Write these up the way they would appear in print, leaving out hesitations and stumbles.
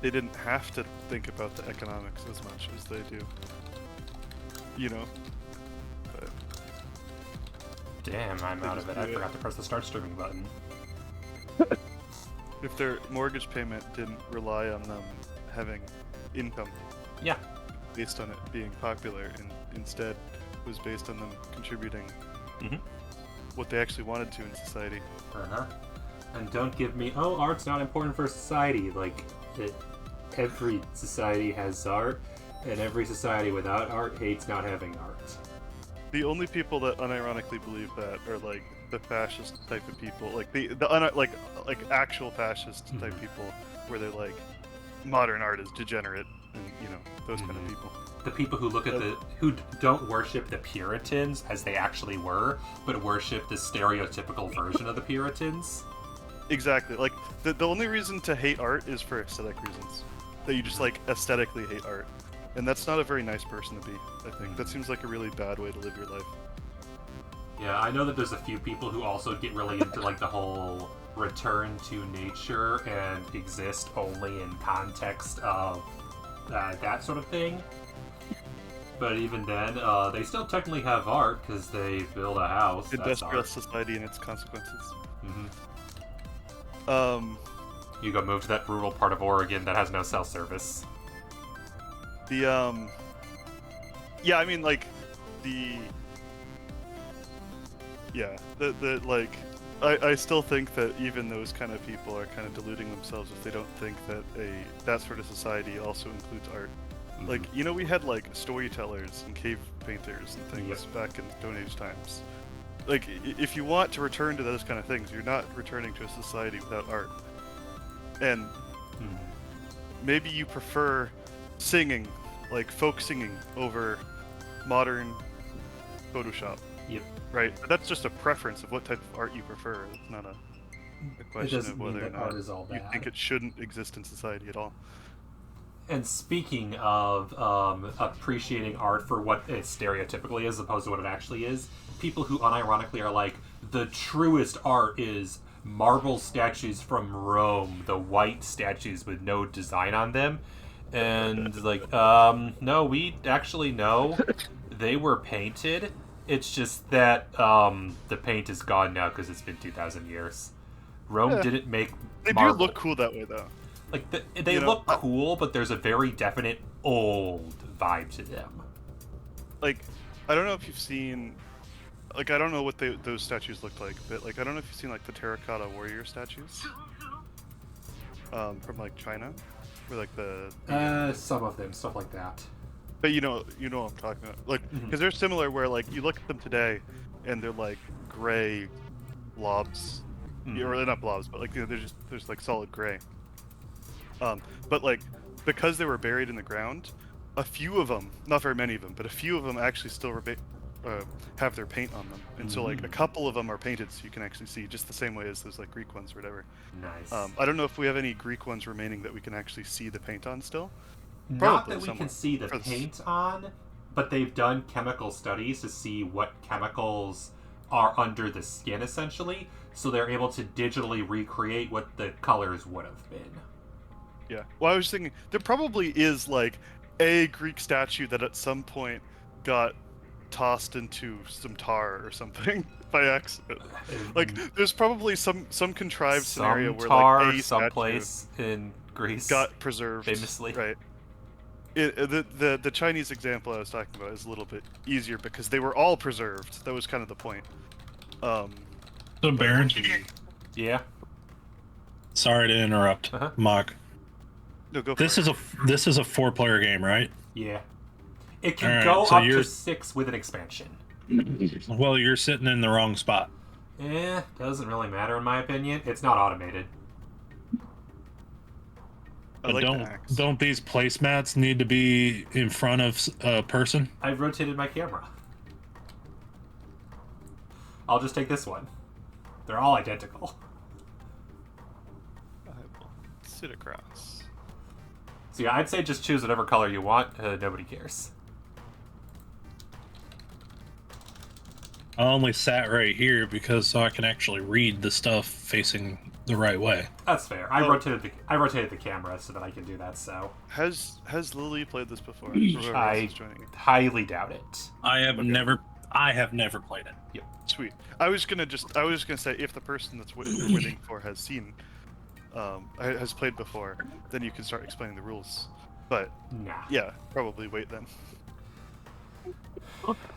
they didn't have to think about the economics as much as they do. You know? But Damn, I'm out of it. I forgot to press the start streaming button. if their mortgage payment didn't rely on them having income Yeah. based on it being popular, and instead was based on them contributing what they actually wanted to in society. And don't give me, oh, art's not important for society. Like, every society has art, and every society without art hates not having art. The only people that unironically believe that are like the fascist type of people, like like actual fascist type people, where they're like, modern art is degenerate, and you know, those kind of people. The people who look at who don't worship the Puritans as they actually were, but worship the stereotypical version of the Puritans. Exactly. Like the only reason to hate art is for aesthetic reasons. That you just like aesthetically hate art, and that's not a very nice person to be. I think that seems like a really bad way to live your life. Yeah, I know that there's a few people who also get really into like the whole return to nature and exist only in context of that sort of thing. But even then, they still technically have art because they build a house. Industrial society and its consequences. You go move to that rural part of Oregon that has no cell service. Yeah, I mean, like, I still think that even those kind of people are kind of deluding themselves if they don't think that that sort of society also includes art. Like, you know, we had like storytellers and cave painters and things back in Stone Age times. Like, if you want to return to those kind of things, you're not returning to a society without art. And maybe you prefer singing, like folk singing, over modern Photoshop. Yep. Right? But that's just a preference of what type of art you prefer. It's not a question of whether or not you think it shouldn't exist in society at all. And speaking of appreciating art for what it stereotypically is, as opposed to what it actually is, people who unironically are like, the truest art is marble statues from Rome, the white statues with no design on them. And like, no, we actually know they were painted. It's just that the paint is gone now because it's been 2,000 years. Rome didn't make marble. They do look cool that way, though. Like, they look cool, but there's a very definite old vibe to them. Like, I don't know if you've seen... Like, I don't know what those statues looked like, but, like, I don't know if you've seen, like, the terracotta warrior statues. From, like, China. Or, like, some of them, stuff like that. But you know what I'm talking about. Like, because they're similar where, like, you look at them today, and they're, like, gray blobs. Or they're not blobs, but, like, there's like, solid gray. But, like, because they were buried in the ground, a few of them, not very many of them, but a few of them actually still have their paint on them. And so, like, a couple of them are painted so you can actually see, just the same way as those, like, Greek ones or whatever. Nice. I don't know if we have any Greek ones remaining that we can actually see the paint on still. Not that we can see the paint on, but they've done chemical studies to see what chemicals are under the skin, essentially, so they're able to digitally recreate what the colors would have been. Yeah. Well, I was thinking, there probably is, like, a Greek statue that at some point got tossed into some tar or something by accident. Like, there's probably some contrived scenario where, like, a someplace in Greece got preserved. Famously. Right. The Chinese example I was talking about is a little bit easier because they were all preserved. That was kind of the point. So, Baron? Yeah? Sorry to interrupt, Mock. No, go for this it. This is a 4-player game, right? Yeah. It can go up to 6 with an expansion. Well, you're sitting in the wrong spot. Doesn't really matter in my opinion. It's not automated. But don't these placemats need to be in front of a person? I've rotated my camera. I'll just take this one. They're all identical. I will sit across. So yeah, I'd say just choose whatever color you want. Nobody cares. I only sat right here because so I can actually read the stuff facing the right way. That's fair. I rotated the camera so that I can do that. So Has Lily played this before? Whoever else I is joining. highly doubt it. I have never played it. Yep. Sweet. I was gonna say if the person that's we're waiting for has seen, has played before, then you can start explaining the rules. But Nah. yeah, probably wait then.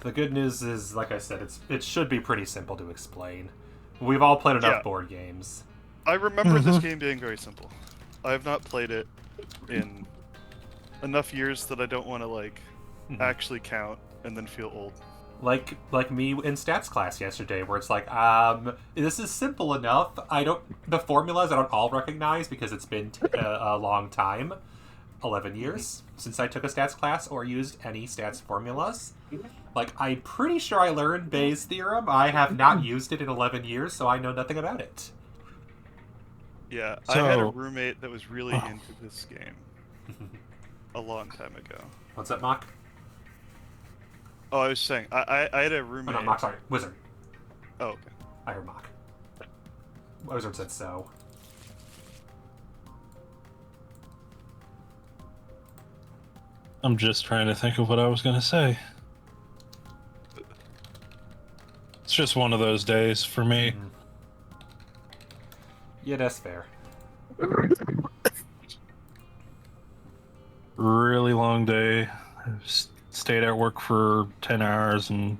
The good news is, like I said, it should be pretty simple to explain. We've all played enough board games. I remember this game being very simple. I have not played it in enough years that I don't want to like actually count and then feel old. Like me in stats class yesterday, where it's like, this is simple enough. The formulas I don't all recognize because it's been a long time, 11 years since I took a stats class or used any stats formulas. Like, I'm pretty sure I learned Bayes' theorem. I have not used it in 11 years, so I know nothing about it. Yeah, I had a roommate that was really into this game a long time ago. What's that, Mock? Oh, I was saying, I had a roommate... Oh, no, Mock, sorry. Wizard. Oh, okay. I heard Mock. Wizard said so. I'm just trying to think of what I was going to say. It's just one of those days for me. Yeah, that's fair. Really long day. Stayed at work for 10 hours and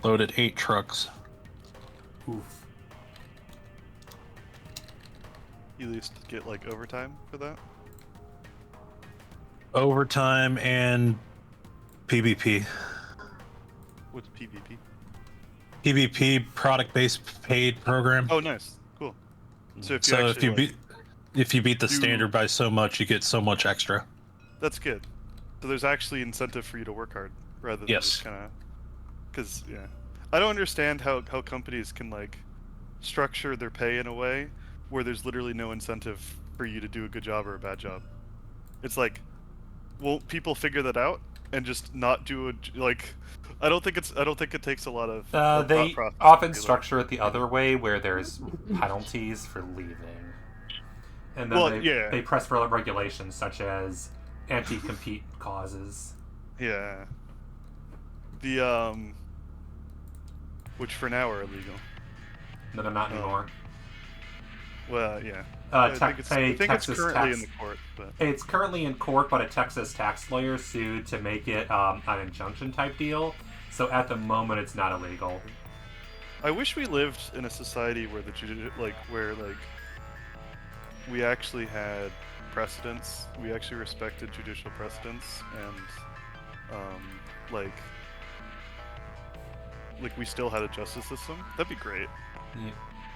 loaded 8 trucks. Oof. You at least get like overtime for that? Overtime and PvP. What's PvP? PvP, product-based paid program. Oh, nice. Cool. So if you beat the standard by so much, you get so much extra. That's good. So there's actually incentive for you to work hard rather than just kind of... Because, yeah. I don't understand how companies can, like, structure their pay in a way where there's literally no incentive for you to do a good job or a bad job. It's like, won't people figure that out and just not do I don't think it takes a lot of they often structure it the other way, where there's penalties for leaving, and then they press for regulations such as anti-compete causes. Yeah. The which for now are illegal. No, they're not anymore. Well, yeah. I think it's currently in the court. But... It's currently in court, but a Texas tax lawyer sued to make it an injunction type deal. So at the moment, it's not illegal. I wish we lived in a society where we actually had precedents. We actually respected judicial precedents, and like we still had a justice system. That'd be great. Yeah.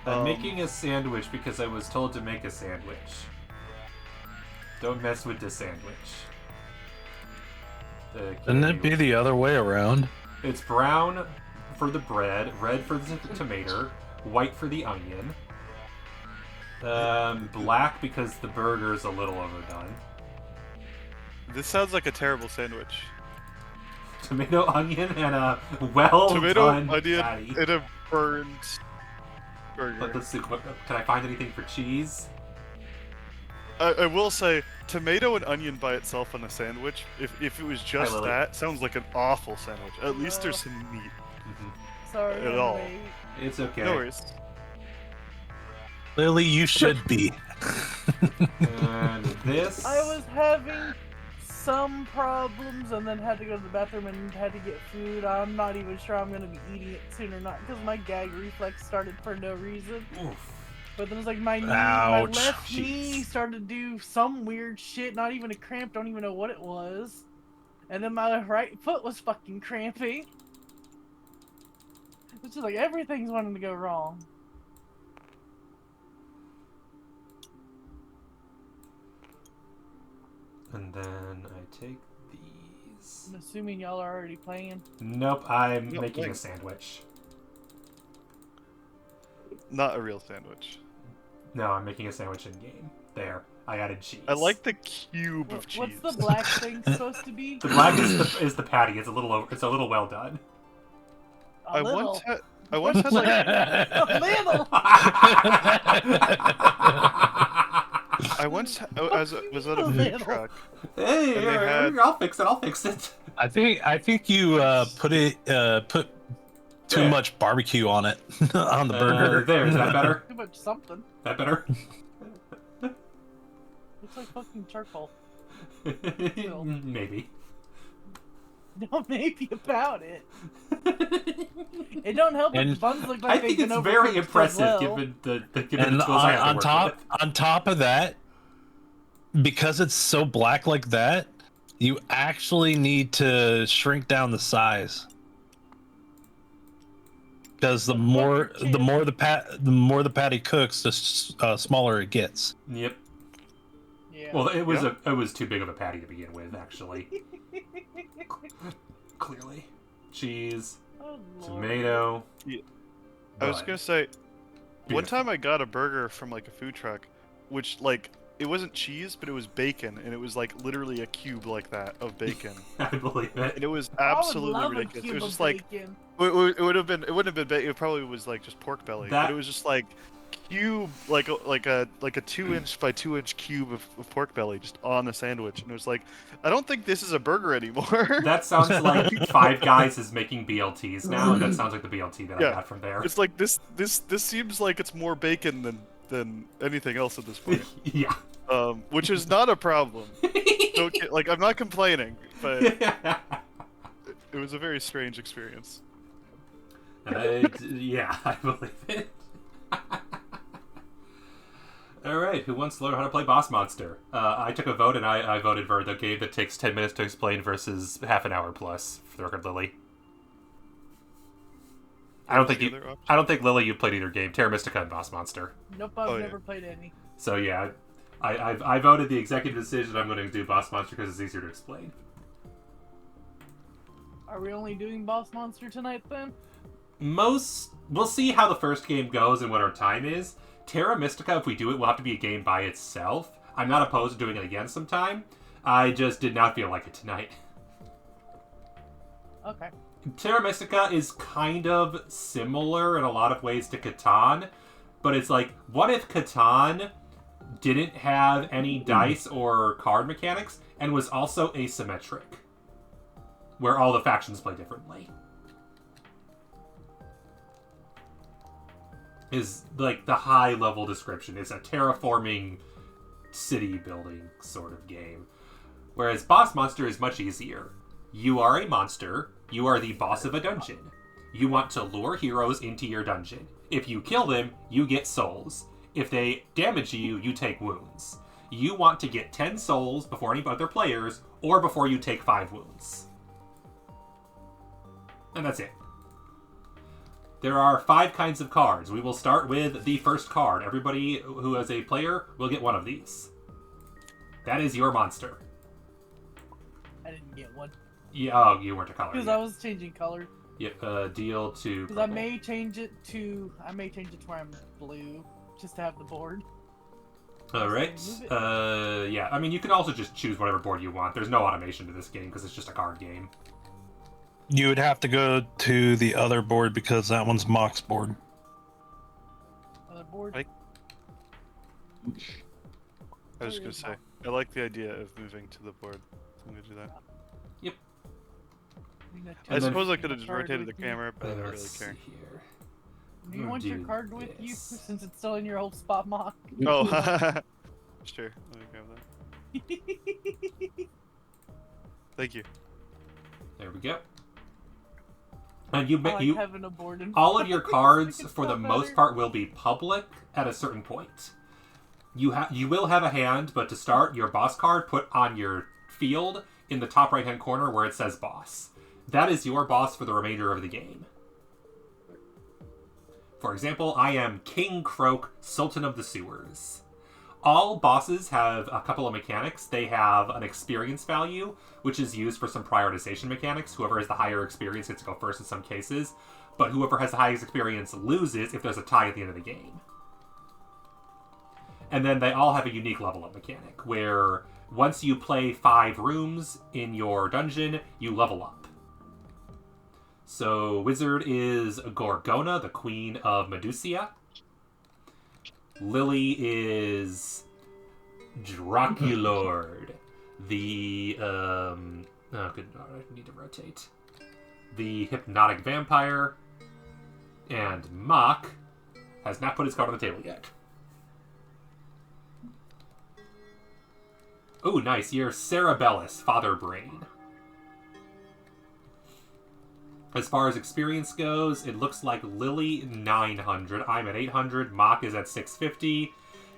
I'm making a sandwich because I was told to make a sandwich. Don't mess with the sandwich. Shouldn't it be the other way around? It's brown for the bread, red for the tomato, white for the onion, black because the burger's a little overdone. This sounds like a terrible sandwich. Tomato, onion, and a well-done patty. And a burned burger. Let's see, can I find anything for cheese? I will say, tomato and onion by itself on a sandwich, if it was just that, sounds like an awful sandwich. At least there's some meat. Sorry. At all. It's okay. No worries. Lily, you should be. And this... I was having some problems and then had to go to the bathroom and had to get food. I'm not even sure I'm going to be eating it soon or not because my gag reflex started for no reason. Oof. But then it's like my left knee started to do some weird shit, not even a cramp, don't even know what it was. And then my right foot was fucking cramping. It's just like everything's wanting to go wrong. And then I take these. I'm assuming y'all are already playing. Nope, I'm making a sandwich. Not a real sandwich. No, I'm making a sandwich in game. There, I added cheese. I like the cube of cheese. What's the black thing supposed to be? The black is the patty. It's a little well done. I once had like Little. I once was at a food Little. truck. Hey, And they had- I'll fix it. I think you put too Yeah. much barbecue on it on the burger. There, is that better? Too much something. That better? Looks like fucking charcoal. Maybe. No, maybe about it. It don't help if And the buns look like I they've think been it's very overcooked impressive as well. given the And tools I have to on work top with. on top of that, because it's so black like that, you actually need to shrink down the size. Because the more the patty cooks, the smaller it gets. Yep. Yeah. Well, it was Yeah. it was too big of a patty to begin with, actually. Clearly. Cheese, Oh, Lord. tomato. I was bun. gonna say, one Beautiful. time I got a burger from like a food truck, which like it wasn't cheese, but it was bacon, and it was like literally a cube like that of bacon, I believe it. and it was I would absolutely love a ridiculous. It cube was of just like bacon. it wouldn't have been bacon. It probably was like just pork belly, That- but it was just like cube, like a 2-inch by 2-inch cube of pork belly just on the sandwich, and it was like, I don't think this is a burger anymore. That sounds like Five Guys is making BLTs now, and that sounds like the BLT that I Yeah. got from there. It's like this seems like it's more bacon than anything else at this point. Yeah. Which is not a problem. Don't get, like, I'm not complaining, but it was a very strange experience. Yeah, I believe it. Alright, who wants to learn how to play Boss Monster? I took a vote, and I voted for the game that takes 10 minutes to explain versus half an hour plus, for the record, Lily. I don't think Lily, you've played either game, Terra Mystica and Boss Monster. Nope, I've Oh, yeah. never played any. So yeah, I voted the executive decision. I'm going to do Boss Monster because it's easier to explain. Are we only doing Boss Monster tonight then? We'll see how the first game goes and what our time is. Terra Mystica, if we do it, will have to be a game by itself. I'm not opposed to doing it again sometime. I just did not feel like it tonight. Okay. Terra Mystica is kind of similar in a lot of ways to Catan, but it's like, what if Catan didn't have any dice or card mechanics and was also asymmetric, where all the factions play differently? Is like the high level description. It's a terraforming city building sort of game. Whereas Boss Monster is much easier. You are a monster. You are the boss of a dungeon. You want to lure heroes into your dungeon. If you kill them, you get souls. If they damage you, you take wounds. You want to get 10 souls before any other players, or before you take 5 wounds. And that's it. There are 5 kinds of cards. We will start with the first card. Everybody who is a player will get one of these. That is your monster. I didn't get one. Yeah, oh, you weren't a color. Because I was changing color. Yep, deal to Because I purple. may change it to where I'm blue, just to have the board. Alright. Move it. Yeah, I mean, you can also just choose whatever board you want. There's no automation to this game because it's just a card game. You would have to go to the other board because that one's Mock's board. Other board. I was gonna say, I like the idea of moving to the board, so I'm gonna do that. I And then- suppose I could have just rotated the camera, but I don't really Let's care. see here. Do you want your do card with you, this. since it's still in your old spot mock? Oh, sure. Let me grab that. Thank you. There we go. And you, I like you having a board in all of your front. cards, It's for so the most better. part, will be public at a certain point. You will have a hand, but to start, your boss card put on your field in the top right-hand corner where it says boss. That is your boss for the remainder of the game. For example, I am King Croak, Sultan of the Sewers. All bosses have a couple of mechanics. They have an experience value, which is used for some prioritization mechanics. Whoever has the higher experience gets to go first in some cases, but whoever has the highest experience loses if there's a tie at the end of the game. And then they all have a unique level up mechanic, where once you play 5 rooms in your dungeon, you level up. So wizard is Gorgona, the queen of Medusia. Lily is Draculord, the oh good God, I need to rotate. The hypnotic vampire, and Mock has not put his card on the table yet. Oh, nice. You're Cerebellus, Father Brain. As far as experience goes, it looks like Lily 900. I'm at 800. Mock is at 650.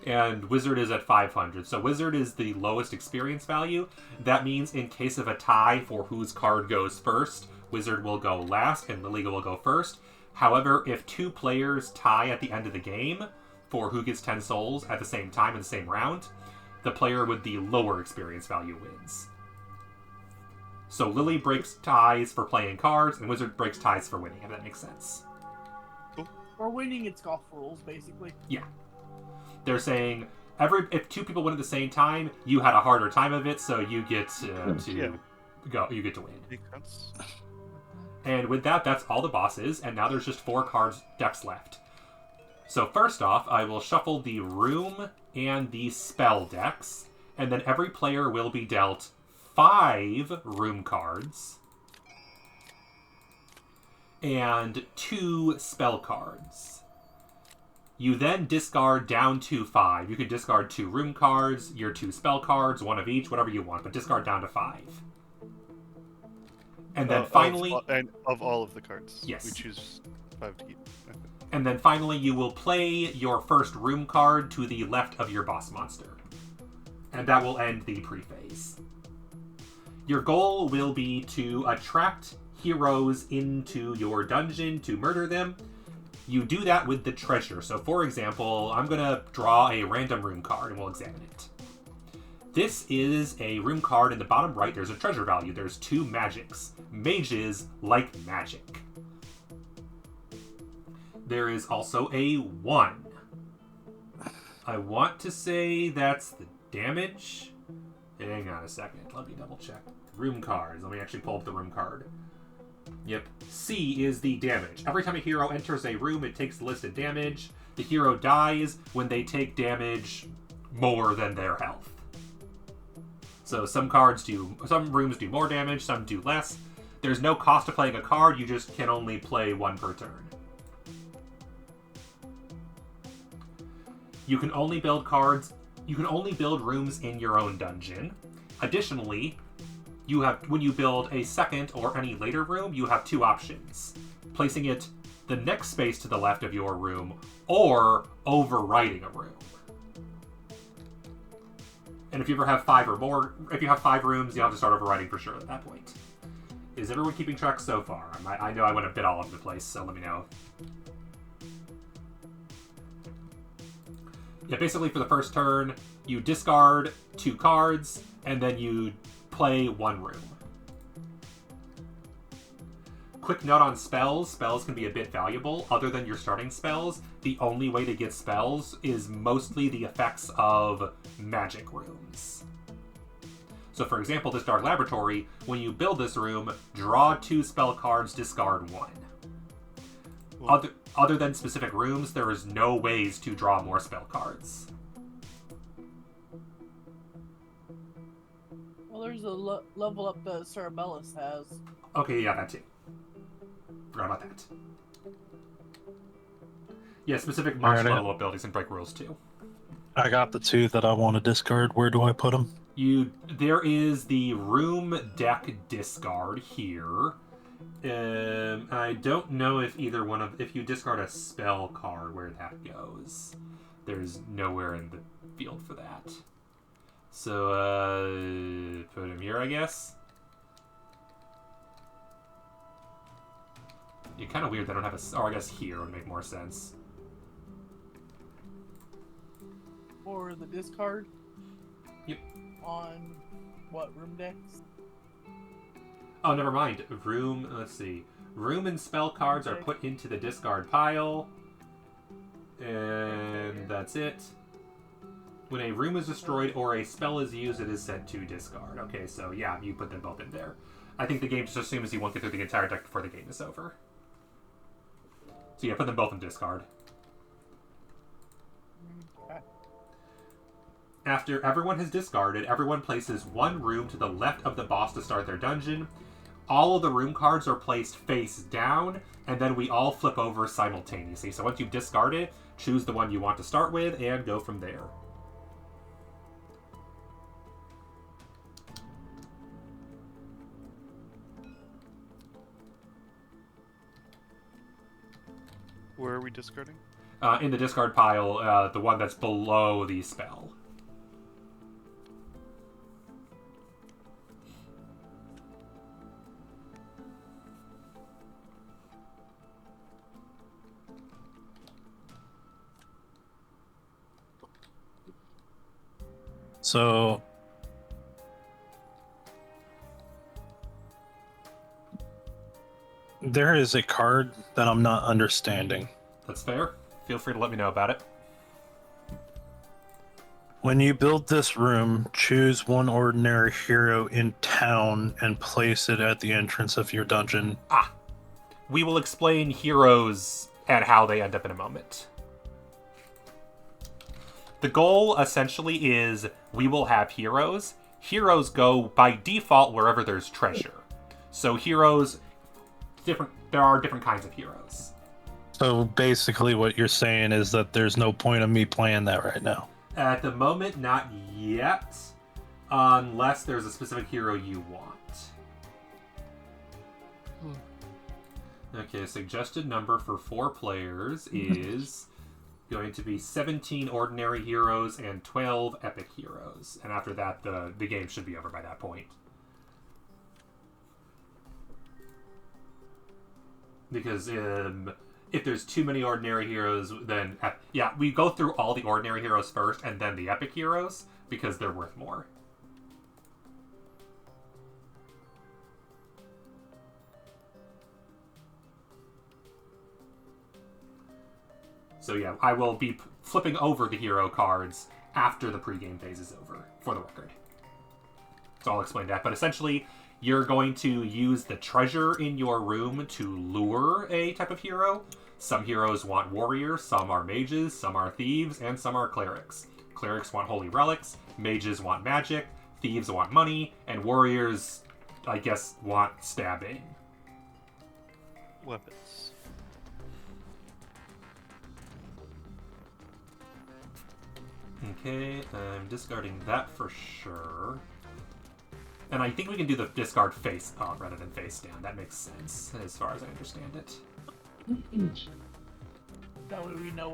And Wizard is at 500. So Wizard is the lowest experience value. That means in case of a tie for whose card goes first, Wizard will go last and Lily will go first. However, if two players tie at the end of the game for who gets 10 souls at the same time in the same round, the player with the lower experience value wins. So Lily breaks ties for playing cards, and Wizard breaks ties for winning, if that makes sense. For winning, it's golf rules, basically. Yeah. They're saying if two people win at the same time, you had a harder time of it, so you get to go. You get to win. And with that, that's all the bosses, and now there's just 4 cards decks left. So first off, I will shuffle the room and the spell decks, and then every player will be dealt 5 room cards and 2 spell cards. You then discard down to 5. You can discard 2 room cards, your 2 spell cards, 1 of each, whatever you want, but discard down to 5. And then finally... Of all of the cards. Yes. We choose 5 to keep. And then finally you will play your first room card to the left of your boss monster. And that will end the pre-phase. Your goal will be to attract heroes into your dungeon to murder them. You do that with the treasure. So for example, I'm going to draw a random room card and we'll examine it. This is a room card in the bottom right. There's a treasure value. There's 2 magics. Mages like magic. There is also a 1. I want to say that's the damage. Hang on a second. Let me double check. Room cards. Let me actually pull up the room card. Yep. C is the damage. Every time a hero enters a room, it takes the listed damage. The hero dies when they take damage more than their health. So some rooms do more damage, some do less. There's no cost to playing a card, you just can only play 1 per turn. You can only build rooms in your own dungeon. Additionally, when you build a second or any later room, you have 2 options. Placing it the next space to the left of your room, or overwriting a room. And if you ever have 5 or more, if you have 5 rooms, you'll have to start overwriting for sure at that point. Is everyone keeping track so far? I know I went a bit all over the place, so let me know. Yeah, basically for the first turn, you discard 2 cards, and then you play 1 room. Quick note on spells. Spells can be a bit valuable. Other than your starting spells, the only way to get spells is mostly the effects of magic rooms. So for example, this Dark Laboratory, when you build this room, draw 2 spell cards, discard 1. Other than specific rooms, there is no ways to draw more spell cards. Well, there's a level up that Cerebellus has. Okay, yeah, that too. Forgot about that. Yeah, specific monster level abilities and break rules too. I got the 2 that I want to discard. Where do I put them? There is the room deck discard here. I don't know if if you discard a spell card, where that goes. There's nowhere in the field for that. So, put him here, I guess. Yeah, kind of weird they don't have I guess here would make more sense. Or the discard? Yep. On what room decks? Oh, never mind. Let's see. Room and spell cards are put into the discard pile. And that's it. When a room is destroyed or a spell is used, it is set to discard. Okay, so yeah, you put them both in there. I think the game just assumes you won't get through the entire deck before the game is over. So yeah, put them both in discard. Okay. After everyone has discarded, everyone places one room to the left of the boss to start their dungeon. All of the room cards are placed face down, and then we all flip over simultaneously. So once you've discarded, choose the one you want to start with, and go from there. Where are we discarding? In the discard pile, the one that's below the spell. So there is a card that I'm not understanding. That's fair. Feel free to let me know about it. When you build this room, choose one ordinary hero in town and place it at the entrance of your dungeon. We will explain heroes and how they end up in a moment. The goal, essentially, is we will have heroes. Heroes go, by default, wherever there's treasure. So heroes, there are different kinds of heroes. So basically what you're saying is that there's no point of me playing that right now. At the moment, not yet. Unless there's a specific hero you want. Okay, suggested number for 4 players is going to be 17 ordinary heroes and 12 epic heroes. And after that, the game should be over by that point. Because if there's too many ordinary heroes, then... yeah, we go through all the ordinary heroes first, and then the epic heroes, because they're worth more. So yeah, I will be flipping over the hero cards after the pregame phase is over, for the record. So I'll explain that. But essentially, you're going to use the treasure in your room to lure a type of hero. Some heroes want warriors, some are mages, some are thieves, and some are clerics. Clerics want holy relics, mages want magic, thieves want money, and warriors, I guess, want stabbing. Weapons. Okay, I'm discarding that for sure. And I think we can do the discard face up rather than face down. That makes sense, as far as I understand it. That way we know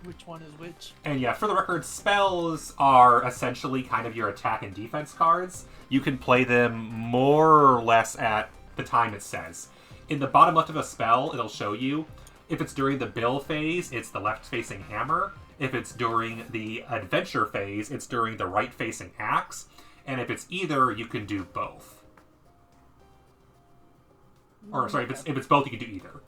which one is which. And yeah, for the record, spells are essentially kind of your attack and defense cards. You can play them more or less at the time it says. In the bottom left of a spell, it'll show you. If it's during the bill phase, it's the left-facing hammer. If it's during the adventure phase, it's during the right-facing axe. And if it's either, you can do both. Or, sorry, if it's both, you can do either.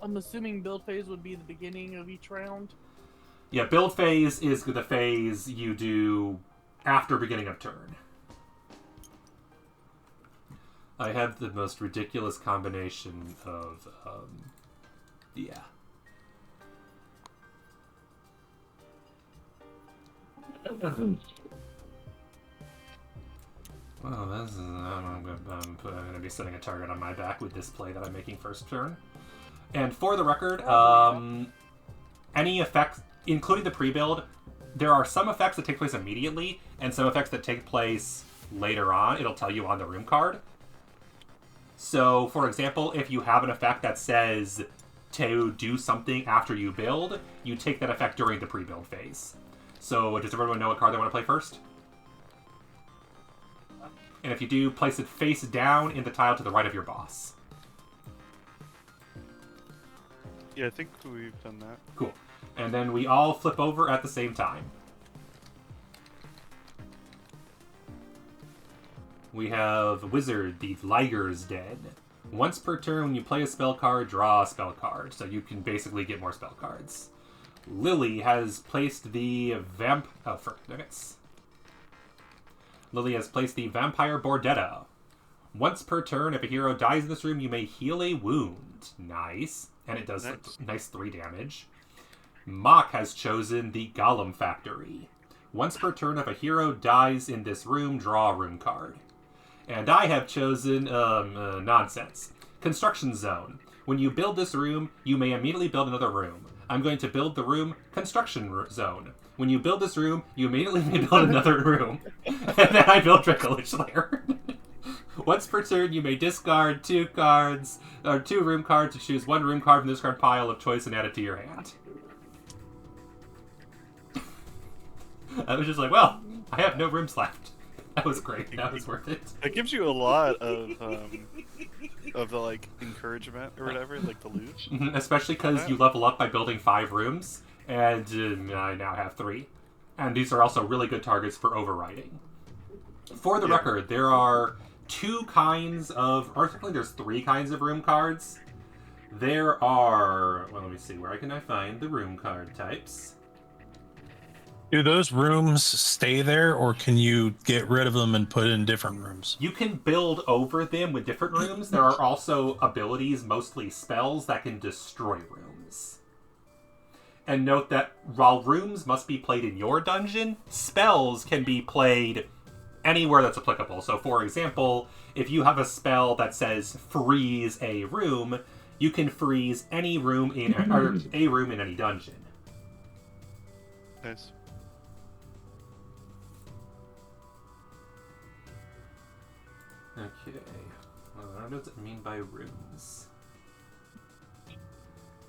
I'm assuming build phase would be the beginning of each round. Yeah, build phase is the phase you do after beginning of turn. I have the most ridiculous combination of, yeah. Well, this is, I'm going to be setting a target on my back with this play that I'm making first turn. And for the record, any effects, including the pre-build, there are some effects that take place immediately, and some effects that take place later on. It'll tell you on the room card. So, for example, if you have an effect that says to do something after you build, you take that effect during the pre-build phase. So, does everyone know what card they want to play first? And if you do, place it face down in the tile to the right of your boss. Yeah, I think we've done that. Cool. And then we all flip over at the same time. We have Wizard, the Liger's Dead. Once per turn, when you play a spell card, draw a spell card. So you can basically get more spell cards. Lily has placed the Nuggets. Lily has placed the Vampire Bordetta. Once per turn, if a hero dies in this room, you may heal a wound. Nice. And it does nice 3 damage. Mock has chosen the Golem Factory. Once per turn, if a hero dies in this room, draw a room card. And I have chosen, nonsense. Construction Zone. When you build this room, you may immediately build another room. I'm going to build the room Construction Zone. When you build this room, you immediately may build another room. And then I build Dracolich Lair. Once per turn, you may discard 2 cards, or 2 room cards to choose 1 room card from this card pile of choice and add it to your hand. I was just like, well, I have no rooms left. That was great. That was worth it. It gives you a lot of the like encouragement or whatever, like the loot. Especially because you level up by building 5 rooms, and I now have 3. And these are also really good targets for overriding. For the record, there are 2 kinds of, or technically there's 3 kinds of room cards. There are, well, let me see, where can I find the room card types? Do those rooms stay there, or can you get rid of them and put in different rooms? You can build over them with different rooms. There are also abilities, mostly spells, that can destroy rooms. And note that while rooms must be played in your dungeon, spells can be played anywhere that's applicable. So, for example, if you have a spell that says freeze a room, you can freeze any room in, or a room in any dungeon. Nice. Okay. What does it mean by rooms?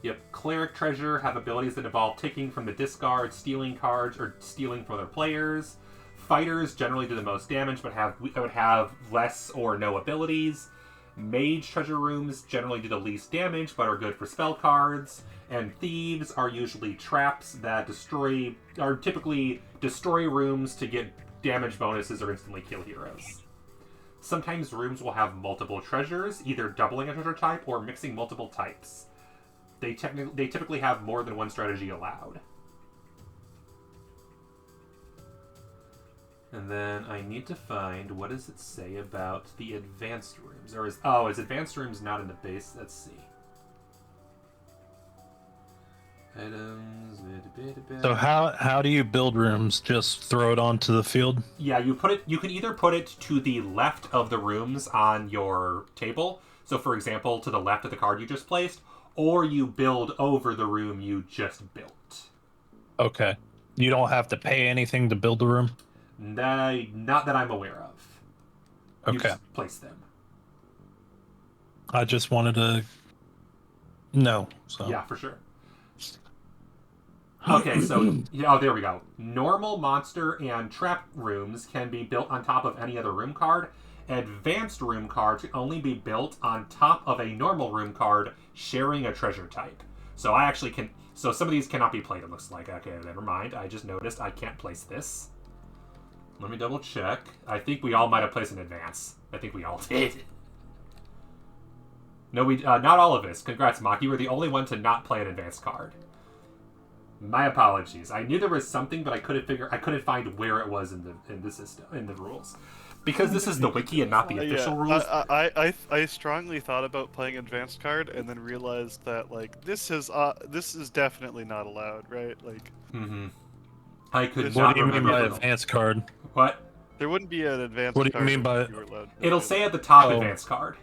Yep, Cleric Treasure have abilities that involve taking from the discard, stealing cards, or stealing from other players. Fighters generally do the most damage, but would have less or no abilities. Mage Treasure Rooms generally do the least damage, but are good for spell cards. And Thieves are usually traps that typically destroy rooms to get damage bonuses or instantly kill heroes. Sometimes rooms will have multiple treasures, either doubling a treasure type or mixing multiple types. They typically have more than one strategy allowed. And then I need to find, what does it say about the advanced rooms? Or is advanced rooms not in the base? Let's see. Items. So how do you build rooms? Just throw it onto the field? Yeah, you can either put it to the left of the rooms on your table. So for example, to the left of the card you just placed, or you build over the room you just built. Okay. You don't have to pay anything to build the room? Not that I'm aware of. Okay. You just place them. I just wanted to know. So. Yeah, for sure. Okay, so, there we go. Normal monster and trap rooms can be built on top of any other room card. Advanced room cards can only be built on top of a normal room card sharing a treasure type. So I actually can... So some of these cannot be played, it looks like. Okay, never mind. I just noticed I can't place this. Let me double check. I think we all might have placed in advance. I think we all did. No, not all of us. Congrats, Mock. You were the only one to not play an advanced card. My apologies. I knew there was something, but I couldn't find where it was in the system, in the rules. Because this is the wiki and not the official rules. I strongly thought about playing advanced card and then realized that like this is definitely not allowed, right? Like. Mm-hmm. I could What not do you mean remember. by advanced card? What? There wouldn't be an advanced What do you card mean by- if you were allowed to It'll play say that. at the top advanced card.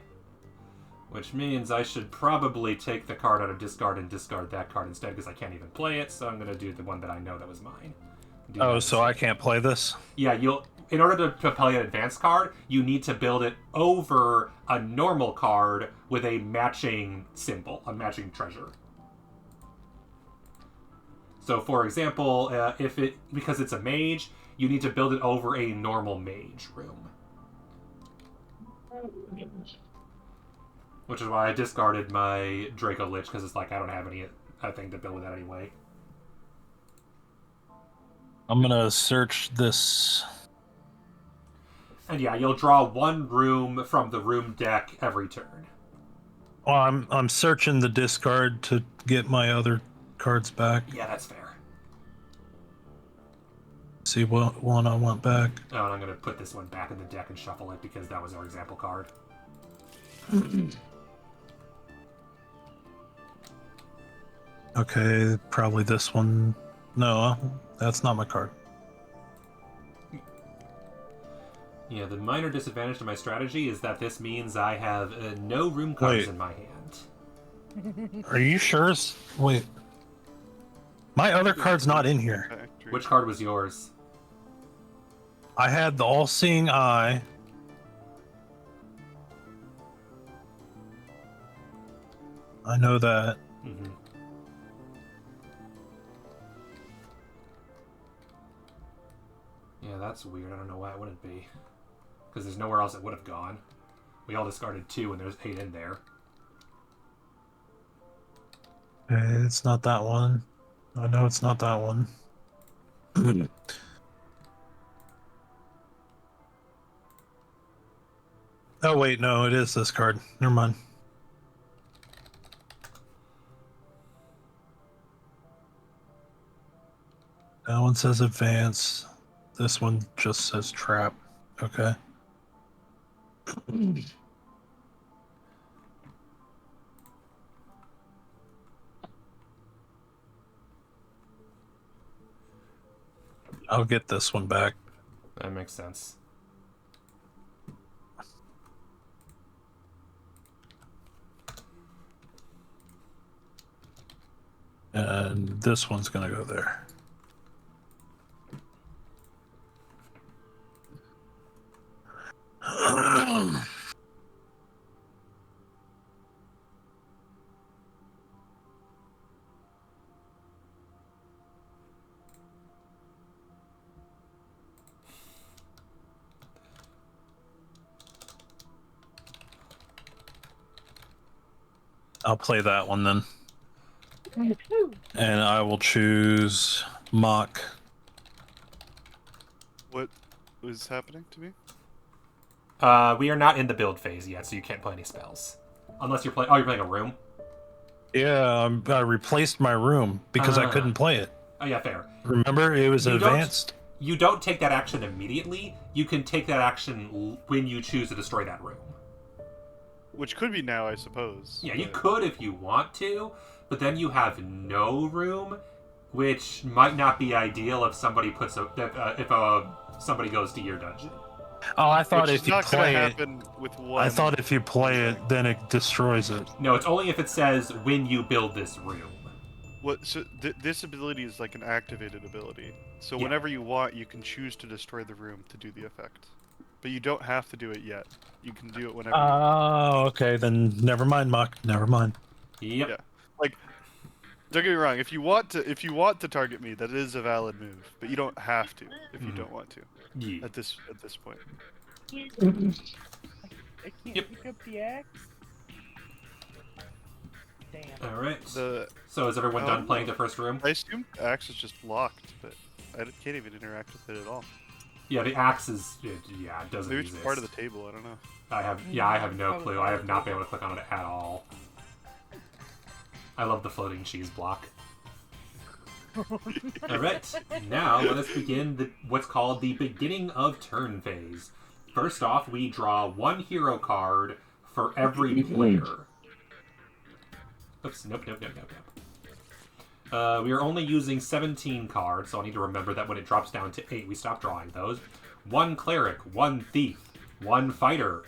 Which means I should probably take the card out of discard and discard that card instead because I can't even play it, so I'm going to do the one that I know that was mine. So I can't play this? Yeah, in order to play an advanced card, you need to build it over a normal card with a matching symbol, a treasure. So, for example, because it's a mage, you need to build it over a normal mage room. Which is why I discarded my Draco Lich, because it's like I don't have anything to build with that anyway. I'm gonna search this. And yeah, you'll draw one room from the room deck every turn. Well, I'm searching the discard to get my other cards back. Yeah, that's fair. See what one I want back. Oh, and I'm going to put this one back in the deck and shuffle it because that was our example card. Okay, probably this one. No, that's not my card. Yeah, the minor disadvantage to my strategy is that this means I have no room cards Wait. in my hand. Are you sure? Wait. My other card's not in here. Factory. Which card was yours? I had the All-Seeing Eye. I know that. Mm-hmm. Yeah, that's weird. I don't know why it wouldn't be. Because there's nowhere else it would have gone. We all discarded 2 and there's 8 in there. It's not that one. I know it's not that one. Oh wait, no, it is this card. Never mind. That one says advance. This one just says trap. Okay. I'll get this one back. That makes sense. And this one's gonna go there. I'll play that one then. And I will choose Mock. What was happening to me? We are not in the build phase yet, so you can't play any spells. Unless you're playing... Oh, you're playing a room? Yeah, I replaced my room because I couldn't play it. Oh, yeah, fair. Remember, it was advanced. You don't take that action immediately. You can take that action when you choose to destroy that room. Which could be now, I suppose. Yeah, you could if you want to, but then you have no room, which might not be ideal if somebody puts somebody goes to your dungeon. Oh, I thought Which if you is not gonna play it, happen with one. I thought if you play it, then it destroys it. No, it's only if it says when you build this room. What? So this ability is like an activated ability. So Yeah. whenever you want, you can choose to destroy the room to do the effect. But you don't have to do it yet. You can do it whenever. Oh, okay, then never mind, Mock. Never mind. Yep. Yeah. Like, don't get me wrong. If you want to target me, that is a valid move. But you don't have to if you don't want to. Yeah. At this point. I can't Yep. pick up the axe. Damn. All right. The So is everyone done Oh. playing the first room? I assume axe is just locked, but I can't even interact with it at all. Yeah, the axe is. It doesn't Maybe it's exist. part of the table. I don't know. I have no clue. I have not been able to click on it at all. I love the floating cheese block. Alright, now let us begin what's called the beginning of turn phase. First off, we draw one hero card for every player. Oops, nope. We are only using 17 cards, so I need to remember that when it drops down to 8, we stop drawing those. One cleric, one thief, one fighter,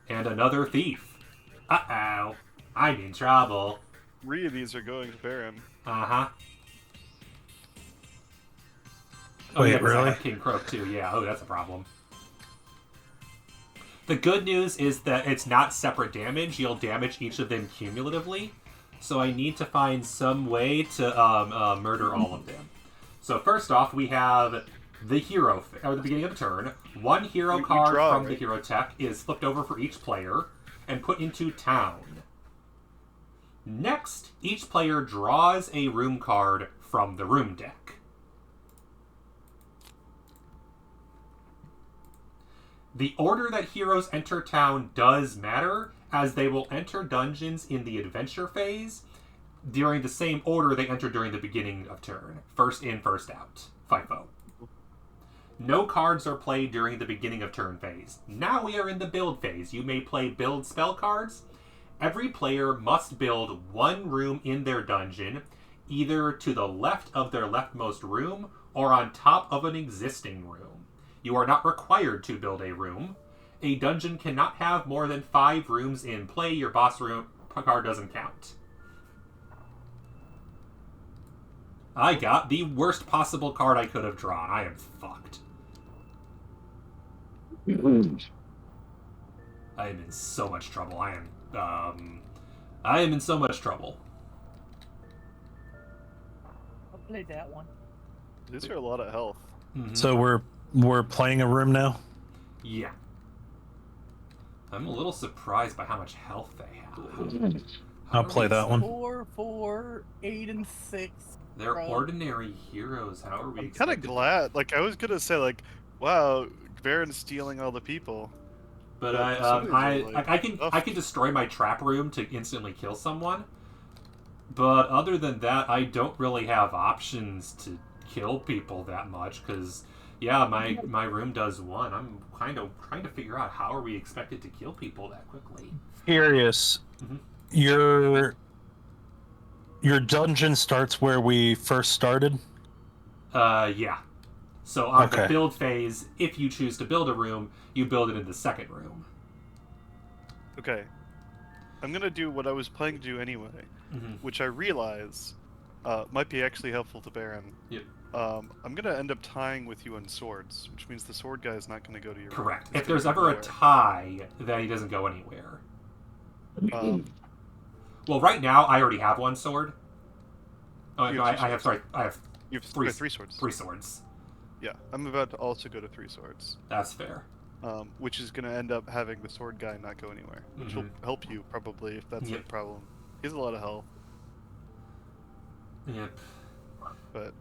and another thief. Uh-oh, I'm in trouble. 3 of these are going to Baron. Uh-huh. Wait, yeah, 'cause I really? have King Croak too. Yeah, oh, that's a problem. The good news is that it's not separate damage. You'll damage each of them cumulatively. So I need to find some way to murder all of them. So first off, we have the hero, or the beginning of the turn. One hero You card draw, from the right? hero tech is flipped over for each player and put into town. Next, each player draws a room card from the room deck. The order that heroes enter town does matter, as they will enter dungeons in the adventure phase during the same order they enter during the beginning of turn. First in, first out. FIFO. No cards are played during the beginning of turn phase. Now we are in the build phase. You may play build spell cards. Every player must build one room in their dungeon, either to the left of their leftmost room or on top of an existing room. You are not required to build a room. A dungeon cannot have more than 5 rooms in play. Your boss room card doesn't count. I got the worst possible card I could have drawn. I am fucked. I am in so much trouble. I am in so much trouble. I'll play that one. These are a lot of health. Mm-hmm. So we're playing a room now? Yeah. I'm a little surprised by how much health they have. I'll play that one. 4, 4, 8, and 6. They're Bro. ordinary heroes. How are we I'm kind of expected- glad. Like, I was gonna say, like, wow, Baron's stealing all the people. But But somebody's like, I can destroy my trap room to instantly kill someone. But other than that, I don't really have options to kill people that much because yeah, my room does 1. I'm kind of trying to figure out how are we expected to kill people that quickly. Curious. Mhm. Your dungeon starts where we first started? Yeah. So on the Okay. build phase, if you choose to build a room, you build it in the second room. Okay. I'm gonna do what I was planning to do anyway, Mm-hmm. which I realize might be actually helpful to Baron. Yep. I'm gonna end up tying with you on swords, which means the sword guy is not gonna go to your room. Correct. He's If gonna there's go ever a nowhere. tie, then he doesn't go anywhere. Um, Well, right now I already have 1 sword. Oh You no, have two I have swords. I have you have Three- 3 swords. 3 swords. Yeah, I'm about to also go to 3 swords, That's fair. which is gonna end up having the sword guy not go anywhere, which will help you probably if that's Yep. a problem. He has a lot of health, Yep. but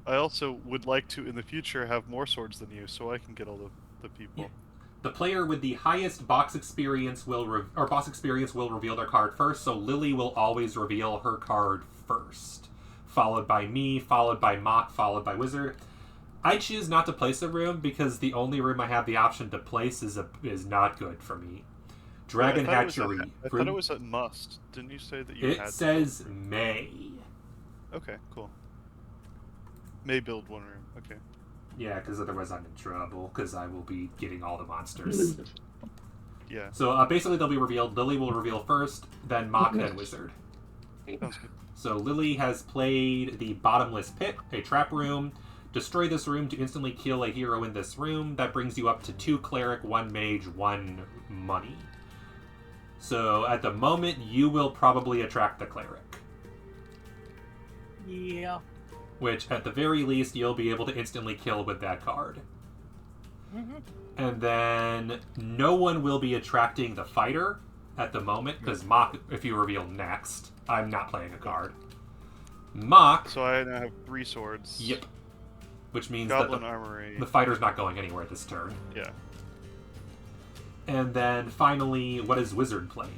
I also would like to in the future have more swords than you, so I can get all the people. Yeah. The player with the highest box experience will reveal their card first. So Lily will always reveal her card first, followed by me, followed by Mock, followed by Wizard. I choose not to place a room because the only room I have the option to place is not good for me. Dragon I thought it was Hatchery. I thought it was a must. Didn't you say that you It had? says May. Okay, cool. May build 1 room. Okay. Yeah, because otherwise I'm in trouble because I will be getting all the monsters. Yeah. So basically they'll be revealed. Lily will reveal first, then Mock, then Wizard. Sounds good. So Lily has played the Bottomless Pit, a trap room. Destroy this room to instantly kill a hero in this room. That brings you up to 2 cleric, 1 mage, 1 money. So at the moment, you will probably attract the cleric. Yeah. Which, at the very least, you'll be able to instantly kill with that card. Mm-hmm. And then no one will be attracting the fighter at the moment, because Mock, if you reveal next, I'm not playing a card. Mock, So I now have 3 swords. yep. Which means Goblin that armory. the fighter's not going anywhere this turn. Yeah. And then finally, what is Wizard playing?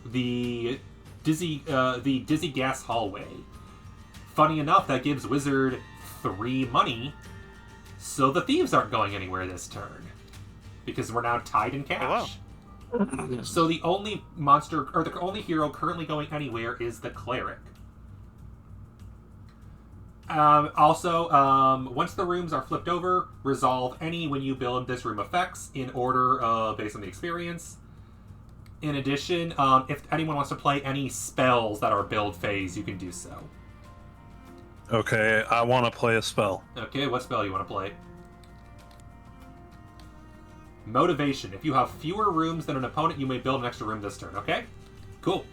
The dizzy gas hallway. Funny enough, that gives Wizard 3 money, so the thieves aren't going anywhere this turn because we're now tied in cash. Oh, wow. So the only monster or the only hero currently going anywhere is the cleric. Once the rooms are flipped over, resolve any when you build this room effects in order based on the experience. In addition, if anyone wants to play any spells that are build phase, you can do so. Okay, I want to play a spell. Okay, what spell you want to play? Motivation. If you have fewer rooms than an opponent, you may build an extra room this turn. Okay? Cool.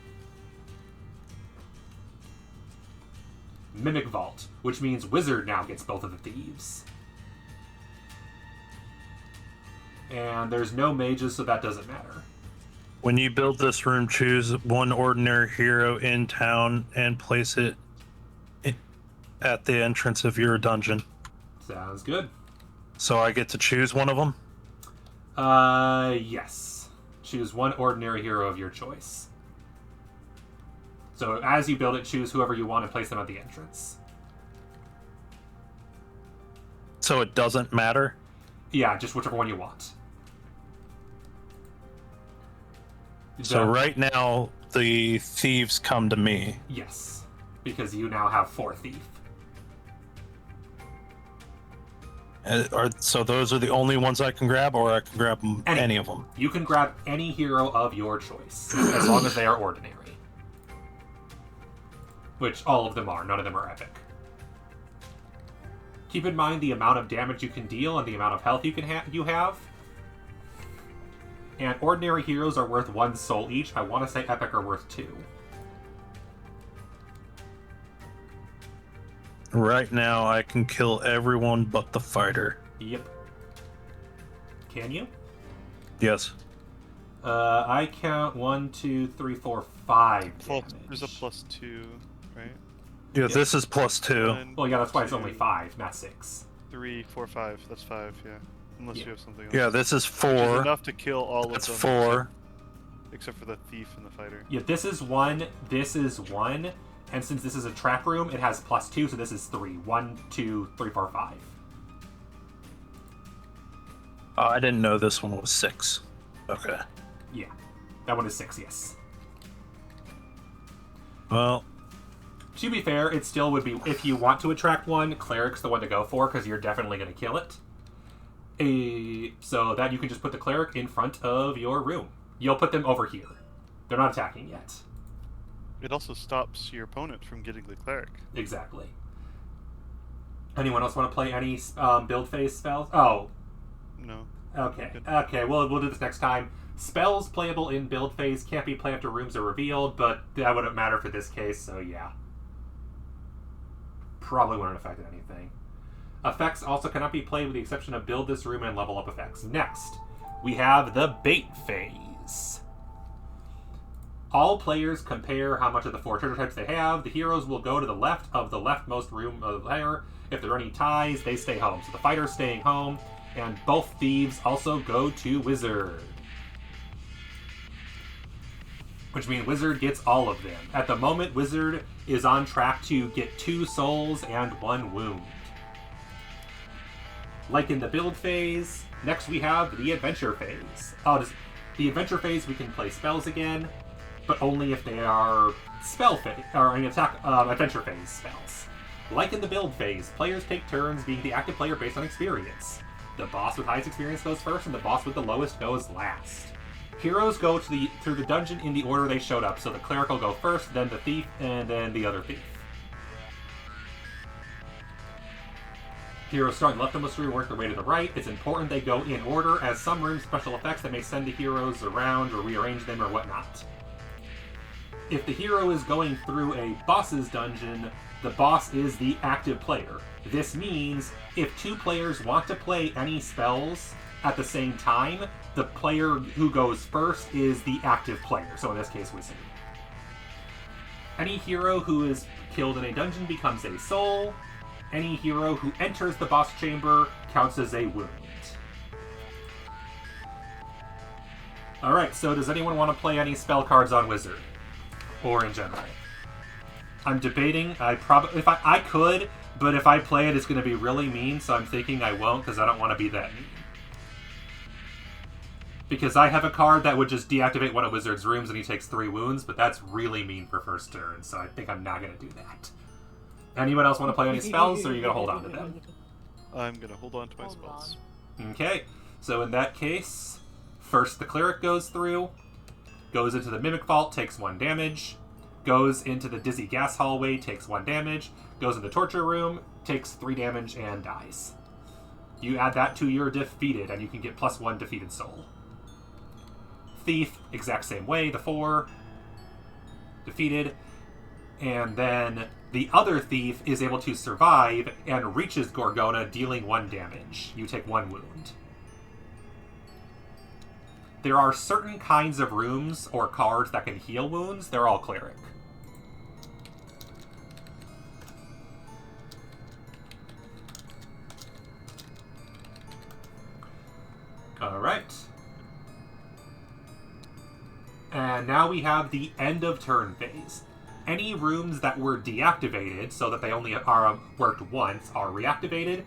Mimic Vault, which means Wizard now gets both of the thieves. And there's no mages, so that doesn't matter. When you build this room, choose 1 ordinary hero in town and place it at the entrance of your dungeon. Sounds good. So I get to choose one of them? Yes. Choose 1 ordinary hero of your choice. So as you build it, choose whoever you want and place them at the entrance. So it doesn't matter? Yeah, just whichever one you want. So right now, the thieves come to me. Yes, because you now have 4 thief. So those are the only ones I can grab, or I can grab any of them? You can grab any hero of your choice, as long as they are ordinary. Which all of them are, none of them are epic. Keep in mind the amount of damage you can deal and the amount of health you have. And ordinary heroes are worth 1 soul each. I want to say epic are worth 2. Right now, I can kill everyone but the fighter. Yep. Can you? Yes. I count 1, 2, 3, 4, 5 damage. There's a +2, right? Yeah, this is +2. 1, Well, yeah, that's why it's 2, only 5, not 6. 3, 4, 5. That's 5, yeah. Unless you have something else. Yeah, this is Which is 4. enough to kill all That's of them. 4. Except for the thief and the fighter. Yeah, this is 1, this is 1, and since this is a trap room, it has +2, so this is 3. 1, 2, 3, 4, 5. I didn't know this one was 6. Okay. Yeah, that one is 6, yes. Well, To be fair, it still would be, if you want to attract one, Cleric's the one to go for, because you're definitely going to kill it. So that you can just put the Cleric in front of your room. You'll put them over here. They're not attacking yet. It also stops your opponent from getting the cleric. Exactly. Anyone else want to play any build phase spells? Oh, No. okay. Okay, well, we'll do this next time. Spells playable in build phase can't be played after rooms are revealed, but that wouldn't matter for this case, so yeah. Probably wouldn't affect anything. Effects also cannot be played with the exception of build this room and level up effects. Next, we have the bait phase. All players compare how much of the 4 treasure types they have. The heroes will go to the left of the leftmost room of the player. If there are any ties, they stay home. So the fighter's staying home, and both thieves also go to wizard. Which means wizard gets all of them. At the moment, wizard is on track to get 2 souls and 1 wound. Like in the build phase, next we have the adventure phase. The adventure phase, we can play spells again, but only if they are spell phase or an adventure phase spells. Like in the build phase, players take turns being the active player based on experience. The boss with highest experience goes first, and the boss with the lowest goes last. Heroes go through the dungeon in the order they showed up, so the cleric will go first, then the thief, and then the other thief. Heroes starting leftmost room work their way to the right. It's important they go in order, as some rooms special effects that may send the heroes around or rearrange them or whatnot. If the hero is going through a boss's dungeon, the boss is the active player. This means if 2 players want to play any spells at the same time, the player who goes first is the active player, so in this case, wizard. Any hero who is killed in a dungeon becomes a soul. Any hero who enters the boss chamber counts as a wound. Alright, so does anyone want to play any spell cards on wizard? Or in general? I'm debating. I could, but if I play it, it's going to be really mean, so I'm thinking I won't because I don't want to be that mean. Because I have a card that would just deactivate one of Wizard's rooms and he takes 3 wounds, but that's really mean for first turn, so I think I'm not going to do that. Anyone else want to play any spells, or are you going to hold on to them? I'm going to hold on to my spells. Okay, so in that case, first the Cleric goes through, goes into the Mimic Vault, takes 1 damage, goes into the Dizzy Gas Hallway, takes 1 damage, goes in the Torture Room, takes 3 damage, and dies. You add that to your defeated, and you can get +1 defeated soul. Thief, exact same way, the 4, defeated, and then the other thief is able to survive and reaches Gorgona, dealing 1 damage. You take 1 wound. There are certain kinds of rooms or cards that can heal wounds. They're all Cleric. Alright. And now we have the end of turn phase. Any rooms that were deactivated, so that they only are worked once, are reactivated.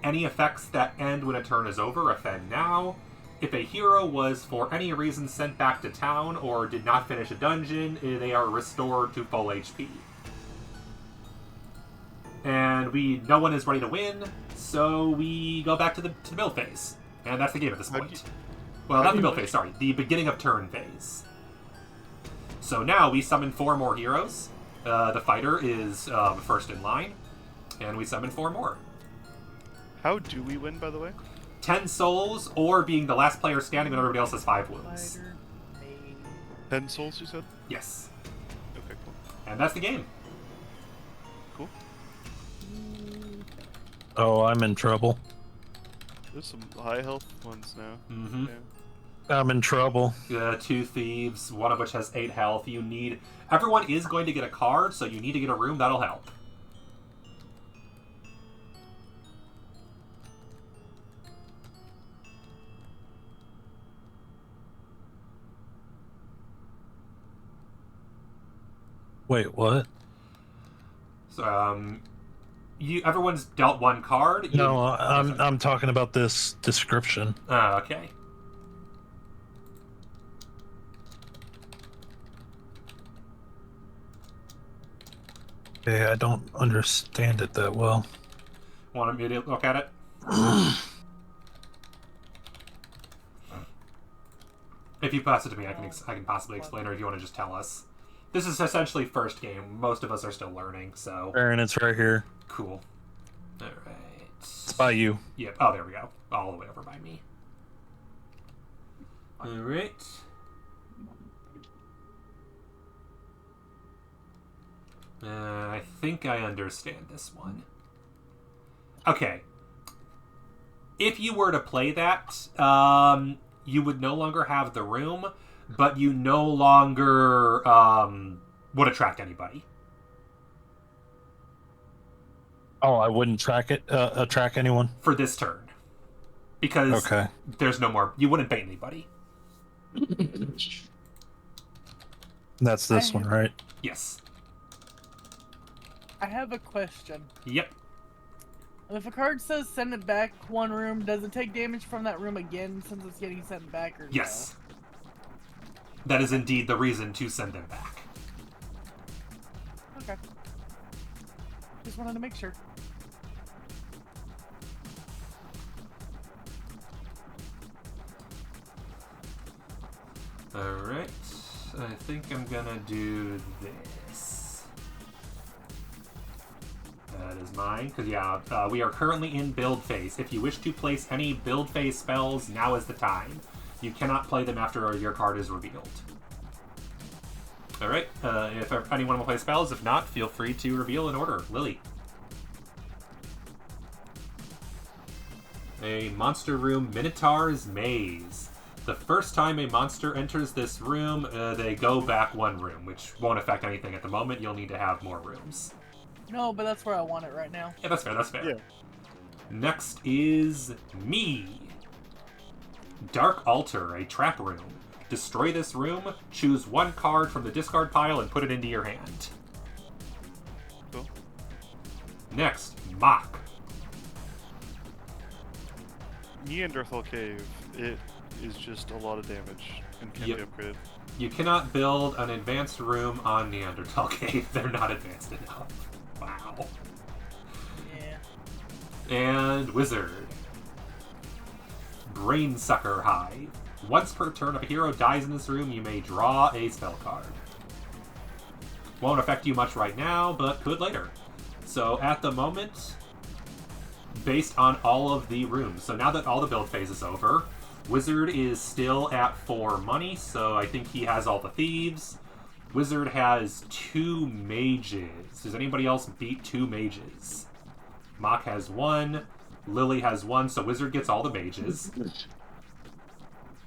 Any effects that end when a turn is over offend now. If a hero was for any reason sent back to town or did not finish a dungeon, they are restored to full HP. And no one is ready to win, so we go back to the build phase. And that's the game at this point. Well, not the build phase, sorry. The beginning of turn phase. So now we summon 4 more heroes. The fighter is first in line. And we summon 4 more. How do we win, by the way? 10 souls, or being the last player standing when everybody else has 5 wounds. 10 souls, you said? Yes. Okay, cool. And that's the game. Cool. Oh, I'm in trouble. There's some high health ones now. Mm-hmm. Yeah. I'm in trouble. 2 thieves, one of which has 8 health. Everyone is going to get a card, so you need to get a room. That'll help. Wait, what? So, everyone's dealt 1 card. No, I'm talking about this description. Okay. Okay, I don't understand it that well. Want me to look at it? If you pass it to me, I can possibly explain, or if you want to just tell us. This is essentially first game. Most of us are still learning, so... Aaron, it's right here. Cool. Alright. It's by you. Yep. Oh, there we go. All the way over by me. Alright. I think I understand this one. Okay. If you were to play that, you would no longer have the room, but you no longer would attract anybody. Oh, I wouldn't attract anyone? For this turn. Because there's no more... You wouldn't bait anybody. That's this one, right? Yes. I have a question. Yep. If a card says send it back 1 room, does it take damage from that room again since it's getting sent back, or yes. That is indeed the reason to send them back. Okay. Just wanted to make sure. Alright. I think I'm gonna do this. That is mine, because we are currently in build phase. If you wish to place any build phase spells, now is the time. You cannot play them after your card is revealed. Alright, if anyone will play spells, if not, feel free to reveal in order. Lily. A monster room, Minotaur's Maze. The first time a monster enters this room, they go back 1 room, which won't affect anything at the moment. You'll need to have more rooms. No, but that's where I want it right now. Yeah, that's fair, that's fair. Yeah. Next is me. Dark Altar, a trap room. Destroy this room, choose 1 card from the discard pile and put it into your hand. Cool. Next, Mock. Neanderthal Cave. It is just a lot of damage and can be upgraded. You cannot build an advanced room on Neanderthal Cave. They're not advanced enough. Wow. Yeah. And Wizard. Brainsucker Hive. Once per turn, if a hero dies in this room, you may draw a spell card. Won't affect you much right now, but could later. So at the moment, based on all of the rooms, so now that all the build phase is over, Wizard is still at 4 money, so I think he has all the thieves. Wizard has 2 mages. Does anybody else beat 2 mages? Mock has 1. Lily has 1, so Wizard gets all the mages.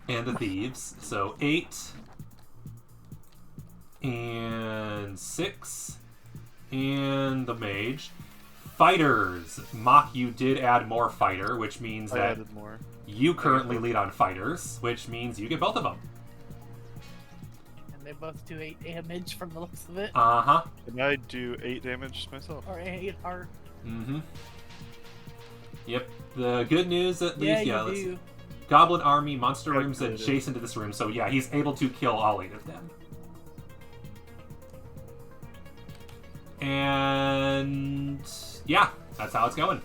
And the thieves. So 8. And 6. And the mage. Fighters. Mock, you did add more fighter, which means I that added more. you currently lead on fighters, which means you get both of them. And they both do 8 damage from the looks of it. Uh-huh. And I do 8 damage myself. Or 8 heart. Mm-hmm. Yep. The good news, at least, Yeah, let's you see. do. Goblin army, monster rooms Calculated. adjacent to this room. So yeah, he's able to kill all 8 of them. And yeah, that's how it's going.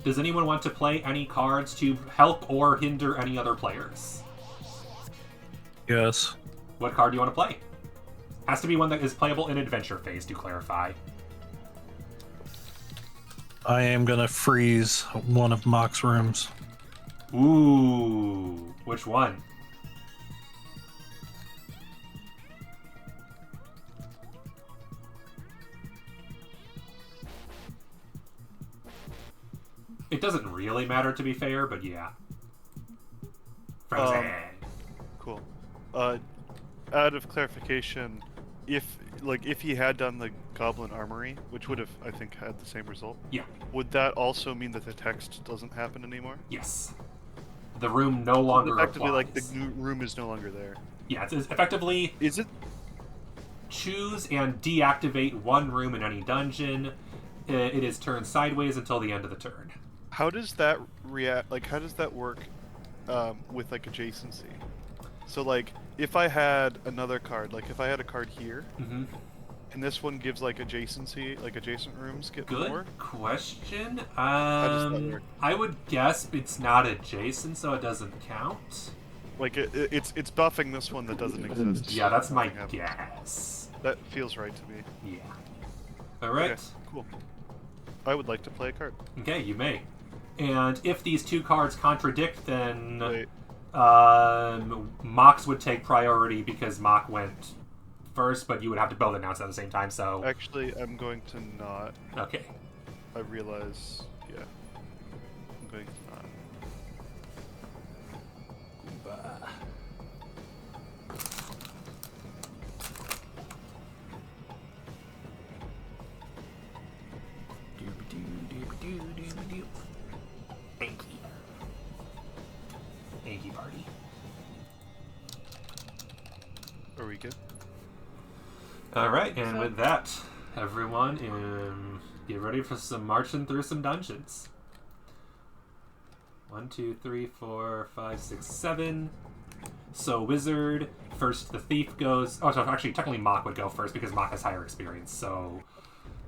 Does anyone want to play any cards to help or hinder any other players? Yes. What card do you want to play? Has to be one that is playable in adventure phase, to clarify. I am gonna freeze one of Mock's rooms. Ooh, which one? It doesn't really matter, to be fair, but yeah. Frozen. Cool. Out of clarification, if he had done the Goblin Armory, which would have, I think, had the same result, Yeah. would that also mean that the text doesn't happen anymore? Yes. The room no longer Effectively, applies. like, the new room is no longer there. Yeah, it's effectively Is it? choose and deactivate one room in any dungeon. It is turned sideways until the end of the turn. How does that react? Like, how does that work with like adjacency? So, like, if I had another card, like if I had a card here, Mm-hmm. and this one gives like adjacency, like adjacent rooms get Good more. question. does that work? I would guess it's not adjacent, so it doesn't count. Like it's buffing this one that doesn't exist. Yeah, that's my Nothing happens. guess. That feels right to me. Yeah. All right. Okay, cool. I would like to play a card. Okay, you may. And if these 2 cards contradict, then Wait. Mox would take priority because Mock went first, but you would have to both announce at the same time. So Actually, I'm going to not. okay. I realize. Yeah. I'm going to not. Anky party. Are we good? All right, and So- with that, everyone, get ready for some marching through some dungeons. 1, 2, 3, 4, 5, 6, 7. So wizard first. The thief goes. Oh, so actually, technically, Mock would go first because Mock has higher experience. So,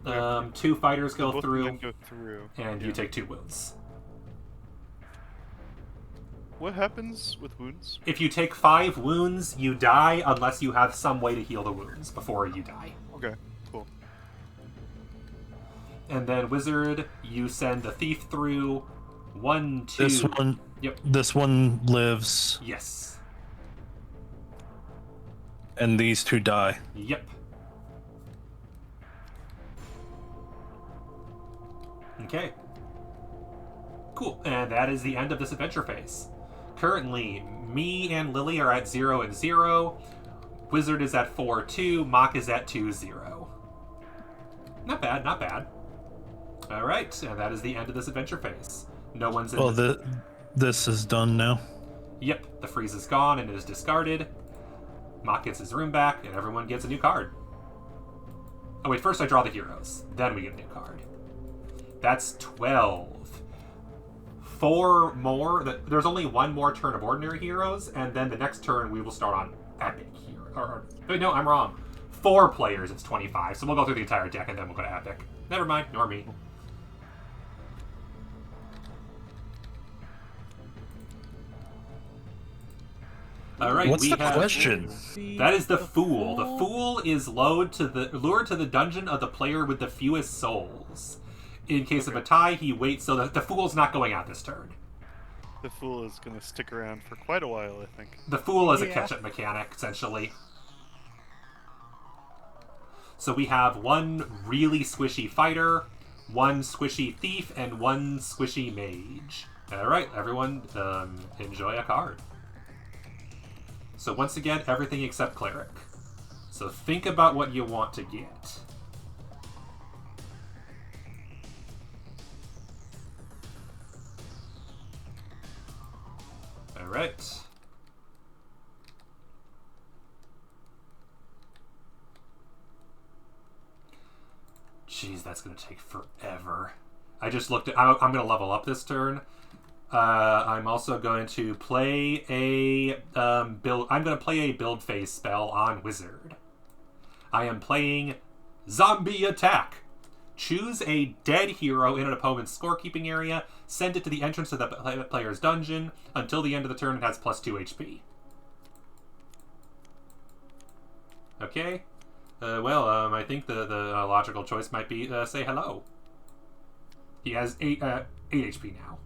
2 fighters go Both of through, them go through. and you Yeah. take 2 wounds. What happens with wounds? If you take 5 wounds, you die unless you have some way to heal the wounds before you die. Okay, cool. And then wizard, you send the thief through. 1, 2. This one. Yep. This one lives, Yes. and these 2 die. Yep. Okay. Cool. And that is the end of this adventure phase. Currently, me and Lily are at 0 and 0. Wizard is at 4-2. Mock is at 2-0. Not bad, not bad. Alright, and that is the end of this adventure phase. No one's in Well, the... this is done now. Yep, the freeze is gone and it is discarded. Mock gets his room back, and everyone gets a new card. Oh wait, first I draw the heroes. Then we get a new card. That's 12. 4 more. There's only 1 more turn of ordinary heroes, and then the next turn we will start on epic hero. Wait, no, I'm wrong. 4 players, it's 25. So we'll go through the entire deck, and then we'll go to epic. Never mind, nor me. All right, What's we the have... question? That is the Fool. The Fool is lured to the dungeon of the player with the fewest souls. In case of a tie, he waits so that the Fool's not going out this turn. The fool is gonna stick around for quite a while, I think. The Fool is a Yeah. catch-up mechanic, essentially. So we have 1 really squishy fighter, 1 squishy thief, and 1 squishy mage. Alright, everyone, enjoy a card. So once again, everything except cleric. So think about what you want to get. Alright. Jeez, that's gonna take forever. I just looked at... I'm going to level up this turn. I'm also going to play a build... I'm going to play a build phase spell on Wizard. I am playing Zombie Attack. Choose a dead hero in an opponent's scorekeeping area, send it to the entrance of the player's dungeon. Until the end of the turn, it has plus 2 HP. Okay. I think the logical choice might be say hello. He has 8 HP now.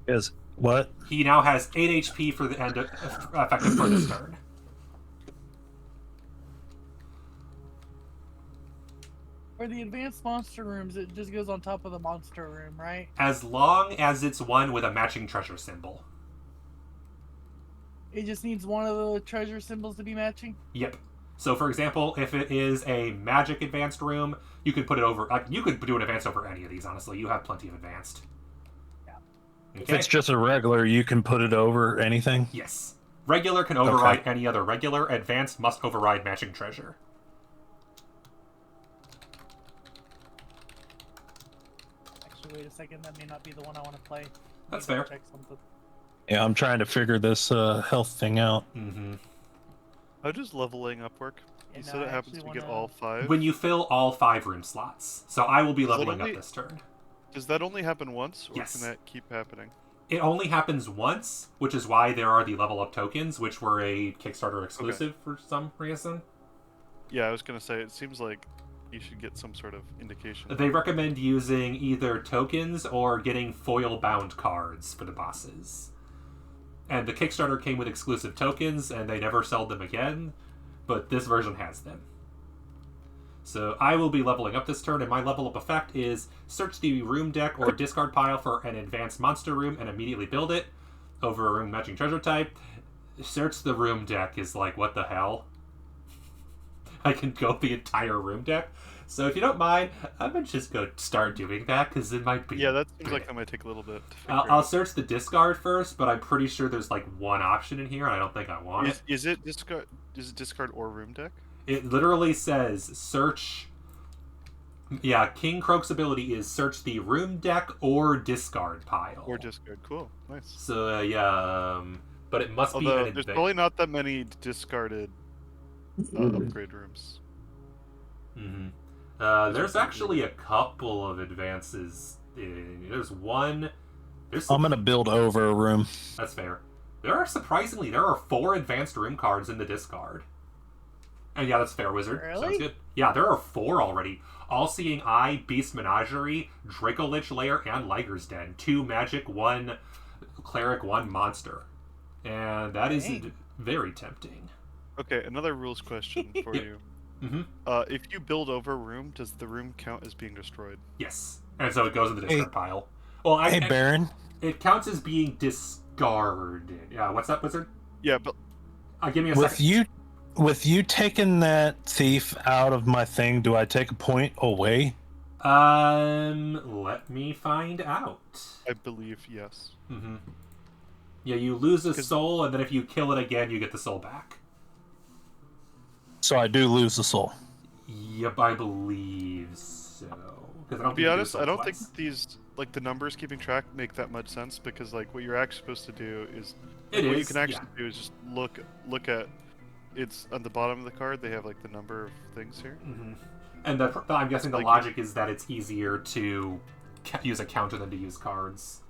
Is what? He now has 8 HP for the end of, effective for this turn. For the advanced monster rooms, it just goes on top of the monster room, right? As long as it's one with a matching treasure symbol. It just needs one of the treasure symbols to be matching? Yep. So, for example, if it is a magic advanced room, you could put it over... you could do an advanced over any of these, honestly. You have plenty of advanced. Yeah. Okay? If it's just a regular, you can put it over anything? Yes. Regular can override any other regular. Advanced must override matching treasure. Actually, wait a second. That may not be the one I want to play. That's Let me fair. Check something. Yeah, I'm trying to figure this health thing out. Mm-hmm. How does leveling up work? You Yeah, said no, it I happens actually to get wanna- all 5. When you fill all 5 room slots. So I will be Does that leveling only- up this turn. Does that only happen once, or Yes. can that keep happening? It only happens once, which is why there are the level up tokens, which were a Kickstarter exclusive for some reason. Yeah, I was gonna say, it seems like you should get some sort of indication. They recommend using either tokens or getting foil-bound cards for the bosses. And the Kickstarter came with exclusive tokens, and they never sold them again, but this version has them. So I will be leveling up this turn, and my level up effect is search the room deck or discard pile for an advanced monster room and immediately build it over a room matching treasure type. Search the room deck is like, what the hell? I can go the entire room deck. So if you don't mind, I'm going to just go start doing that, because it might be... Yeah, that seems big. like that might take a little bit to figure I'll out. search the discard first, but I'm pretty sure there's like one option in here, and I don't think I want it. Is it discard? Is it discard or room deck? It literally says search... Yeah, King Croak's ability is search the room deck or discard pile. Or discard? Cool, nice. So, but it must Although be there's probably not that many discarded upgrade rooms. Mm-hmm. There's actually a couple of advances. There's one... I'm going to build over a room. That's fair. There are 4 advanced room cards in the discard. And yeah, that's fair, Wizard. Really? Sounds good. Yeah, there are 4 already. All-Seeing Eye, Beast Menagerie, Dracolich Lair, and Liger's Den. 2 magic, 1 cleric, 1 monster. And that is very tempting. Okay, another rules question for you. Mm-hmm. If you build over a room, does the room count as being destroyed? Yes. And so it goes in the discard pile. Well, Hey, Baron. It counts as being discarded. Yeah, what's up, Wizard? Yeah, but Give me a second. With you taking that thief out of my thing, do I take a point away? Let me find out. I believe yes. Mm-hmm. Yeah, you lose a soul, and then if you kill it again, you get the soul back. So I do lose the soul. Yep, I believe so. Because I don't To be think you do honest, soul I don't twice. think these like the numbers keeping track make that much sense because like what you're actually supposed to do is It what you is, can actually do is just look at it's on the bottom of the card. They have like the number of things here. Mm-hmm. And I'm guessing the Like- logic is that it's easier to use a counter than to use cards.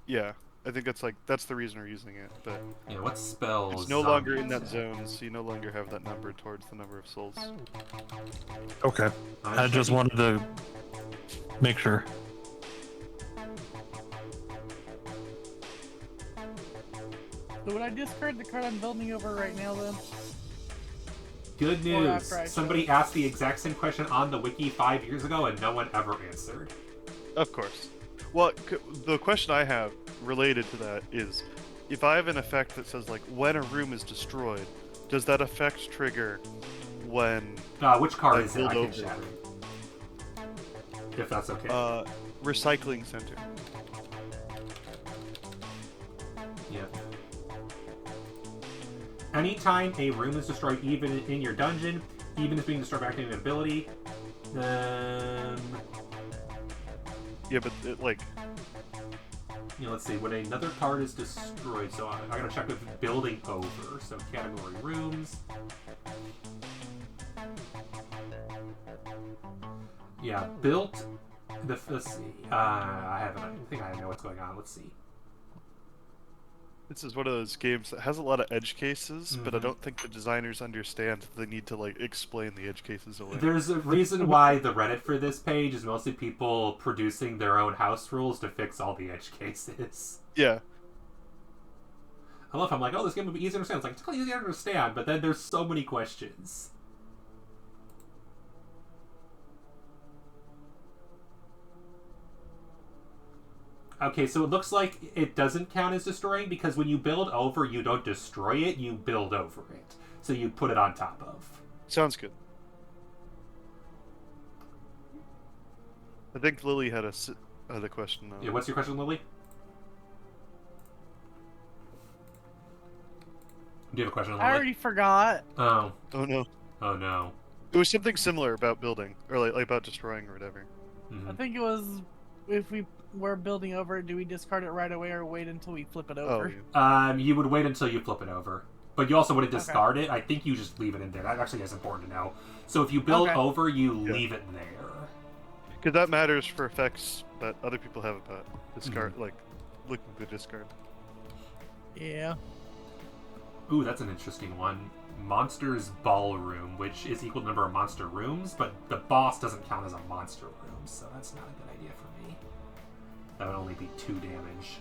Yeah, I think that's the reason we're using it. But Yeah, what spells? it's no longer in that zone, so you no longer have that number towards the number of souls. Okay. I just wanted to make sure. So would I discard the card I'm building over right now, then? Good Or news. after I Somebody asked the exact same question on the wiki 5 years ago, and no one ever answered. Of course. Well, the question I have related to that is, if I have an effect that says like when a room is destroyed, does that effect trigger when Which card I is it? build I can over check. it? If that's okay. Recycling center? Yeah. Anytime a room is destroyed, even in your dungeon, even if being destroyed by activating an ability, Yeah, but like, let's see. When another card is destroyed, so I gotta check with building over. So category rooms. Yeah, built. Let's see. I think I know what's going on. Let's see. this is one of those games that has a lot of edge cases, but I Mhm. don't think the designers understand that they need to like explain the edge cases away. There's a reason why the Reddit for this page is mostly people producing their own house rules to fix all the edge cases. Yeah. I love how I'm like, oh, this game would be easy to understand. It's like, it's easy to understand, but then there's so many questions. Okay, so it looks like it doesn't count as destroying because when you build over, you don't destroy it, you build over it. So you put it on top of. Sounds good. I think Lily had a question. Yeah, what's your question, Lily? Do you have a question, Lily? I already forgot. Oh. Oh no. Oh no. It was something similar about building, or like about destroying or whatever. Mm-hmm. I think it was if we were building over it, do we discard it right away or wait until we flip it Oh, over? yeah. You would wait until you flip it over. But you also wouldn't Okay. discard it. I think you just leave it in there. That actually is important to know. So if you build Okay. over, you Yeah. leave it there. Because that matters for effects that other people have about discard, like looking to discard. Yeah. Ooh, that's an interesting one. Monsters Ballroom, which is equal to the number of monster rooms, but the boss doesn't count as a monster room, so that's not a good idea for me. That would only be 2 damage.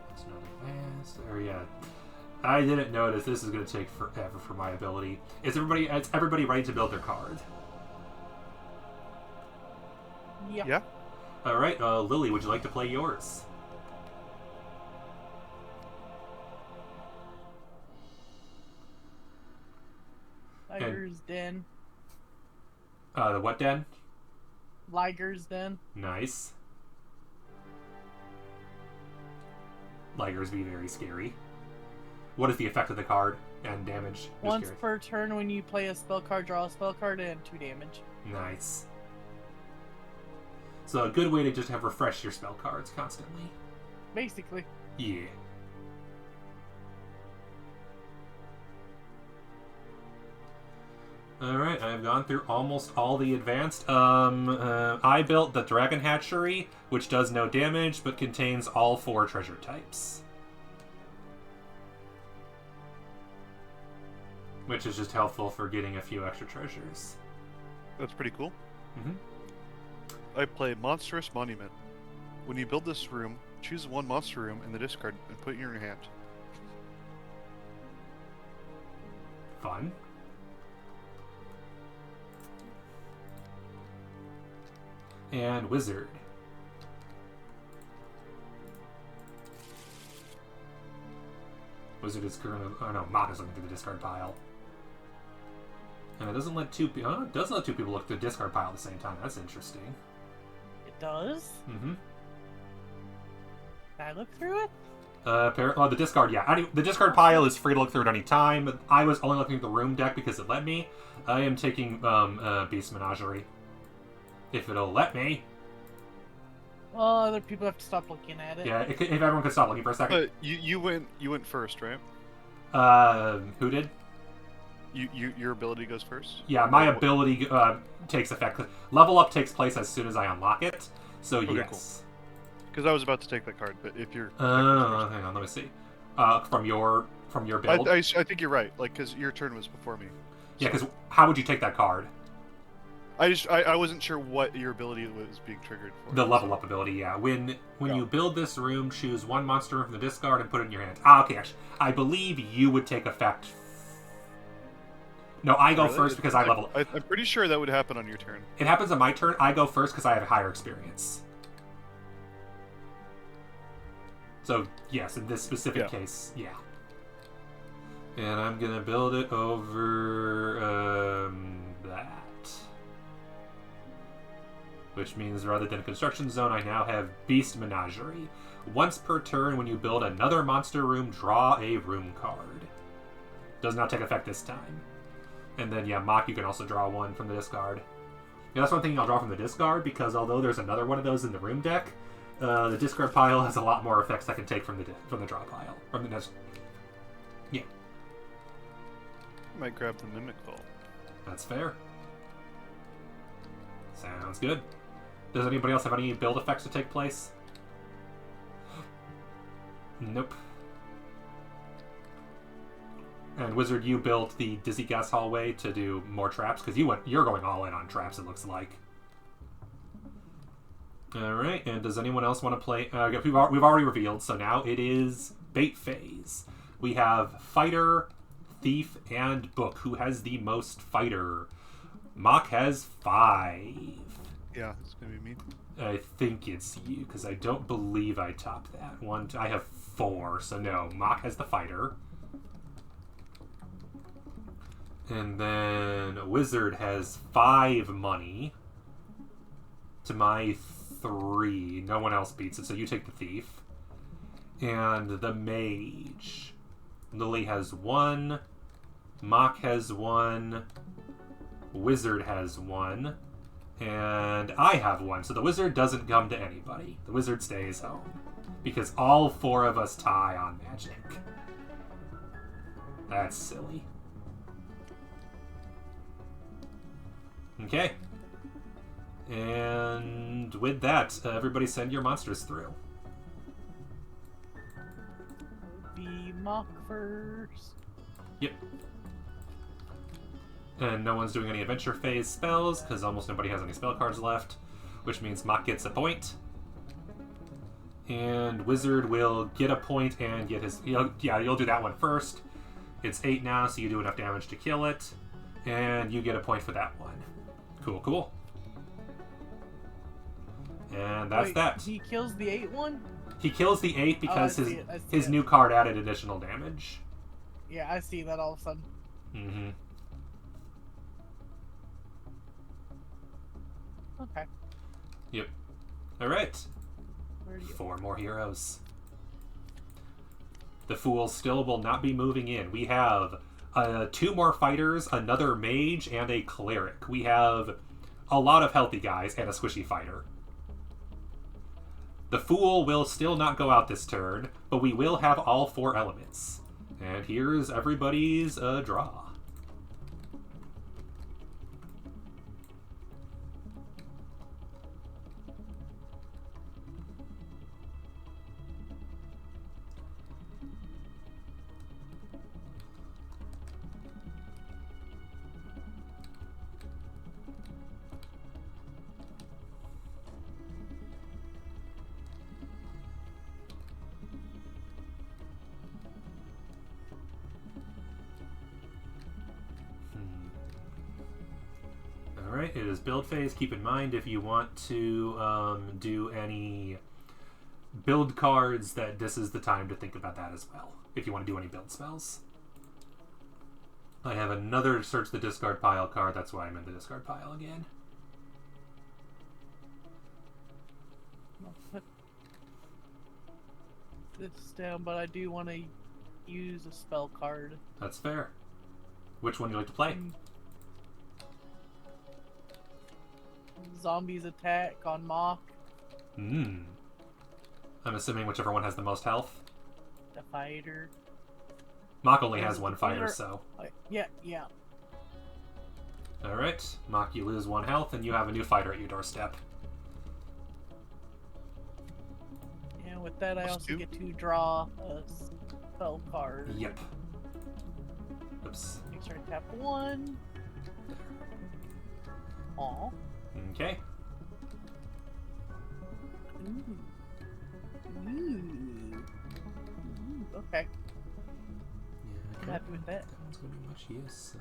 That's not advanced. Or yeah. I didn't notice. This is going to take forever for my ability. Is everybody ready to build their card? Yeah. Yeah. All right, Lily, would you like to play yours? Liger's Den. The what den? Liger's Den. Nice. Ligers be very scary. What is the effect of the card and damage? Just Once curious. per turn, when you play a spell card, draw a spell card and 2 damage. Nice. So a good way to just have refresh your spell cards constantly. Basically. Yeah. Alright, I've gone through almost all the advanced. I built the Dragon Hatchery, which does no damage, but contains all 4 treasure types. Which is just helpful for getting a few extra treasures. That's pretty cool. Mm-hmm. I play Monstrous Monument. When you build this room, choose one monster room in the discard and put it in your hand. Fun. And Wizard. Wizard is currently... Oh no, Mott is looking through the discard pile. And it doesn't let two people... Oh, it does let 2 people look through the discard pile at the same time. That's interesting. It does? Mm-hmm. Can I look through it? The discard, yeah. The discard pile is free to look through at any time. I was only looking at the room deck because it let me. I am taking Beast Menagerie. If it'll let me. Well, other people have to stop looking at it. Yeah, if everyone could stop looking for a second. But you went first, right? Who did? Your ability goes first. Yeah, my ability takes effect. Level up takes place as soon as I unlock it. So Okay, yes. Because I was about to take that card, but if you're Hang on, let me see. From your build. I think you're right. Like, because your turn was before me. Yeah, because how would you take that card? I wasn't sure what your ability was being triggered for. The level up ability, yeah. When Yeah. you build this room, choose one monster room from the discard and put it in your hand. Ah, okay. Actually, I believe you would take effect. No, I go Really? first because I level up. I'm pretty sure that would happen on your turn. It happens on my turn. I go first because I have higher experience. So, yes, in this specific case, yeah. And I'm going to build it over that. which means rather than construction zone, I now have Beast Menagerie. Once per turn, when you build another monster room, draw a room card. Does not take effect this time. And then, yeah, Mock, you can also draw one from the discard. Yeah, that's one thing I'll draw from the discard, because although there's another one of those in the room deck, the discard pile has a lot more effects I can take from the draw pile. Yeah. Might grab the Mimic Vault. That's fair. Sounds good. Does anybody else have any build effects to take place? Nope. And Wizard, you built the Dizzy Gas Hallway to do more traps, because you're going all in on traps, it looks like. Alright, and does anyone else want to play? We've already revealed, so now it is Bait Phase. We have Fighter, Thief, and Book. Who has the most Fighter? Mock has 5. Yeah, it's gonna be me. I think it's you, because I don't believe I topped that. I have 4, so no. Mock has the Fighter. And then Wizard has 5 money to my 3. No one else beats it, so you take the Thief. And the Mage. Lily has 1. Mock has 1. Wizard has 1. And I have 1. So the Wizard doesn't come to anybody. The Wizard stays home. Because all 4 of us tie on magic. That's silly. Okay. And with that, everybody send your monsters through. Be Mock first. Yep. And no one's doing any adventure phase spells, because almost nobody has any spell cards left, which means Mock gets a point. And Wizard will get a point and get his... you'll do that one first. It's 8 now, so you do enough damage to kill it. And you get a point for that one. Cool, cool. And that's that. He kills the 8 one? He kills the 8 because I see his it. new card added additional damage. Yeah, I see that all of a sudden. Mm-hmm. Okay. Yep. Alright. Where do you... 4 more heroes. The Fool still will not be moving in. We have 2 more fighters, another mage, and a cleric. We have a lot of healthy guys and a squishy fighter. The Fool will still not go out this turn, but we will have all 4 elements. And here's everybody's draw. Alright, it is build phase. Keep in mind, if you want to do any build cards, that this is the time to think about that as well, if you want to do any build spells. I have another search the discard pile card, that's why I'm in the discard pile again. I'll put this down, but I do want to use a spell card. That's fair. Which one do you like to play? Zombies attack on Mock. I'm assuming whichever one has the most health. The fighter. Mock only has 1 fighter, so... Yeah. Alright, Mock, you lose 1 health, and you have a new fighter at your doorstep. And with that, I also get to draw a spell card. Yep. Oops. Make sure I tap 1. Aw. Okay. Okay. Yeah, I'm happy with that. That one's gonna be much use, so...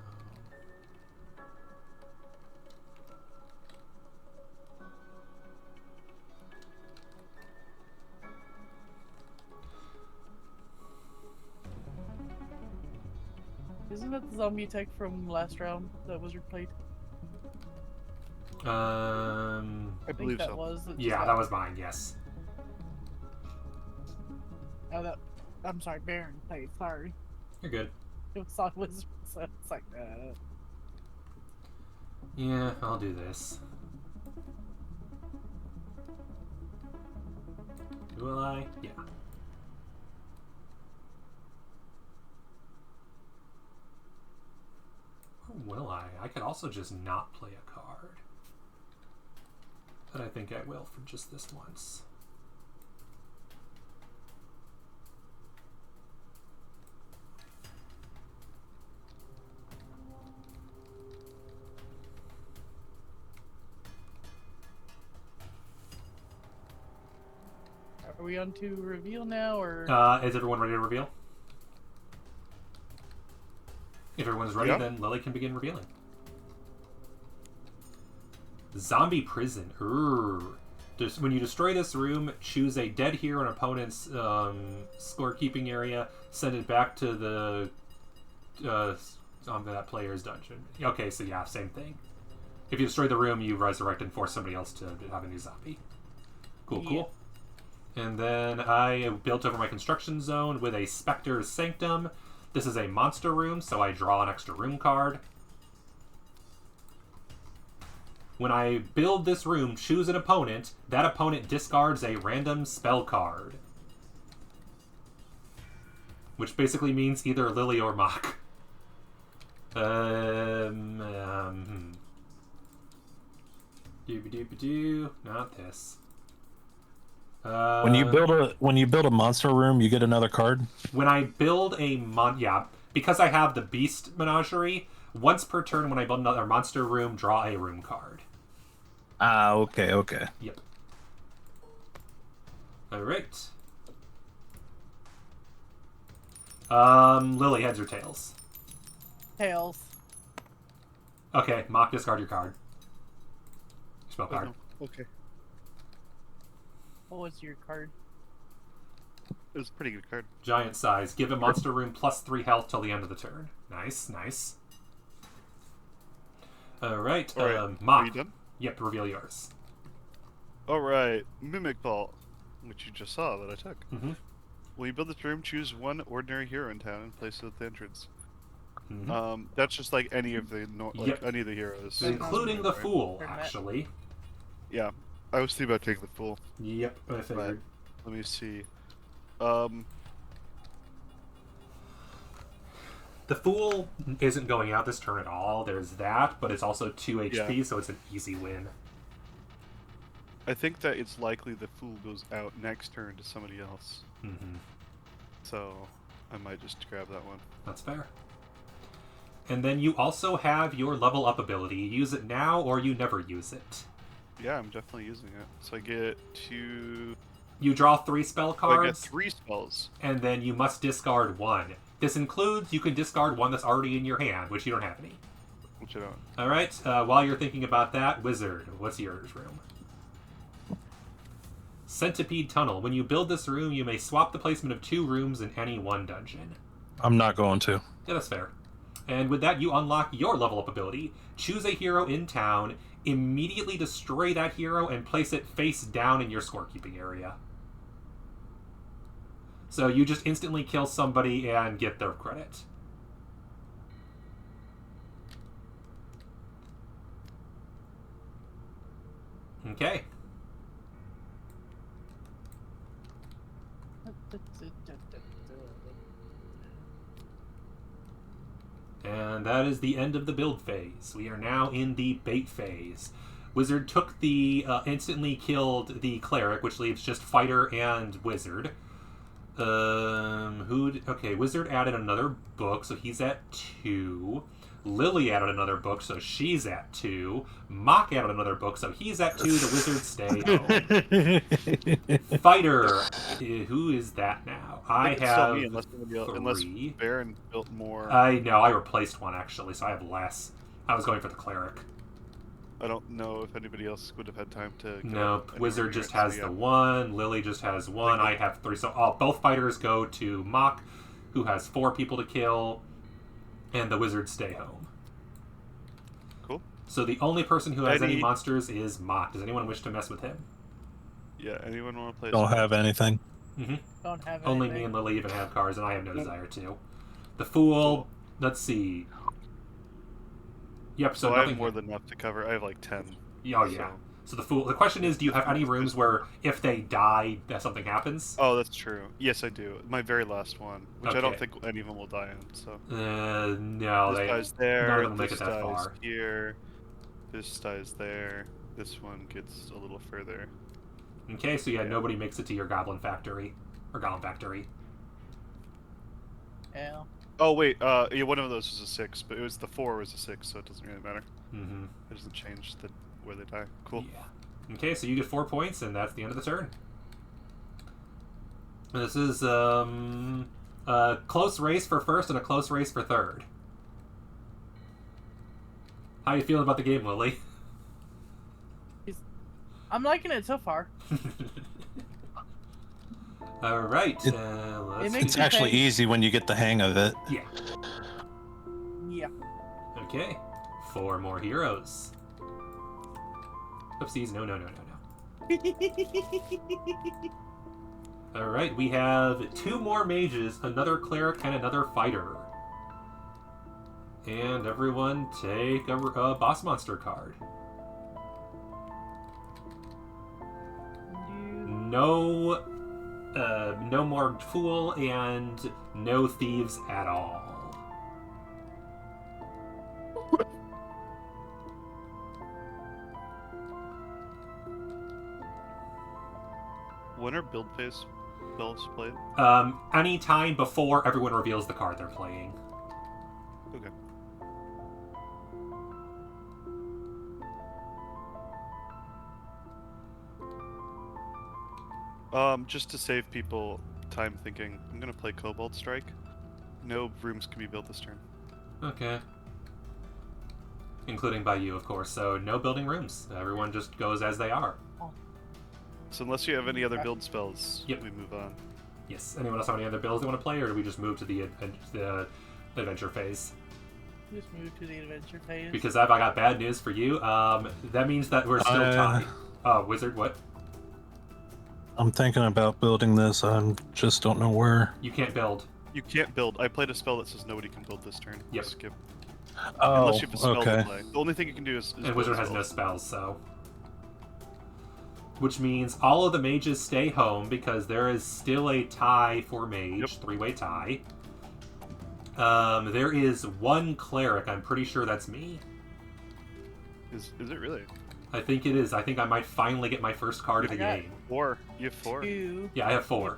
Isn't that the zombie attack from last round that Wizard played? I think believe that so. was. Yeah, that was mine. Yes. Oh, that. I'm sorry, Baron. Hey, sorry. You're good. It was on Wizard, so it's like that. Yeah, I'll do this. Will I? Yeah. Or will I? I could also just not play a card. But I think I will for just this once. Are we on to reveal now, or? Is everyone ready to reveal? If everyone's ready, Yeah. then Lily can begin revealing. Zombie prison. Just when you destroy this room, choose a dead hero in opponent's scorekeeping area. Send it back to the on that player's dungeon. Okay, so yeah, same thing. If you destroy the room, you resurrect and force somebody else to have a new zombie. Cool, cool. And then I built over my construction zone with a Spectre's Sanctum. This is a monster room, so I draw an extra room card. When I build this room, choose an opponent. That opponent discards a random spell card. Which basically means either Lily or Mock. Doobie-doobie-doo. Not this. When you build a monster room, you get another card. When I build a because I have the Beast Menagerie, once per turn when I build another monster room, draw a room card. Ah, okay. Yep. Alright. Lily, heads or tails? Tails. Okay, Mock, discard your card. Spell card. Okay. What was your card? It was a pretty good card. Giant size. Give a monster room +3 health till the end of the turn. Nice, nice. Alright, Mock. Are you done? Yep, reveal yours. Alright, Mimic Vault, which you just saw that I took. Mm-hmm. When you build this room, choose one ordinary hero in town and place it at the entrance. Mm-hmm. That's just like any of the any of the heroes, Including the right? Fool, actually. Yeah, I was thinking about taking the Fool. Yep, I figured. Let me see. The Fool isn't going out this turn at all. There's that, but it's also 2 HP, so it's an easy win. I think that it's likely the Fool goes out next turn to somebody else. Mm-hmm. So I might just grab that one. That's fair. And then you also have your level up ability. You use it now or you never use it. Yeah, I'm definitely using it. So I get two... You draw 3 spell cards. I get 3 spells. And then you must discard 1. This includes you can discard 1 that's already in your hand, which you don't have any. Which I don't. Alright, while you're thinking about that, Wizard, what's yours room? Centipede Tunnel. When you build this room, you may swap the placement of 2 rooms in any one dungeon. I'm not going to. Yeah, that's fair. And with that, you unlock your level up ability. Choose a hero in town, immediately destroy that hero, and place it face down in your scorekeeping area. So you just instantly kill somebody and get their credit. Okay. And that is the end of the build phase. We are now in the bait phase. Wizard took the instantly killed the cleric, which leaves just fighter and wizard. Okay, Wizard added another book, so he's at 2. Lily added another book, so she's at 2. Mock added another book, so he's at 2. The Wizard stay home. Fighter, who is that now? I it's have still me, unless Baron built more. I know, I replaced one actually, so I have less. I was going for the cleric. I don't know if anybody else would have had time to... No, Wizard just has the 1, Lily just has 1, I have 3. So both fighters go to Mock, who has 4 people to kill, and the Wizard stay home. Cool. So the only person who has any Any- monsters is Mock. Does anyone wish to mess with him? Yeah, anyone want to play? Don't have anything. Mm-hmm. Don't have Only anything. me and Lily even have cards, and I have no desire to. The Fool. Cool. Let's see. Yep. So I nothing. have more than enough to cover. I have like 10. Oh yeah. So the Fool. The question is, do you have any rooms where if they die, that something happens? Oh, that's true. Yes, I do. My very last one, which I don't Okay. think any of them will die in. So No, this they. guy's none there. of them make This it that guy's far. here. This guy's there. This one gets a little further. Okay, so yeah, nobody makes it to your Goblin Factory or Goblin Factory. Yeah. Oh wait, yeah, one of those was a 6, but it was the 4 was a 6, so it doesn't really matter. Mm-hmm. It doesn't change where they die. Cool. Yeah. Okay, so you get 4 points, and that's the end of the turn. This is a close race for first and a close race for third. How you feeling about the game, Lily? I'm liking it so far. All right. It- Let's makes It's see. you actually think- easy when you get the hang of it. Yeah. Yeah. Okay. 4 more heroes. Oopsies. No. All right. We have 2 more mages, another cleric, and another fighter. And everyone take a boss monster card. No more fool and no thieves at all. When are build phase spells played? Any time before everyone reveals the card they're playing. Okay. Just to save people time thinking, I'm gonna play Cobalt Strike. No rooms can be built this turn. Okay. Including by you, of course. So no building rooms. Everyone just goes as they are. So unless you have any other build spells, Yep. we move on. Yes. Anyone else have any other builds they want to play, or do we just move to the adventure phase? Just move to the adventure phase. Because I got bad news for you. That means that we're still tied. Wizard, what? I'm thinking about building this. I just don't know where. You can't build. You can't build. I played a spell that says nobody can build this turn. Yep. Skip. Oh, Unless you have a spell okay. to play. The only thing you can do is And build Wizard has no spells. spells, so. Which means all of the mages stay home because there is still a tie for mage, Yep. 3-way tie. There is 1 cleric. I'm pretty sure that's me. Is it really? I think it is. I think I might finally get my first card of the I got game. 4. You have 4. 2. Yeah, I have 4.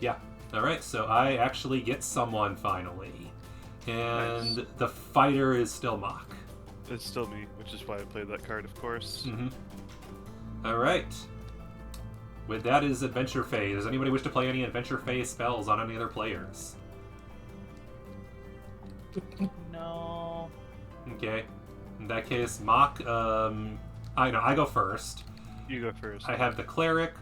Yeah. All right. So I actually get someone finally, and Nice. the fighter is still Mock. It's still me, which is why I played that card, of course. Mm-hmm. All right. With that is adventure phase. Does anybody wish to play any adventure phase spells on any other players? No. Okay. In that case, Mock. I go first. You go first. I have the cleric.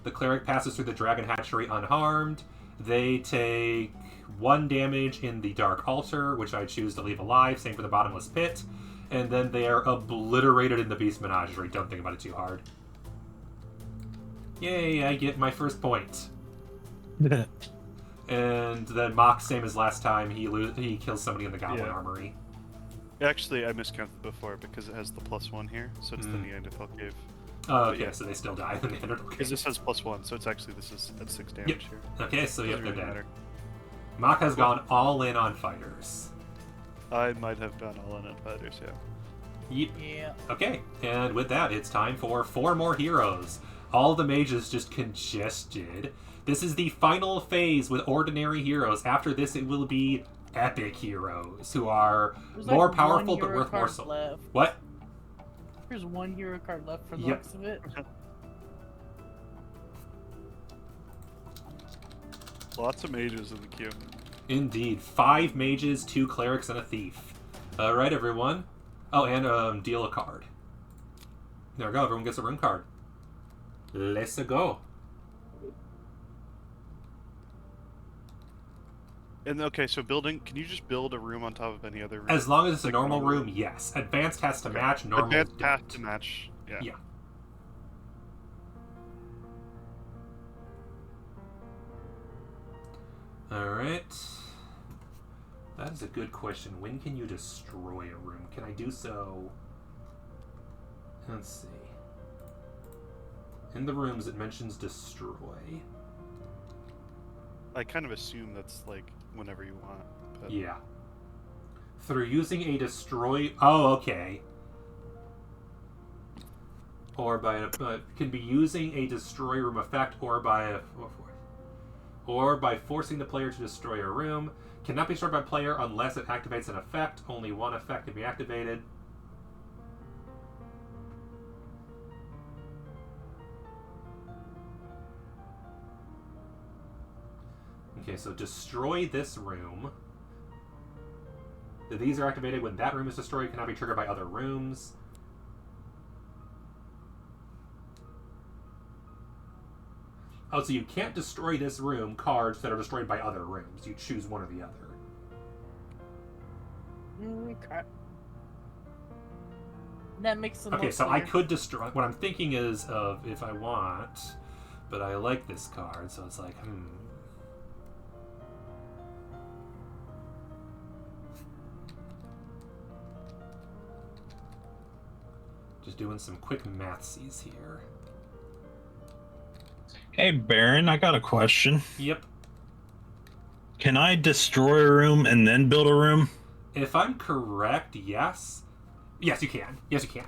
The cleric passes through the dragon hatchery unharmed. They take 1 damage in the dark altar, which I choose to leave alive. Same for the bottomless pit. And then they are obliterated in the beast menagerie. Don't think about it too hard. Yay, I get my first point. And then Mock, same as last time, he kills somebody in the goblin Yeah. armory. Actually, I miscounted before because it has the +1 here, so it's the Neanderthal cave. Oh, okay, yeah. so they still die in the Neanderthal Because cave. this has +1, so it's actually this is at 6 damage Yep. here. Okay, so yep, Doesn't they're really dead. matter. Mock has gone all in on fighters. I might have gone all in on fighters, yeah. Yep. Yeah. Okay, and with that, it's time for 4 more heroes. All the mages just congested. This is the final phase with ordinary heroes. After this, it will be epic heroes who are There's more like powerful one but hero worth more card soul. left. What? There's 1 hero card left for the Yep. looks of it. Lots of mages in the queue. Indeed. 5 mages, 2 clerics, and a thief. Alright, everyone. Oh, and deal a card. There we go. Everyone gets a room card. Let's go. And okay, so building, can you just build a room on top of any other room? As long as it's a Like normal normal? room, yes. Advanced has to Okay. match, normal Advanced has don't. to match. Yeah. Yeah. Alright. That is a good question. When can you destroy a room? Can I do so? Let's see. In the rooms, it mentions destroy. I kind of assume that's like whenever you want. But... Yeah. Through using a destroy... Oh, okay. Or by... can be using a destroy room effect or by... Or by forcing the player to destroy a room. Cannot be destroyed by player unless it activates an effect. Only one effect can be activated. Okay, so destroy this room. These are activated when that room is destroyed. Cannot be triggered by other rooms. Oh, so you can't destroy this room cards that are destroyed by other rooms. You choose one or the other. Okay. That makes them Okay, more so I clear. could destroy... What I'm thinking is of if I want, but I like this card, so it's like, Just doing some quick mathsies here. Hey, Baron, I got a question. Yep. Can I destroy a room and then build a room? If I'm correct, yes. Yes, you can. Yes, you can.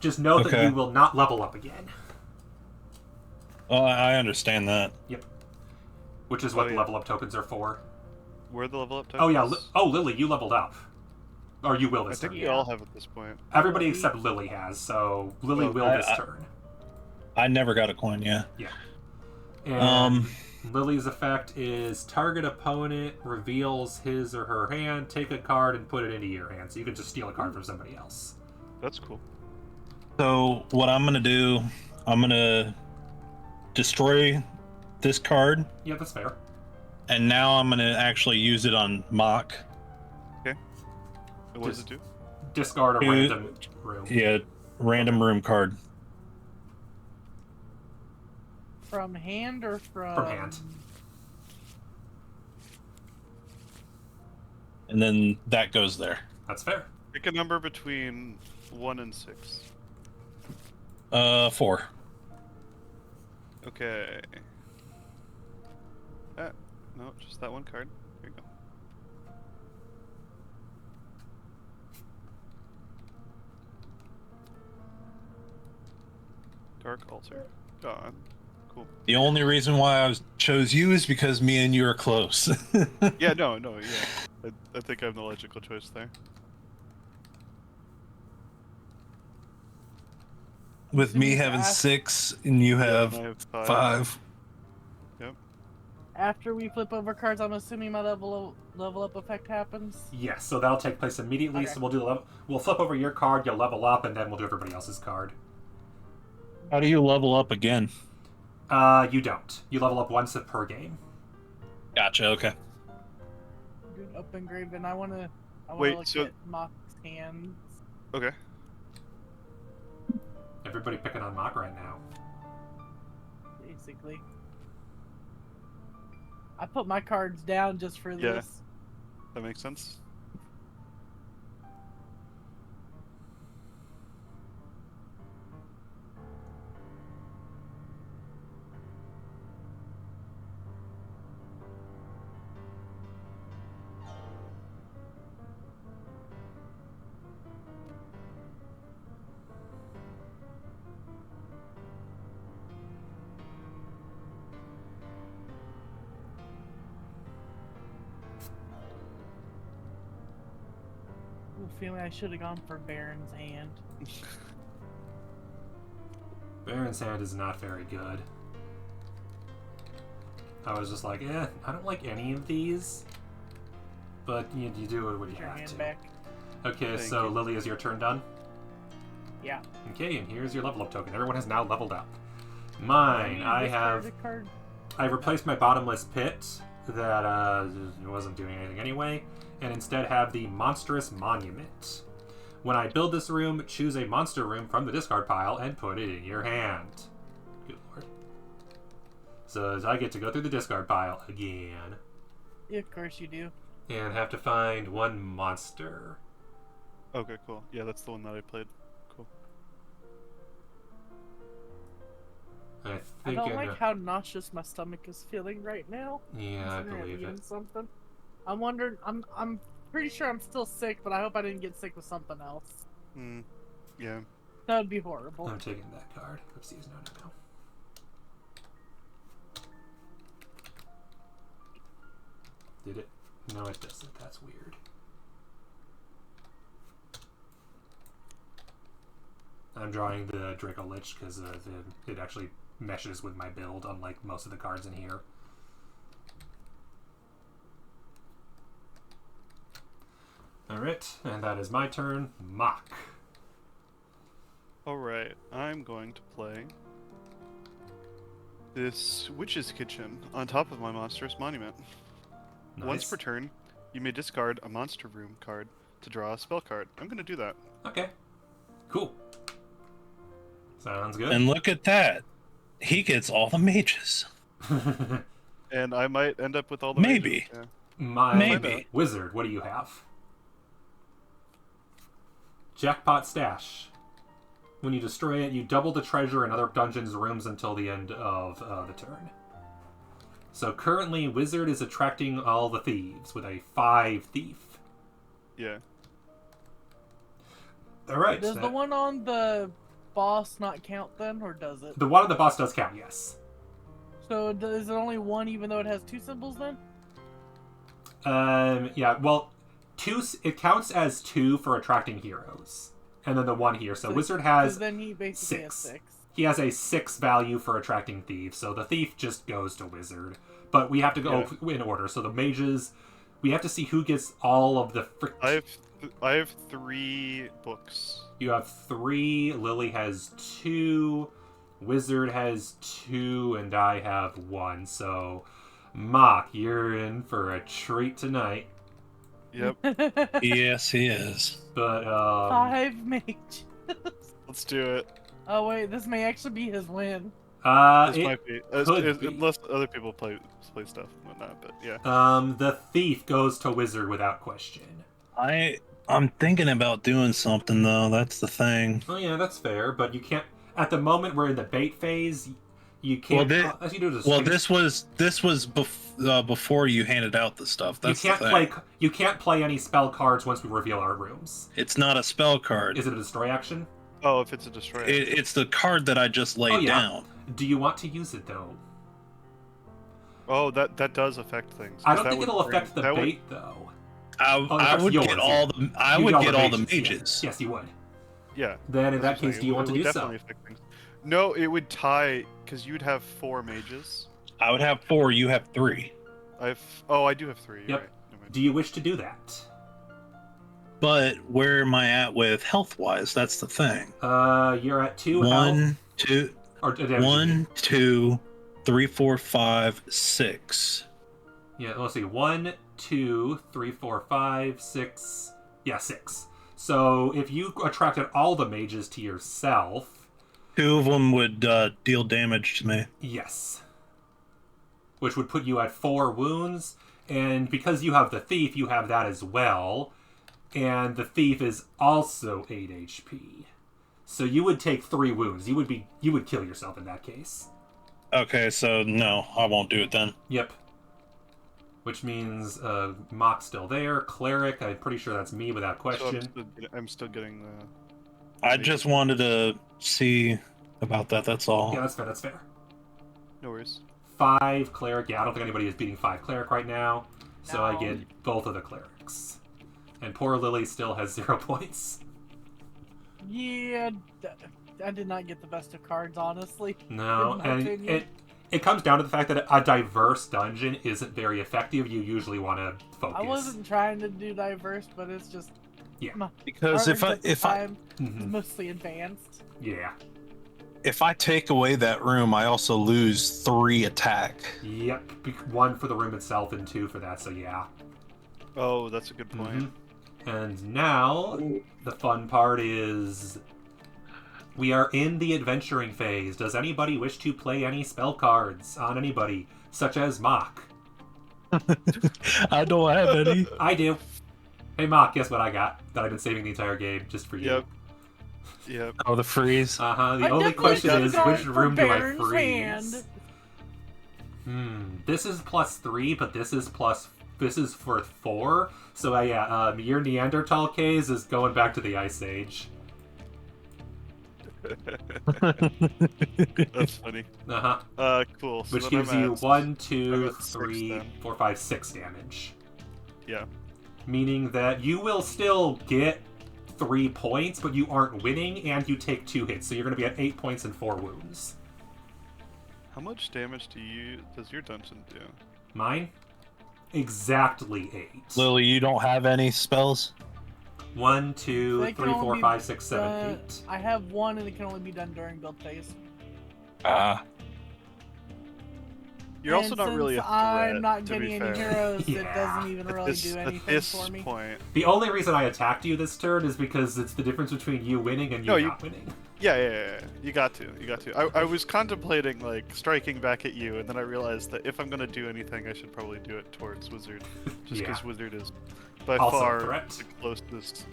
Just note that Okay. you will not level up again. Oh, I understand that. Yep. Which is what Oh, the yeah. level up tokens are for. Where are the level up tokens? Oh, yeah. Lily, you leveled up. Or you will I this think turn. we all have at this point. Everybody except Lily has, so Lily Oh, will this turn. I never got a coin, yeah. Yeah. And Lily's effect is target opponent reveals his or her hand, take a card and put it into your hand. So you can just steal a card from somebody else. That's cool. So what I'm gonna do, I'm gonna destroy this card, Yeah, that's fair. and now I'm gonna actually use it on Mock. And what does it do? Discard a Dude. random room. Yeah, random room card. From hand or from... From hand. And then that goes there. That's fair. Pick a number between 1 and 6. 4. Okay. No, just that one card. Here you go. Dark Altar. Gone. Cool. The only reason why I chose you is because me and you are close. Yeah, no, yeah. I think I'm the logical choice there. With me having 6 and you have and I have 5. 5. After we flip over cards, I'm assuming my level up effect happens. Yes, so that'll take place immediately. Okay. So we'll do the level. We'll flip over your card, you'll level up, and then we'll do everybody else's card. How do you level up again? You don't. You level up once per game. Gotcha, okay. Dude, up engraven. I wanna Wait, look so- at Mock's hands. Okay. Everybody picking on Mock right now. Basically. I put my cards down just for Yeah. this. That makes sense. Feeling I should have gone for Baron's hand. Baron's hand is not very good. I was just like, I don't like any of these. But you do it when you Put your have hand to. back. Okay, Thank so you. Lily, is your turn done? Yeah. Okay, and here's your level up token. Everyone has now leveled up. Mine, I Discard have... a card. I replaced my bottomless pit that wasn't doing anything anyway, and instead have the Monstrous Monument. When I build this room, choose a monster room from the discard pile and put it in your hand. Good lord. So I get to go through the discard pile again. Yeah, of course you do. And have to find one monster. Okay, cool. Yeah, that's the one that I played. Cool. I I think don't like how nauseous my stomach is feeling right now. Yeah, I Considering I've believe eaten it. Something. I'm wondering. I'm pretty sure I'm still sick, but I hope I didn't get sick with something else. Yeah. That would be horrible. I'm taking that card. Oopsies, no. Did it? No, it doesn't. That's weird. I'm drawing the Draco Lich because it actually meshes with my build, unlike most of the cards in here. Alright, and that is my turn. Mock. Alright, I'm going to play this Witch's Kitchen on top of my Monstrous Monument. Nice. Once per turn, you may discard a Monster Room card to draw a spell card. I'm going to do that. Okay. Cool. Sounds good. And look at that. He gets all the mages. And I might end up with all the Maybe. mages, yeah. My Maybe. wizard, what do you have? Jackpot Stash. When you destroy it, you double the treasure in other dungeons' rooms until the end of the turn. So currently, Wizard is attracting all the thieves with a 5 thief. Yeah. Alright. Does the one on the boss not count then, or does it? The one on the boss does count, yes. So is it only one even though it has 2 symbols then? Yeah, well, it counts as 2 for attracting heroes. And then the 1 here. So Wizard has then he basically 6. has 6. He has a 6 value for attracting thieves, so the thief just goes to Wizard. But we have to go in order. So the mages, we have to see who gets all of the I have 3 books. You have 3, Lily has 2, Wizard has 2, and I have 1. So, Mock, you're in for a treat tonight. Yep. Yes, he is. But, 5 mages. Let's do it. Oh wait, this may actually be his win. This it might be. could be. Unless other people play stuff and whatnot, but yeah. The thief goes to Wizard without question. I'm thinking about doing something though. That's the thing. Oh yeah, that's fair, but you can't. At the moment we're in the bait phase, you can't. This was before you handed out the stuff. That's you can't the thing. You can't play any spell cards once we reveal our rooms. It's not a spell card. Is it a destroy action? Oh, if it's a destroyer. It's the card that I just laid down. Do you want to use it though? Oh, that does affect things. I don't think it'll affect the bait though. I would get all the mages. Yes, you would. Yeah. Then in that case, do you want to do so? Affect things. No, it would tie because you'd have 4 mages. I would have 4. You have 3. I do have 3. Yep. Right. Do you wish to do that? But where am I at with health wise? That's the thing. You're at 2 1, health. 2, Or 1, 2, 3, 4, 5, 6. Yeah, let's see. 1, 2, 3, 4, 5, 6. Yeah, 6. So if you attracted all the mages to yourself, 2 of them would deal damage to me. yes, which would put you at 4 wounds. And because you have the thief, you have that as well. And the thief is also 8 HP. So you would take 3 wounds. You would kill yourself in that case. Okay, so no, I won't do it then. Yep. Which means Mock's still there. Cleric, I'm pretty sure that's me without question. So I'm still getting the. I just wanted to see about that. That's all. Yeah, that's fair. No worries. 5 cleric. Yeah, I don't think anybody is beating 5 cleric right now. So I No. get both of the clerics. And poor Lily still has 0 points. Yeah, I did not get the best of cards, honestly. No, in my and opinion. it comes down to the fact that a diverse dungeon isn't very effective. You usually want to focus. I wasn't trying to do diverse, but it's just Yeah. my Because art at the time Mhm. is mostly advanced. Yeah. if I take away that room, I also lose 3 attack. Yep, 1 for the room itself and 2 for that, so yeah. Oh, that's a good point. And now, the fun part is... we are in the adventuring phase. Does anybody wish to play any spell cards on anybody, such as Mock? I don't have any. I do. Hey, Mock, guess what I got that I've been saving the entire game just for you? Yep. Oh, the freeze. Uh-huh. The I only definitely question should've is, gone which for room do I Baron's freeze? Hand. This is +3, but this is for 4. So yeah, your Neanderthal case is going back to the Ice Age. That's funny. Cool. So Which then gives I'm you at- 1, 2, I'm at 6 3, then. 4, 5, 6 damage. Yeah. Meaning that you will still get 3 points, but you aren't winning, and you take 2 hits. So you're going to be at 8 points and 4 wounds. How much damage does your dungeon do? Mine? Exactly 8. Lily, you don't have any spells? 1, 2, They 3, can 4, only 5, be 6, 7, done- 8. I have 1 and it can only be done during build phase. You're also And not really a since threat, I'm not to getting be any fair. heroes, Yeah. it doesn't even really do At anything this for me. point. The only reason I attacked you this turn is because it's the difference between you winning and you No, not winning. Yeah. You got to. I was contemplating like striking back at you, and then I realized that if I'm gonna do anything, I should probably do it towards Wizard, just Yeah. because Wizard is by Also a far threat. the closest.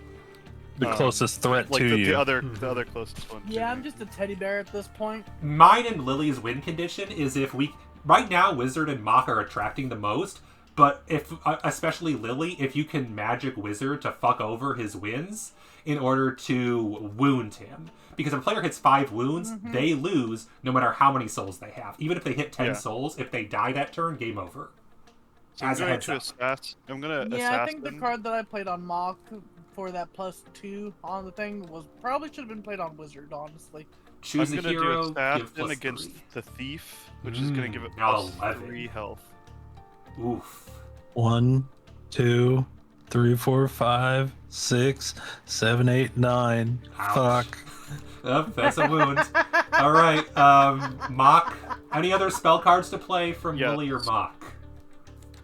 The closest threat Like to the you. other closest one. to Yeah, me. I'm just a teddy bear at this point. Mine and Lily's win condition is if we... Right now, Wizard and Mock are attracting the most, but if, especially Lily, if you can magic Wizard to fuck over his wins in order to wound him. Because if a player hits 5 wounds, they lose no matter how many souls they have. Even if they hit 10 Yeah. souls, if they die that turn, game over. So I'm As a going heads to up. I'm gonna Yeah, I think the assassin. card that I played on Mock for that +2 on the thing was probably should have been played on Wizard, honestly. Choose I'm a gonna hero, do give assassin +3. against the thief, which is gonna give it now plus 11. 3 health. Oof. 1, 2, 3, 4, 5, 6, 7, 8, 9. Ouch. Fuck. Oh, that's a wound. Alright, Mock. Any other spell cards to play from Yes. Lily or Mock?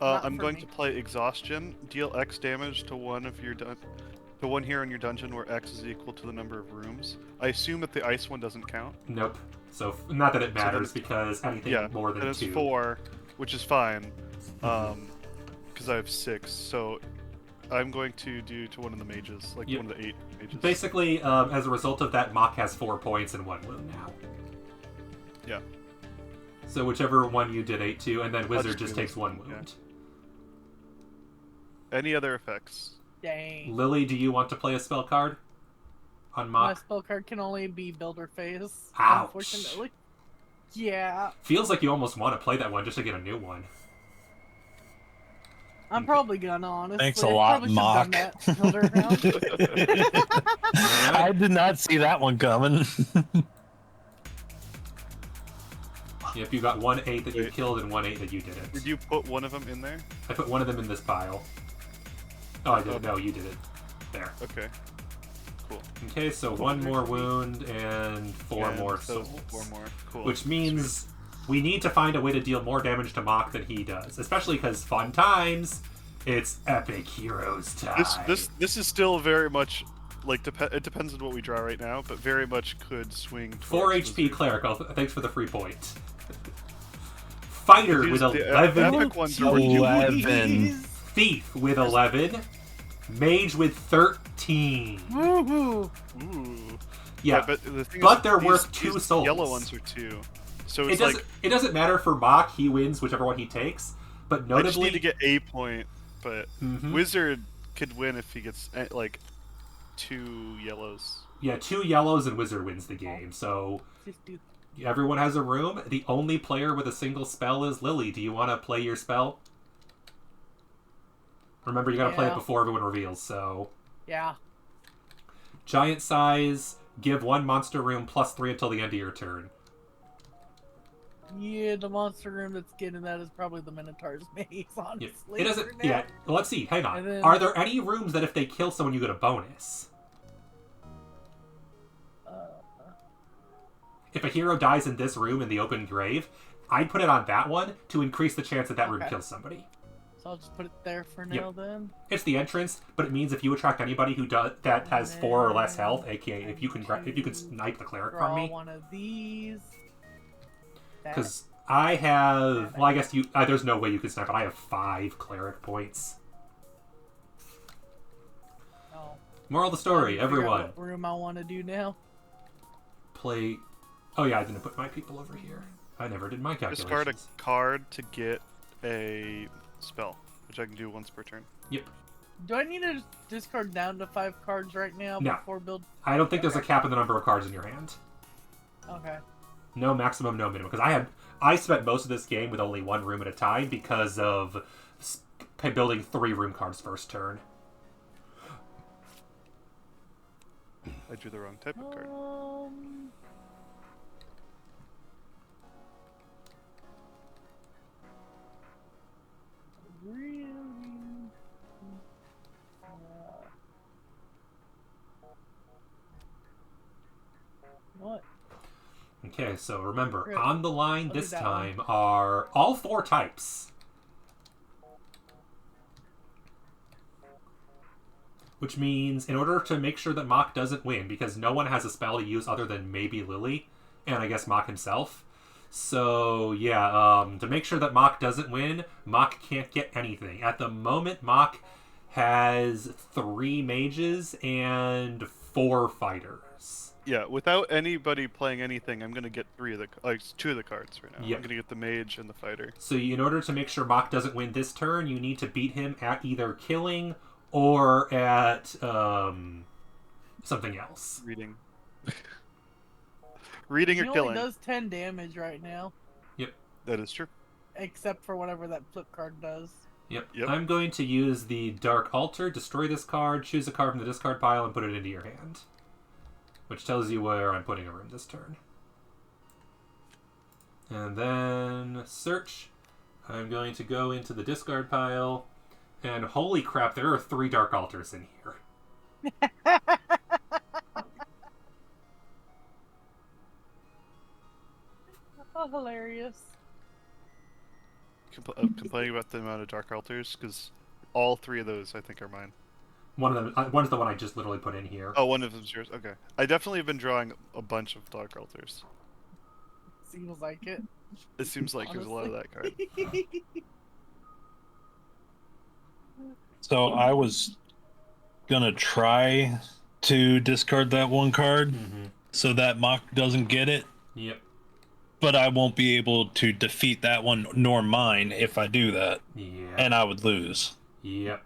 Not I'm for going me. to play exhaustion. Deal X damage to one of your to one hero in your dungeon where X is equal to the number of rooms. I assume that the ice one doesn't count. Nope. So, not that it then matters, because anything Yeah, more than then it's 2. 4, which is fine, because I have 6. So I'm going to do to one of the mages, like Yep. one of the 8 mages. Basically, as a result of that, Mock has 4 points and 1 wound now. Yeah. So whichever one you did 8 to, and then Wizard just just do takes this. 1 Yeah. wound. Any other effects? Dang. Lily, do you want to play a spell card on My Mock? spell card can only be builder phase, Ouch. unfortunately. Yeah, Feels like you almost want to play that one just to get a new one. I'm probably gonna, honestly. Thanks a lot, Probably should've done Mock. that builder round. I did not see that one coming. Yep, you got 1 8 that you Wait. killed and 1 8 that you didn't. Did you put one of them in there? I put one of them in this pile. Oh, I didn't. No, you did it. There. Okay. Cool. Okay, so 1 more wound and 4 And more so souls. 4 more. Cool. Which means we need to find a way to deal more damage to Mock than he does. Especially because fun times, it's epic heroes time. This is still very much like it depends on what we draw right now, but very much could swing. 4 towards HP Wizard. cleric. Oh, thanks for the free point. Fighter with These- the 11. epic ones are 11. Thief with 11. Mage with 13. Woohoo! Ooh. Yeah, but the thing but is, they're these- worth 2 these souls. Yellow ones are 2. So it it's doesn't. like It doesn't matter for Mock. He wins whichever one he takes. But I just notably, need to get a point, but Mhm. Wizard could win if he gets like 2 yellows. yeah, 2 yellows and Wizard wins the game. So Just do. everyone has a room. The only player with a single spell is Lily. Do you want to play your spell? Remember, you gotta play it Yeah. before everyone reveals. So Yeah. giant size. Give 1 monster room plus 3 until the end of your turn. Yeah, the monster room that's getting that is probably the Minotaur's maze, Yeah, honestly. it doesn't. for now. Yeah. Well, let's see. Hang on. And then- Are there any rooms that if they kill someone, you get a bonus? If a hero dies in this room in the open grave, I'd put it on that one to increase the chance that that room kills somebody. So I'll just put it there for now then. It's the entrance, but it means if you attract anybody who does that has 4 or less health, aka if you can snipe the cleric from me. One of these. Because I have, well, I guess you. There's no way you could snipe it. I have 5 cleric points. Oh. Moral of the story, everyone. What room I want to do now? Play. Oh yeah, I didn't put my people over here. I never did my calculations. Discard a card to get a spell, which I can do once per turn. Yep. Do I need to discard down to 5 cards right now No. before build? I don't think there's a cap on the number of cards in your hand. Okay. No maximum, no minimum. Because I spent most of this game with only 1 room at a time because of building 3 room cards first turn. I drew the wrong type of card. Really? What? Okay, so remember, Great. on the line I'll do this that time are all 4 types. Which means, in order to make sure that Mock doesn't win, because no one has a spell to use other than maybe Lily, and I guess Mock himself. So, yeah, to make sure that Mock doesn't win, Mock can't get anything. At the moment, Mock has 3 mages and 4 fighters. Yeah, without anybody playing anything, I'm gonna get 2 of the cards right now. Yep. I'm gonna get the mage and the fighter. So in order to make sure Mock doesn't win this turn, you need to beat him at either killing or at something else. Reading. Reading He or only killing. does 10 damage right now, Yep. That is true. except for whatever that flip card does. Yep. Yep. I'm going to use the Dark Altar, destroy this card, choose a card from the discard pile, and put it into your hand. Which tells you where I'm putting a room this turn. And then search. I'm going to go into the discard pile, and holy crap, there are 3 Dark Altars in here. Oh, hilarious. Complaining about the amount of dark altars, because all 3 of those I think are mine. One's the one I just literally put in here. Oh, one of them's yours. Okay. I definitely have been drawing a bunch of dark altars. Seems like it. It seems like there's a lot of that card. So I was gonna try to discard that 1 card so that Mock doesn't get it, Yep. but I won't be able to defeat that one nor mine if I do that, Yeah. and I would lose. Yep.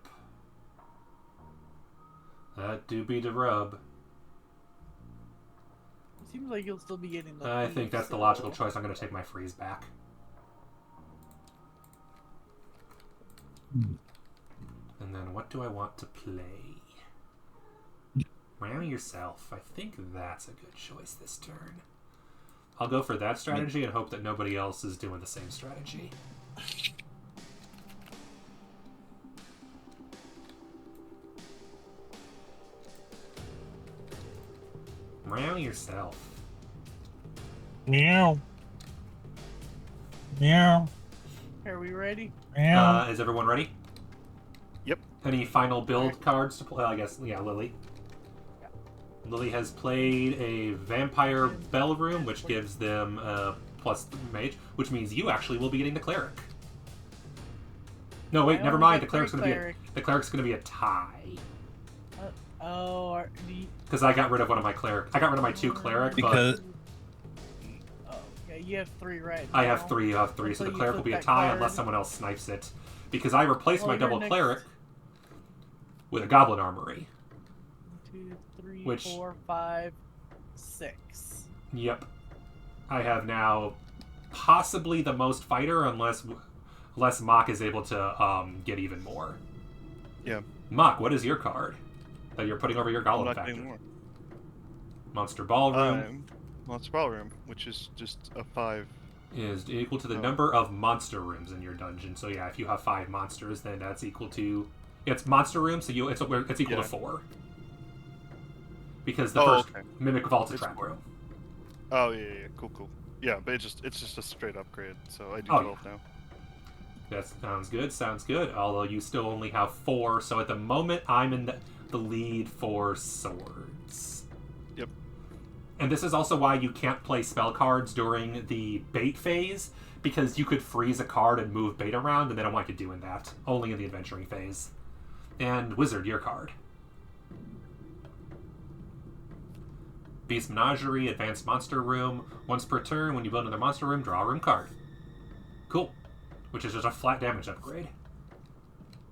That do be the rub. Seems like you'll still be getting the. I think that's the logical choice. I'm going to take my freeze back. And then what do I want to play? Ram yourself. I think that's a good choice this turn. I'll go for that strategy and hope that nobody else is doing the same strategy. Ram yourself. Meow. Meow. Are we ready? Meow. Is everyone ready? Yep. Any final build cards to play? I guess, yeah, Lily. Yeah. Lily has played a Vampire Bell Room, which gives them plus mage, which means you actually will be getting the Cleric. No, wait, I never only mind. get The Cleric's three going to be cleric. the Cleric's going to be a tie. Because I got rid of one of my Cleric. I got rid of my 2 Cleric, Because Oh, okay, you have 3 right but I now. have 3 of 3, so Until the you Cleric will flip be a that tie card. unless someone else snipes it. Because I replaced my Well, your double next- Cleric with a Goblin Armory. 2, 3, Which- 4, 5, 6. Yep. I have now possibly the most fighter unless Mock is able to get even more. Yeah. Mock, what is your card that you're putting over your I'm Golem not Factor? getting more. Monster Ballroom Monster Ballroom, which is just a 5. is equal to the Oh. number of monster rooms in your dungeon. So yeah, if you have 5 monsters, then that's equal to... It's monster room, so it's equal to 4. Because the first okay. Mimic Vault's a It's trap 4. room. Oh yeah. Cool. Yeah, but it's just a straight upgrade, so I do Oh, 12 now. That sounds good. Although you still only have 4, so at the moment I'm in the lead for swords. Yep. And this is also why you can't play spell cards during the bait phase, because you could freeze a card and move bait around, and they don't want you doing that. Only in the adventuring phase. And Wizard, your card. Beast Menagerie, Advanced Monster Room. Once per turn, when you build another monster room, draw a room card. Cool. Which is just a flat damage upgrade.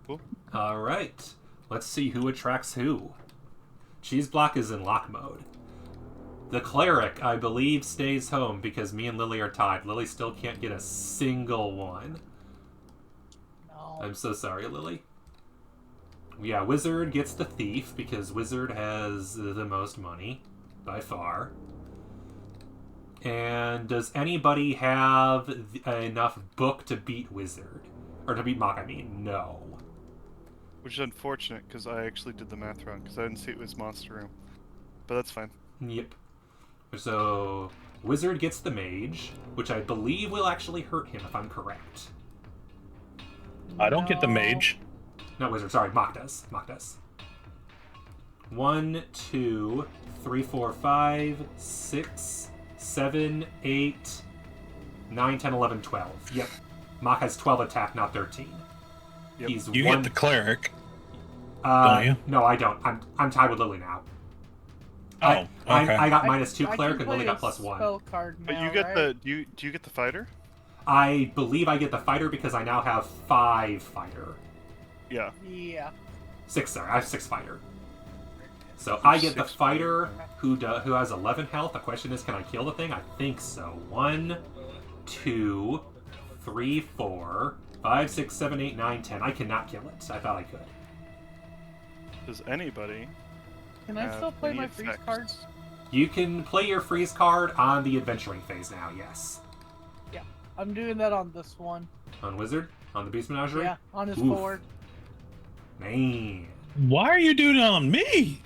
Cool. Alright. Let's see who attracts who. Cheese Block is in lock mode. The Cleric, I believe, stays home because me and Lily are tied. Lily still can't get a single one. No. I'm so sorry, Lily. Yeah, Wizard gets the Thief because Wizard has the most money. By far. And does anybody have enough book to beat Wizard? Or to beat Mock, I mean. No. Which is unfortunate, because I actually did the math wrong, because I didn't see it was Monster Room. But that's fine. Yep. So, Wizard gets the Mage, which I believe will actually hurt him, if I'm correct. I don't get the No. mage. Not Wizard, sorry, Mock does. Mock does. 1, 2, 3, 4, 5, 6, 7, 8, 9, 10, 11, 12. Yep. Mock has 12 attack, not 13. Yep. He's You one... get the cleric, don't you? No, I don't. I'm tied with Lily now. Oh, okay. I got -2 I cleric can and Lily play got a +1. spell card But now, you get right? the do you get the fighter? I believe I get the fighter because I now have 5 fighter. Yeah. Yeah. 6, sorry. I have 6 fighter. So I get the 6 fighter fighter. who has 11 health. The question is, can I kill the thing? I think so. 1, 2, 3, 4, 5, 6, 7, 8, 9, 10. I cannot kill it. I thought I could. Does anybody Can I have still play any my freeze effects? cards? You can play your freeze card on the adventuring phase now, yes. Yeah. I'm doing that on this one. On Wizard? On the Beast Menagerie? Yeah, on his Oof. board. Man. Why are you doing it on me?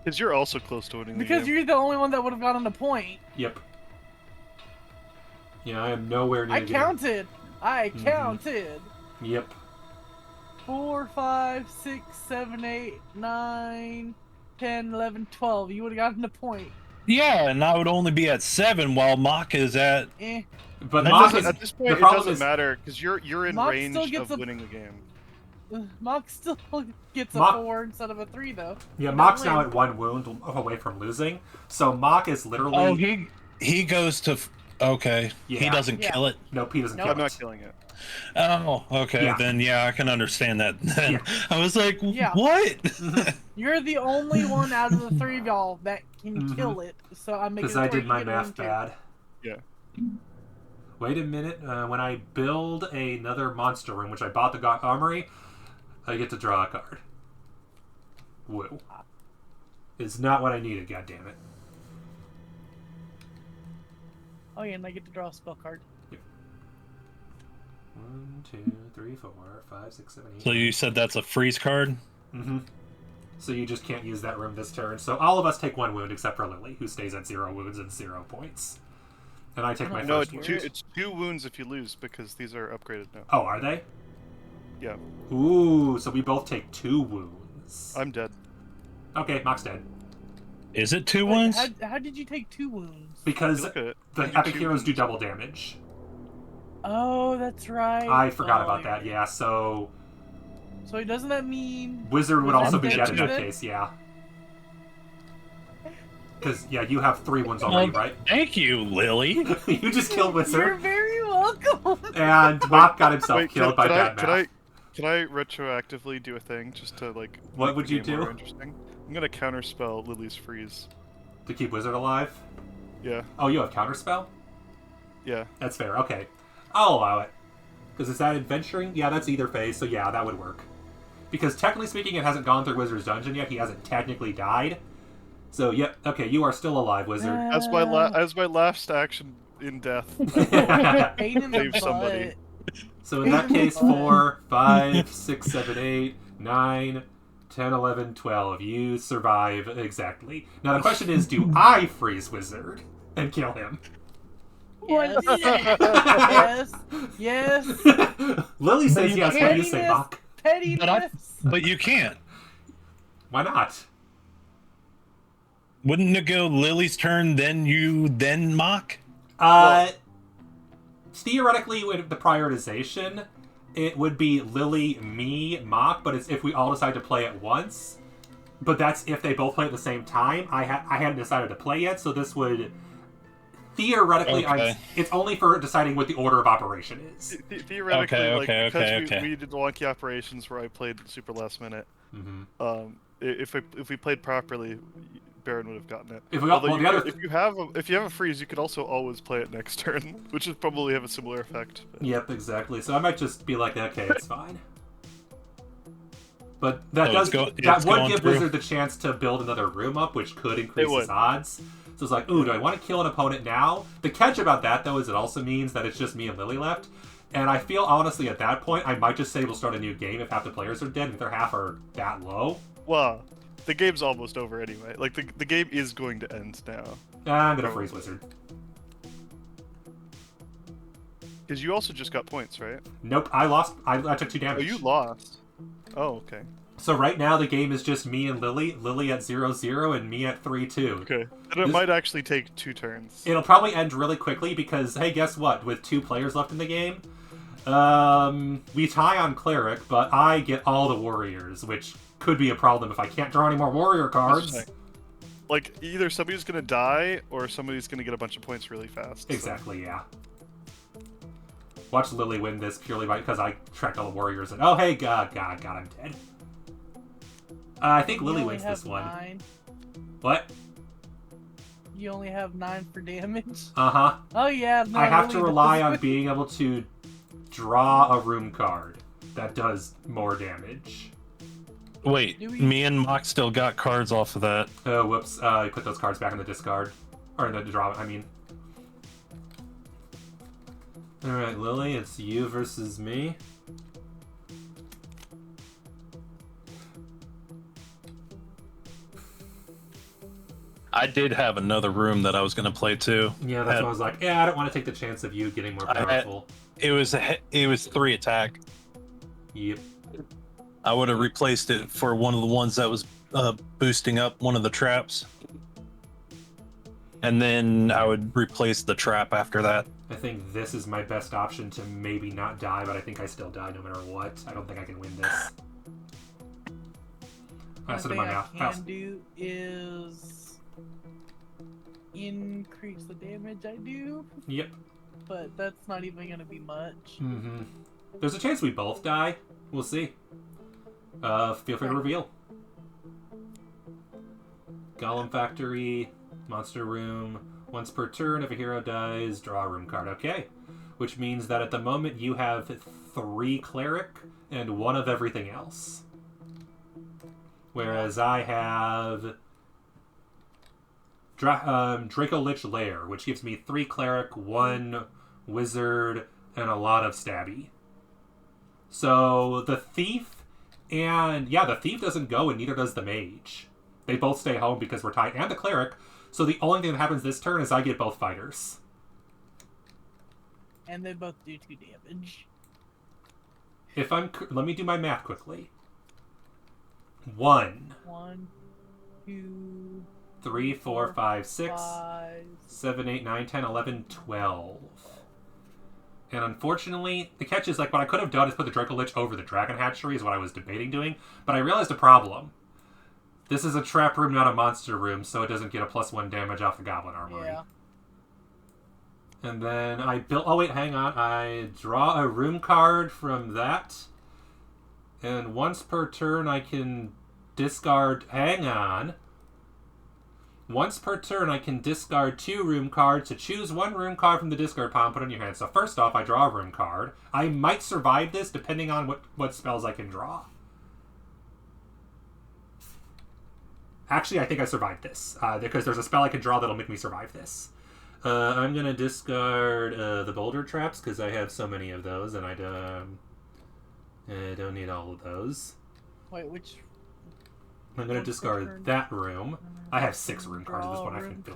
Because you're also close to winning the Because game. you're the only one that would have gotten the point. Yep. Yeah, I am nowhere near I getting- counted. I Mhm. counted. Yep. 4, 5, 6, 7, 8, 9, 10, 11, 12. You would have gotten the point. Yeah, and I would only be at 7 while Mock is at. Eh. But That Mock doesn't- is, At this point, the it problem doesn't is, matter because you're in Mock range still gets of a- winning the game. Mock still gets a Mock- 4 instead of a 3, though. Yeah, He Mock's doesn't now win. at 1 wound away from losing. So Mock is literally... Oh, he goes to. Okay. He Yeah. doesn't Yeah. kill it. Nope, he doesn't Nope. kill I'm not it. killing it. Oh, okay. Yeah. Then yeah, I can understand that. Then Yeah. I was like, Yeah. what? You're the only one out of the 3 of y'all that can Mhm. kill it. So I'm making Because I it where did you my get a win, math too. bad. Yeah. Wait a minute. When I build another monster room, which I bought the Armory, I get to draw a card. Woo. It's not what I needed, goddammit. Oh yeah, and I get to draw a spell card. 1, 2, 3, 4, 5, 6, 7, 8. So you said that's a freeze card? Mm-hmm. So you just can't use that room this turn. So all of us take 1 wound except for Lily, who stays at 0 wounds and 0 points. And I take my No, first wound. it's 2 wounds if you lose because these are upgraded now. Oh, are they? Yeah. Ooh, so we both take 2 wounds. I'm dead. Okay, Mock's dead. Is it 2 Wait, wounds? how did you take 2 wounds? Because Look at it. the You do epic 2 heroes do wounds. double damage. Oh, that's right. I forgot about you're that, right. yeah, so So doesn't that mean Wizard would Wizard's also be dead dead in too that then? case, yeah. Because, yeah, you have 3 wounds already, Well, right? Thank you, Lily. You just killed you're Wizard, very welcome? and Mock got himself Wait, killed by bad math. can I retroactively do a thing just to like? What make would the you game more do? Interesting. I'm gonna counterspell Lily's freeze. To keep Wizard alive? Yeah. Oh, you have Counterspell? Yeah. That's fair, okay. I'll allow it. Because is that adventuring? Yeah, that's either phase, so yeah, that would work. Because technically speaking, it hasn't gone through Wizard's dungeon yet. He hasn't technically died. So, yep, okay, you are still alive, Wizard. As my last action in death. Pain in the Save somebody. butt. So in that case, 4, 5, 6, 7, 8, 9, 10, 11, 12. You survive exactly. Now the question is, do I freeze Wizard? and kill him. Yes. Yes. Yes. Lily says you yes. What do you say, Pettiness. Bach? Pettiness. But you can't. Why not? Wouldn't it go Lily's turn, then you, then Mock? Theoretically, with the prioritization, it would be Lily, me, Mock, but it's if we all decide to play at once. But that's if they both play at the same time. I hadn't decided to play yet, so this would... Theoretically, Okay. it's only for deciding what the order of operation is. Theoretically, Okay, because we did the wonky operations where I played super last minute. Mm-hmm. If we played properly, Baron would have gotten it. If we got, well, If you have a freeze, you could also always play it next turn, which would probably have a similar effect. Yep, exactly. So I might just be like, okay, it's fine. But that would give Wizard the chance to build another room up, which could increase his odds. So it's like, ooh, do I want to kill an opponent now? The catch about that, though, is it also means that it's just me and Lily left. And I feel, honestly, at that point, I might just say we'll start a new game if half the players are dead and if their half are that low. Well, the game's almost over anyway. Like, the game is going to end now. I'm gonna freeze Wizard. Because you also just got points, right? Nope, I lost. I took 2 damage. Oh, you lost. Oh, okay. So right now the game is just me and Lily. Lily at 0-0 and me at 3-2. Okay. Then it might actually take 2 turns. It'll probably end really quickly because, hey, guess what? With 2 players left in the game, we tie on Cleric, but I get all the Warriors, which could be a problem if I can't draw any more Warrior cards. Like, either somebody's gonna die, or somebody's gonna get a bunch of points really fast. Exactly, yeah. Watch Lily win this purely because I tracked all the Warriors and, oh, hey, God, I'm dead. I think Lily wins this one. 9. What? You only have 9 for damage. Uh-huh. Oh yeah. No, I have to Lily rely does. on being able to draw a room card that does more damage. Wait, me and Mock still got cards off of that. Oh, whoops. I put those cards back in the discard. Or in the draw, I mean. Alright, Lily, it's you versus me. I did have another room that I was going to play too. Yeah, that's why I was like, yeah, I don't want to take the chance of you getting more powerful. It was 3 attack. Yep. I would have replaced it for one of the ones that was boosting up one of the traps. And then I would replace the trap after that. I think this is my best option to maybe not die, but I think I still die no matter what. I don't think I can win this. One thing I can do is increase the damage I do. Yep. But that's not even going to be much. Mm-hmm. There's a chance we both die. We'll see. Feel free to reveal. Golem Factory, Monster Room. Once per turn, if a hero dies, draw a room card. Okay. Which means that at the moment you have 3 Cleric and 1 of everything else. Whereas I have Draco Lich Lair, which gives me 3 Cleric, 1 Wizard, and a lot of Stabby. So the Thief, and yeah, the Thief doesn't go and neither does the Mage. They both stay home because we're tied, and the Cleric. So the only thing that happens this turn is I get both fighters. And they both do 2 damage. If I'm... Let me do my math quickly. 1. 1, 2... 3, 4, 5, 6, 5. 7, 8, 9, 10, 11, 12. And unfortunately, the catch is, like, what I could have done is put the Draco Lich over the Dragon Hatchery, is what I was debating doing, but I realized a problem. This is a trap room, not a monster room, so it doesn't get a +1 damage off the Goblin Armory. Yeah. And then I built... Oh, wait, hang on. I draw a room card from that. And once per turn, I can discard... Hang on. Once per turn, I can discard 2 room cards to choose 1 room card from the discard pile and put it in your hand. So first off, I draw a room card. I might survive this depending on what spells I can draw. Actually, I think I survived this. Because there's a spell I can draw that'll make me survive this. I'm going to discard the boulder traps because I have so many of those and I don't need all of those. Wait, which... I'm going to discard that room. I have 6 room cards at this point. I can feel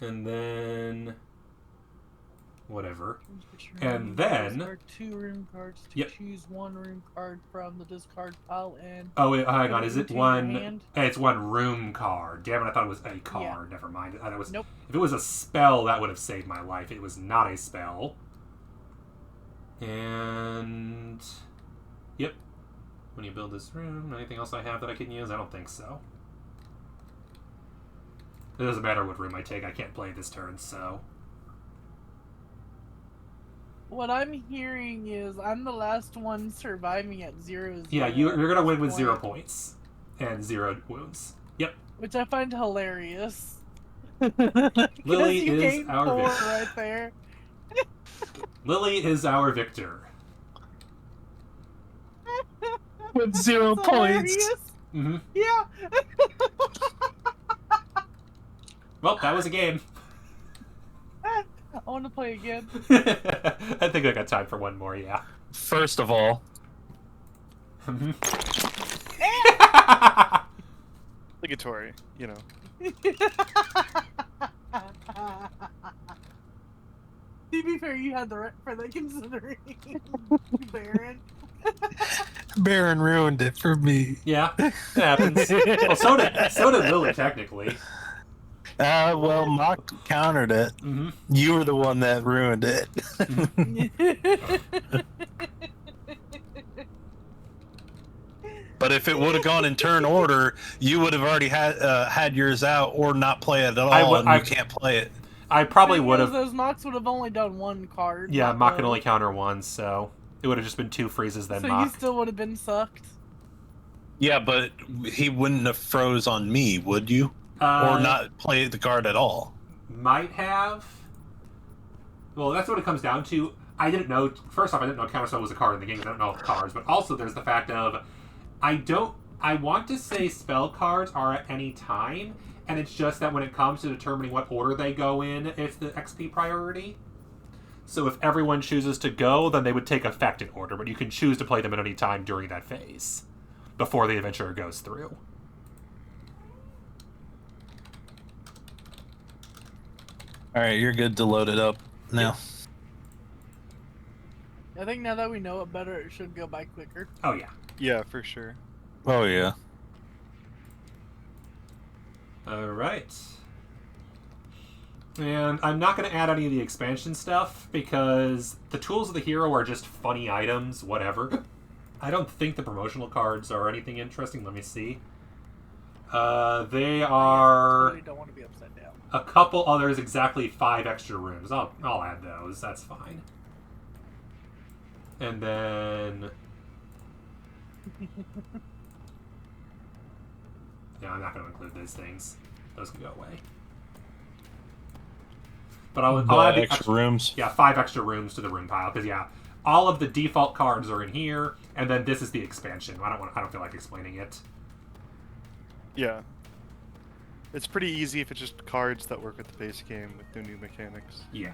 free. And then... whatever. And then... There are 2 room cards to Yep. choose 1 room card from the discard pile and... Oh, wait, hang on. Is it into your one... hand. Hey, it's one room card. Damn it, I thought it was a card. Yeah. Never mind. I thought it was... Nope. If it was a spell, that would have saved my life. It was not a spell. And... Yep. When you build this room, anything else I have that I can use? I don't think so. It doesn't matter what room I take. I can't play this turn, so... What I'm hearing is I'm the last one surviving at 0-0. Yeah, you're going to win with point, 0 points. And 0 wounds. Yep. Which I find hilarious. Lily you is gained our 4 victor. right there. Lily is our victor. With 0 It's points. hilarious. Mm-hmm. Yeah. Well, that was a game. I want to play again. I think I got time for one more, yeah. First of all, Obligatory, you know. To be fair, you had the right for that considering. Baron. Baron ruined it for me. Yeah, it happens. Well, so did Lily, technically. Well, Mock countered it. Mm-hmm. You were the one that ruined it. But if it would have gone in turn order, you would have already had yours out or not play it at all, and you can't play it. I probably would have. Those mocks would have only done 1 card. Yeah, not Mock can both. only counter 1, so it would have just been 2 freezes then So Mock. you still would have been sucked. Yeah, but he wouldn't have froze on me, would you? Or not play the card at all? Might have. Well, that's what it comes down to. I didn't know. First off, I didn't know Counterspell was a card in the game. I don't know cards, but also there's the fact of I want to say spell cards are at any time, and it's just that when it comes to determining what order they go in, it's the XP priority. So if everyone chooses to go, then they would take effect in order, but you can choose to play them at any time during that phase, before the adventure goes through. Alright, you're good to load it up now. I think now that we know it better, it should go by quicker. Oh, yeah. Yeah, for sure. Oh, yeah. Alright. And I'm not going to add any of the expansion stuff, because the tools of the hero are just funny items, whatever. I don't think the promotional cards are anything interesting. Let me see. They I are really don't want to be upside down. a couple others, exactly 5 extra rooms. I'll add those. That's fine. And then... yeah, I'm not going to include those things. Those can go away. But I'll add the extra rooms. Yeah, 5 extra rooms to the room pile. Because, yeah, all of the default cards are in here. And then this is the expansion. I don't feel like explaining it. Yeah. It's pretty easy if it's just cards that work with the base game with no new mechanics. Yeah.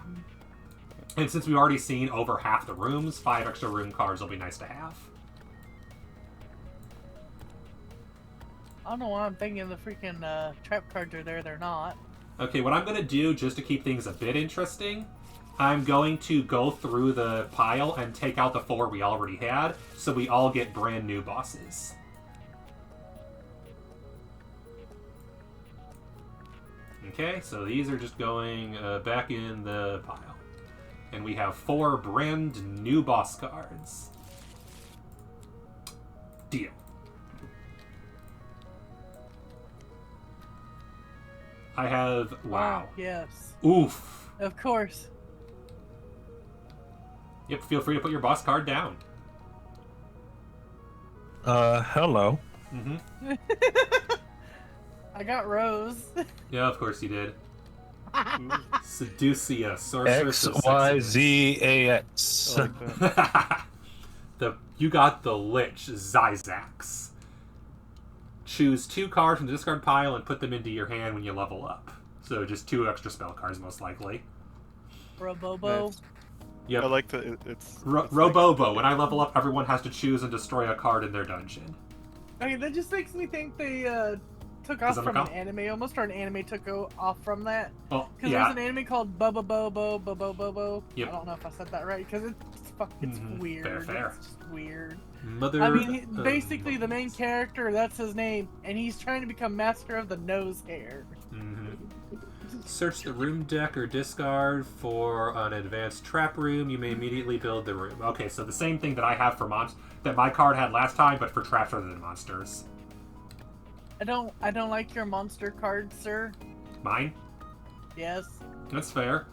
And since we've already seen over half the rooms, 5 extra room cards will be nice to have. I don't know why I'm thinking the freaking trap cards are there. They're not. Okay, what I'm going to do, just to keep things a bit interesting, I'm going to go through the pile and take out the 4 we already had, so we all get brand new bosses. Okay, so these are just going back in the pile. And we have 4 brand new boss cards. Deal. I have... wow. Oh, yes. Oof. Of course. Yep, feel free to put your boss card down. Hello. Mm-hmm. I got Rose. Yeah, of course you did. Seducia, Sorceress of Sexiness. XYZAX. I like that. You got the Lich, Zyzax. Choose 2 cards from the discard pile and put them into your hand when you level up. So just 2 extra spell cards, most likely. Robobo. Nice. Yep. I like that it's... Robobo. When I level up, everyone has to choose and destroy a card in their dungeon. Okay, that just makes me think they took off from an Kazumika? anime almost, or an anime took off from that. Well, Because yeah. there's an anime called Bubba Bobo Bobo Bobo. Yep. I don't know if I said that right, because it's weird. Fair. It's just weird. Mother. I mean, basically the main character, that's his name, and he's trying to become master of the nose hair. Search the room deck or discard for an advanced trap room. You may immediately build the room. Okay, so the same thing that I have for that my card had last time, but for traps rather than monsters. I don't like your monster card, sir. Mine? Yes. That's fair.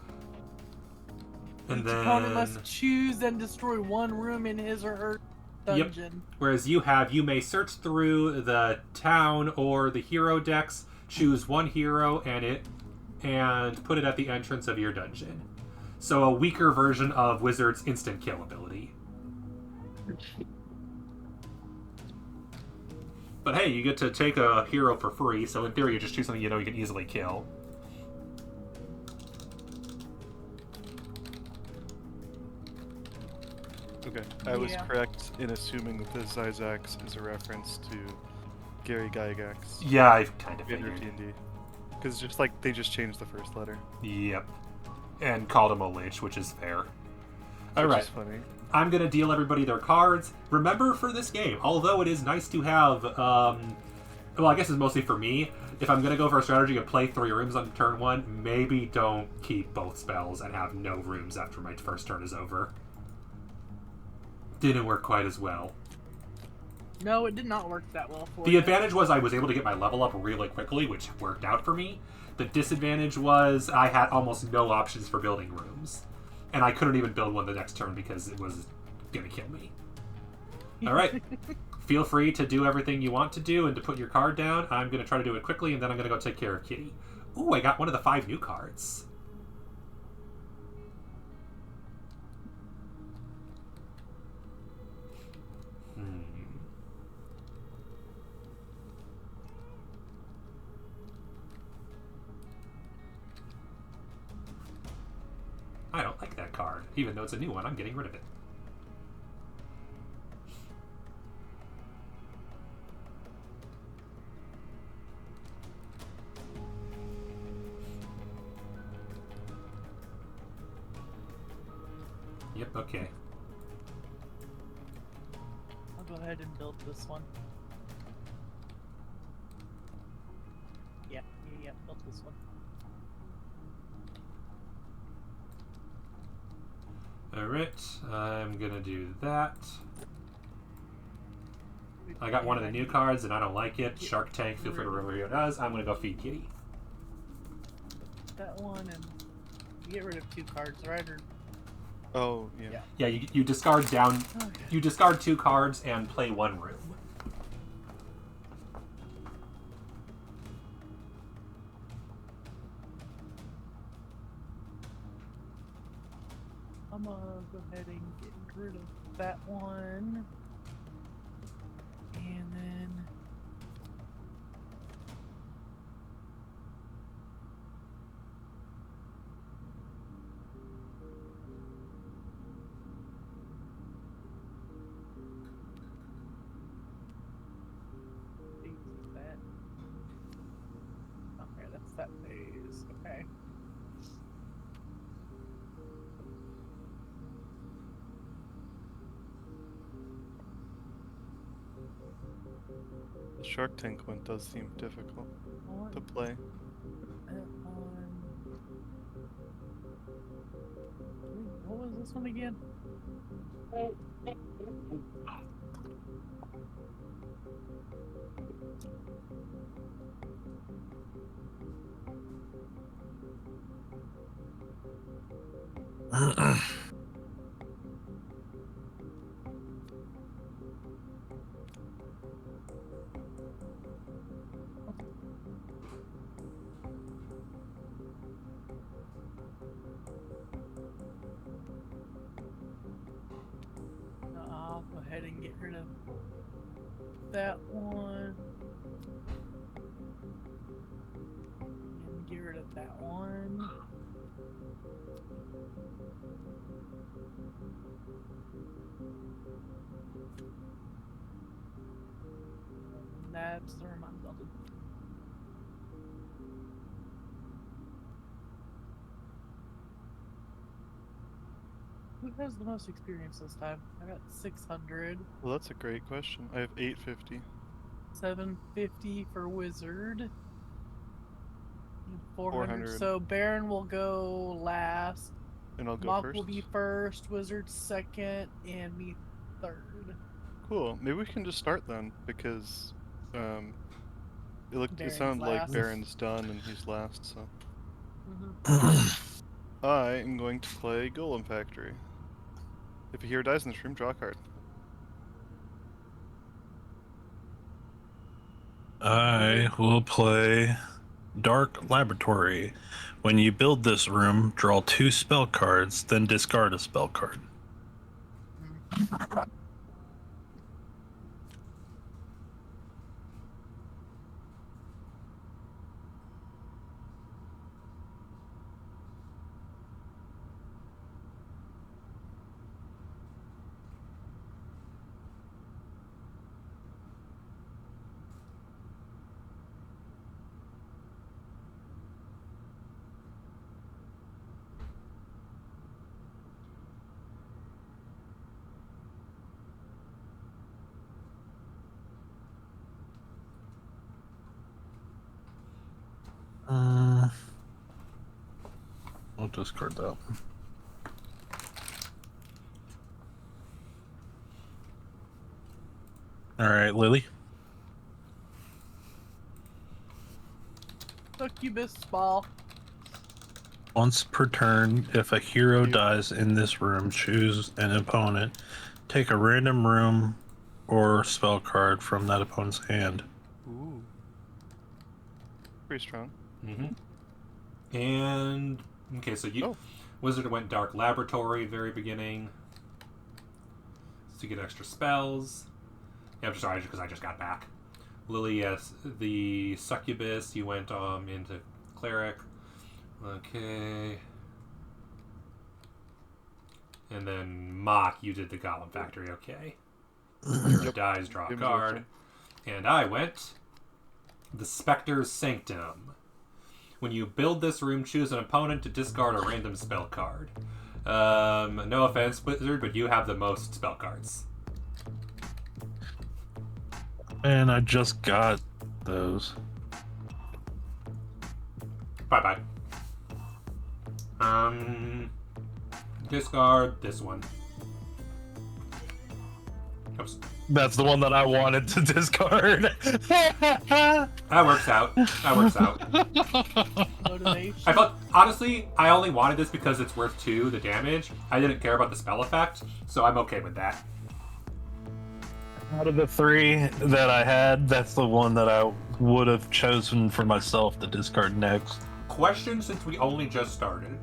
And Each then opponent must choose and destroy one room in his or her dungeon. Yep. Whereas you may search through the town or the hero decks, choose one hero and put it at the entrance of your dungeon. So a weaker version of Wizard's instant kill ability. But hey, you get to take a hero for free, so in theory you just choose something you know you can easily kill. Okay, I was correct in assuming that the Zyzax is a reference to Gary Gygax. Yeah, I kind of in figured. D&D. Because just like they just changed the first letter. Yep. And called him a lich, which is fair. Which Alright. is funny. I'm going to deal everybody their cards. Remember for this game, although it is nice to have, well, I guess it's mostly for me, if I'm going to go for a strategy of play 3 rooms on turn 1, maybe don't keep both spells and have no rooms after my first turn is over. Didn't work quite as well. No, it did not work that well for The you. advantage was I was able to get my level up really quickly, which worked out for me. The disadvantage was I had almost no options for building rooms. And I couldn't even build one the next turn because it was going to kill me. Alright. Feel free to do everything you want to do and to put your card down. I'm going to try to do it quickly, and then I'm going to go take care of Kitty. Ooh, I got one of the 5 new cards. I don't like that card. Even though it's a new one, I'm getting rid of it. Yep, okay. I'll go ahead and build this one. Yeah, build this one. Alright, I'm gonna do that. I got one of the new cards and I don't like it. Shark Tank, feel free to remember who it does. I'm gonna go feed Kitty. That one, and you get rid of 2 cards, right? Or... Oh, yeah. Yeah, you discard down. Okay. You discard 2 cards and play 1 room. I'm gonna go ahead and get rid of that one. And then... that. Okay, that's that phase. Okay. The Shark Tank one does seem difficult to play. What was this one again? I'll go ahead and get rid of that one. And get rid of that one. And that's the room I'm building. Who has the most experience this time? I got 600. Well, that's a great question. I have 850. 750 for Wizard. And 400. 400. So Baron will go last. And I'll go Mock first. will be first, Wizard second, and me third. Cool. Maybe we can just start then, because it Baron's sounded like last. Baron's done and he's last. So Mm-hmm. I am going to play Golem Factory. If a hero dies in this room, draw a card. I will play Dark Laboratory. When you build this room, draw 2 spell cards, then discard a spell card. I'll discard that. Alright, Lily. Succubus ball. Once per turn, if a hero dies in this room, choose an opponent. Take a random room or spell card from that opponent's hand. Ooh. Pretty strong. Mm-hmm. And okay, so you Wizard went Dark Laboratory very beginning to get extra spells. Yeah, I'm just sorry because I just got back. Lily, yes, the Succubus, you went into Cleric. Okay. And then Mock, you did the Golem Factory. Okay. Hero dies, draw a card. And I went the Spectre's Sanctum. When you build this room, choose an opponent to discard a random spell card. No offense, Wizard, but you have the most spell cards. And I just got those. Bye-bye. Discard this one. Oops. That's the one that I wanted to discard. That works out. That works out. Motivation. I thought, honestly, I only wanted this because it's worth 2, the damage. I didn't care about the spell effect, so I'm okay with that. Out of the 3 that I had, that's the one that I would have chosen for myself to discard next. Question, since we only just started.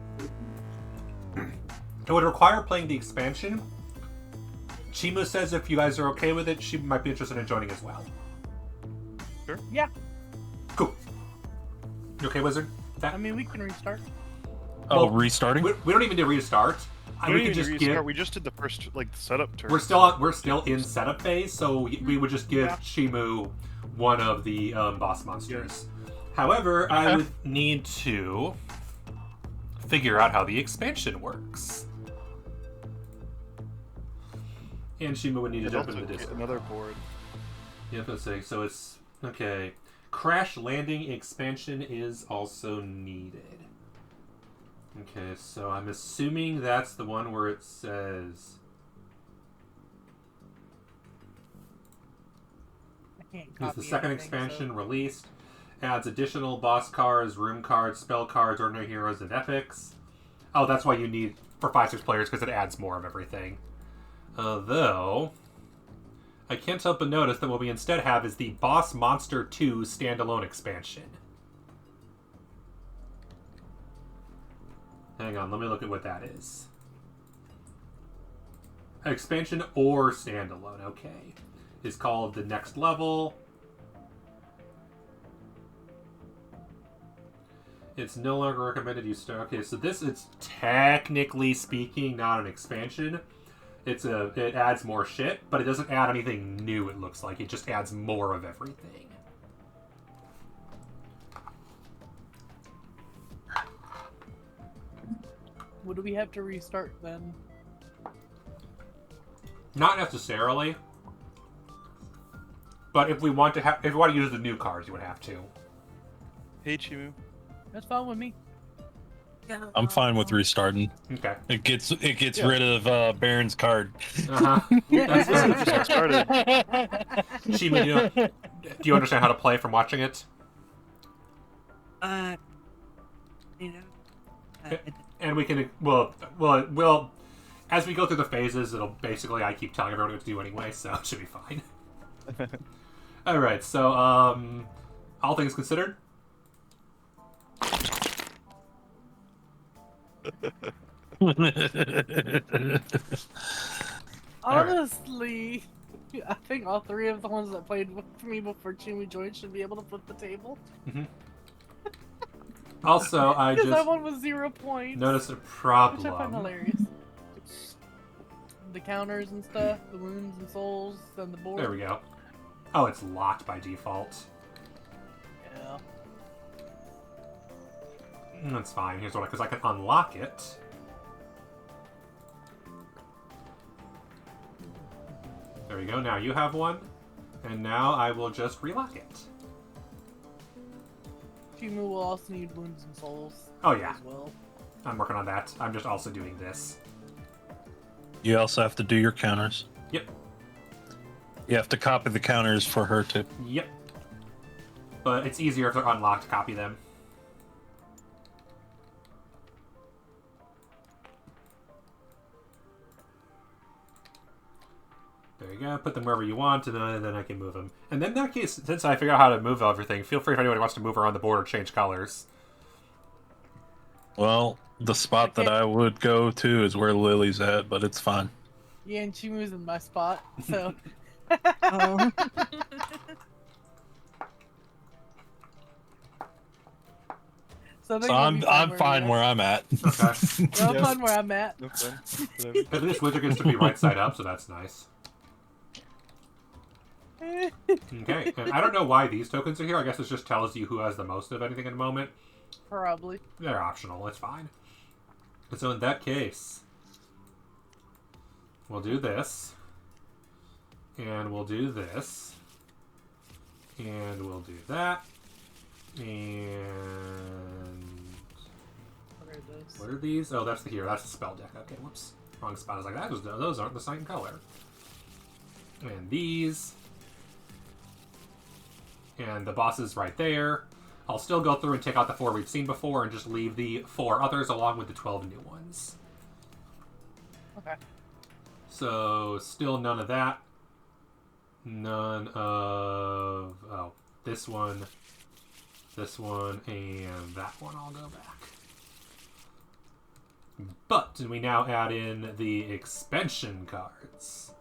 It would require playing the expansion. Chimu says if you guys are okay with it, she might be interested in joining as well. Sure. Yeah. Cool. You okay, Wizard? I mean, we can restart. Oh, Well, restarting? We don't even need to restart. We can just give. We just did the first setup turn. We're still in setup phase, so we would just give Shimu one of the boss monsters. However, I would need to figure out how the expansion works. And Shimu would need to jump into the Discord. Another board. Yep, let's see. So it's okay. Crash Landing expansion is also needed. Okay, so I'm assuming that's the one where it says. I can't It's copy the second anything, expansion so- released. Adds additional boss cards, room cards, spell cards, ordinary heroes, and epics. Oh, that's why you need for 5-6 players, because it adds more of everything. Though, I can't help but notice that what we instead have is the Boss Monster 2 standalone expansion. Hang on, let me look at what that is. Expansion or standalone, okay. Is called the Next Level. It's no longer recommended you start. Okay, so this is technically speaking not an expansion. It adds more shit, but it doesn't add anything new, it looks like. It just adds more of everything. What do we have to restart then? Not necessarily. But if we want to if you want to use the new cards, you would have to. Hey, Chimu. That's fine with me. I'm fine with restarting. Okay. It gets rid of Baron's card. Uh-huh. That's Just fair. got started. Shima, do you understand how to play from watching it? You know. And we can we'll as we go through the phases, it'll basically I keep telling everyone what to do anyway, so it should be fine. All right, so all things considered. Honestly, I think all three of the ones that played with me before Chimu joined should be able to flip the table. Mm-hmm. Also, I Because that just one was 0 points. noticed a Which I find problem. hilarious. The counters and stuff, the wounds and souls, and the board. There we go. Oh, it's locked by default. Yeah. That's fine. Here's what, because I can unlock it. There we go. Now you have one, and now I will just relock it. Chimu will also need wounds and souls. Oh yeah, As well. I'm working on that. I'm just also doing this. You also have to do your counters. Yep. You have to copy the counters for her to. Yep. But it's easier if they're unlocked to copy them. There you go. Put them wherever you want, and then I can move them. And then in that case, since I figure out how to move everything, feel free if anybody wants to move around the board or change colors. Well, the spot that I would go to is where Lily's at, but it's fine. Yeah, and Chimu's in my spot, so. Oh. So, So I'm fine where I'm at. Okay. I'm fine where I'm at. No fun. Whatever. At least Wizard gets to be right side up, so that's nice. Okay, and I don't know why these tokens are here. I guess it just tells you who has the most of anything at the moment. Probably. They're optional, it's fine. And so in that case, we'll do this. And we'll do this. And we'll do that. And What are those? what are these? Oh, that's the hero. That's the spell deck. Okay, whoops. Wrong spot. I was like, those aren't the same color. And these. And the boss is right there. I'll still go through and take out the 4 we've seen before and just leave the 4 others along with the 12 new ones. Okay. So, still none of that. None of... Oh, this one, and that one. I'll go back. But we now add in the expansion cards,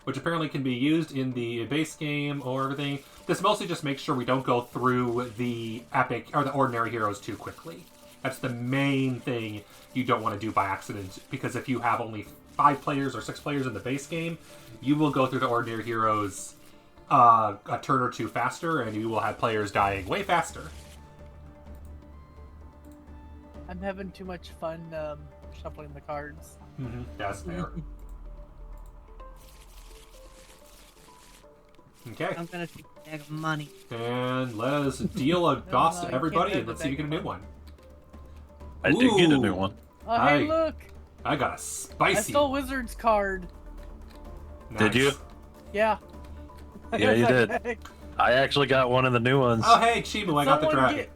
which apparently can be used in the base game or everything. This mostly just makes sure we don't go through the epic or the ordinary heroes too quickly. That's the main thing you don't want to do by accident, because if you have only 5 players or 6 players in the base game, you will go through the ordinary heroes a turn or 2 faster, and you will have players dying way faster. I'm having too much fun shuffling the cards. Mm-hmm. That's fair. Okay. I'm gonna take a bag of money. And let us deal a boss no, to you everybody, can't and have let's the see if we get a bag new one. I did get a Ooh. new one. Oh, Hi. hey, look! I got a I spicy. stole Wizard's card. Did you? Yeah. Yeah, you did. I actually got one of the new ones. Oh, hey, Chimu, I got the dragon.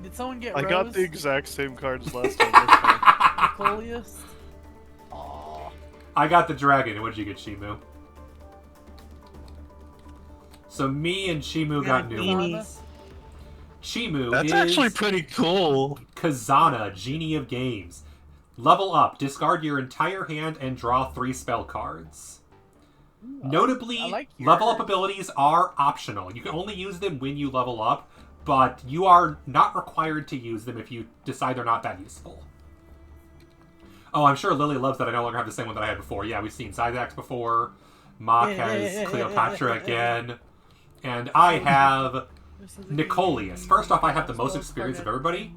Did someone get I Rose? got the exact same card as last time. That's fine. Coleus? Aww. I got the dragon. What did you get, Chimu? So me and Chimu got new beanies. ones. Chimu That's is actually pretty cool. Kazana, Genie of Games. Level up. Discard your entire hand and draw 3 spell cards. Notably, I like your- level up abilities are optional. You can only use them when you level up, but you are not required to use them if you decide they're not that useful. Oh, I'm sure Lily loves that I no longer have the same one that I had before. Yeah, we've seen Zyzax before. Mock has Cleopatra again. And I have Nicolius. First off, I have the most experience of everybody.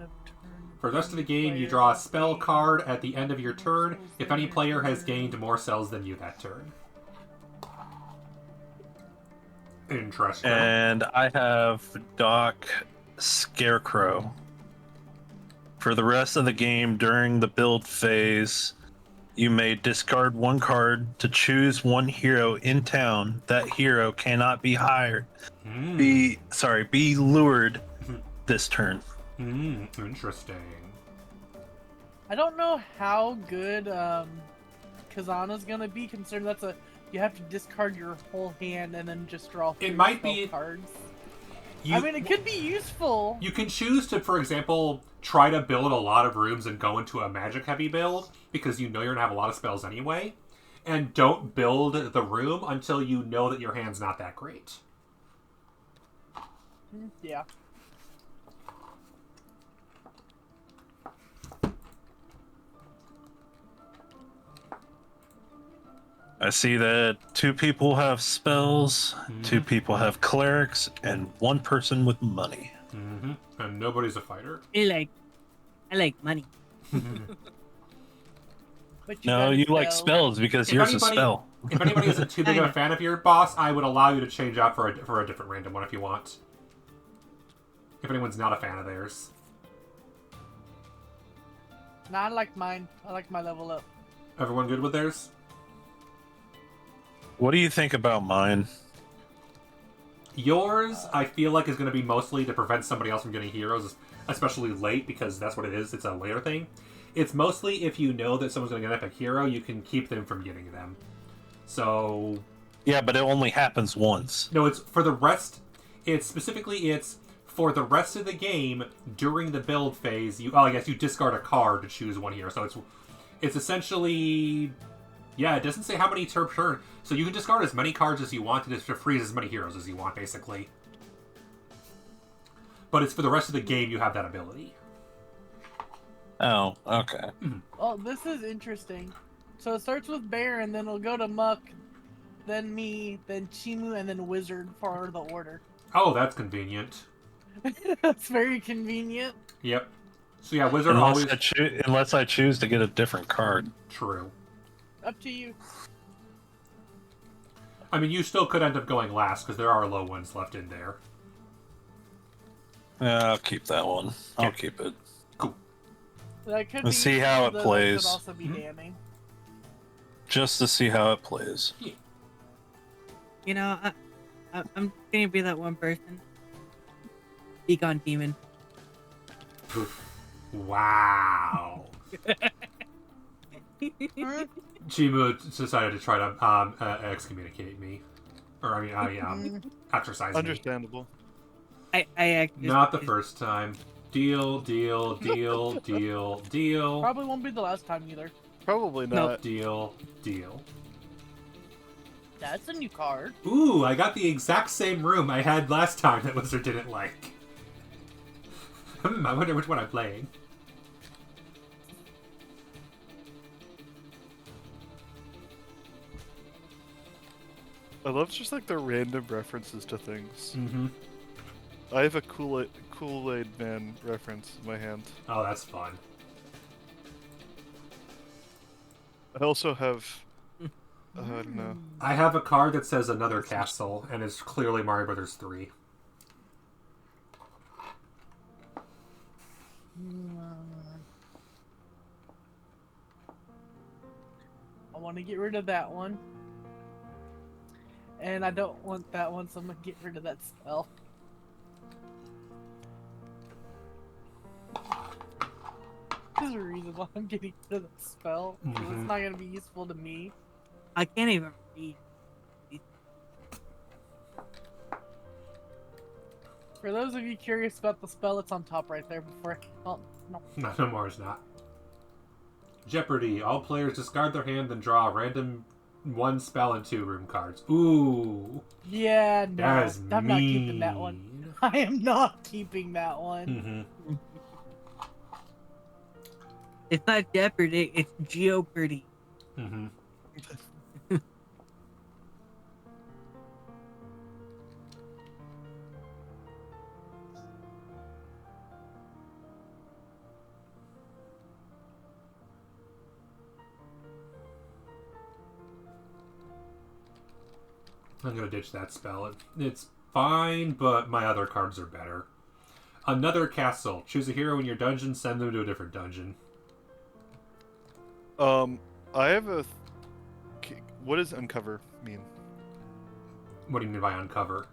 For the rest of the game, you draw a spell card at the end of your turn if any player has gained more cells than you that turn. Interesting. And I have Doc Scarecrow. For the rest of the game, during the build phase, you may discard one card to choose one hero in town. That hero cannot be hired. Be lured this turn. Interesting. I don't know how good Kazana's gonna be, considering you have to discard your whole hand and then just draw 3 might spell be- cards. You, I mean, it could be useful. You can choose to, for example, try to build a lot of rooms and go into a magic-heavy build, because you know you're going to have a lot of spells anyway, and don't build the room until you know that your hand's not that great. Yeah. I see that 2 people have spells, 2 people have clerics, and 1 person with money. And nobody's a fighter. I like money. But No, got you a like spell. spells because yours is spell. If anybody isn't too big of a fan of your boss, I would allow you to change out for a different random one if you want. If anyone's not a fan of theirs. Nah, I like mine. I like my level up. Everyone good with theirs? What do you think about mine? Yours, I feel like, is going to be mostly to prevent somebody else from getting heroes, especially late, because that's what it is. It's a later thing. It's mostly if you know that someone's going to get an epic hero, you can keep them from getting them. So... Yeah, but it only happens once. No, it's for the rest... It's for the rest of the game, during the build phase, you discard a card to choose one hero. So it's essentially... Yeah, it doesn't say how many per turn. So you can discard as many cards as you want and just freeze as many heroes as you want, basically. But it's for the rest of the game you have that ability. Oh, okay. Oh, this is interesting. So it starts with Bear, and then it'll go to Muck, then me, then Chimu, and then Wizard for the order. Oh, that's convenient. That's very convenient. Yep. So yeah, Wizard always... Unless I choose to get a different card. True. Up to you. I mean, you still could end up going last, because there are low ones left in there. Yeah, I'll keep that one. I'll keep it. Cool. That could Let's be see how it useful, though, plays. Could also be damning. Just to see how it plays. You know, I'm gonna be that one person. Egon Demon. Wow. Chimu decided to try to excommunicate me. Or, exercise me. Understandable. I Not the first time. Deal, deal, deal, deal, deal. Probably won't be the last time either. Probably Nope. not. Deal, deal. That's a new card. Ooh, I got the exact same room I had last time that Wizard didn't like. I wonder which one I'm playing. I love just like the random references to things. Mm-hmm. I have a Kool-Aid Man reference in my hand. Oh, that's fun. I also have... I don't know. I have a card that says Another Castle, and it's clearly Mario Brothers 3. I want to get rid of that one. And I don't want that one, so I'm going to get rid of that spell. There's a reason why I'm getting rid of that spell. 'Cause Mhm. It's not going to be useful to me. I can't even read. For those of you curious about the spell, it's on top right there before... Oh, no. No more is not. Jeopardy! All players discard their hand and draw a random 1 spell and 2 room cards. Ooh! Yeah, no. That is I'm not keeping that one. I am not keeping that one. Mm-hmm. It's not Jeopardy, it's Geopardy. Mm-hmm. I'm gonna ditch that spell. It's fine, but my other cards are better. Another castle. Choose a hero in your dungeon, send them to a different dungeon. I have a. What does uncover mean? What do you mean by uncover?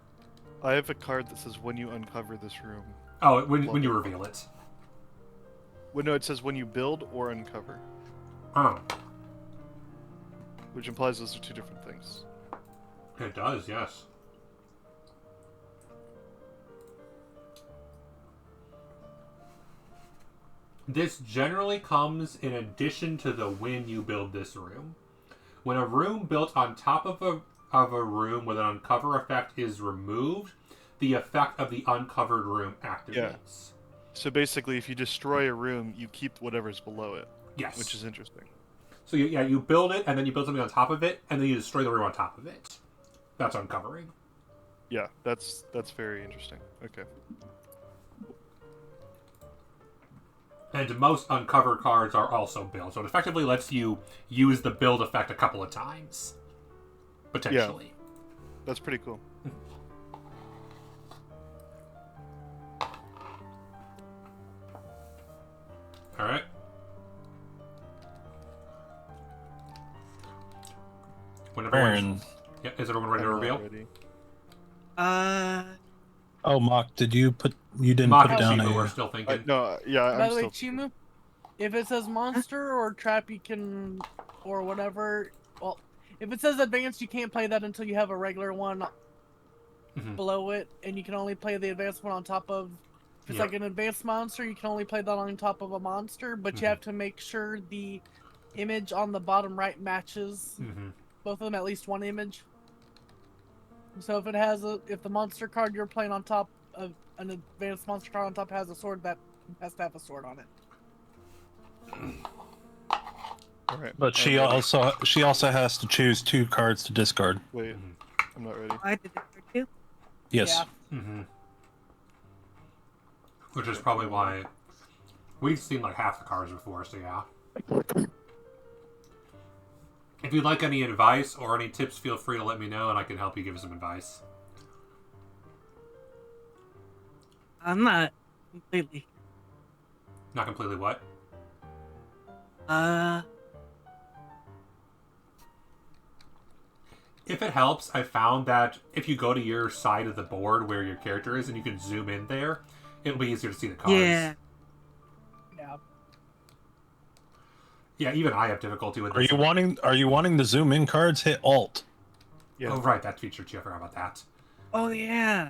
I have a card that says when you uncover this room. Oh, when you reveal it. Well, no, it says when you build or uncover, Oh, which implies those are two different things. it does, yes. This generally comes in addition to the when you build this room. When a room built on top of a room with an uncover effect is removed, the effect of the uncovered room activates. Yeah. So basically, if you destroy a room, you keep whatever's below it. Yes. Which is interesting. So you build it, and then you build something on top of it, and then you destroy the room on top of it. That's uncovering. Yeah, that's very interesting. Okay. And most uncover cards are also build, so it effectively lets you use the build effect a couple of times. Potentially. Yeah. That's pretty cool. Alright. Whenever Aaron. Yeah, is everyone ready to I'm not reveal? ready. Oh, Mock, you didn't Mock put and down Chimu are a... still thinking. No, yeah, By I'm the way, still. Chimu, if it says monster or trap, you can, or whatever. Well, if it says advanced, you can't play that until you have a regular one Mhm. below it, and you can only play the advanced one on top of. If it's Yep. like an advanced monster, you can only play that on top of a monster, but you have to make sure the image on the bottom right matches Mm-hmm. both of them, at least one image. So if it has if the monster card you're playing on top of an advanced monster card on top has a sword, that has to have a sword on it. All right. But she I'm ready. also has to choose 2 cards to discard. Wait, I'm not ready. I did it for two. Yes. Yeah. Mm-hmm. Which is probably why we've seen like half the cards before, so yeah. If you'd like any advice or any tips, feel free to let me know and I can help you give some advice. I'm not completely. Not completely what? If it helps, I found that if you go to your side of the board where your character is and you can zoom in there, it'll be easier to see the cards. Yeah. Yeah. Yeah, even I have difficulty with Are this. you wanting the zoom in cards? Hit Alt. Yeah. Oh, right, that feature too. I forgot about that. Oh yeah.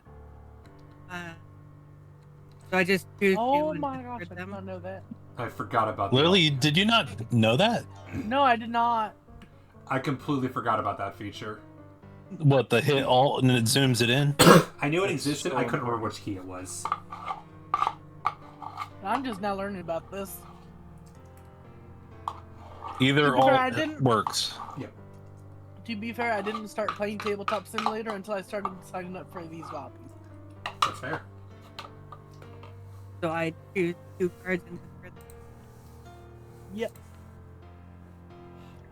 So I just choose. Oh two my and gosh, I discard did them. not know that. I forgot about the Lily, did you not know that? No, I did not. I completely forgot about that feature. What, the hit Alt and it zooms it in? I knew it It's existed, so I couldn't remember which key it was. I'm just now learning about this. Either I Alt didn't- works. To be fair, I didn't start playing Tabletop Simulator until I started signing up for these copies. That's fair. So I choose 2 cards and discard them. Yep.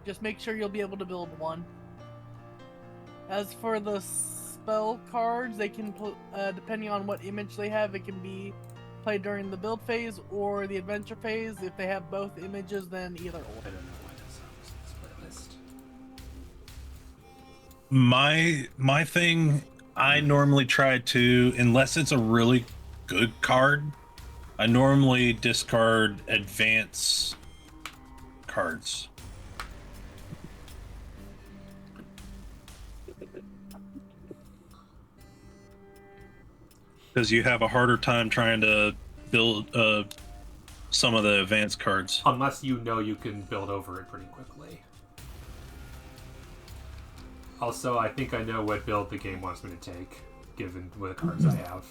Just make sure you'll be able to build one. As for the spell cards, they can, depending on what image they have, it can be played during the build phase or the adventure phase. If they have both images, then either I or. don't know why that's this playlist. My thing, I normally try to, unless it's a really good card, I normally discard advance cards. Because you have a harder time trying to build some of the advanced cards. Unless you know you can build over it pretty quickly. Also, I think I know what build the game wants me to take, given what cards I have.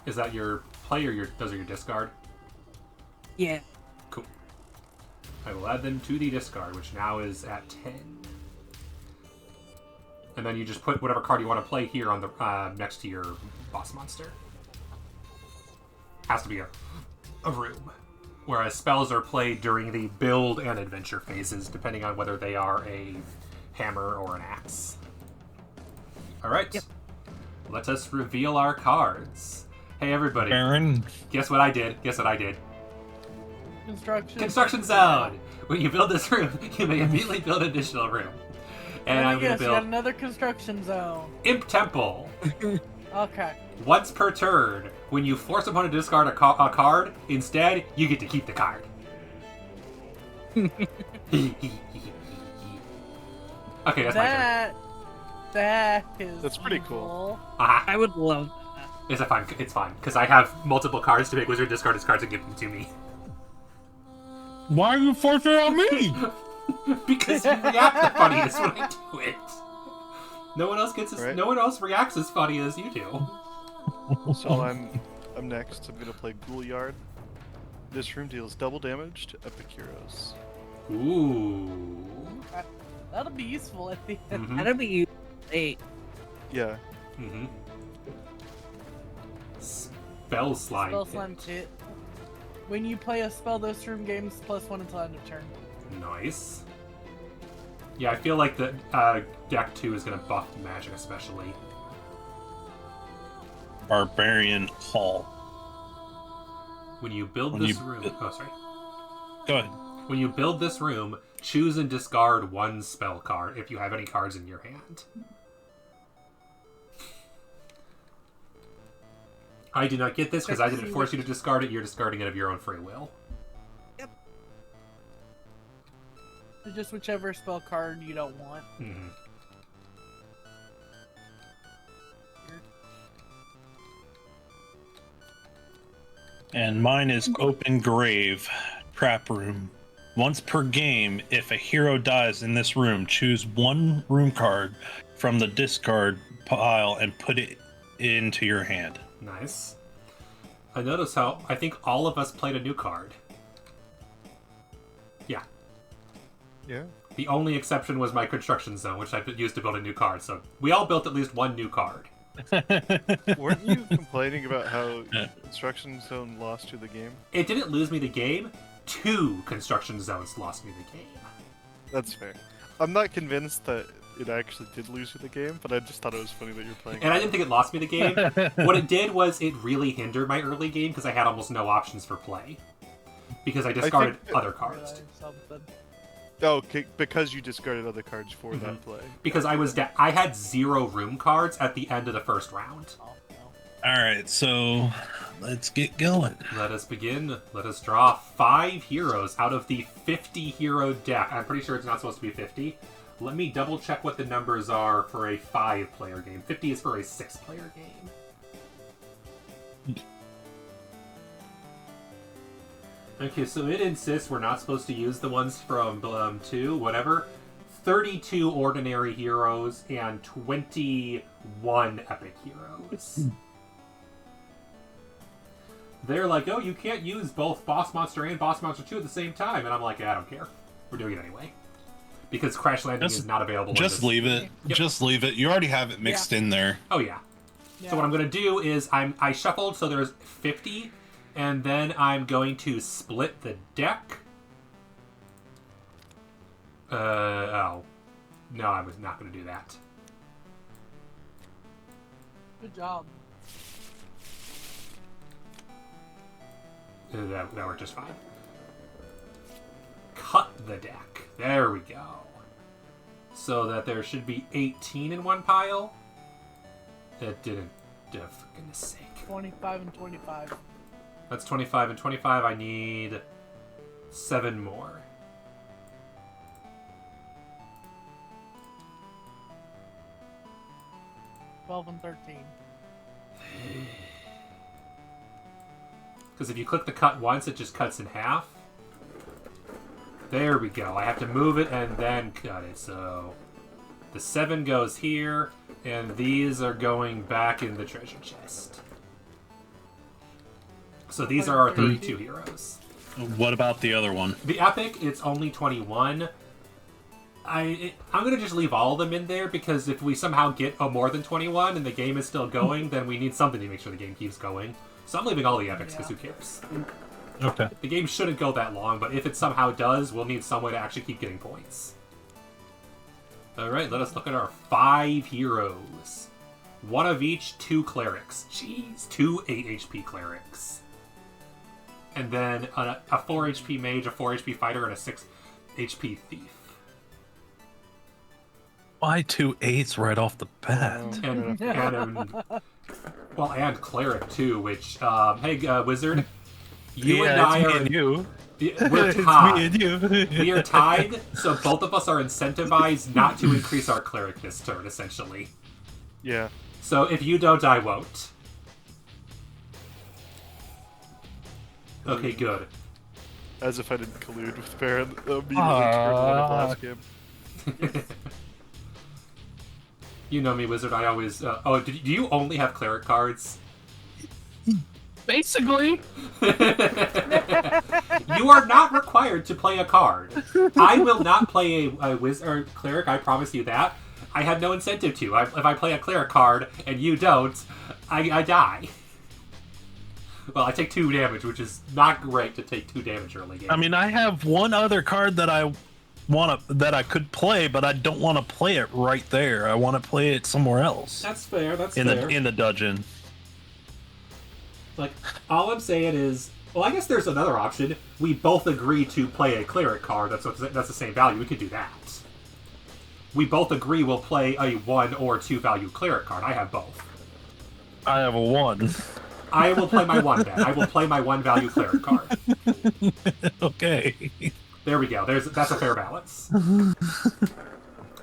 Is that your play or those are your discard? Yeah. Cool. I will add them to the discard, which now is at 10. And then you just put whatever card you want to play here on the next to your boss monster. Has to be a room. Whereas spells are played during the build and adventure phases, depending on whether they are a hammer or an axe. Alright. Yep. Let us reveal our cards. Hey everybody. Aaron, Guess what I did? Guess what I did? Construction Zone! When you build this room, you may immediately build an additional room. And I'm going to you got build another construction zone. Imp Temple. Okay. Once per turn, when you force a opponent to discard a card, instead, you get to keep the card. Okay, that's my turn. That is. That's pretty cool. evil. I would love that. It's fine, because I have multiple cards to make wizard discard his cards and give them to me. why are you forcing it on me? Because you react the funniest when I do it. No one else Right. No one else reacts as funny as you do. So I'm next. I'm gonna play Ghoulyard. This room deals double damage to epic heroes. Ooh. That'll be useful at the end. Mhm. That'll be late. Yeah. Mm-hmm. Spell slime. Spell slime pit. When you play a spell, this room gains +1 until end of turn. Nice. Yeah, I feel like the deck 2 is going to buff magic especially. Barbarian Hall. When you build When this you- room... Oh, sorry. Go ahead. When you build this room, choose and discard one spell card if you have any cards in your hand. I do not get this because I didn't force you to discard it. You're discarding it of your own free will. Just whichever spell card you don't want. Mm-hmm. And mine is Open Grave, Trap Room. Once per game, if a hero dies in this room, choose one room card from the discard pile and put it into your hand. Nice. I notice how I think all of us played a new card. Yeah. Yeah. The only exception was my construction zone, which I used to build a new card. So we all built at least one new card. Weren't you complaining about how Construction Zone lost you the game? It didn't lose me the game. 2 construction zones lost me the game. That's fair. I'm not convinced that it actually did lose you the game, but I just thought it was funny that you're playing. And I didn't think it lost me the game. What it did was it really hindered my early game because I had almost no options for play. Because I discarded other cards. Something. Oh, okay, because you discarded other cards for Mm-hmm. that play. Because I had 0 room cards at the end of the first round. Oh, no. All right, so let's get going. Let us begin. Let us draw 5 heroes out of the 50 hero deck. I'm pretty sure it's not supposed to be 50. Let me double check what the numbers are for a 5-player game. 50 is for a 6-player game. Okay, so it insists we're not supposed to use the ones from 2, whatever. 32 ordinary heroes and 21 epic heroes. They're like, oh, you can't use both Boss Monster and Boss Monster 2 at the same time. And I'm like, I don't care. We're doing it anyway. Because Crash Landing is not available. Just leave it. Yep. Just leave it. You already have it mixed in there. Oh, yeah. Yeah. So what I'm going to do is I shuffled so there's 50, and then I'm going to split the deck. Oh. No, I was not going to do that. Good job. That worked just fine. Cut the deck. There we go. So that there should be 18 in one pile. It didn't. For goodness sake. 25 and 25. That's 25 and 25. I need 7 more. Twelve and 13. Because if you click the cut once, it just cuts in half. There we go. I have to move it and then cut it. So the 7 goes here, and these are going back in the treasure chest. So these are our 32 heroes. What about the other one? The epic, it's only 21. I'm going to just leave all of them in there, because if we somehow get a more than 21 and the game is still going, then we need something to make sure the game keeps going. So I'm leaving all the epics, because who cares? Okay. The game shouldn't go that long, but if it somehow does, we'll need some way to actually keep getting points. Alright, let us look at our 5 heroes. 1 of each, 2 clerics. Jeez, 2 8 HP clerics. And then a 4 HP mage, a 4 HP fighter, and a 6 HP thief. Why 2 8s right off the bat? And cleric too, which, hey, wizard, you and I are... and you. We're It's tied. me and you. We are tied, so both of us are incentivized not to increase our cleric this turn, essentially. Yeah. So if you don't, I won't. Okay, good. As if I didn't collude with Baron immediately toward the end of last game. You know me, wizard. I always. Do you only have cleric cards? Basically. You are not required to play a card. I will not play a wizard or cleric. I promise you that. I have no incentive to. If I play a cleric card and you don't, I die. Well, I take 2 damage, which is not great to take 2 damage early game. I mean, I have one other card that I could play, but I don't want to play it right there. I want to play it somewhere else. That's fair. That's in fair. the dungeon. Like, all I'm saying is, well, I guess there's another option. We both agree to play a cleric card. That's the same value. We could do that. We both agree we'll play a 1 or 2 value cleric card. I have both. I have a 1. I will play my 1 then. I will play my 1 value cleric card. Okay. There we go. That's a fair balance.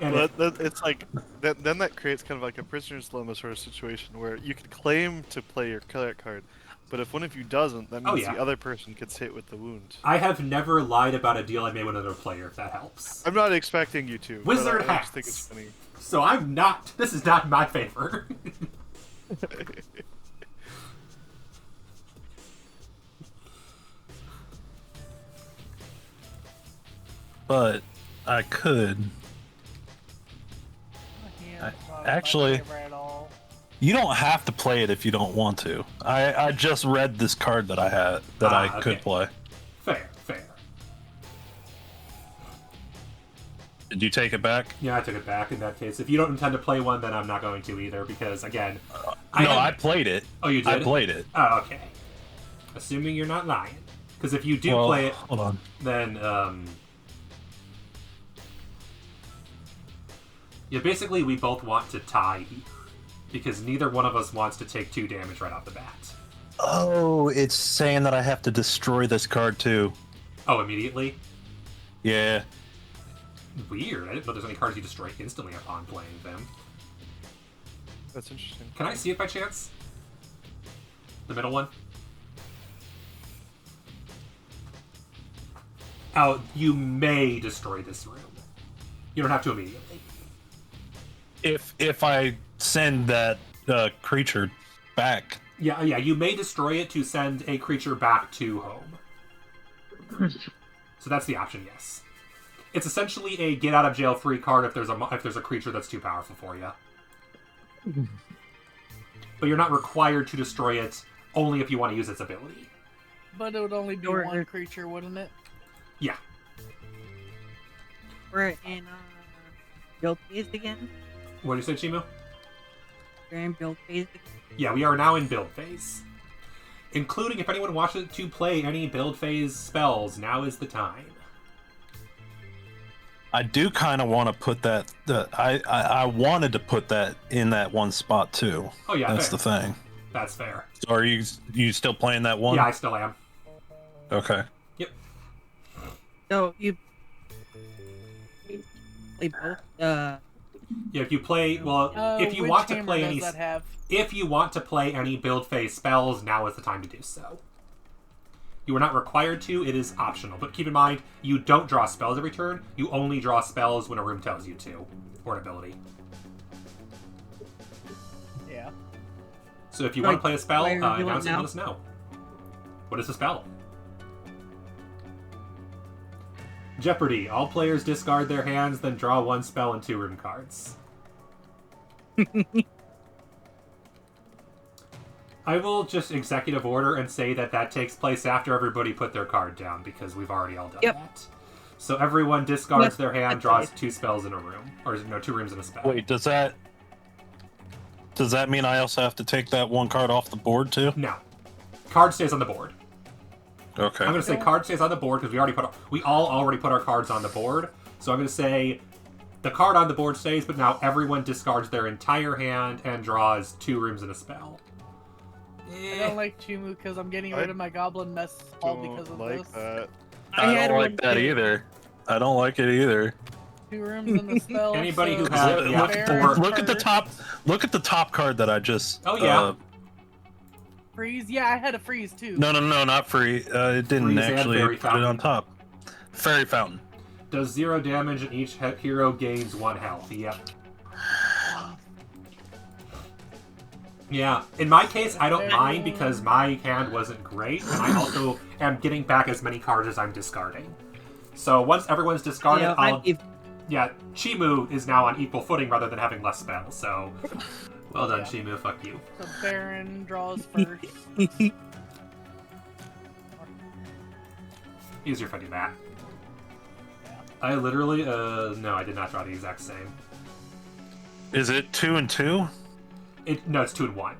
And Well, it's like then that creates kind of like a prisoner's dilemma sort of situation where you can claim to play your cleric card, but if one of you doesn't, that means the other person gets hit with the wound. I have never lied about a deal I made with another player, if that helps. I'm not expecting you to. Wizard but I hacks. just think it's funny. So I'm not. This is not in my favor. But I could. Actually, you don't have to play it if you don't want to. I just read this card that I had that I could play. Fair. Did you take it back? Yeah, I took it back in that case. If you don't intend to play one, then I'm not going to either, because, again... I played it. Oh, you did? I played it. Oh, okay. Assuming you're not lying. Because if you do play it... Hold on. Then, yeah, basically we both want to tie here. Because neither one of us wants to take 2 damage right off the bat. Oh, it's saying that I have to destroy this card too. Oh, immediately? Yeah. Weird. I didn't know there's any cards you destroy instantly upon playing them. That's interesting. Can I see it by chance? The middle one? Oh, you may destroy this room. You don't have to immediately. If I send that creature back. Yeah, you may destroy it to send a creature back to home. So that's the option, yes. It's essentially a get out of jail free card if there's a creature that's too powerful for you. But you're not required to destroy it only if you want to use its ability. But it would only be one creature, wouldn't it? Yeah. We're in build phase again. What did you say, Chimu? We're in build phase again. Yeah, we are now in build phase. Including if anyone wants to play any build phase spells, now is the time. I do kind of want to put that. I wanted to put that in that one spot too. Oh yeah, that's fair. the thing. That's fair. So are you still playing that one? Yeah, I still am. Okay. Yep. So you play both. Yeah, if you play, if you which want to hammer play does any, that have? if you want to play any build phase spells, now is the time to do so. You are not required to; it is optional. But keep in mind, you don't draw spells every turn. You only draw spells when a room tells you to, or an ability. Yeah. So if you want to play a spell, why are you announce it and now? let us know. What is the spell? Jeopardy! All players discard their hands, then draw 1 spell and 2 room cards. I will just executive order and say that takes place after everybody put their card down, because we've already all done that. So everyone discards their hand, draws 2 spells in a room. Or, no, 2 rooms in a spell. Wait, does that mean I also have to take that 1 card off the board too? No. Card stays on the board. Okay. I'm going to say card stays on the board because we all already put our cards on the board. So I'm going to say the card on the board stays, but now everyone discards their entire hand and draws 2 rooms in a spell. I don't like Chimu because I'm getting rid of my goblin mess all because of this. That. I had don't one like that too. either. I don't like it either. 2 rooms in the spell. Anybody so who has- it's yeah, fair Look at the first. top. Look at the top card that I just. Oh, yeah. Freeze? Yeah, I had a freeze too. No, not free. It didn't Freeze and actually Fairy put it on Fountain. top. Fairy Fountain. Does 0 damage and each hero gains 1 health. Yep. Yeah, in my case, I don't mind because my hand wasn't great, and I also am getting back as many cards as I'm discarding. So once everyone's discarded, yeah, Chimu is now on equal footing rather than having less spells, so well done, Chimu, fuck you. So Baron draws first. Easier if I do that. I literally, no, I did not draw the exact same. Is it 2 and 2? No, it's 2 and 1.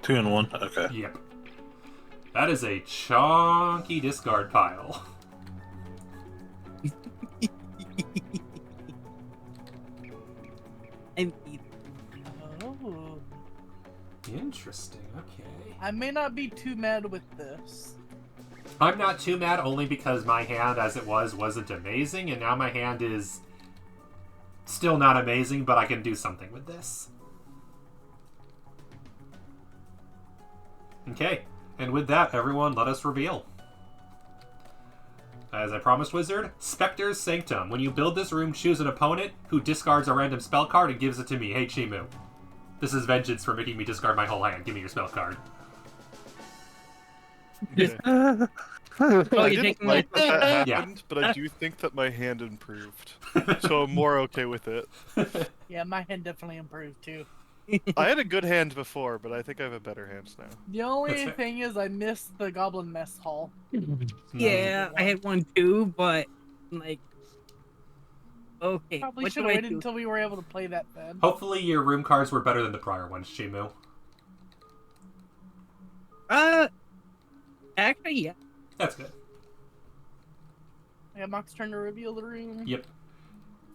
2 and 1. Okay. Yep. That is a chunky discard pile. Oh. Interesting, okay. I may not be too mad with this. I'm not too mad only because my hand, as it wasn't amazing, and now my hand is still not amazing, but I can do something with this. Okay, and with that, everyone, let us reveal. As I promised, Wizard, Spectre's Sanctum. When you build this room, choose an opponent who discards a random spell card and gives it to me. Hey, Chimu. This is vengeance for making me discard my whole hand. Give me your spell card. Yeah. Oh, I you're didn't taking like my... that Yeah. happened, but I do think that my hand improved, so I'm more okay with it. Yeah, my hand definitely improved too. I had a good hand before, but I think I have a better hand now. The only That's fair. thing is I missed the goblin mess hall. Yeah, I had one too, but like, okay. Probably what should do have I waited do? until we were able to play that then. Hopefully your room cards were better than the prior ones, Chimu. Actually, yeah. That's good. Yeah, Mock's turn to reveal the room. Yep.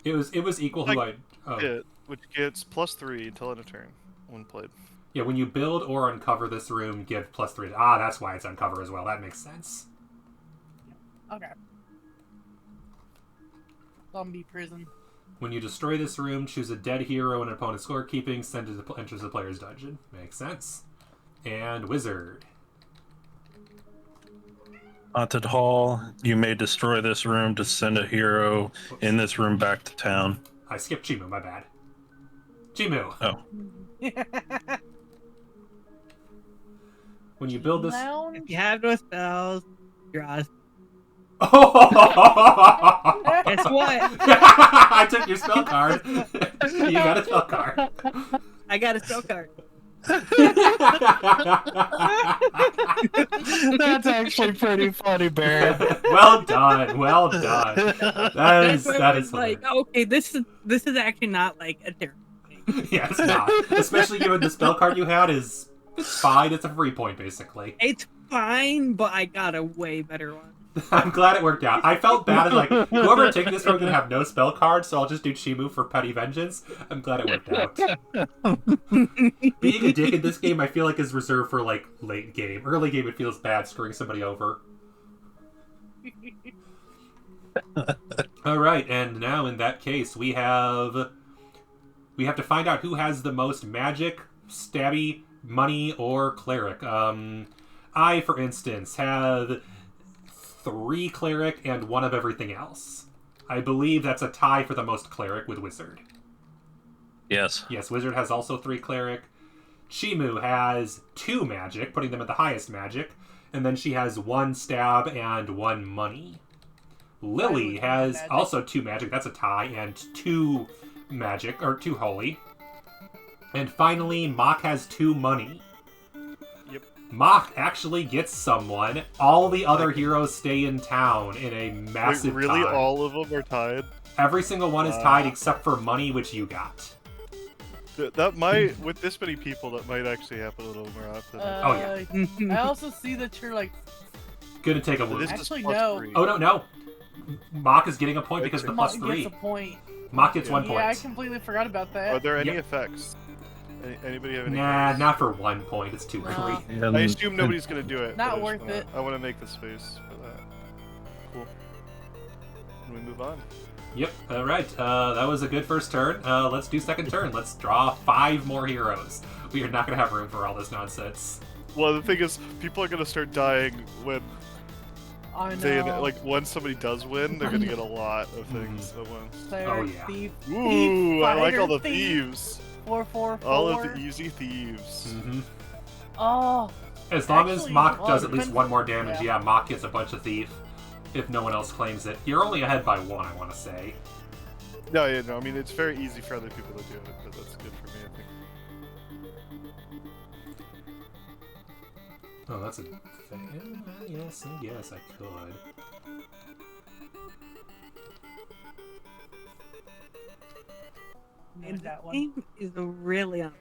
It was equal who I... Oh. Which gets +3 until end of turn when played. Yeah, when you build or uncover this room, give +3. Ah, that's why it's uncover as well. That makes sense. Okay. Zombie prison. When you destroy this room, choose a dead hero in an opponent's scorekeeping, send it to enters the player's dungeon. Makes sense. And Wizard. Haunted Hall. You may destroy this room to send a hero in this room back to town. I skipped Chimu, my bad. Chimu. Oh. When you build this... Lounge? If you have no spells, draws. Guess Guess what? I took your spell card. You got a spell card. I got a spell card. That's actually pretty funny, Barry. Well done. Well done. That is like, hilarious. okay, this is actually not like a terrible thing. Yeah, it's not. Especially given the spell card you had is... It's fine. It's a free point, basically. It's fine, but I got a way better one. I'm glad it worked out. I felt bad as like, whoever taking this room gonna have no spell cards, so I'll just do Chimu for petty vengeance. I'm glad it worked out. Being a dick in this game, I feel like is reserved for like late game. Early game, it feels bad screwing somebody over. All right, and now in that case, we have to find out who has the most magic, stabby, money, or cleric. I, for instance, have 3 cleric and 1 of everything else. I believe that's a tie for the most cleric with Wizard. Yes. Yes, Wizard has also 3 cleric. Chimu has 2 magic, putting them at the highest magic. And then she has 1 stab and 1 money. Lily with has magic. also 2 magic. That's a tie, and 2 magic, or 2 holy. And finally, Mock has 2 money. Yep. Mock actually gets someone. All the other heroes stay in town in a Wait, massive really? tie. All of them are tied? Every single one is tied except for money, which you got. That might, with this many people, that might actually happen a little more often. Oh, yeah. I also see that you're like. Gonna take a So look. this is Actually, plus no. 3. Oh, no. Mock is getting a point because of the Mock plus 3. gets a point. Mock gets Yeah. 1 Yeah, I point. completely forgot about Are that. there any Yep. effects? Anybody have any Nah, effects? not for 1 point. It's too No. early. And, I assume nobody's gonna do it. Not but I just worth wanna- it. I want to make the space for that. Cool. Can we move on? Yep, alright. That was a good first turn. Let's do second turn. Let's draw 5 more heroes. We are not going to have room for all this nonsense. Well, the thing is, people are gonna start dying when I they know. like once somebody does win, they're gonna get a lot of things at once. Cleric, Oh, yeah. thief, Ooh, I like all the fighter, thief. thieves. 444. All of the easy thieves. Mm-hmm. Oh, As long as Actually, Mock well, does it at least depends- 1 more damage, yeah. yeah, Mock gets a bunch of thief. If no one else claims it. You're only ahead by 1, I want to say. No, yeah, no. I mean, it's very easy for other people to do it, but that's good for me, I think. Oh, that's a thing. Yes, yes, I could. named that one. Game is really on.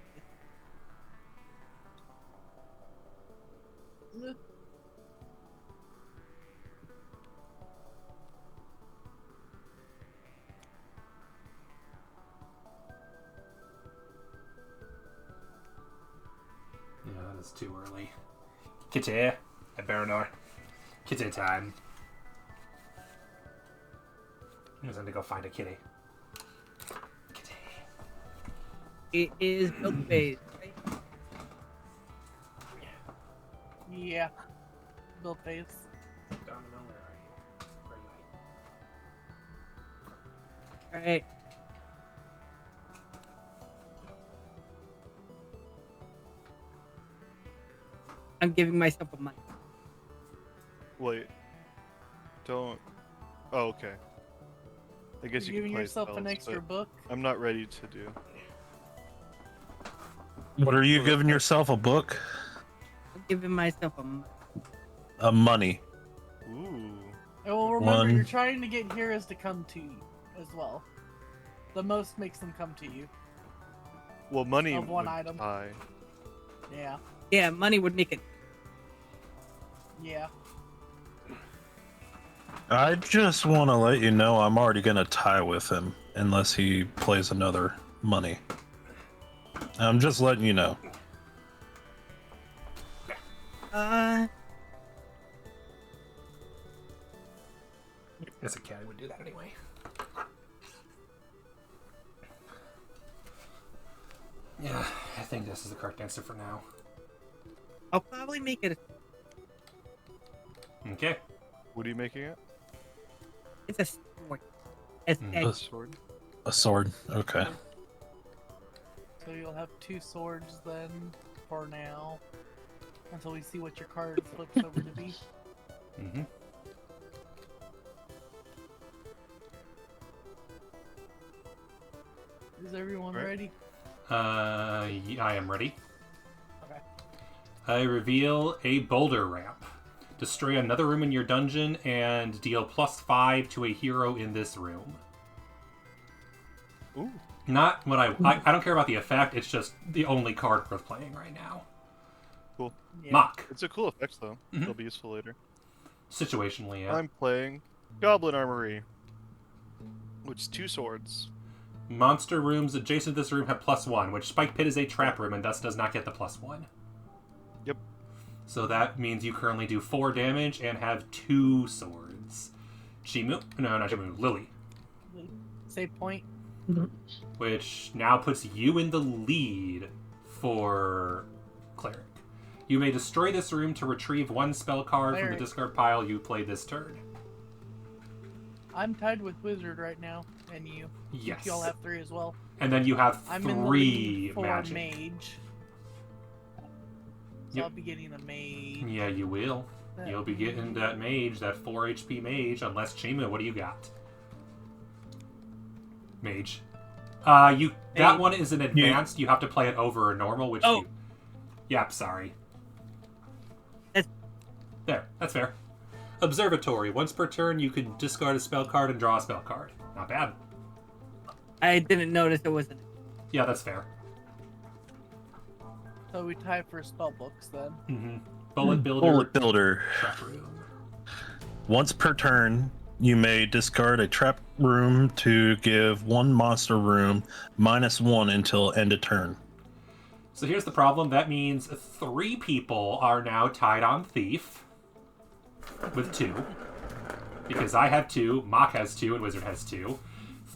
Yeah, that is too early. Kitty, I better know. Kitty time. I'm just gonna go find a kitty. Kitty. It is build phase, right? Yeah. Build phase. Donovan, where are you? Where are you? Alright. I'm giving myself a mic. Wait. Don't. Oh, okay. I guess You're you can giving play yourself an spells, extra but book. I'm not ready to do. what are you giving yourself a book? I'm giving myself a mic. A money. Ooh. Well, remember, One. you're trying to get heroes to come to you as well. The most makes them come to you. Well, money Of one would item. tie. Yeah. Yeah, money would make it. Yeah. I just want to let you know I'm already going to tie with him unless he plays another money. I'm just letting you know. Guess a cat would do that anyway. Yeah, I think this is the correct answer for now. I'll probably make it. Okay. What are you making it? It's a sword. It's Mm. a- A sword. A sword. Okay. So you'll have 2 swords then, for now. Until we see what your card flips over to be. Mm-hmm. Is everyone Right. ready? I am ready. Okay. I reveal a boulder ramp. Destroy another room in your dungeon and deal +5 to a hero in this room. Ooh. Not what I don't care about the effect, it's just the only card worth playing right now. Cool. Yeah. Mock. It's a cool effect, though. Mhm. It'll be useful later. Situationally, yeah. I'm playing Goblin Armory, which is 2 swords. Monster rooms adjacent to this room have +1, which Spike Pit is a trap room and thus does not get the +1. Yep. So that means you currently do 4 damage and have 2 swords. Chimu? No, not Chimu. Lily. Save point. Which now puts you in the lead for Cleric. You may destroy this room to retrieve 1 spell card from Cleric. the discard pile you played this turn. I'm tied with Wizard right now, and you. Yes. You all have 3 as well. And then you have I'm in the 3 lead for magic. Mage. So Yep. I'll be getting a Mage. Yeah, you will. You'll be getting that mage, that 4 HP mage, unless Chima, what do you got? Mage. That one is an advanced. You have to play it over a normal, which you... Yep, sorry. There, that's fair. Observatory. Once per turn, you can discard a spell card and draw a spell card. Not bad. I didn't notice it wasn't. Yeah, that's fair. So we tie for spell books then. Mm-hmm. Bullet Builder. Bullet Builder. Trap Room. Once per turn, you may discard a trap room to give one monster room -1 until end of turn. So here's the problem. That means 3 people are now tied on Thief. With 2. Because I have 2, Mock has 2, and Wizard has 2.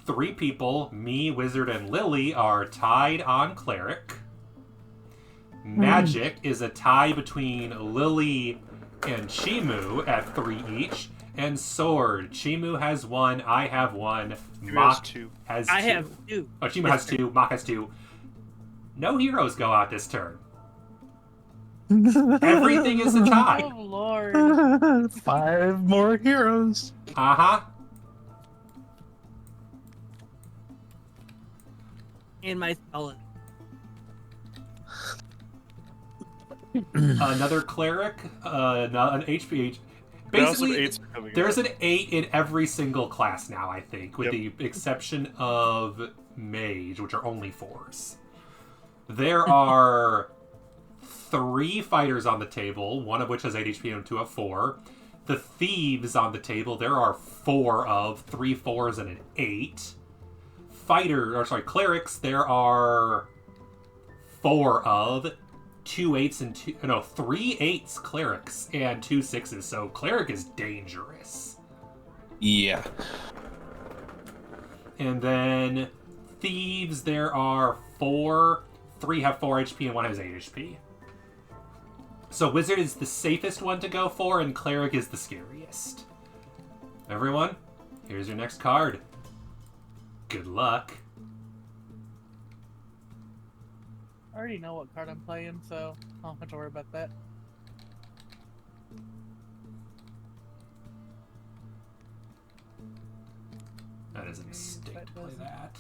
3 people, me, Wizard, and Lily, are tied on Cleric. Magic is a tie between Lily and Chimu at 3 each. And Sword. Chimu has 1, I have 1, Mock has 2. I have 2. Oh, Chimu has 2, Mock has 2. No heroes go out this turn. Everything is a tie. Oh lord. 5 more heroes. Uh-huh. And my spell. Another Cleric, an HP. Basically, there's an 8 in every single class now, I think, with the exception of Mage, which are only 4s. There are 3 fighters on the table, one of which has 8 HP and 2 have 4. The Thieves on the table, there are 4 of, 3 4s and an 8. Clerics, there are 4 of, 2 8s and 3 8s Clerics and 2 6s, so Cleric is dangerous. Yeah. And then Thieves, there are 4, 3 have 4 HP and 1 has 8 HP. So Wizard is the safest one to go for, and Cleric is the scariest. Everyone, here's your next card. Good luck. I already know what card I'm playing, so I don't have to worry about that. That is a mistake to play that.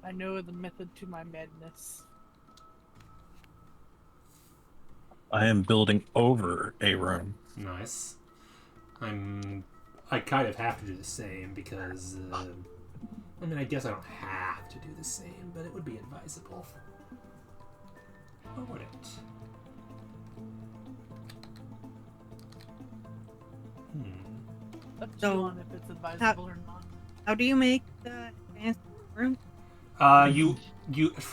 I know the method to my madness. I am building over a room. Nice. I kind of have to do the same because, I mean, I guess I don't have to do the same, but it would be advisable. Or would it? Up to So, you on if it's advisable or not. How do you make the advanced room? You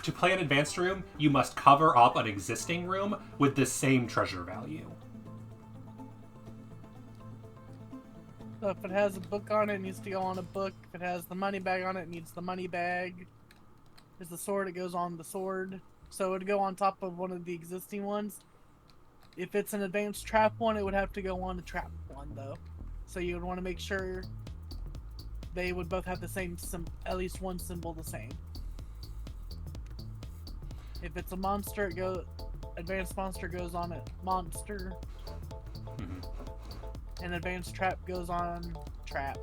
to play an advanced room, you must cover up an existing room with the same treasure value. So if it has a book on it, it needs to go on a book. If it has the money bag on it, it needs the money bag. If there's the sword, it goes on the sword. So it would go on top of one of the existing ones. If it's an advanced trap one, it would have to go on the trap one, though. So you would want to make sure they would both have the same at least one symbol the same. If it's a monster, advanced monster goes on it monster. And advanced trap goes on trap.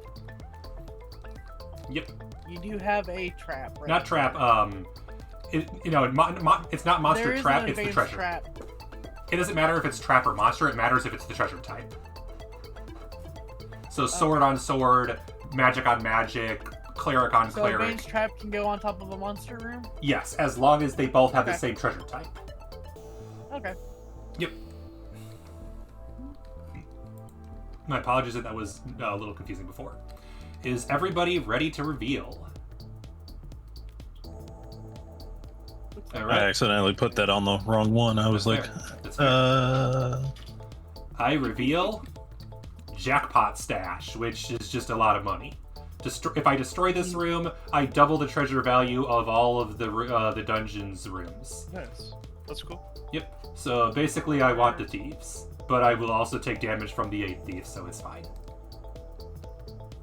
Yep. You do have a trap, right? Not trap. It's not monster There is trap. an It's the advanced treasure. trap. It doesn't matter if it's trap or monster. It matters if it's the treasure type. So sword on sword, magic on magic, cleric on So cleric. advanced trap can go on top of a monster room? Yes, as long as they both have the Okay. same treasure type. Okay. Yep. My apologies if that was a little confusing before. Is everybody ready to reveal? All I right. accidentally put that on the wrong one. I was That's like, fair. That's fair. I reveal Jackpot Stash, which is just a lot of money. If I destroy this room, I double the treasure value of all of the dungeon's rooms. Nice. That's cool. Yep. So basically, I want the thieves, but I will also take damage from the 8 thieves, so it's fine.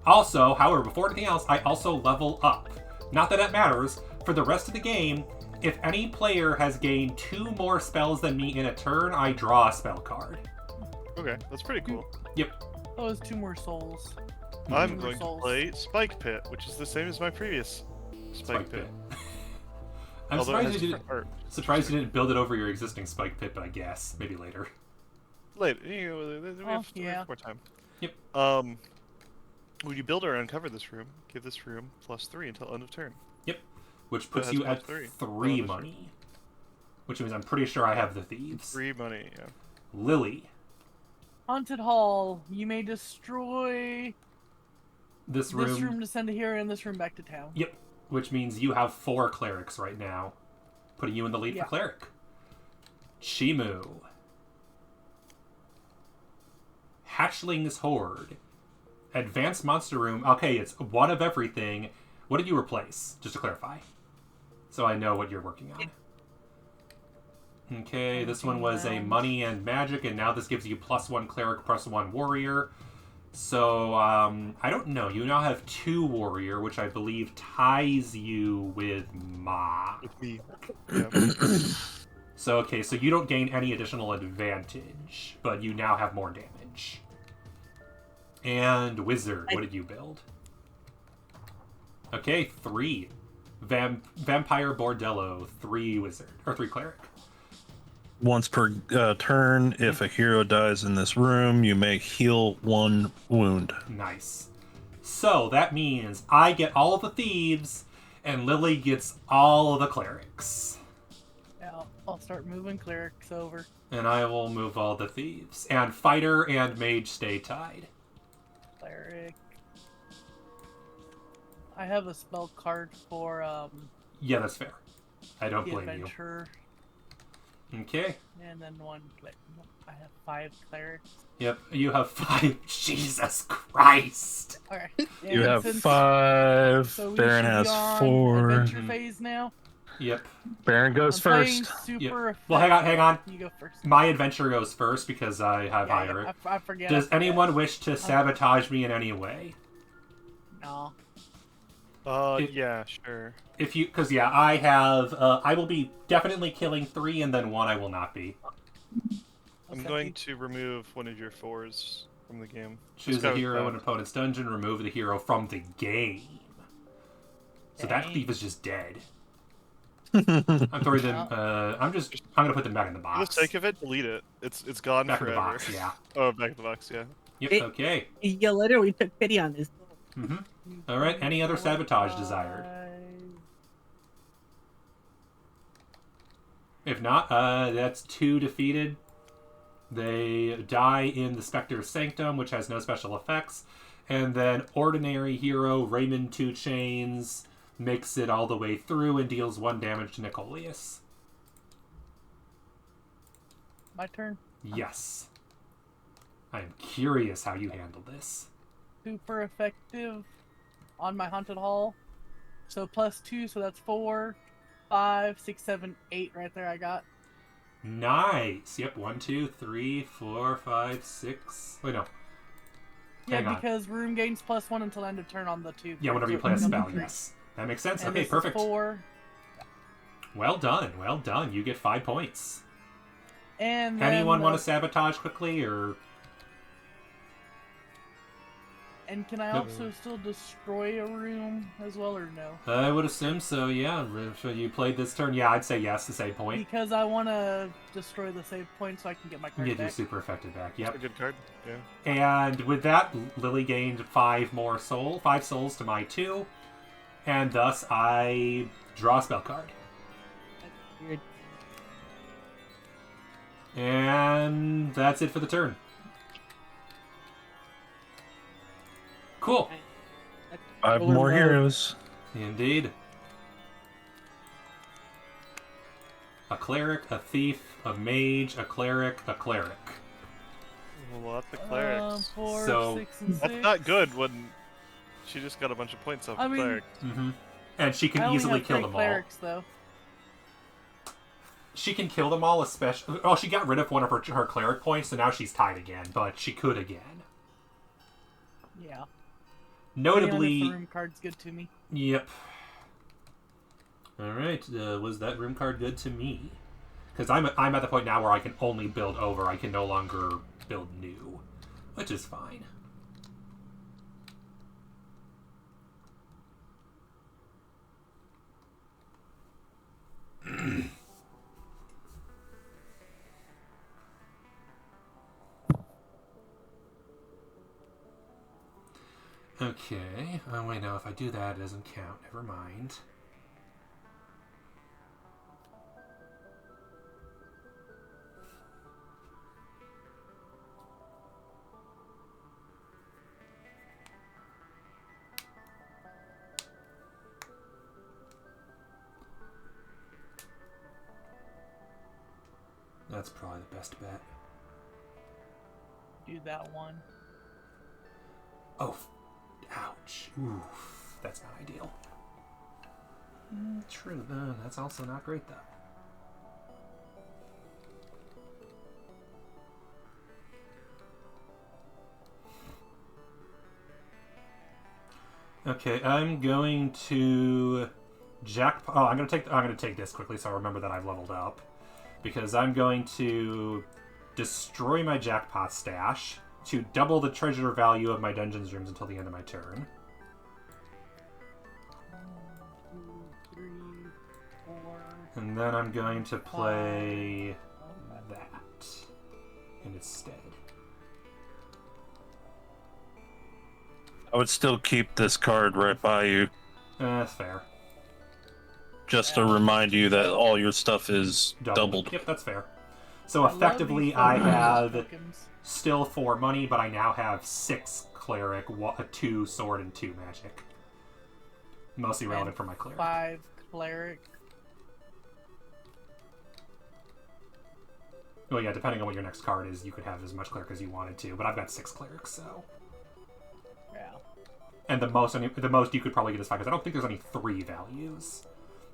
Also, however, before anything else, I also level up. Not that that matters. For the rest of the game, if any player has gained 2 more spells than me in a turn, I draw a spell card. Okay, that's pretty cool. Yep. Oh, it's 2 more souls. I'm Two more going to souls. play Spike Pit, which is the same as my previous Spike Pit. I'm Although it surprised has you different art. didn't build it over your existing Spike Pit, but I guess maybe later. Later, we have yeah. more time. Yep. When you build or uncover this room, give this room +3 until end of turn. Yep. Which puts has you at +3. 3 money. Which means I'm pretty sure I have the thieves. 3 money, yeah. Lily. Haunted Hall. You may destroy This this room to send a hero and this room back to town. Yep. Which means you have 4 clerics right now, putting you in the lead for cleric. Chimu. Hatchling's Horde. Advanced Monster Room. Okay, it's 1 of everything. What did you replace? Just to clarify. So I know what you're working on. Okay, this one was a money and magic, and now this gives you +1 cleric, +1 warrior. So, I don't know. You now have 2 warrior, which I believe ties you with Ma. With me. Yeah. So, okay, so you don't gain any additional advantage, but you now have more damage. And wizard, what did you build? Okay, 3. Vampire Bordello, 3 wizard, or 3 cleric. Once per turn, if a hero dies in this room, you may heal 1 wound. Nice. So that means I get all of the thieves, and Lily gets all of the clerics. Yeah, I'll start moving clerics over. And I will move all the thieves. And fighter and mage stay tied. Cleric. I have a spell card for Yeah, that's fair. I don't the blame adventure, you. Okay. and then 1. I have 5 clerics. Yep, you have 5. Jesus Christ! All right. You And have since- 5. So we Baron should be has on 4. Adventure phase now. Yep. Baron goes I'm playing first. super Well, hang on. You go first. My adventure goes first because I have higher. I forget. Does anyone wish to sabotage me in any way? No. Yeah, sure. If you, because yeah, I have. I will be definitely killing 3, and then 1 I will not be. I'm going to remove one of your 4s from the game. Choose This a guy was hero in bad. opponent's dungeon. Remove the hero from the game. So that Dang. thief is just dead. I'm throwing them. I'm gonna put them back in the For the box. sake of it, delete it. It's gone Back in forever. the box. Yeah. Oh, back in the box, yeah. Yep. It- Okay. You literally took pity on this. Mm-hmm. All right. Any other sabotage desired? If not, that's 2 defeated. They die in the Spectre's Sanctum, which has no special effects. And then ordinary hero Raymond 2 Chains makes it all the way through and deals 1 damage to Nicolius. My turn. Yes. I am curious how you handle this. Super effective on my haunted hall. So +2, so that's 4, 5, 6, 7, 8 right there. I got. Nice. Yep. 1, 2, 3, 4, 5, 6. Wait, no. Yeah, Hang on. because room gains +1 until end of turn on the 2. Yeah, whenever you So play a it's spell. 3. Yes. That makes sense. And Okay, this is perfect. 4. Well done. Well done. You get 5 points. And then Anyone want to sabotage quickly, or And can I Nope. also still destroy a room as well, or no? I would assume so. Yeah. If you played this turn, yeah, I'd say yes to save point. Because I want to destroy the save point so I can get my card Get your back. super effective back. That's Yep. a good card. Yeah. And with that, Lily gained 5 souls to my 2, and thus I draw a spell card. That's weird. And that's it for the turn. Cool. 5 Roller more mode. heroes. Indeed. A cleric, a thief, a mage, a cleric, a cleric. Lots of clerics. 4, So- 6, and 6. That's not good when she just got a bunch of points off I the mean- cleric. Mm-hmm. And she I can only easily have kill 3 them all. clerics, though. She can kill them all, especially. Oh, she got rid of one of her cleric points, so now she's tied again. But she could again. Yeah. Depending on if Notably, the room card's good to me. yep. All right, was that room card good to me? Because I'm at the point now where I can only build over. I can no longer build new, which is fine. Okay. Oh, wait, no. If I do that, it doesn't count. Never mind. That's probably the best bet. Do that one. Oh, ouch. Oof. That's not ideal. True. That's also not great, though. Okay, I'm going to jackpot. Oh, I'm gonna take this quickly so I remember that I've leveled up, because I'm going to destroy my jackpot stash to double the treasure value of my dungeons rooms until the end of my turn. 1, 2, 3, 4. And then I'm going to play that in its stead. I would still keep this card right by you, That's fair. just to remind you that all your stuff is doubled. Yep, that's fair. So I love effectively, these I photos, have tokens. still 4 money, but I now have 6 cleric, 2 sword, and 2 magic. Mostly relevant for my cleric. 5 cleric. Well, yeah, depending on what your next card is, you could have as much cleric as you wanted to, but I've got 6 clerics, so. Yeah. And the most you could probably get is 5, because I don't think there's any 3 values.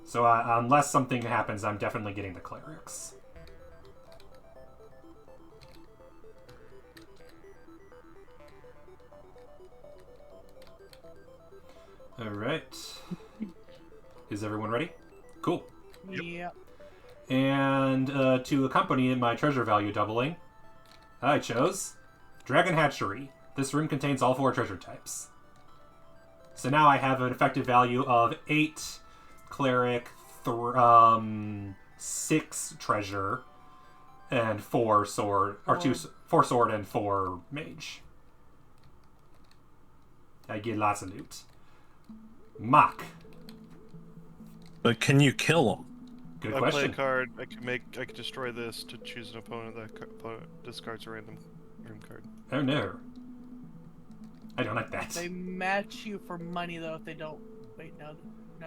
So unless something happens, I'm definitely getting the clerics. Alright. Is everyone ready? Cool. Yep. And to accompany my treasure value doubling, I chose Dragon Hatchery. This room contains all 4 treasure types. So now I have an effective value of 8 cleric, 6 treasure, and 4 sword, or 4 sword and 4 mage. I get lots of loot. Mock. But can you kill them? Good I play a question. card. I could destroy this to choose an opponent that opponent discards a random room card. Oh no. I don't like that. They match you for money though if they don't. Wait, no,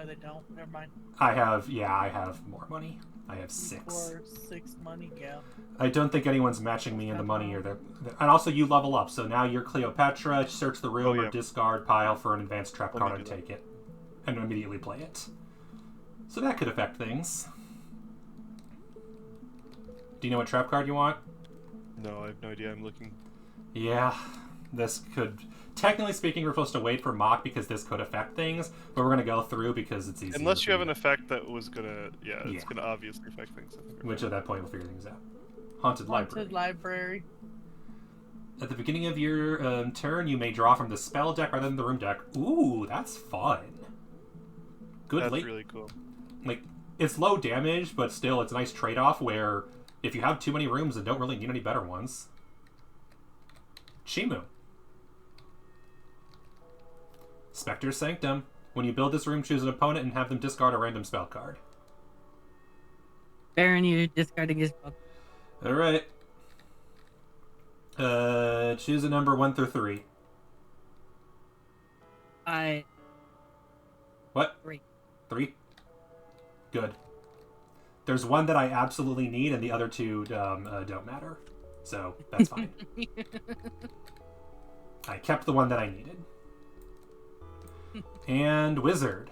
they don't. Never mind. I have more money. I have 6. Or 6 money, yeah. I don't think anyone's matching me in the money or and also you level up, so now you're Cleopatra, search the room or discard pile for an advanced trap card and take it. And immediately play it. So that could affect things. Do you know what trap card you want? No, I have no idea. I'm looking. Yeah, this could... Technically speaking, we're supposed to wait for Mock because this could affect things, but we're going to go through because it's easy. Unless you have an effect that was gonna... Yeah, it's gonna obviously affect things. Which at that point we'll figure things out. Haunted Library. At the beginning of your turn, you may draw from the spell deck rather than the room deck. Ooh, that's fun. Good. That's really cool. Like, it's low damage, but still, it's a nice trade-off where if you have too many rooms and don't really need any better ones. Chimu. Spectre's Sanctum. When you build this room, choose an opponent and have them discard a random spell card. Baron, you're discarding his book. Alright. Choose a number 1 through 3. What? 3. 3? Good. There's one that I absolutely need, and the other 2 don't matter. So, that's fine. I kept the one that I needed. And Wizard.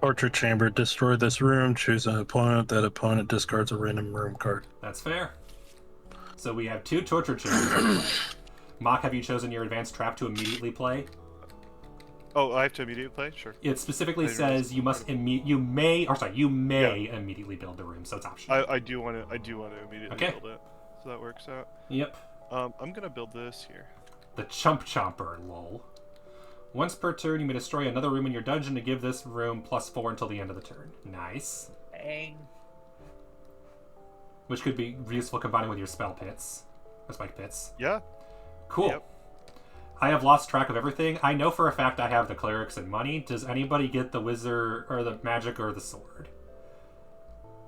Torture Chamber. Destroy this room. Choose an opponent. That opponent discards a random room card. That's fair. So we have 2 Torture Chambers. Mock, have you chosen your advanced trap to immediately play? Oh, I have to immediately play? Sure. It specifically I didn't realize says it you was must part you may immediately build the room, so it's optional. I do want to immediately Okay. build it. So that works out. Yep. I'm gonna build this here. The Chump Chomper, lol. Once per turn, you may destroy another room in your dungeon to give this room +4 until the end of the turn. Nice. Dang. Which could be useful combining with your spell pits. Or spike pits. Yeah. Cool. Yep. I have lost track of everything. I know for a fact I have the clerics and money. Does anybody get the wizard, or the magic, or the sword?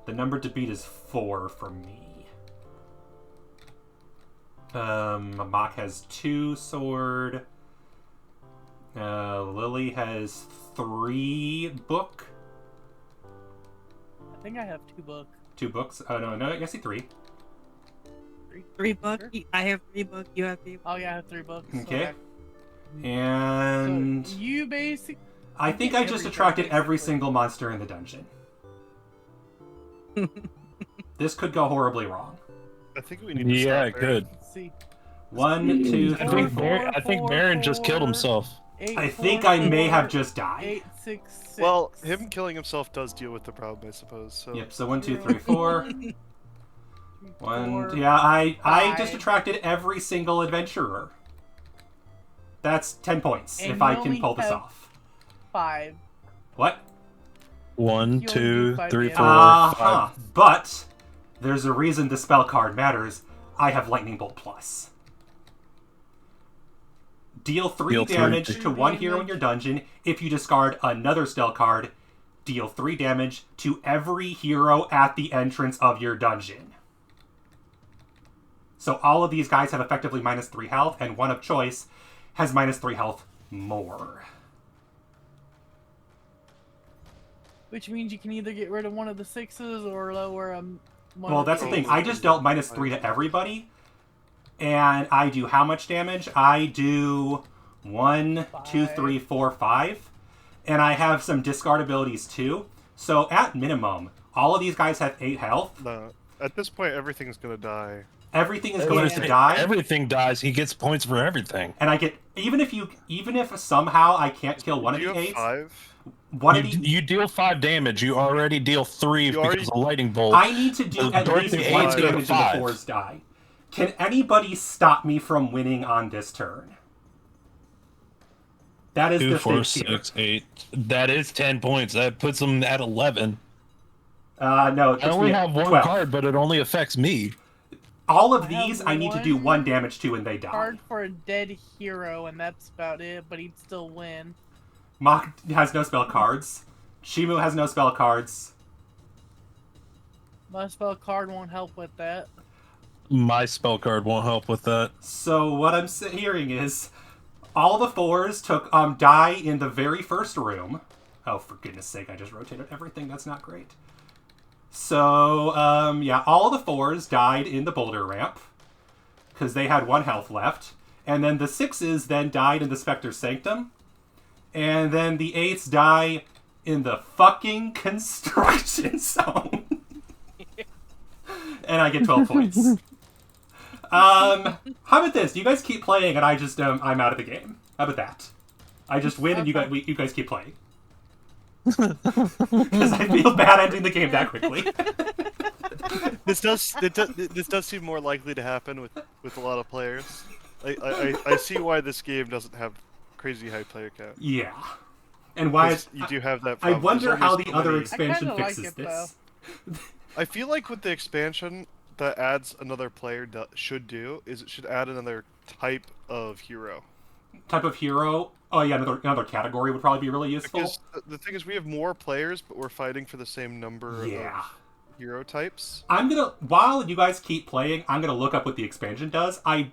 The number to beat is 4 for me. Mock has 2 sword. Lily has 3 book. I think I have 2 books. 2 books. Oh no, I see 3. 3 books. Sure. I have 3 books. You have 3 books. Oh yeah, I have 3 books. Okay. And So you basically. I think I just attracted every single monster in the dungeon. This could go horribly wrong. I think we need to Yeah, stop there. good. Let's see. 1, 2, I 3, think, 4. I think Baron just killed himself. 8, I 4, think I may 4, have just died. 8, 6, 6. Well, him killing himself does deal with the problem, I suppose. So Yep, so 1, 2, 3, 4. 1, 4, yeah, I just 5. attracted every single adventurer. That's 10 points, And if you I can only pull this have- off. 5. What? 1, You only 2, do 5 3, damage. 4, Uh-huh. 5. But there's a reason the spell card matters. I have Lightning Bolt Plus. Deal 3 Deal 3 damage damage. to one hero in your dungeon. If you discard another spell card, deal 3 damage to every hero at the entrance of your dungeon. So all of these guys have effectively -3 health, and one of choice has -3 health more. Which means you can either get rid of one of the 6s or lower one Well, of that's the the thing. 8s. I just dealt -3 to everybody. And I do how much damage? I do 1, 2, 3, 4, 5. And I have some discard abilities too. So at minimum, all of these guys have 8 health. no, at this point, everything's gonna die. Everything is going to die. Everything dies. He gets points for everything. And I get even if somehow I can't kill one of Do you the have 8s, 5? one You, of the you deal 5 damage. You already deal 3 You already- because of lightning bolt. I need to do So at during least the 1 eights, damage and the 5. 4s die. Can anybody stop me from winning on this turn? That is 2, the 4, stake here. 6, 8. That is 10 points. That puts him at 11. No, it I puts only me at have 1 12. card, but it only affects me. All of I have these I need to do 1 one damage to and they die. Card for a dead hero, and that's about it, but he'd still win. Mach has no spell cards. Shimu has no spell cards. My spell card won't help with that. My spell card won't help with that. So what I'm hearing is all the 4s took die in the very first room. Oh, for goodness sake, I just rotated everything. That's not great. So, yeah, all the 4s died in the boulder ramp because they had 1 health left. And then the 6s then died in the Spectre Sanctum. And then the 8s die in the fucking construction zone. And I get 12 points. How about this? You guys keep playing and I just, I'm out of the game. How about that? I just win and you guys keep playing. Because I feel bad ending the game that quickly. This does seem more likely to happen with a lot of players. I see why this game doesn't have crazy high player count. Yeah. And why 'Cause you do have that I problem. wonder There's how only the so other many- expansion I kinda like fixes it, this. I feel like with the expansion that adds another player should do is it should add another type of hero. Type of hero. Oh yeah, another category would probably be really useful. Because the thing is, we have more players, but we're fighting for the same number Yeah. of hero types. While you guys keep playing, I'm gonna look up what the expansion does. I'm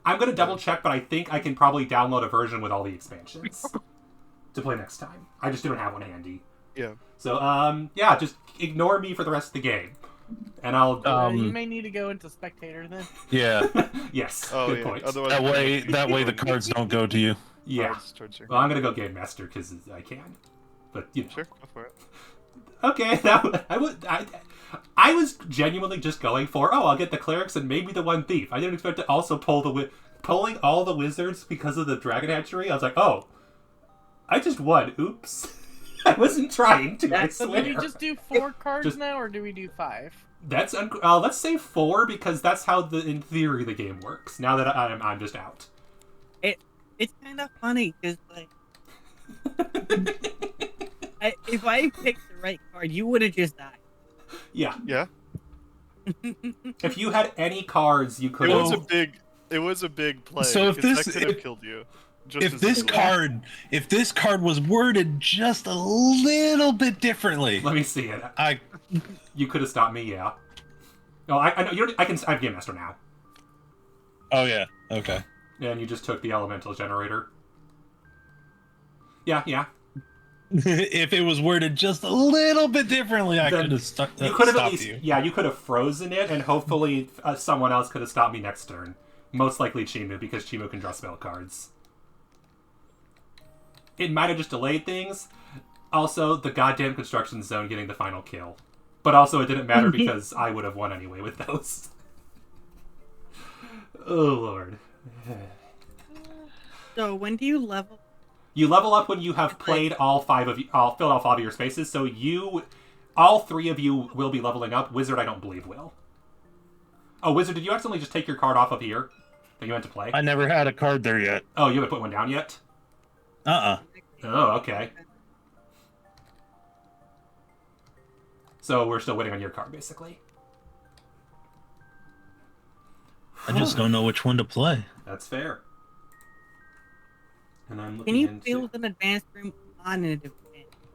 gonna double check, but I think I can probably download a version with all the expansions to play next time. I just don't have one handy. Yeah. So yeah, just ignore me for the rest of the game, and I'll. You may need to go into spectator then. Yeah. Yes. Oh good yeah. point. Otherwise, That way the cards don't go to you. Yeah. cards towards you. Well, I'm gonna go Game Master because I can. But you know. Sure, go for it. Okay, I was genuinely just going for I'll get the clerics and maybe the one thief. I didn't expect to also pull pulling all the wizards because of the dragon hatchery, I was like, oh, I just won. Oops. I wasn't trying to, I So swear. do we just do 4 cards now, or do we do 5? That's let's say 4 because that's how in theory the game works. Now that I'm just out. It's kind of funny because like, if I picked the right card, you would have just died. Yeah. Yeah. If you had any cards, you could. It was a big play. So if because this- that could have killed you. Just If as this easily. card was worded just a little bit differently, Let me see it. I You could have stopped me, yeah. No, I know. I have Game Master now. oh yeah, okay. And you just took the elemental generator. Yeah. If it was worded just a little bit differently, I Then could have stuck. You could have at stopped least, you. yeah, you could have frozen it, and hopefully someone else could have stopped me next turn. Most likely Chimu, because Chimu can draw spell cards. It might have just delayed things. Also, the goddamn construction zone getting the final kill. But also, it didn't matter because I would have won anyway with those. Oh, Lord. So when do you level? You level up when you have played filled all 5 of your spaces, so all 3 of you will be leveling up. Wizard, I don't believe, will. Oh, Wizard, did you accidentally just take your card off of here that you meant to play? I never had a card there yet. Oh, you haven't put one down yet? Oh, okay. So we're still waiting on your card, basically. I just don't know which one to play. That's fair. And I'm Can looking you into... build an advanced room on an event?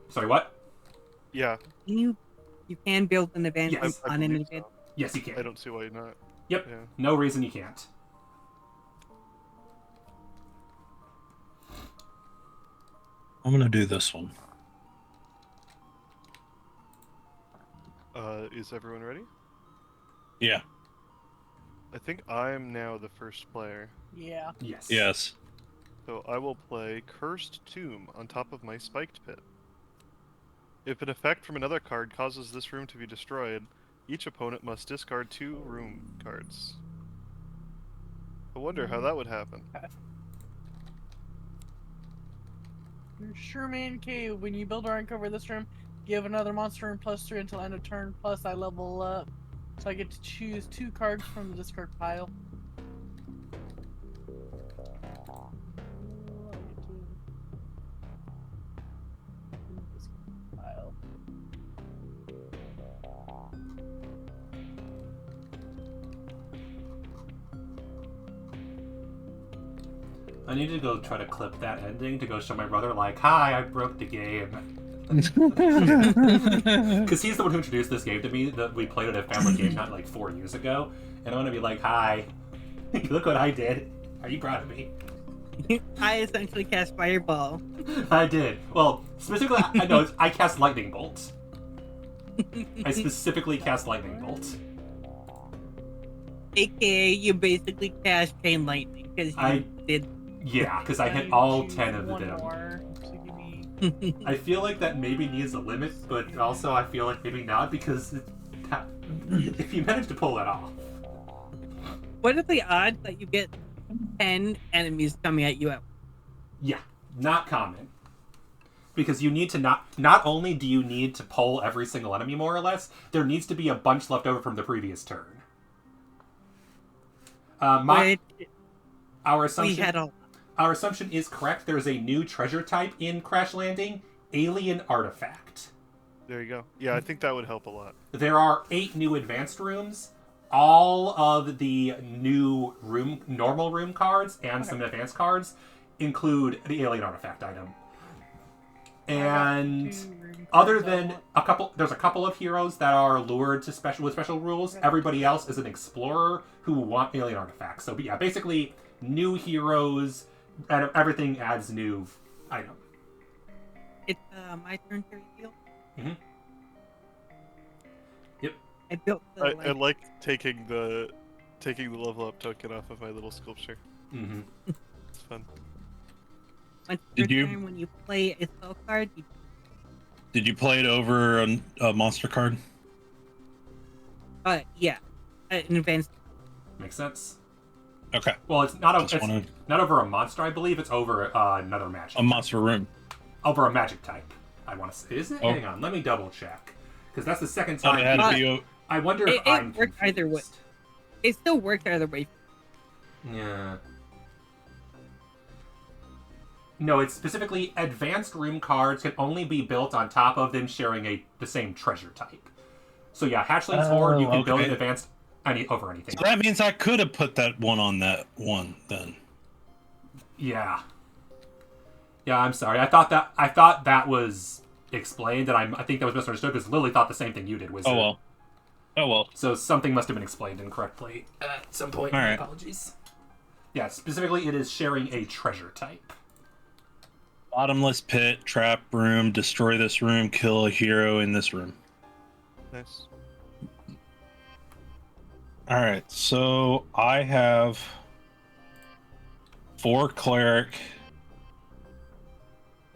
Sorry, what? Yeah. You can build an advanced Yes. room I on an believe event. so. Yes, you can. I don't see why not. Yep. Yeah. No reason you can't. I'm gonna do this one. Is everyone ready? Yeah. I think I'm now the first player. Yeah. Yes. Yes. So I will play Cursed Tomb on top of my Spiked Pit. If an effect from another card causes this room to be destroyed, each opponent must discard 2 room cards. I wonder how that would happen. Sherman Cave. When you build or uncover this room, give another monster room +3 until end of turn. Plus, I level up, so I get to choose 2 cards from the discard pile. Pile. I need to go try to clip that ending to go show my brother, like, hi, I broke the game. Because he's the one who introduced this game to me, that we played at a family game night like 4 years ago. And I want to be like, hi, look what I did. Are you proud of me? I essentially cast Fireball. I did. Well, specifically, I know I cast Lightning Bolt. I specifically cast Lightning Bolt. AKA, you basically cast Chain Lightning because you did. Yeah, because I hit you all choose 10 of one them. more to give me- I feel like that maybe needs a limit, but also I feel like maybe not, because if you manage to pull that off. What are the odds that you get 10 enemies coming at you at once? Yeah, not common. Because you need to not only do you need to pull every single enemy more or less, there needs to be a bunch left over from the previous turn. Our assumption is correct. There is a new treasure type in Crash Landing, Alien Artifact. There you go. Yeah, I think that would help a lot. There are 8 new advanced rooms. All of the new normal room cards and some advanced cards include the Alien Artifact item. And other than there's a couple of heroes that are lured to with special rules. Everybody else is an explorer who want alien artifacts. So yeah, basically new heroes and everything adds new item. It's my turn to reveal. Mm-hmm. Yep. I built the I like taking the level up token off of my little sculpture. Mm-hmm. It's fun. Turn, when you play a spell card, Did you play it over a monster card? yeah, an advanced. Makes sense. Okay. Well, it's not Just wanna- not over a monster, I believe. It's over another magic. A monster room. Over a magic type. I want to say, is it? Oh. Hang on, let me double check, because that's the second Thought time. it had to be I wonder if It I'm worked either way. confused. It still worked either way. Yeah. No, it's specifically advanced room cards can only be built on top of them sharing the same treasure type. So yeah, Hatchling's Hoard, you can build okay. an advanced over anything. So that means I could have put that one on that one then. Yeah. Yeah, I'm sorry. I thought that was explained, and I think that was misunderstood because Lily thought the same thing you did, Wizard. Oh well. Oh well. So something must have been explained incorrectly at some point. All My right. apologies. Yeah, specifically it is sharing a treasure type. Bottomless pit, trap room, destroy this room, kill a hero in this room. Nice. Alright, so I have 4 cleric.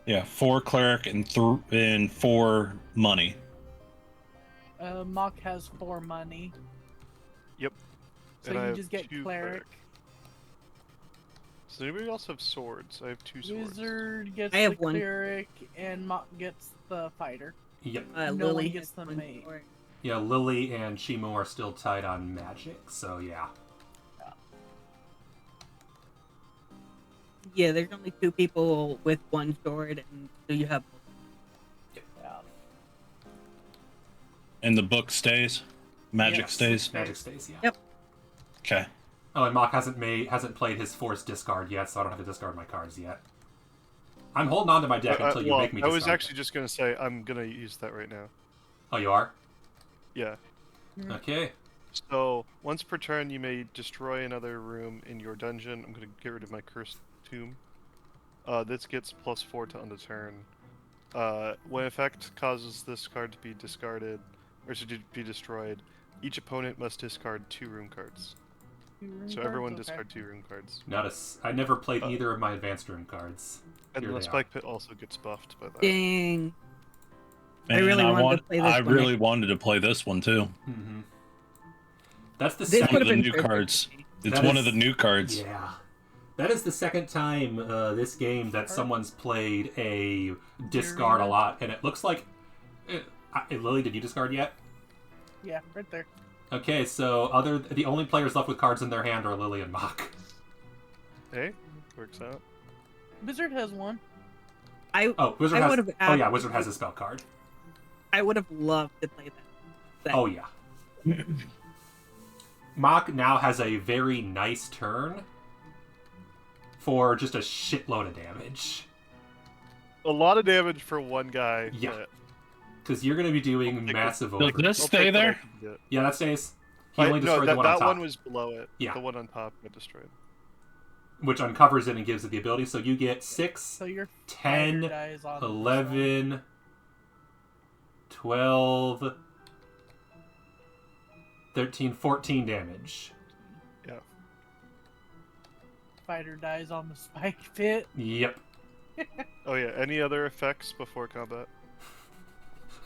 Yeah, 4 cleric and 4 money. Mock has 4 money, Yep. so And I you have just get 2 cleric. Does anybody else have swords? I have 2 swords. Wizard gets I have the one. cleric, and Mock gets the fighter. Yep. No Lily one has gets the one mate. sword. Yeah, Lily and Shimo are still tied on magic, so yeah. Yeah, there's only 2 people with 1 sword, and so you have. Yeah. And the book stays? Magic Yes, stays? Magic stays, yeah. Yep. Okay. Oh, and Mock hasn't played his forced discard yet, so I don't have to discard my cards yet. I'm holding on to my deck until you well, make me I discard. was actually just going to say I'm going to use that right now. Oh, you are? Yeah. Okay. So, once per turn, you may destroy another room in your dungeon. I'm going to get rid of my cursed tomb. This gets +4 to end a turn. When effect causes this card to be discarded, or to be destroyed, each opponent must discard 2 room cards. 2 room So cards? everyone Okay. discard 2 room cards. I never played either of my advanced room cards. And Here the they spike pit also gets buffed by that. Dang. I Man, really wanted to play this I one. really wanted to play this one too. Mm-hmm. That's the This One second. of would've the been new perfect cards. for me. It's That one is- of the new cards. Yeah. That is the second time this game that someone's played a discard a lot, and it looks like... Lily, did you discard yet? Yeah, right there. Okay, so the only players left with cards in their hand are Lily and Mock. Hey, works out. Wizard has 1. Oh, Wizard I has... would've Oh yeah, asked- Wizard has a spell card. I would have loved to play that. Oh yeah. Mock now has a very nice turn for just a shitload of damage. A lot of damage for one guy. Yeah. but Because you're going to be doing I'll take massive Does over. this I'll stay take what I there? can get. Yeah, that stays. He No, only destroyed the one on that top, one was below it. Yeah. The one on top got destroyed. which uncovers it and gives it the ability. So you get 6, So your 10, fighter dies on this one. 11, 12, 13, 14 damage. Yeah. Fighter dies on the spike pit. Yep. Oh yeah. Any other effects before combat?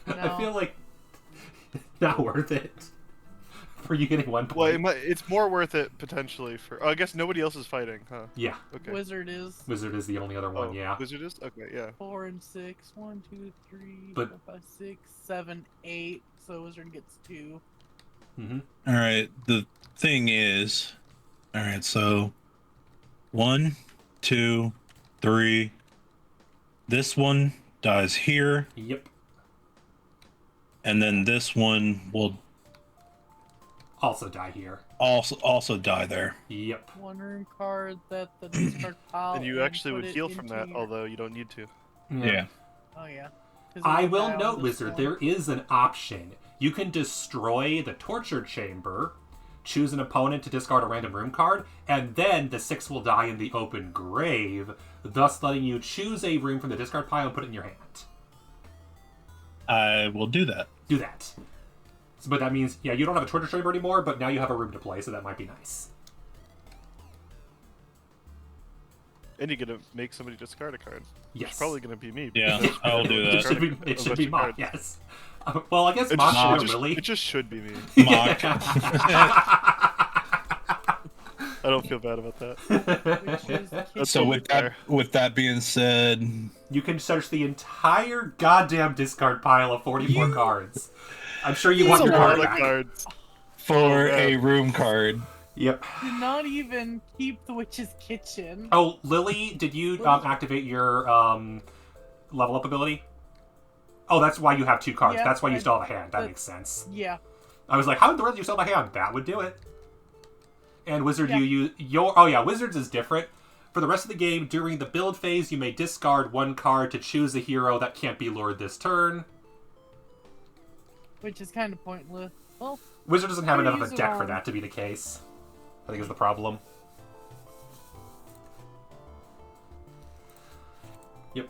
I No. feel like not worth it for you getting 1 point. Well, it's more worth it potentially for. Oh, I guess nobody else is fighting, huh? Yeah. Okay. Wizard is Wizard is the only other one, Oh, yeah. Wizard is? Okay, yeah. 4 and 6. 1, 2, 3, But- 4, 5, 6, 7, 8. So Wizard gets 2. Mm-hmm. All right. The thing is, all right. So, 1, 2, 3. This one dies here, Yep. and then this one will Also die here. also die there. Yep. 1 room card that the discard pile. And you actually put would it heal from into that, your- although you don't need to. Yeah. Oh yeah. 'Cause I it'll will die on note, this Wizard, one. there is an option. You can destroy the torture chamber, choose an opponent to discard a random room card, and then the 6 will die in the open grave, thus letting you choose a room from the discard pile and put it in your hand. I will do that. Do that. So, but that means, yeah, you don't have a torture chamber anymore, but now you have a room to play, so that might be nice. And you're gonna make somebody discard a card. Yes. It's probably gonna be me. Yeah, because I'll do It that. should be, a it should bunch be of Mock, cards. yes. Well, I guess It Mock just, should, Lily. it just should be me. Mock. I don't feel bad about that. Which is That's So totally fair. with that being said, You can search the entire goddamn discard pile of 44 cards. I'm sure you want That's your a lot card of back. cards. for Oh, man. a room card, Yep. did not even keep the witch's kitchen. Oh, Lily, did you activate your level up ability? Oh, that's why you have 2 cards. Yeah, That's why you I- still have a hand. That but- makes sense. Yeah. I was like, how did the rest of you still have a hand? That would do it. And Wizard, Yeah. you use your... Oh yeah, Wizards is different. For the rest of the game, during the build phase, you may discard 1 card to choose a hero that can't be lured this turn. Which is kind of pointless. Well, Wizard doesn't have Or enough of use a it deck for on- that to be the case. I think is the problem. Yep.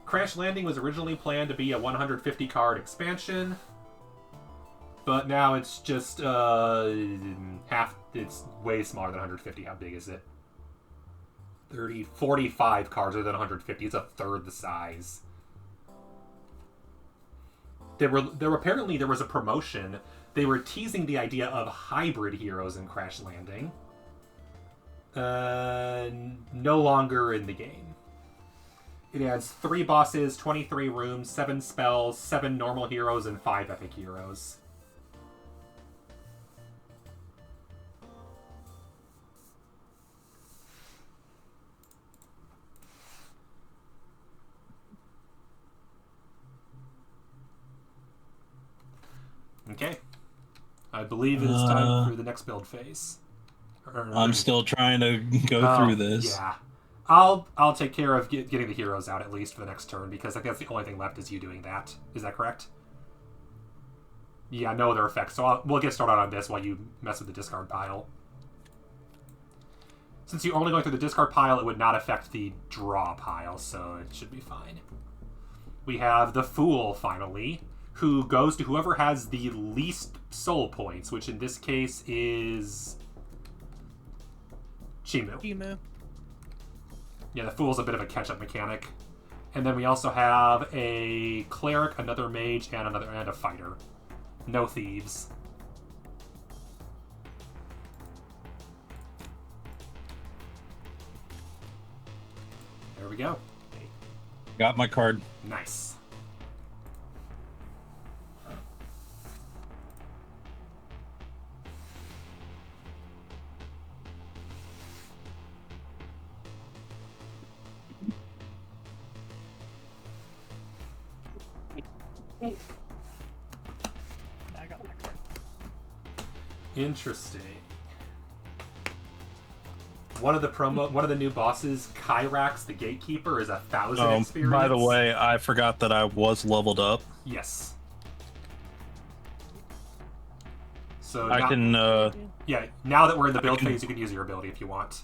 Crash Landing was originally planned to be a 150 card expansion, but now it's just half. It's way smaller than 150. How big is it? 45 cards other than 150. It's a third the size. There was a promotion. They were teasing the idea of hybrid heroes in Crash Landing. No longer in the game. It adds 3 bosses, 23 rooms, 7 spells, 7 normal heroes, and 5 epic heroes. Okay. I believe it is time for the next build phase. I'm still trying to go Oh, through this. Yeah. I'll take care of getting the heroes out at least for the next turn, because I think that's the only thing left is you doing that. Is that correct? Yeah, no other effects. So we'll get started on this while you mess with the discard pile. Since you're only going through the discard pile, it would not affect the draw pile, so it should be fine. We have the Fool, finally, who goes to whoever has the least soul points, which in this case is Chimu. Timu. Yeah, the Fool's a bit of a catch-up mechanic. And then we also have a Cleric, another Mage, and a Fighter. No Thieves. There we go. Got my card. Nice. I got my card. Interesting. One of the new bosses, Kyrax the Gatekeeper, is 1,000 experience. By the way, I forgot that I was leveled up. Yes. So I now, can, yeah, now that we're in the build phase, you can use your ability if you want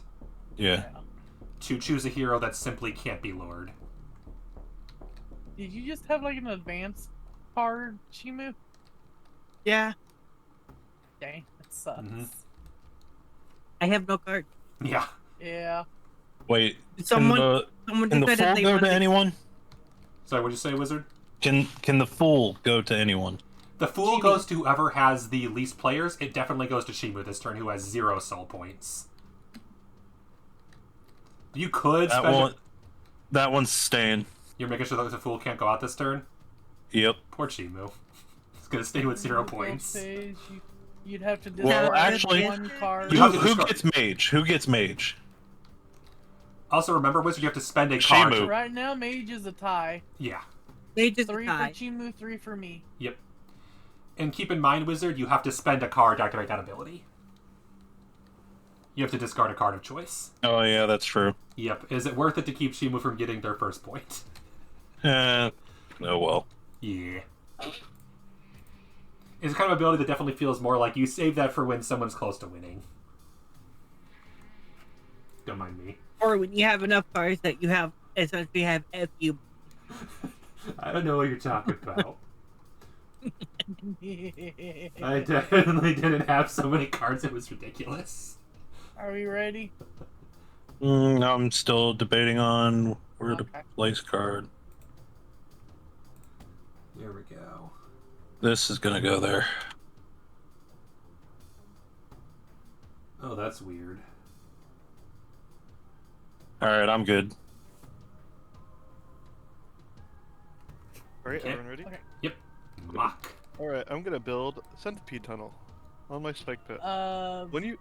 yeah. to choose a hero that simply can't be lured. Did you just have like an advanced card, Chimu? Yeah, Dang, that sucks. Mhm. I have no card. Yeah. Yeah. Wait, Someone can the decided fool they go to wanted- anyone? Sorry, what'd you say, Wizard? Can the fool go to anyone? The Fool Chimu. goes to whoever has the least players. It definitely goes to Shimu this turn, who has 0 soul points. You could spend... That one's staying. You're making sure that the Fool can't go out this turn? Yep. Poor Shimu. He's gonna stay with 0 Build points. phase, you'd have to Well, discard actually- one card. You have to Who discard- gets mage? Who gets mage? Also, remember, Wizard, you have to spend a card. Shimu. Right now, Mage is a tie. Yeah. They just 3 die. for Chimu, 3 for me. Yep. And keep in mind, Wizard, you have to spend a card to activate that ability. You have to discard a card of choice. Oh yeah, that's true. Yep. Is it worth it to keep Shimu from getting their first point? Oh well. Yeah. It's a kind of ability that definitely feels more like you save that for when someone's close to winning. Don't mind me. Or when you have enough cards that you have essentially have FU. I don't know what you're talking about. I definitely didn't have so many cards, it was ridiculous. Are we ready? I'm still debating on where to Okay. place card. There we go. This is gonna go there. Oh, that's weird. All right, I'm good. All right, Okay. everyone ready? Okay. Yep. Mock. All right, I'm gonna build a centipede tunnel on my spike pit. When you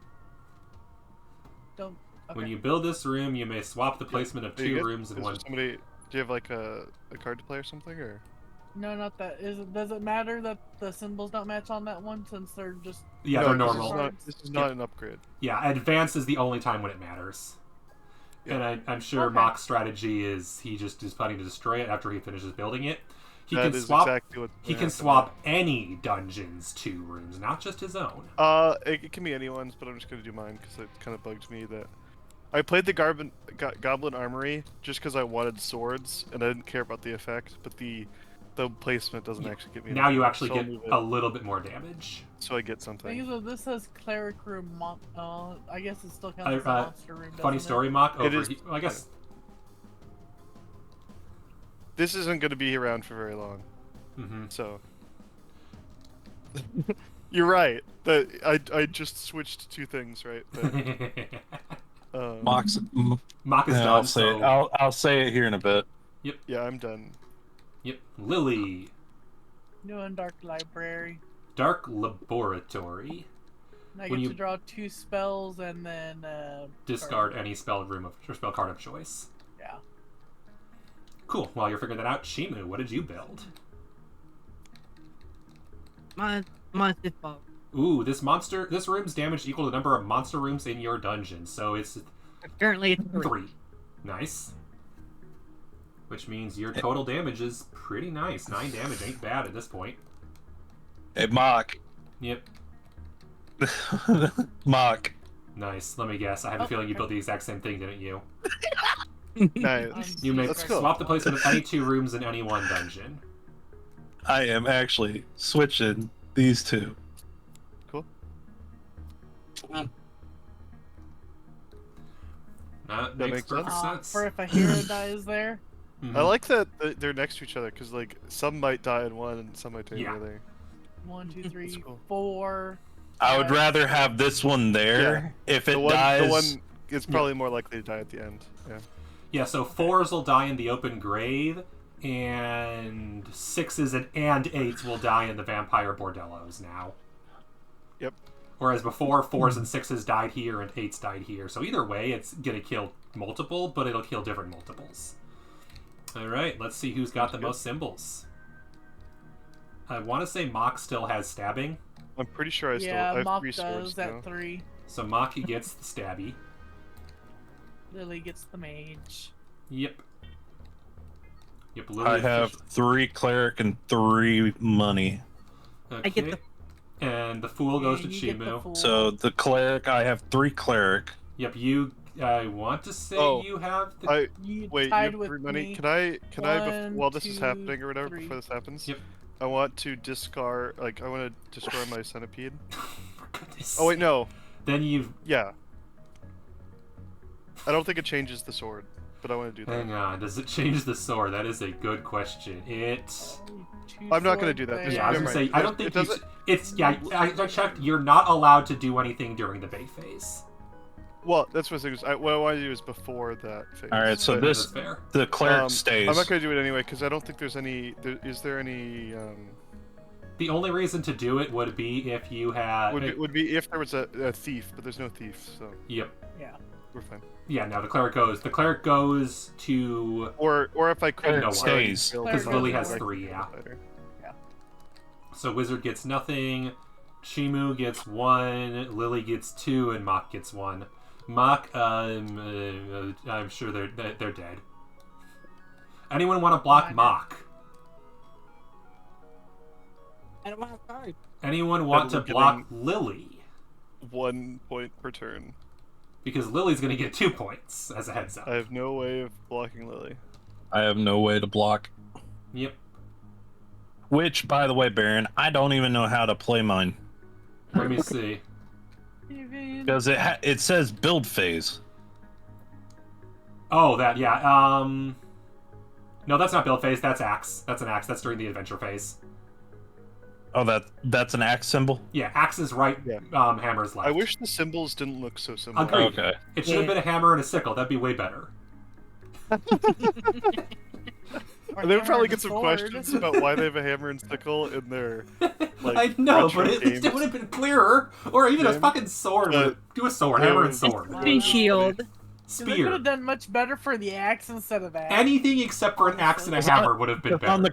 Don't. Okay. When you build this room, you may swap the placement of are you 2 good? rooms in Is one. there somebody? Do you have like a card to play or something, or? No, not that. Does it matter that the symbols don't match on that one since they're just? Yeah, No, they're 'cause normal. This is not an upgrade. Yeah, advance is the only time when it matters. Yeah. And I'm sure Okay. Mock's strategy is he just is planning to destroy it after he finishes building it. He That can is swap. exactly what's He gonna can happen, swap any dungeon's 2 rooms, not just his own. It can be anyone's, but I'm just gonna do mine because it kind of bugged me that I played the Goblin Armory just because I wanted swords and I didn't care about the effect, but the placement doesn't actually get me. Now you anything, actually so I'll get move it, a little bit more damage. so I get Thing something. is, this says cleric room. I guess it still counts as a Uh, monster room. Funny doesn't story, it? Mock. It Over. is- I guess. This isn't gonna be around for very long, Hmm. so. You're right. That I just switched 2 things, right? That, Mox, Mock is yeah, done. I'll say So it. I'll say it here in a bit. yeah, I'm done. yep. Lily. New and Dark Library. Dark Laboratory. And I When get you- to draw 2 spells and then Discard any spell card of choice. Yeah. Cool. While you're figuring that out, Shimu, what did you build? Monster ball. Ooh, this room's damage equal to the number of monster rooms in your dungeon, so it's Currently it's 3. 3. Nice. Which means your total damage is pretty nice. 9 damage ain't bad at this point. Hey, Mock. Yep. Mock. Nice. Let me guess. I have a feeling you built the exact same thing, didn't you? Nice. You may Let's go. swap the placement of any 2 rooms in any one dungeon. I am actually switching these 2. Cool. That That makes makes perfect sense. sense. For if a hero dies there. Mhm. I like that they're next to each other because like some might die in one and some might die in Yeah. the other. 1, 2, 3, That's cool. 4. I would rather have this one there. If it dies, the one is probably more likely to die at the end. Yeah. Yeah, so 4s will die in the open grave, and 6s and 8s will die in the vampire bordellos now. Yep. Whereas before, 4s and 6s died here and 8s died here. So either way, it's gonna kill multiple, but it'll kill different multiples. Alright, let's see who's got the most symbols. I want to say Mock still has stabbing. I'm pretty sure I Yeah, have Mock 3 swords does now. at 3. So Mock gets the stabby. Lily gets the mage. Yep. Yep, Lily I have 3 cleric and 3 money. Okay. I get the And the fool goes to And you get the Chimu. fool. So the cleric, I have 3 cleric. Yep, I want to say Oh, you have the... I You wait. You tied have with 3 money. me. Can I? One, While this is 2, happening or whatever, 3. before this happens, Yep. I want to discard. Like I want to destroy my centipede. For goodness Oh wait, sake. no. Then you've... Yeah. I don't think it changes the sword, but I want to do that. Hang on, does it change the sword? That is a good question. It... 2 I'm not gonna sword do that. there. This Yeah, I was Never gonna say, mind. I don't It think you... doesn't- It's... Yeah, I checked. You're not allowed to do anything during the bait phase. Well, that's what I was. What I want to do is before that phase. All right, so But, this That's fair. the cleric stays. I'm not gonna do it anyway because I don't think there's any. Is there any? The only reason to do it would be if you had... Would be if there was a thief, but there's no thief, so Yep. Yeah. we're fine. Yeah, no, the cleric goes. The cleric goes to... Or if I could No, stays. Because Lily has Cleric 3, yeah. Fighter. So Wizard gets nothing, Shimu gets 1, Lily gets 2, and Mock gets 1. Mock, I'm sure they're dead. Anyone want to block Mock? I don't have cards. Anyone want to we're block Lily? 1 point per turn. Because Lily's going to get 2 points, as a heads up. I have no way of blocking Lily. I have no way to block. Yep. Which, by the way, Baron, I don't even know how to play mine Let me see. because it says build phase. Oh, that, yeah. No, that's not build phase, that's axe. That's an axe, that's during the adventure phase. Oh, that's an axe symbol. Yeah, axe is right, Yeah. Hammer's left. I wish the symbols didn't look so similar. Agreed. Okay. It should have been a hammer and a sickle, that'd be way better. Or And they would hammer probably and get some sword. questions about why they have a hammer and sickle in their like I know, retro but at least it games. would have been clearer. Or even a Game, fucking sword. but- Do a sword, Yeah, hammer it and was- sword. Wow. And shield. They could Spear. have done much better for the axe instead of that. Anything except for an axe and a hammer would have been better. On the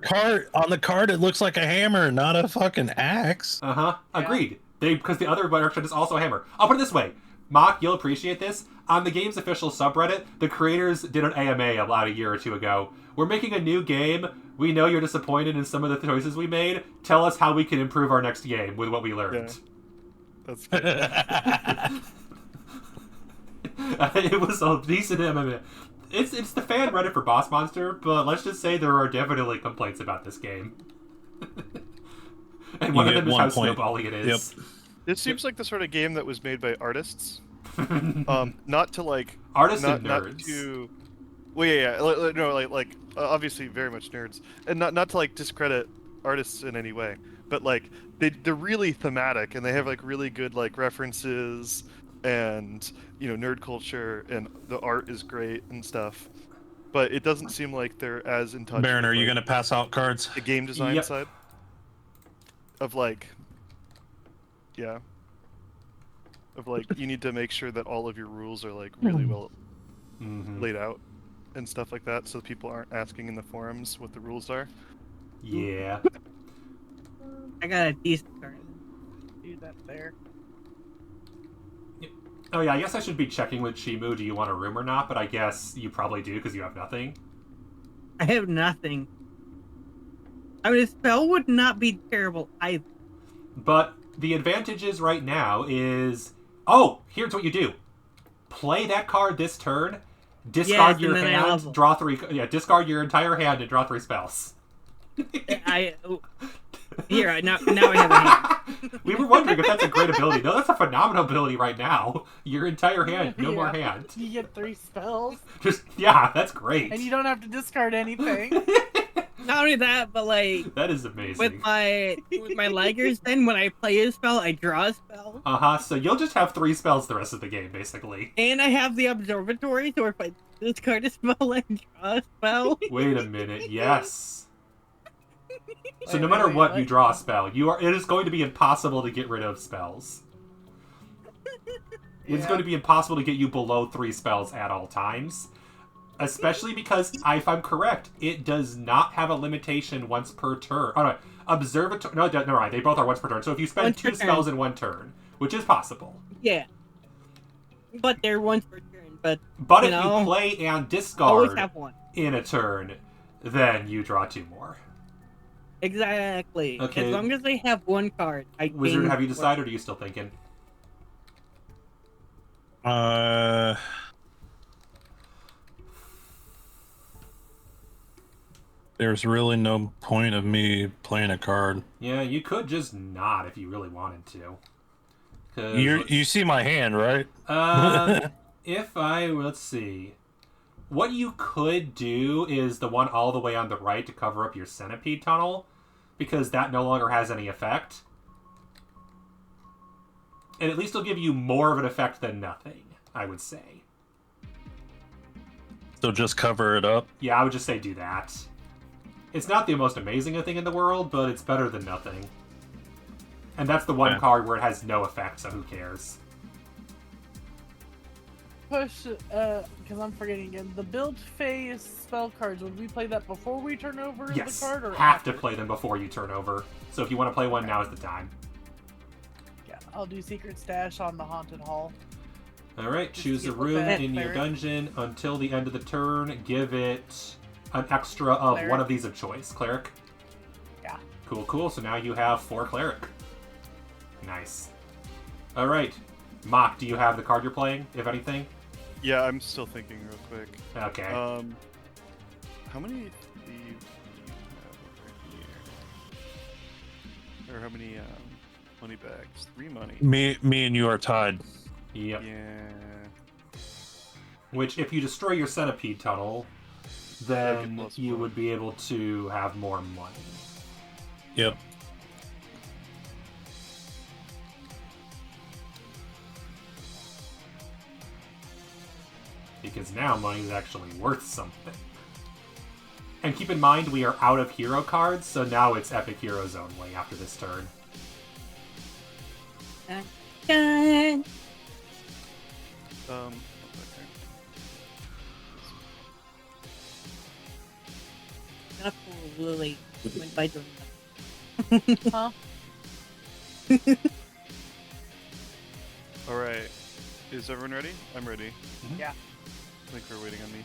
card, it looks like a hammer, not a fucking axe. Uh-huh. Yeah. Agreed. Because the other direction is also a hammer. I'll put it this way. Mock, you'll appreciate this. On the game's official subreddit, the creators did an AMA about a year or two ago. We're making a new game. We know you're disappointed in some of the choices we made. Tell us how we can improve our next game with what we learned. Yeah. That's good. It was a decent MMA. It's the fan Reddit for Boss Monster, but let's just say there are definitely complaints about this game. And one of get them is 1 how point. snowbally it is. It seems like the sort of game that was made by artists. Not to like Artists not, and not nerds. to well no like obviously very much nerds and not to like discredit artists in any way, but like they're really thematic and they have like really good like references and nerd culture and the art is great and stuff, but it doesn't seem like they're as in touch Baron, with, are you like, gonna pass out cards? the game design Yep. side of like you need to make sure that all of your rules are like really well Mhm. laid out and stuff like that, so people aren't asking in the forums what the rules are. Yeah. I got a decent card. Do that there. Oh yeah, I guess I should be checking with Shimu. Do you want a room or not? But I guess you probably do because you have nothing. I have nothing. I mean, a spell would not be terrible either. But the advantages right now is... Oh, here's what you do. Play that card this turn, discard Yes, your and then I hand, level. draw 3... Yeah, discard your entire hand and draw 3 spells. Here, now I have a hand. We were wondering if that's a great ability. No, that's a phenomenal ability right now. Your entire hand, no more Yeah. hand. You get 3 spells, Yeah, that's great. and you don't have to discard anything. Not only that, but like That is amazing. with my Ligers, then when I play a spell, I draw a spell, Uh-huh, so you'll just have 3 spells the rest of the game, basically. and I have the Observatory. So if I discard a spell and draw a spell, Wait a minute, yes. So no Wait, matter wait, what what? you draw a spell, it is going to be impossible to get rid of spells. It's Yeah. going to be impossible to get you below 3 spells at all times. Especially because, if I'm correct, it does not have a limitation once per turn. Oh no, Observatory... No, never mind, they both are once per turn. So if you spend Once per 2 spells in 1 turn, which is possible. yeah. But they're once per turn. But But You if know, you play and always discard have one. in a turn, then you draw 2 more. Exactly. Okay. As long as I have one card, I Wizard, gain have you one. decided, or are you still thinking? There's really no point of me playing a card. Yeah, you could just not if you really wanted to. 'Cause You see my hand, right? let's see. What you could do is the one all the way on the right to cover up your centipede tunnel, because that no longer has any effect. And at least it'll give you more of an effect than nothing, I would say. So just cover it up. Yeah, I would just say do that. It's not the most amazing thing in the world, but it's better than nothing. And that's the one Yeah. card where it has no effect, so who cares? Push, because I'm forgetting again. The build phase spell cards, would we play that before we turn over Yes, the card? Or have after? to play them before you turn over. So if you want to play one, now is the time. Yeah, I'll do Secret Stash on the Haunted Hall. Alright, Just choose a get room that in your cleric. dungeon until the end of the turn. Give it an extra of Cleric. one of these of choice. Cleric? Yeah. Cool, cool. So now you have 4 Cleric. Nice. Alright. Mock, do you have the card you're playing, if anything? Yeah, I'm still thinking real quick. Okay. How many thieves do you have over here? Or how many money bags? 3 money. Me and you are tied. Yep. Yeah. Which, if you destroy your centipede tunnel, then plus you 1. would be able to have more money. Yep. because now money is actually worth something. And keep in mind, we are out of hero cards, so now it's Epic Heroes only after this turn. Dun. Not for Lily when by doing that. Huh? All right. Is everyone ready? I'm ready. Yeah. I think we're waiting on me.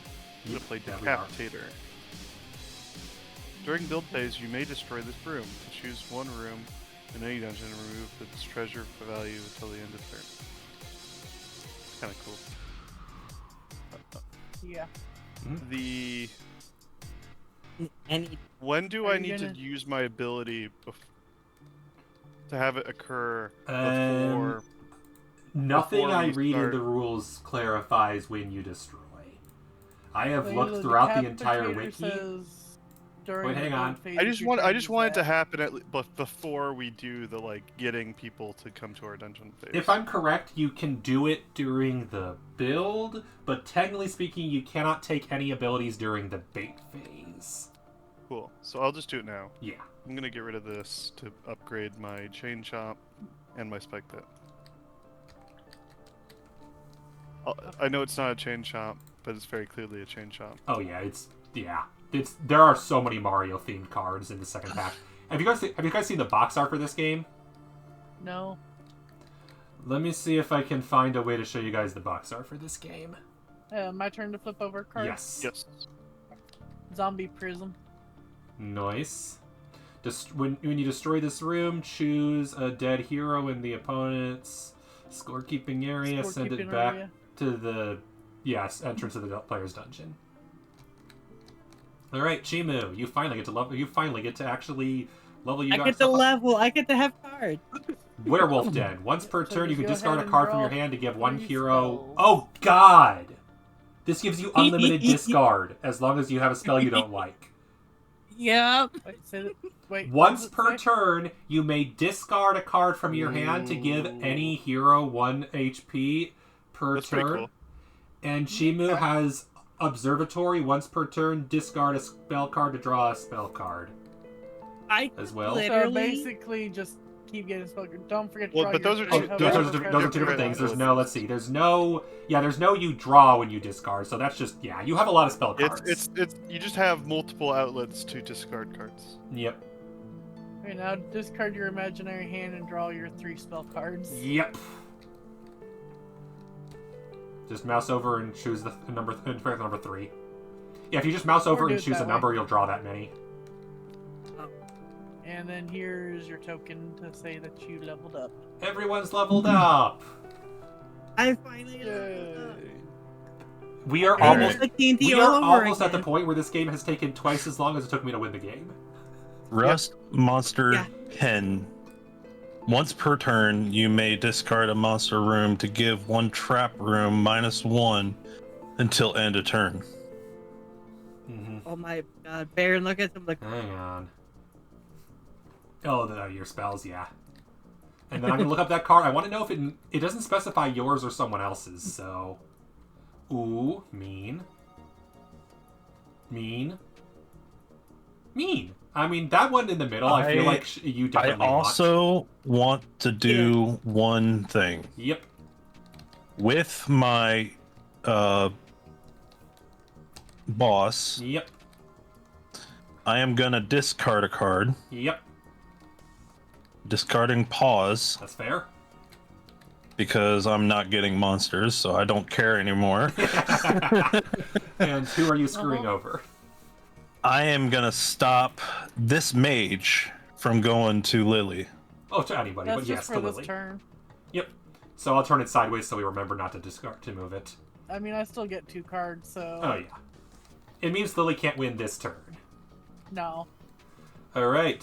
I'm gonna play Yeah, we are. Decapitator. During build phase, you may destroy this room. Choose one room in any dungeon and remove its treasure value until the end of turn. Kind of cool. Yeah. The Any when do Are I you need gonna- to use my ability to have it occur Um, before? Nothing Before I we read in start- the rules clarifies when you destroy. I have Well, looked the throughout the entire Decapitator wiki. says during Wait, the hang build on. phase I if just you're want trying I to just use want it to that. happen before we do the getting people to come to our dungeon phase. If I'm correct, you can do it during the build, but technically speaking, you cannot take any abilities during the bait phase. Cool. So I'll just do it now. Yeah. I'm gonna get rid of this to upgrade my chain chomp and my spike pit. I know it's not a chain chomp, but it's very clearly a chain chomp. Oh yeah, it's there are so many Mario themed cards in the second pack. Have you guys seen the box art for this game? No. Let me see if I can find a way to show you guys the box art for this game. My turn to flip over cards. Yes. Yes. Zombie Prism. Nice. When you destroy this room, choose a dead hero in the opponent's scorekeeping area. Send it Scorekeeping back area. to the entrance of the player's dungeon. All right, Chimu, you finally get to level. You finally get to actually level. You I guys get to up. level. I get to have cards. Werewolf Den. Once per So turn, you just can go discard a ahead and card from your draw hand to give one 3 hero. spells. Oh God! This gives you unlimited discard as long as you have a spell you don't like. Yep. Wait, say that. Wait. Once what per does it say? turn, you may discard a card from your hand to give any hero 1 HP per That's pretty turn. cool. And Chimu has Observatory. Once per turn, discard a spell card to draw a spell card I as well. Lit- So Literally. basically, just keep getting spell. Don't forget to Well, draw but your those are three, two- however Those are, those those are are two different different things. There's abilities. no, let's see, there's no you draw when you discard, so that's just, you have a lot of spell cards. It's you just have multiple outlets to discard cards. Yep. Okay, now discard your imaginary hand and draw your 3 spell cards. Yep. Just mouse over and choose the number 3. Yeah, if you just mouse over do and it choose a that way. number, you'll draw that many. And then here's your token to say that you leveled up. Everyone's leveled up. I finally leveled up. We are Okay. almost Almost like D&D we all are over almost at the again. point where this game has taken twice as long as it took me to win the game. Rust Monster Yeah. Pen. Once per turn, you may discard a monster room to give one trap room -1 until end of turn. Mm-hmm. Oh my god, Baron, look at them. Like, Hang on. Oh, your spells, yeah. And then I'm gonna look up that card. I want to know if it doesn't specify yours or someone else's. So, ooh, mean. I mean, that one in the middle. I feel like you I definitely also want to do one thing. want. Yep. With my boss, Yep. I am gonna discard a card. Yep. Discarding pause That's fair. because I'm not getting monsters, so I don't care anymore. And who are you screwing over? I am gonna stop this mage from going to Lily. Oh, to anybody, That's but just yes, for to this Lily. turn. Yep. So I'll turn it sideways so we remember not to discard to move it. I mean, I still get 2 cards, so Oh yeah. It means Lily can't win this turn. no. All right.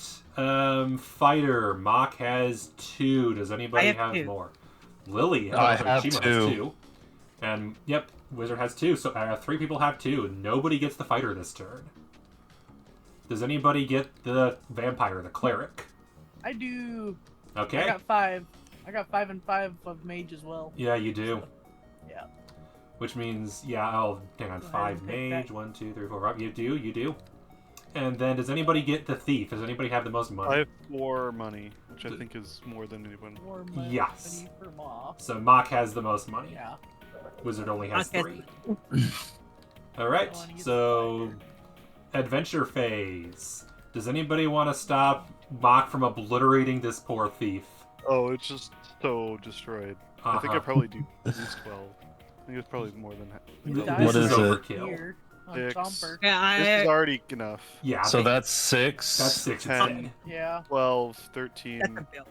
Fighter. Mock has 2. Does anybody I have 2. more? Lily. I sorry, have Chima 2. has 2. And yep, Wizard has 2. So 3 people have 2. Nobody gets the fighter this turn. Does anybody get the vampire, the cleric? I do. Okay. I got 5. I got 5 and 5 of mage as well. Yeah, you do. Yeah. Which means, yeah, I'll hang on. Go ahead 5 and take mage, that. 1, 2, 3, 4, 5. You do. And then, does anybody get the thief? Does anybody have the most money? I have 4 money, which I think is more than anyone. More money Yes. for Moth. So Mock has the most money. Yeah. Wizard only has Mock 3. All right. Go on, you get So, adventure phase. Does anybody want to stop Mock from obliterating this poor thief? Oh, it's just so destroyed. I think I Uh-huh. probably do at least 12. I think it's probably more than that. You Th- died What is it? overkill. here on 6. Chomper. Yeah, This is I. already enough. Yeah. So that's 6. that's 6 10. instead. Yeah. 12, That's a 13, bill.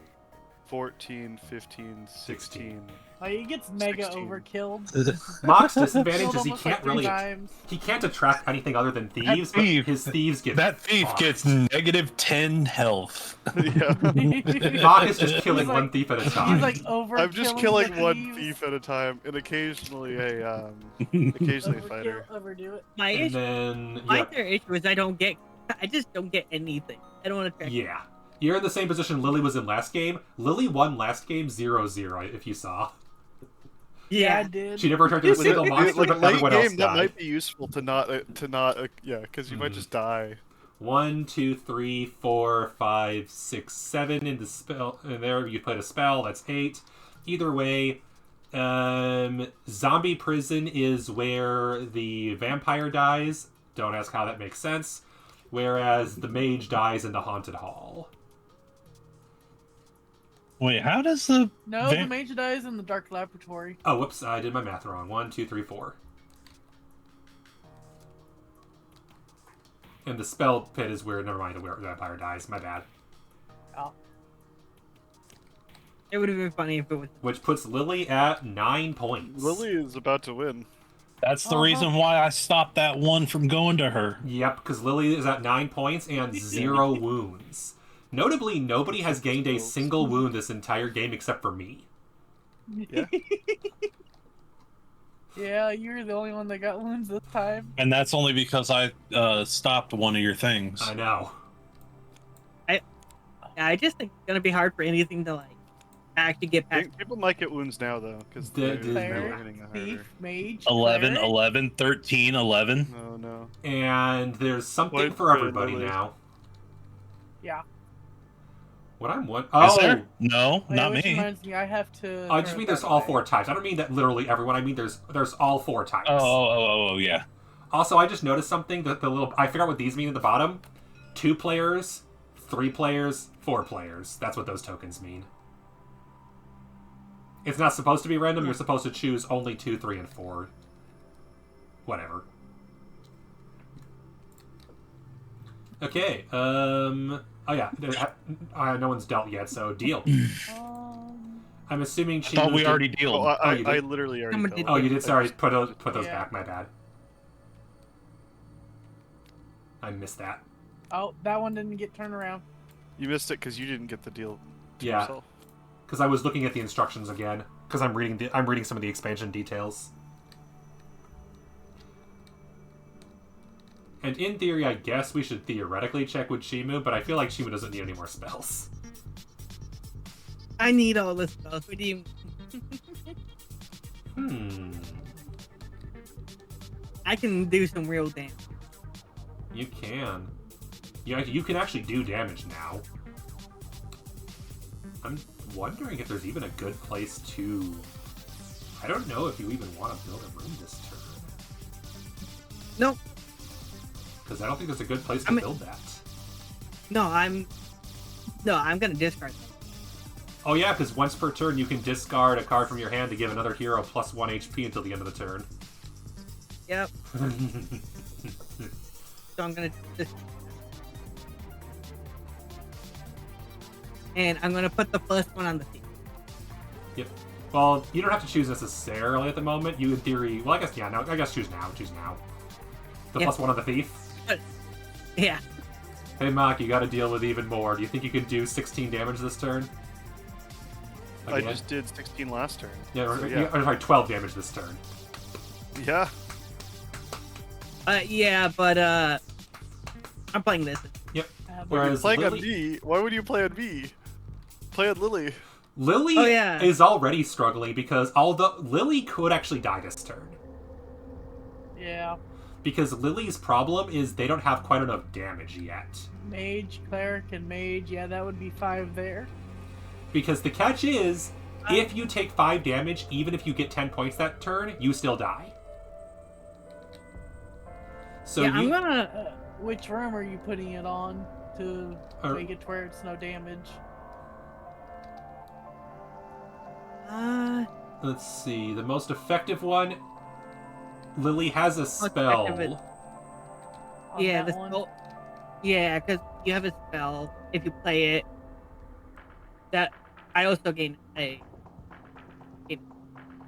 14, 15, 16. Like, he gets mega 16. overkilled. Mock's disadvantage Killed is he almost can't like 3 really times. he can't attract anything other than thieves, but thief- his thieves get That thief fucked. gets negative 10 health. Yeah. Mock is just killing He's like- one thief at a time. He's like over. I'm just killing one thief at a time, and occasionally a fighter. Overdo it. My and issue, then my yeah, other issue is I just don't get anything. I don't want to track. yeah. You're in the same position Lily was in last game. Lily won last game 0-0, if you saw. Yeah, I Yeah. did. She never attracted a single Like, monster, but late everyone else game, that died. might be useful to not yeah, because you might just die. 1, 2, 3, 4, 5, 6, 7 in the spell. And there you played a spell. That's 8. Either way, zombie prison is where the vampire dies. Don't ask how that makes sense. Whereas the mage dies in the haunted hall. Wait, how does the No, the Vamp- mage dies in the dark laboratory. Oh, whoops! I did my math wrong. 1, 2, 3, 4. And the spell pit is where. Never mind. Where the vampire dies. My bad. Oh. It would have been funny if it was. Which puts Lily at 9 points. Lily is about to win. That's the Uh-huh. reason why I stopped that one from going to her. Yep, because Lily is at 9 points and 0 wounds. Notably, nobody has gained a single wound this entire game except for me. Yeah. Yeah, you're the only one that got wounds this time. And that's only because I stopped one of your things. I know. I just think it's gonna be hard for anything to like actually get I past. think people might get wounds now, though, because The- they're the- Cleric, hitting harder. thief, mage, 11, cleric. 11, 13, 11. Oh, no. And there's something Point for for everybody Lily. now. Yeah. What I'm what? Is Oh, there? No, Wait, not which me. reminds me, I have to. I just throw mean it there's that all way. 4 types. I don't mean that literally everyone. I mean there's all 4 types. Oh, yeah. Also, I just noticed something that the little I figured out what these mean at the bottom. 2 players, 3 players, 4 players. That's what those tokens mean. It's not supposed to be random. You're supposed to choose only 2, 3, and 4. Whatever. Okay. Oh yeah. No one's dealt yet, so deal. I'm assuming I thought we did- already Oh, dealed. you did? I literally already Someone fell did- Oh, you did. Sorry, put those Yeah. back. My bad. I missed that. Oh, that one didn't get turned around. You missed it because you didn't get the deal to Yeah. yourself. Because I was looking at the instructions again. Because I'm reading some of the expansion details. And in theory, I guess we should theoretically check with Shimu, but I feel like Shimu doesn't need any more spells. I need all this spells. What do you? I can do some real damage. You can. Yeah, you can actually do damage now. I'm wondering if there's even a good place to... I don't know if you even want to build a room this turn. Nope. Because I don't think there's a good place to I mean- build that. No, I'm gonna discard them. Oh yeah, because once per turn you can discard a card from your hand to give another hero plus 1 HP until the end of the turn. Yep. So I'm gonna just. And I'm gonna put the +1 on the thief. Yep. Well, you don't have to choose necessarily at the moment. You, in theory... Well, I guess, yeah, no, I guess choose now. Choose now. The Yeah. +1 on the thief? Yeah. Hey, Mock, you gotta deal with even more. Do you think you can do 16 damage this turn? I Again? just did 16 last turn. Yeah, or, So, yeah. Or, sorry, 12 damage this turn. Yeah. Yeah, but I'm playing this. Whereas Playing on Lily, me? Why would you play on me? Play on Lily. Lily Oh, yeah. is already struggling because although Lily could actually die this turn. Yeah. Because Lily's problem is they don't have quite enough damage yet. Mage, cleric, and mage. Yeah, that would be 5 there. Because the catch is, if you take 5 damage, even if you get 10 points that turn, you still die. So yeah, I'm you, gonna. Which room are you putting it on to make it to where it's no damage? let's see, the most effective one, Lily has a effective it- spell. On yeah, that the one? spell. Yeah, because you have a spell. If you play it, that I also gain a.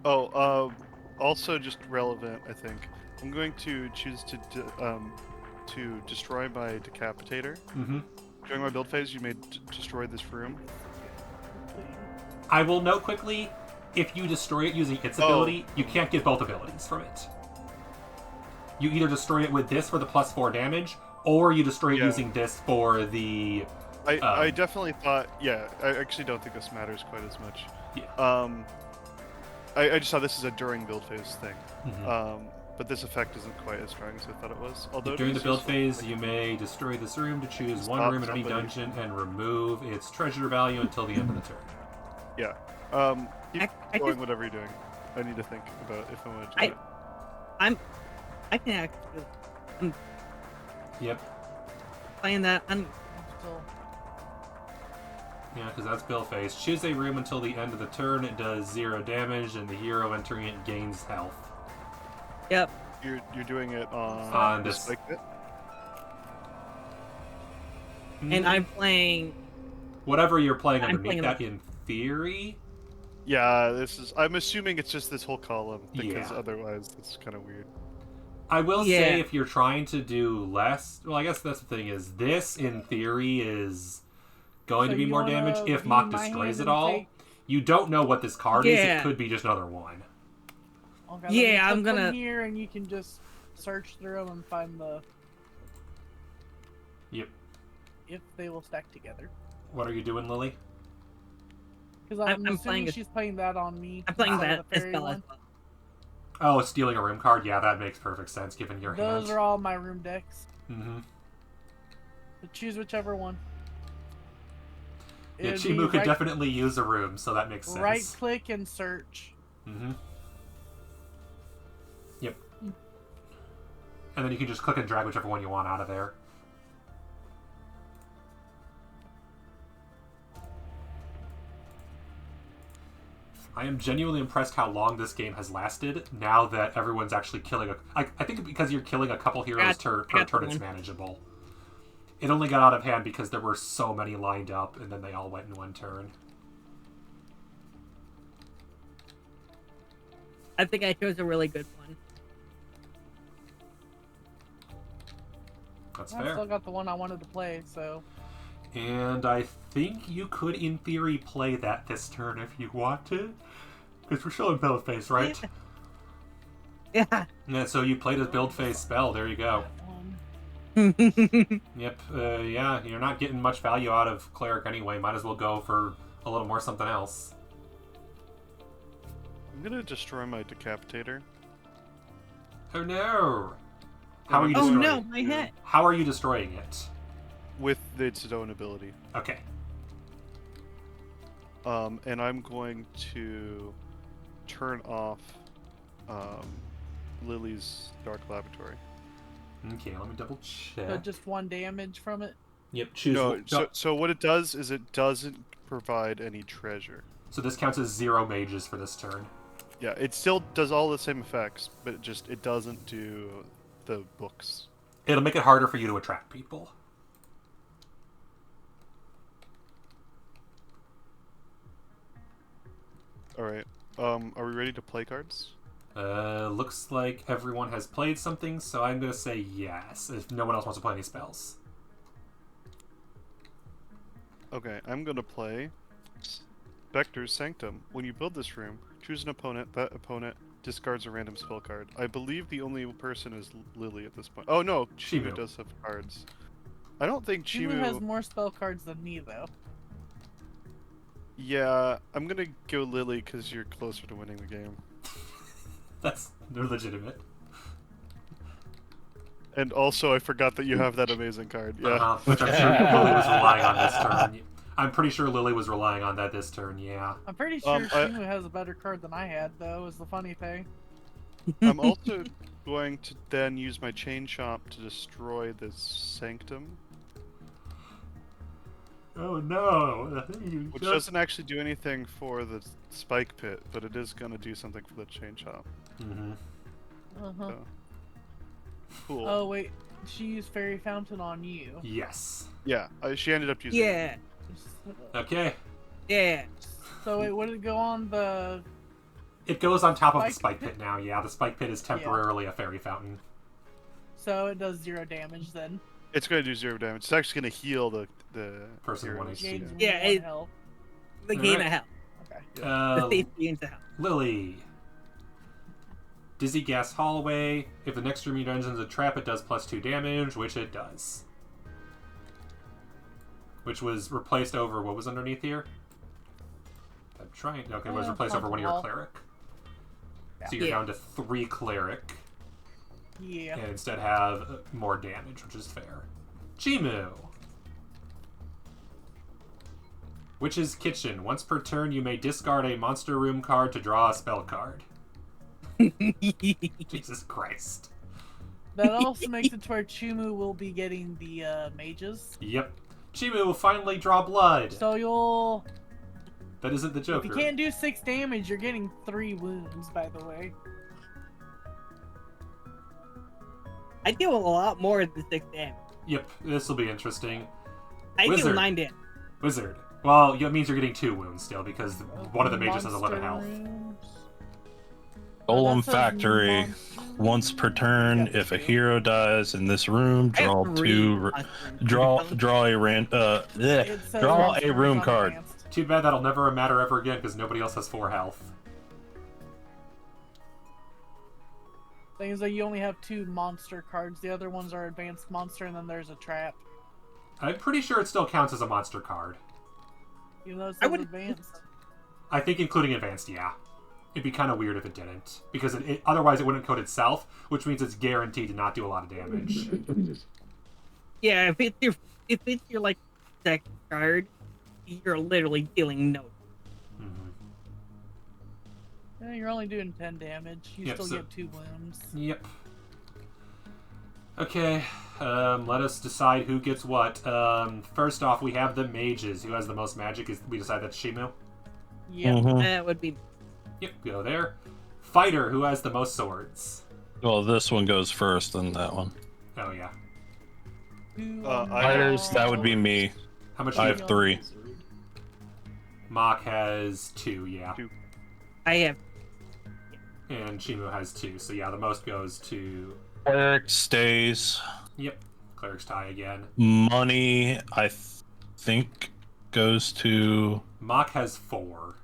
Oh, also just relevant, I think. I'm going to choose to destroy my decapitator. Mm-hmm. During my build phase, you may destroy this room. I will note quickly, if you destroy it using its ability, you can't get both abilities from it. You either destroy it with this for the +4 damage, or you destroy it using this for the... I definitely thought, yeah, I actually don't think this matters quite as much. Yeah. I just saw this as a during build phase thing. Mm-hmm. But this effect isn't quite as strong as I thought it was. Although During the build phase, you may destroy this room to choose one room in any dungeon and remove its treasure value until the end of the turn. Yeah. Keep I going just- whatever you're doing. I need to think about if I want to do it. I can actually Yep. playing that. Still. Yeah, because that's build phase. Choose a room until the end of the turn. It does 0 damage, and the hero entering it gains health. Yep. You're doing it On the this. spike bit? And I'm playing. Whatever you're playing I'm underneath playing that, in theory. Yeah, this is. I'm assuming it's just this whole column because Yeah. otherwise it's kind of weird. I will Yeah. say if you're trying to do less, well, I guess that's the thing is this in theory is going So to be you more wanna damage if view Mock my destroys hand it and all. take- You don't know what this card is. It Yeah. could be just another one. Okay, Yeah, let me I'm put them gonna- here, and you can just search through them and find the Yep. if they will stack together. What are you doing, Lily? Because I'm I'm playing assuming a- she's playing that on me. I'm playing instead that of the as fairy well as one. well. Oh, stealing a room card? Yeah, that makes perfect sense given your hand. Those are all my room decks. Mm-hmm. So choose whichever one. Yeah, It'd be Chimu could right- definitely use a room, so that makes sense. Right click and search. Mm-hmm. Yep. And then you can just click and drag whichever one you want out of there. I am genuinely impressed how long this game has lasted now that everyone's actually killing I think because you're killing a couple heroes per turn, it's manageable. It only got out of hand because there were so many lined up and then they all went in one turn. I think I chose a really good one. That's I fair. still got the one I wanted to play, so And I think you could, in theory, play that this turn if you want to. Because we're still in build phase, right? Yeah. Yeah, so you played a build phase spell. There you go. that one. Yep. Yeah, you're not getting much value out of Cleric anyway. Might as well go for a little more something else. I'm gonna destroy my decapitator. Oh no! How are you Oh destroying no, it? my head. How are you destroying it? With its own ability. Okay. And I'm going to turn off Lily's Dark Laboratory. Okay, let me double check. So just 1 damage from it. Yep, choose No, one. so what it does is it doesn't provide any treasure. So this counts as 0 mages for this turn. Yeah, it still does all the same effects, but it doesn't do the books. It'll make it harder for you to attract people. Alright. Are we ready to play cards? Looks like everyone has played something, so I'm gonna say yes, if no one else wants to play any spells. Okay, I'm gonna play Spectre's Sanctum. When you build this room, choose an opponent. That opponent discards a random spell card. I believe the only person is Lily at this point. Oh no, Chimu Chimu. does have cards. I don't think Chimu Chimu... has more spell cards than me, though. Yeah, I'm gonna go Lily because you're closer to winning the game. That's legitimate. And also, I forgot that you have that amazing card. Yeah. Which I'm sure Lily was relying on this turn. I'm pretty sure Lily was relying on that this turn, yeah. I'm pretty sure I- Shimu has a better card than I had, though, is the funny thing. I'm also going to then use my Chain Chomp to destroy this Sanctum, Oh no! which doesn't actually do anything for the Spike Pit, but it is going to do something for the Chain Chomp. Mm-hmm. Uh-huh. So. Cool. Oh, wait. She used Fairy Fountain on you. Yes. Yeah, she ended up using Yeah. Okay. Yeah. So, wait, what did it go on? The... It goes on top of the Spike Spike Pit now, yeah. The Spike Pit is temporarily a fairy fountain. So, it does 0 damage, then. It's going to do 0 damage. It's actually going to heal the Person heroes. 1 HP. Gains Yeah, 1 it- health. The gain Alright. of health. Okay. The thief gains of health. Lily. Dizzy Gas Hallway. If the next room you dungeon is a trap, it does +2 damage, which it does. Which was replaced over what was underneath here? I'm trying. Okay, it was replaced over one of your Hall. cleric. So you're Yeah. down to 3 cleric, Yeah. and instead have more damage, which is fair. Chimu. Witch's Kitchen. Once per turn, you may discard a monster room card to draw a spell card. Jesus Christ. That also makes it to where Chumu will be getting the mages. Yep. Chimu will finally draw blood. So you'll... That isn't the If Joker. you can't do 6 damage, you're getting 3 wounds, by the way. I deal a lot more than 6 damage. Yep, this will be interesting. I deal Wizard. 9 damage. Wizard. Well, it means you're getting 2 wounds still, because one of the mages has 11 Monster health. rooms. Golem that says Factory. monster Once per turn, Yeah, if a true. hero dies in this room, I have draw 3 two. monster rooms. Draw a It says draw monster a rooms room on card. advanced. Too bad that'll never matter ever again, because nobody else has 4 health. Thing is that you only have 2 monster cards. The other ones are advanced monster, and then there's a trap. I'm pretty sure it still counts as a monster card. Even though it I says would- advanced. I think including advanced, yeah. It'd be kind of weird if it didn't, because otherwise it wouldn't code itself, which means it's guaranteed to not do a lot of damage. Yeah, if it's your like second card, you're literally dealing no. Mhm. Yeah, you're only doing 10 damage. You Yep, still so- get 2 wounds. Yep. Okay, let us decide who gets what. First off, we have the mages. Who has the most magic? We decide that's Shimu. Yeah. Mhm. That would be. Yep, go there. Fighter, who has the most swords? Well, this one goes first, then that one. Oh, yeah. Fighters, that would be me. How much do I you have 3. Mach has 2, yeah. 2. I have. And Shimu has 2, so yeah, the most goes to... Cleric stays. Yep, Cleric's tie again. Money, I think, goes to. Mach has 4.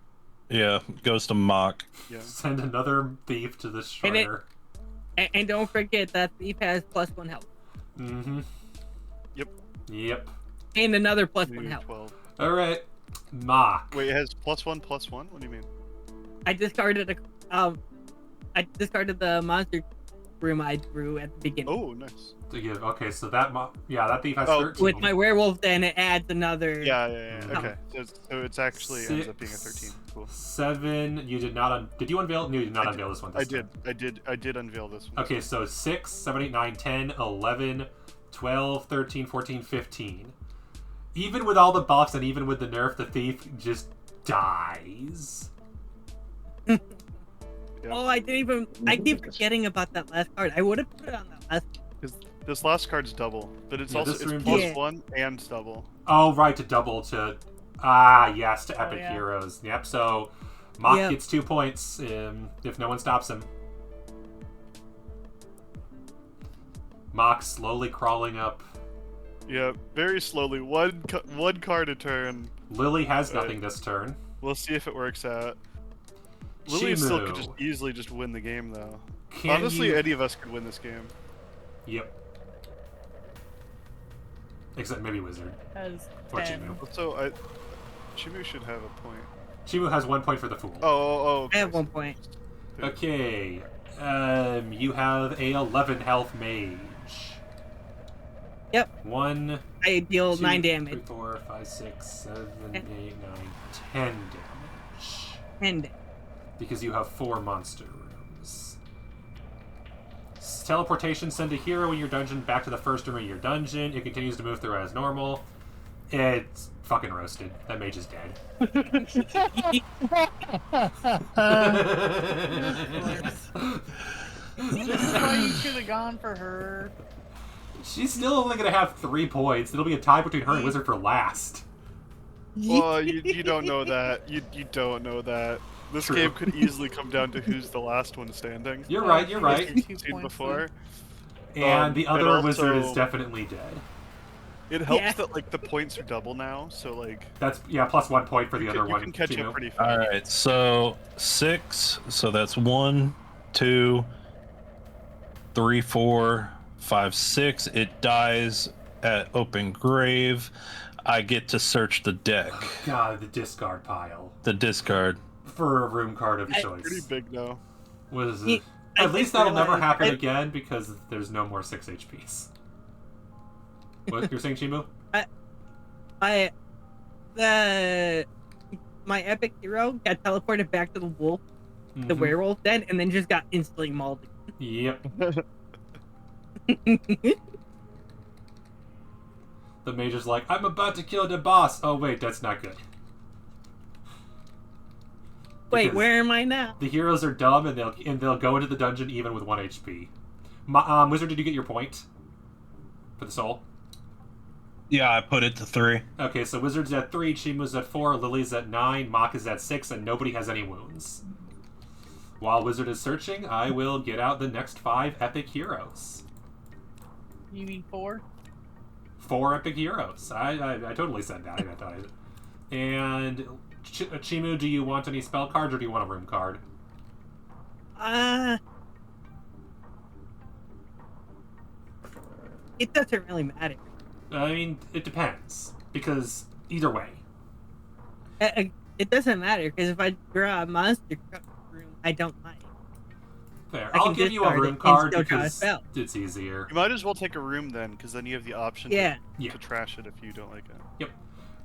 Yeah, goes to Mock. Yeah. Send another thief to the Shredder. And don't forget that thief has +1 health. Mm-hmm. Yep. Yep. And another +1 New health. 12. Alright. Mach. Wait, it has +1/+1? What do you mean? I discarded the monster room I drew at the beginning. Oh, nice. To give. Okay, so that that thief has Oh, 13. With my werewolf, then it adds another. Yeah. Oh. Okay. So it's actually ends up being a 13. Cool. 7. You did not. Did you unveil? No, you did not unveil this one. I This did. time. I did unveil this one. Okay, so 6, 7, 8, 9, 10, 11, 12, 13, 14, 15. Even with all the buffs and even with the nerf, the thief just dies. Oh, I keep forgetting about that last card. I would have put it on that last. Because this last card's double, but it's Yeah, also this it's room- +1 and double. Oh, right, to double to... Ah, yes, to Epic yeah. Heroes. Yep, so Mach Yep. gets 2 points if no one stops him. Mach slowly crawling up. Yeah, very slowly. One card a turn. Lily has Right. nothing this turn. We'll see if it works out. Lily still could Shimu. easily just win the game, though. Can Honestly, you... any of us could win this game. Yep. Except maybe Wizard. Has Or 10. Chimu. So Chimu should have a point. Chimu has 1 point for the Fool. Oh. I Okay. have 1 point. Okay. You have a 11 health mage. Yep. 1, I deal 2, 9 3, damage. 4, 5, 6, 7, 8, 9, 10 damage. 10 damage. Because you have 4 monster rooms. Teleportation send a hero in your dungeon back to the first room of your dungeon. It continues to move through as normal. It's fucking roasted. That mage is dead. This is why you should have gone for her. She's still only going to have 3 points. It'll be a tie between her and Wizard for last. Well, you don't know that. You don't know that. This True. game could easily come down to who's the last one standing. You're right, you're right. Seen before. And the other and wizard is also- definitely dead. It helps Yeah. that like the points are double now, so like That's, yeah, plus 1 point for the other you one. can catch Timo. up pretty All fast. right, so 6. So that's 1, 2, 3, 4, 5, 6. It dies at open grave. I get to search the deck, God, the discard pile. the discard. For a room card of choice. Pretty big now. Was Ye- At I least just that'll never realized- happen I- again because there's no more 6 HPs. What you're saying, Chimu? My epic hero got teleported back to the wolf, the Mhm. werewolf den, and then just got instantly mauled. Yep. The mage is like, I'm about to kill the boss. Oh wait, that's not good. Wait, Because where am I now? the heroes are dumb and they'll go into the dungeon even with 1 HP. Wizard, did you get your point for the soul? Yeah, I put it to 3. Okay, so Wizard's at 3, Chimu's at 4, Lily's at 9, Mock is at 6, and nobody has any wounds. While Wizard is searching, I will get out the next 5 epic heroes. You mean 4? 4 epic heroes. I totally said that. I meant that. And Chimu, do you want any spell cards or do you want a room card? It doesn't really matter. I mean, it depends. Because either way. It doesn't matter because if I draw a monster room, I don't mind. Fair. I I'll can give you a discard it room and card still draw a because spell. it's easier. You might as well take a room then, because then you have the option Yeah. Yeah. to trash it if you don't like it. Yep.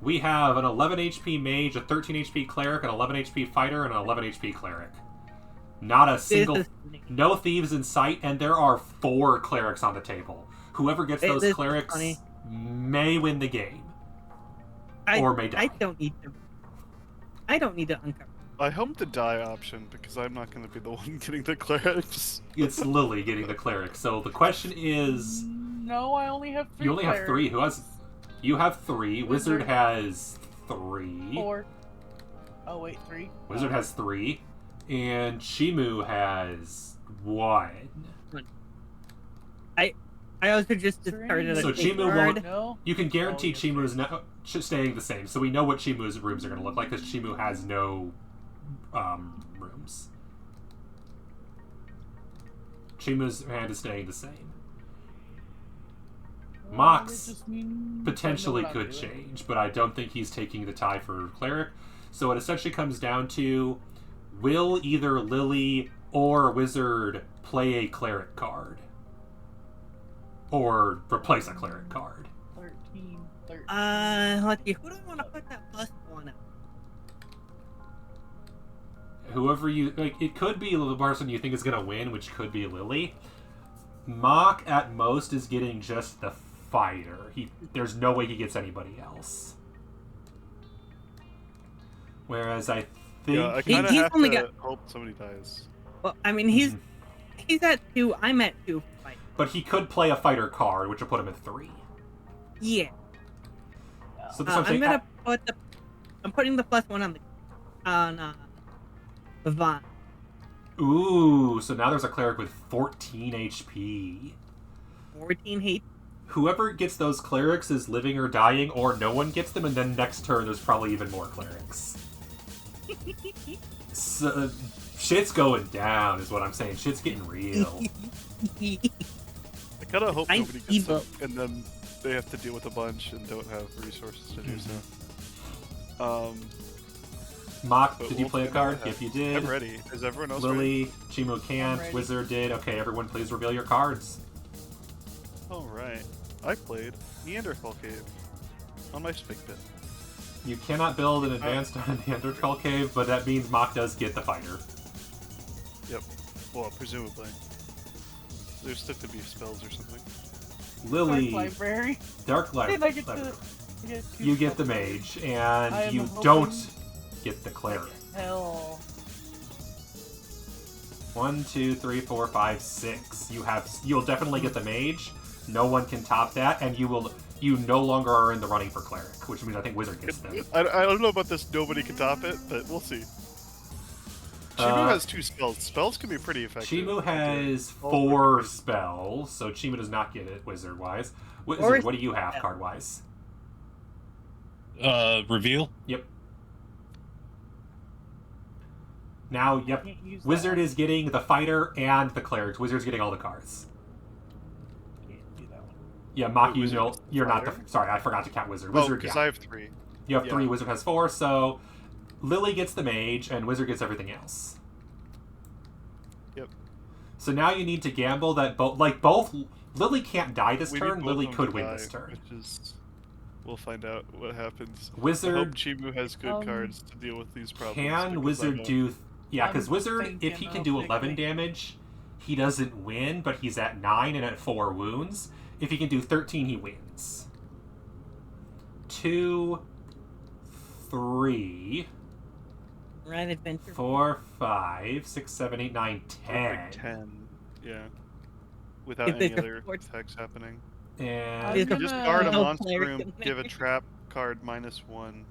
We have an 11 HP mage, a 13 HP cleric, an 11 HP fighter, and an 11 HP cleric. Not a single... This is- No thieves in sight, and there are 4 clerics on the table. Whoever gets This those is clerics funny. may win the game. I, or may die. I don't need to. I don't need to uncover. I hope the die option, because I'm not going to be the one getting the clerics. It's Lily getting the cleric. So the question is... No, I only have 3. You only have 3. Who has... You have 3. Wizard Wizard. has 3. 4. Oh, wait, 3. Wizard has 3. And Chimu has 1. I also just discarded So a Chimu card. won't- No. You can guarantee Oh, Chimu is staying the same. So we know what Chimu's rooms are going to look like because Chimu has no rooms. Chimu's hand is staying the same. Mox That just means Potentially I know what I'm could doing. change, but I don't think he's taking the tie for cleric. So it essentially comes down to, will either Lily or Wizard play a cleric card? Or replace a cleric card? 13. Let's see. Who do I want to put that plus one out? Whoever you... Like, it could be the person you think is going to win, which could be Lily. Mock, at most, is getting just the fighter. There's no way he gets anybody else. Whereas I think... Yeah, I He- kind of he's have only to got- hope somebody dies. Well, I mean, he's at 2. I'm at 2. Fight. But he could play a fighter card, which will put him at 3. Yeah. So that's what I'm saying. I'm gonna put the. I'm putting the plus one on Vaughn. Ooh, so now there's a cleric with 14 HP. 14 hate. Whoever gets those clerics is living or dying, or no one gets them, and then next turn there's probably even more clerics. So, shit's going down, is what I'm saying. Shit's getting real. I kind of hope I'm nobody gets evil. them, and then they have to deal with a bunch and don't have resources to do so. Mock, But did you we'll play a figure card? it out. If you did. I'm ready. Is everyone else ready? Lily, Chimo I'm can't, ready. Wizard did. Okay, everyone please reveal your cards. All right. I played Neanderthal Cave on my Spig Bit. You cannot build an advanced on a Neanderthal cave, but that means Mock does get the fighter. Yep. Well, presumably. There's still to be spells or something. Lily, Dark Library. Dark Did I get Library. to get two You get the spells? mage, and I am you hoping- don't get the cleric. Hell. 1, 2, 3, 4, 5, 6. You'll definitely get the mage. No one can top that, and you no longer are in the running for cleric, which means I think wizard gets them. I don't know about this. Nobody can top it, but we'll see. Chimu has 2 spells. Spells can be pretty effective. Chimu has Oh, 4 spells, so Chimu does not get it wizard wise. Wizard, what do you have card wise? Reveal. Yep. Now, yep. Can't use Wizard that. is getting the fighter and the cleric. Wizard's getting all the cards. Can't do that one. Yeah, Mock, Wait, Wizard know, is the you're not the. fighter? Sorry, I forgot to count Wizard. Oh, Wizard, because yeah. I have 3. You have yeah. 3, Wizard has 4, so Lily gets the mage, and Wizard gets everything else. Yep. So now you need to gamble that both. Lily can't die this We need turn. both Lily of them could to win die, this turn. Which is, we'll find out what happens. I hope Wizard Chimu has good cards to deal with these problems. can because Wizard I don't. do? Yeah, because I'm Wizard, if thinking he can of do 11 picking- damage, he doesn't win, but he's at 9 and at 4 wounds. If he can do 13, he wins. 2, 3, Ryan Adventure. 4, 5, 6, 7, 8, 9, 10. Like 10. Yeah. Without If any they other support- effects happening. And He's You gonna- discard a No monster cleric room, in give a there. trap card -1.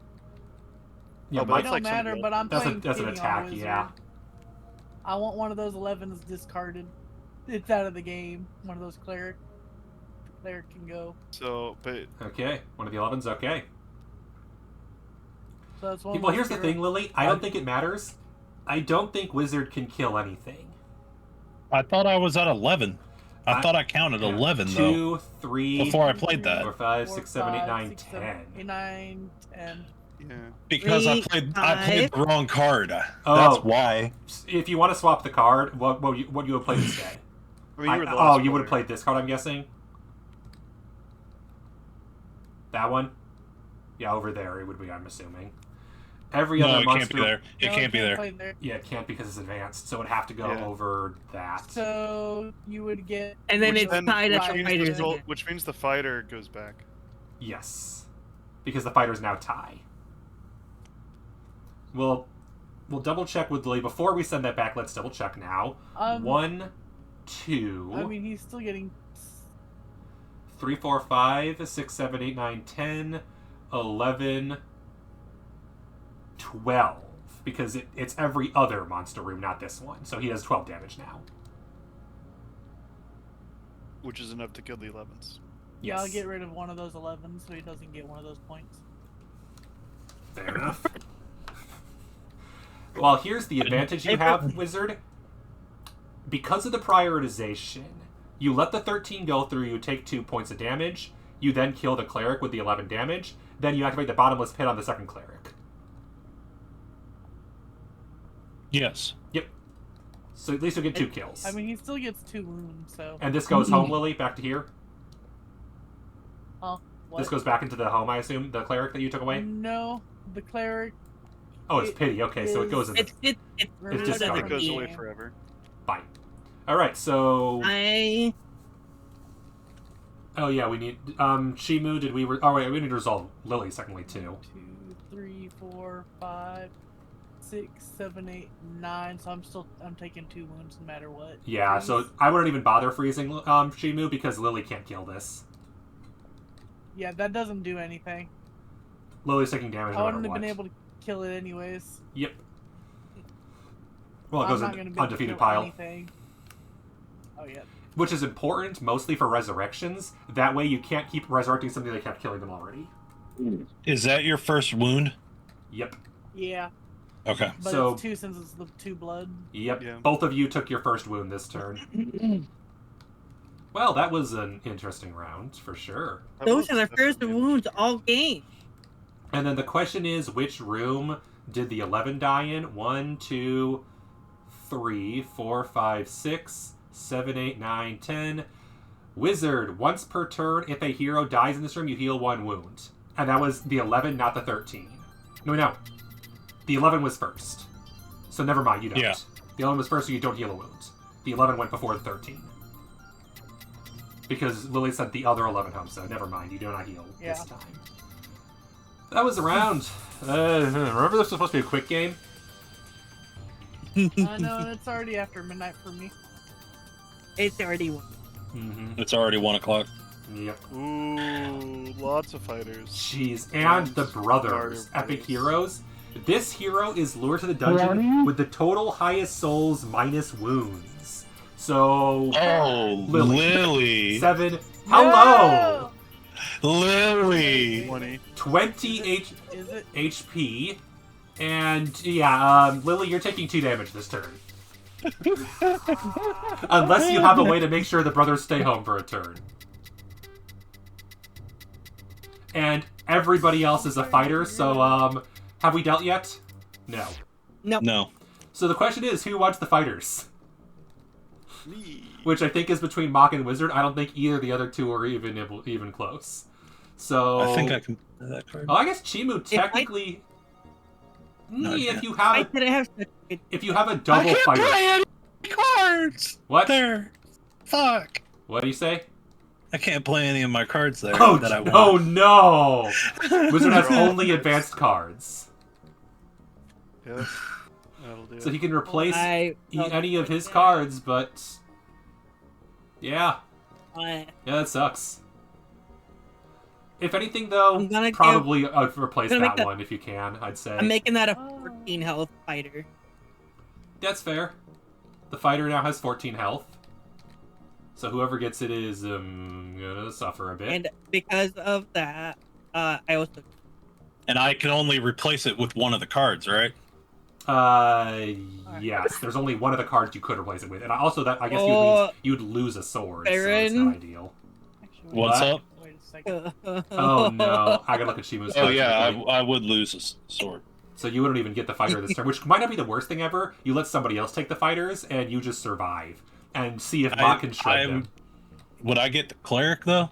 yeah, Oh, but Mike, It that's don't like somebody matter, else. but I'm That's playing an Kitty attack, on Wizard. yeah. I want one of those 11s discarded. It's out of the game. One of those cleric. The cleric can go. So, but okay, one of the 11's okay. So that's one. Well, here's the monster thing, room. Lily. I don't think it matters. I don't think Wizard can kill anything. I thought I was at 11. I thought I counted 11 though 2, 3, before I played 4, that 5, 4, 6, 7, 8, 5, 9, 6, 7, 10. 8, 9, 10. yeah. because I 3, played the wrong card. Oh. That's why. If you want to swap the card, what you would have played instead? I mean, you were the last you would have player. played this card, I'm guessing. That one? Yeah, over there it would be, I'm assuming. Every No, other it monster. can't be there. It No, can't be there. play there. Yeah, it can't because it's advanced, so it would have to go Yeah. over that. So you would get. And then Which it's then- tied which at the means fighters the again. which means the fighter goes back. Yes, because the fighters now tie. We'll double check with Lily before we send that back. Let's double check now. 1, 2, I mean, he's still getting. 3, 4, 5, 6, 7, 8, 9, 10, 11, 12. Because it's every other monster room, not this one. So he does 12 damage now. Which is enough to kill the 11s. Yeah, Yes. I'll get rid of one of those 11s so he doesn't get one of those points. Fair enough. Well, here's the advantage you have, Wizard. Because of the prioritization, you let the 13 go through, you take 2 points of damage, you then kill the cleric with the 11 damage, then you activate the bottomless pit on the second cleric. Yes. Yep. So at least you'll get 2 kills. I mean, he still gets 2 wounds, so. And this goes home, Lily, back to here? Oh, what? This goes back into the home, I assume, the cleric that you took away? No, the cleric. Oh, it's it pity. Okay, so it goes in the... It's It's just out of gone. It the goes away game. forever. Fine. Alright, so... I Oh, yeah, we need... Shimu, did we... Oh, wait, we need to resolve Lily, secondly, too. 2, 3, 4, 5, 6, 7, 8, 9. So I'm taking 2 wounds no matter what. Yeah, so I wouldn't even bother freezing Shimu because Lily can't kill this. Yeah, that doesn't do anything. Lily's taking damage I no wouldn't matter have what. been able to kill it anyways. Yep. Well, it I'm goes not in gonna be able to undefeated kill pile. anything. Oh yeah. Which is important, mostly for resurrections. That way you can't keep resurrecting something that kept killing them already. Is that your first wound? Yep. Yeah, Okay. but So- it's 2 since it's the 2 blood. Yep. Yeah. Both of you took your first wound this turn. Well, that was an interesting round, for sure. That those was are the first definitely wounds all game. And then the question is, which room did the 11 die in? 1, 2, 3, 4, 5, 6, 7, 8, 9, 10. Wizard, once per turn, if a hero dies in this room, you heal 1 wound. And that was the 11, not the 13. No. The 11 was first. So never mind, you don't. Yeah. The 11 was first, so you don't heal a wound. The 11 went before the 13. Because Lily sent the other 11 home, so never mind, you do not heal this time. That was the round. Remember this was supposed to be a quick game? I know, and it's already after midnight for me. It's already one. Mm-hmm. It's already 1 o'clock. Yep. Ooh, lots of fighters. Jeez, and the brothers, epic heroes. This hero is lured to the dungeon with the total highest souls minus wounds. So, Lily. 7. Hello! Lily. 20 Is it? HP. And, yeah, Lily, you're taking 2 damage this turn. Unless you have a way to make sure the brothers stay home for a turn. And everybody else is a fighter, so, have we dealt yet? No. Nope. No. So the question is, who wants the fighters? Me. Which I think is between Mock and Wizard. I don't think either of the other two are even close. So I think I can play that card. Oh, I guess Chimu technically. No, I if you have I didn't have such good. if you have a double fighter. Play any cards. What? There. Fuck. What do you say? I can't play any of my cards there Oh, that I want. oh no! Wizard has only advanced cards. Yes, that'll do. So he can replace Oh, any of his cards, but yeah, Uh, that sucks. If anything, though, I'm gonna probably replace I'm gonna that make one if you can. I'd say I'm making that a 14 health fighter. that's fair. The fighter now has 14 health, so whoever gets it is gonna suffer a bit. And because of that, I also. And I can only replace it with one of the cards, right? Yes. There's only one of the cards you could replace it with, and also that I guess you'd lose a sword, so it's Baron. not ideal. Actually, What's up? Wait a second. Oh no! I gotta look at Shimu's Oh cards. yeah, quickly. I would lose a sword. So you wouldn't even get the fighter this turn, which might not be the worst thing ever. You let somebody else take the fighters, and you just survive and see if Mach can shred them. Would I get the cleric though?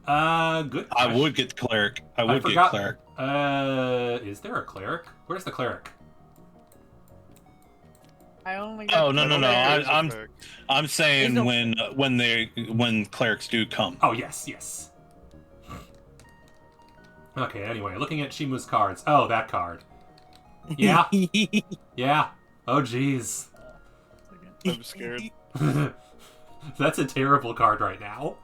Good. I question. would get the cleric. I would get forgot- cleric. Is there a cleric? Where's the cleric? I only got Oh no. There's a I'm cleric. I'm saying There's when clerics do come. Oh yes. Okay. Anyway, looking at Shimu's cards. Oh, that card. Yeah. Yeah. Oh jeez. I'm scared. That's a terrible card right now.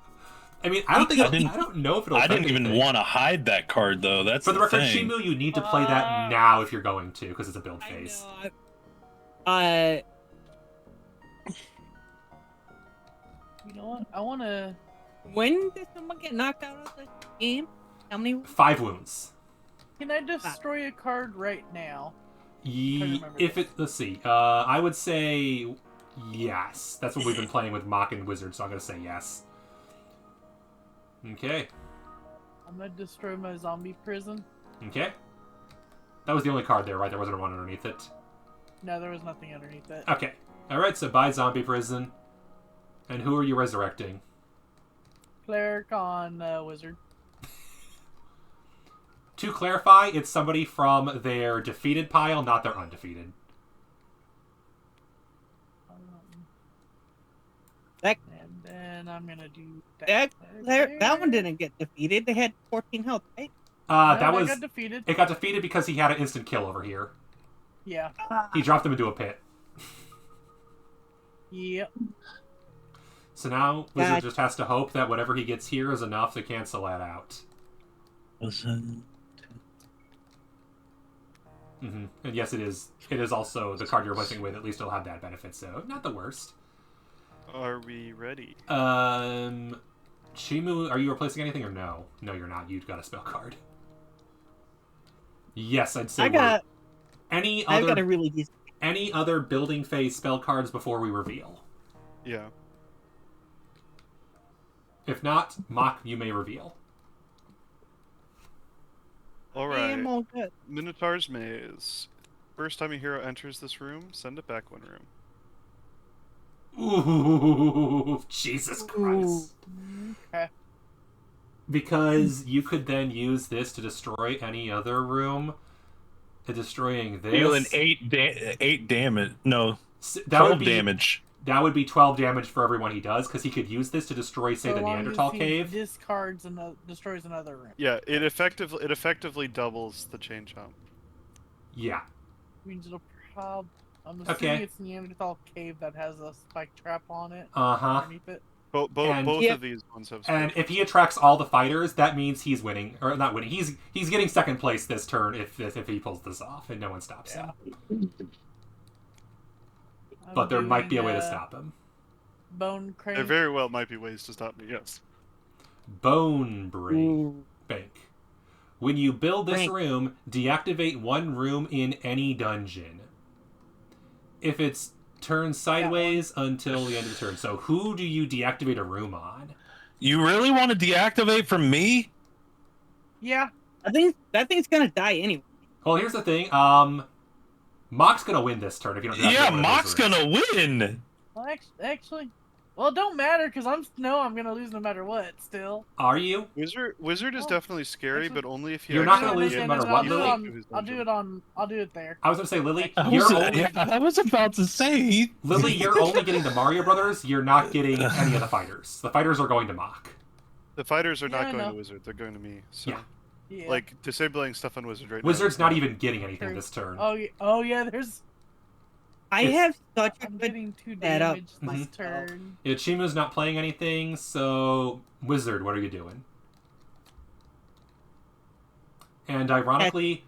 I mean, I don't know if it'll. I affect didn't even anything. want to hide that card though. That's For the record, thing. Shimu, you need to play that now if you're going to, because it's a build phase. I You know what? I want to. when did someone get knocked out of the game? How many? 5 wounds. Can I destroy a card right now? remember If this. it, let's see. I would say yes. That's what we've been playing with Mach and Wizard, so I'm gonna say yes. Okay. I'm gonna destroy my zombie prison. Okay. That was the only card there, right? There wasn't one underneath it. No, there was nothing underneath it. Okay. Alright, so bye Zombie Prison. And who are you resurrecting? Cleric on wizard. To clarify, it's somebody from their defeated pile, not their undefeated. That And then I'm gonna do that one didn't get defeated. They had 14 health, right? That was... got defeated. It got defeated because he had an instant kill over here. Yeah. He dropped them into a pit. Yep. So now, Wizard God. just has to hope that whatever he gets here is enough to cancel that out. Listen. And yes, it is. It is also the card you're replacing with. At least it'll have that benefit, so not the worst. Are we ready? Shimu, are you replacing anything or no? No, you're not. You've got a spell card. Yes, I'd say. I got a really decent. any other building phase spell cards before we reveal. Yeah. If not, Mach, you may reveal. Oh, I Alright. am all good. Minotaur's Maze. First time a hero enters this room, send it back 1 room. Ooh, Jesus Christ. Okay. Because you could then use this to destroy any other room. Destroying this. Dealing 8 damage. No, That 12 would be, damage. That would be 12 damage for everyone he does, because he could use this to destroy, say, So the long Neanderthal as he cave. discards and destroys another room. Yeah, it effectively doubles the chain chomp. Yeah. Means it'll I'm assuming Okay. it's Neanderthal cave that has a spike trap on it. Uh-huh. Underneath it. Both Yeah. of these ones have. And spikes. if he attracts all the fighters, that means he's winning. Or not winning. He's getting second place this turn if he pulls this off and no one stops him. But there might be a way to stop him. Bone crate. There very well might be ways to stop me. Yes. Bone bank. When you build this Rank. room, deactivate one room in any dungeon. If it's turned sideways until the end of the turn. So who do you deactivate a room on? You really want to deactivate from me? Yeah. I think that thing's gonna die anyway. Well, here's the thing. Mock's gonna win this turn if you don't. deactivate Yeah, one of Mock's those rooms. gonna win. Well, actually, well, it don't matter because I'm gonna lose no matter what. Still. Are you? Wizard is Oh, definitely scary, actually- but only if You're you. not actually gonna lose get no matter into what, the Lily? of his dungeon. I'll do it there. I was gonna say, Lily, I you're was, only I was about to say. Lily, you're only getting the Mario Brothers. You're not getting any of the fighters. The fighters are going to Mock. The fighters are Yeah, I not going know. to Wizard. They're going to me. So, Yeah. Yeah. like disabling stuff on Wizard right now. Wizard's is not even getting anything True. this turn. Oh yeah. There's. I It's- have such a I'm good. getting 2 that up. damage this Mhm. turn. Yeah, Chimu's not playing anything, so Wizard, what are you doing? And ironically,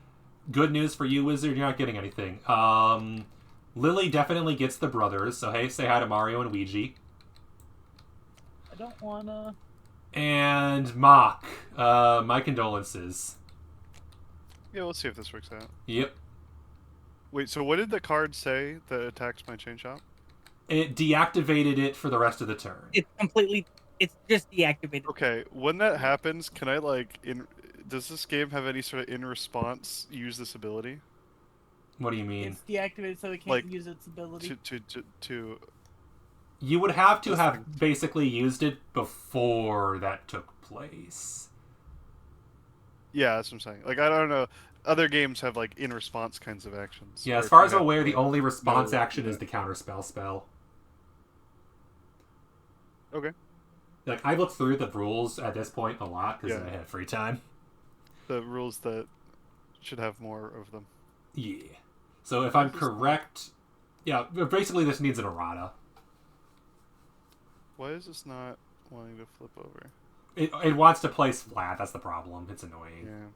good news for you, Wizard, you're not getting anything. Lily definitely gets the brothers, so hey, say hi to Mario and Luigi. I don't wanna. And Mock, my condolences. Yeah, let's see if this works out. Yep. Wait, so what did the card say that attacks my chain chomp? It deactivated it for the rest of the turn. It's completely. It's just deactivated. Okay, when that happens, can I does this game have any sort of in response use this ability? What do you mean? It's deactivated so it can't Like, use its ability. To You would have to have basically used it before that took place. Yeah, that's what I'm saying. Like I don't know, other games have like in response kinds of actions. Yeah, where as if far you as I'm have aware, to, the only response know action is that- the counterspell spell. Okay. Like, I looked through the rules at this point a lot because Yeah. I had free time. The rules that should have more of them. Yeah. So if I'm correct, yeah, basically this needs an errata. Why is this not wanting to flip over? It wants to place flat, that's the problem. It's annoying. Yeah.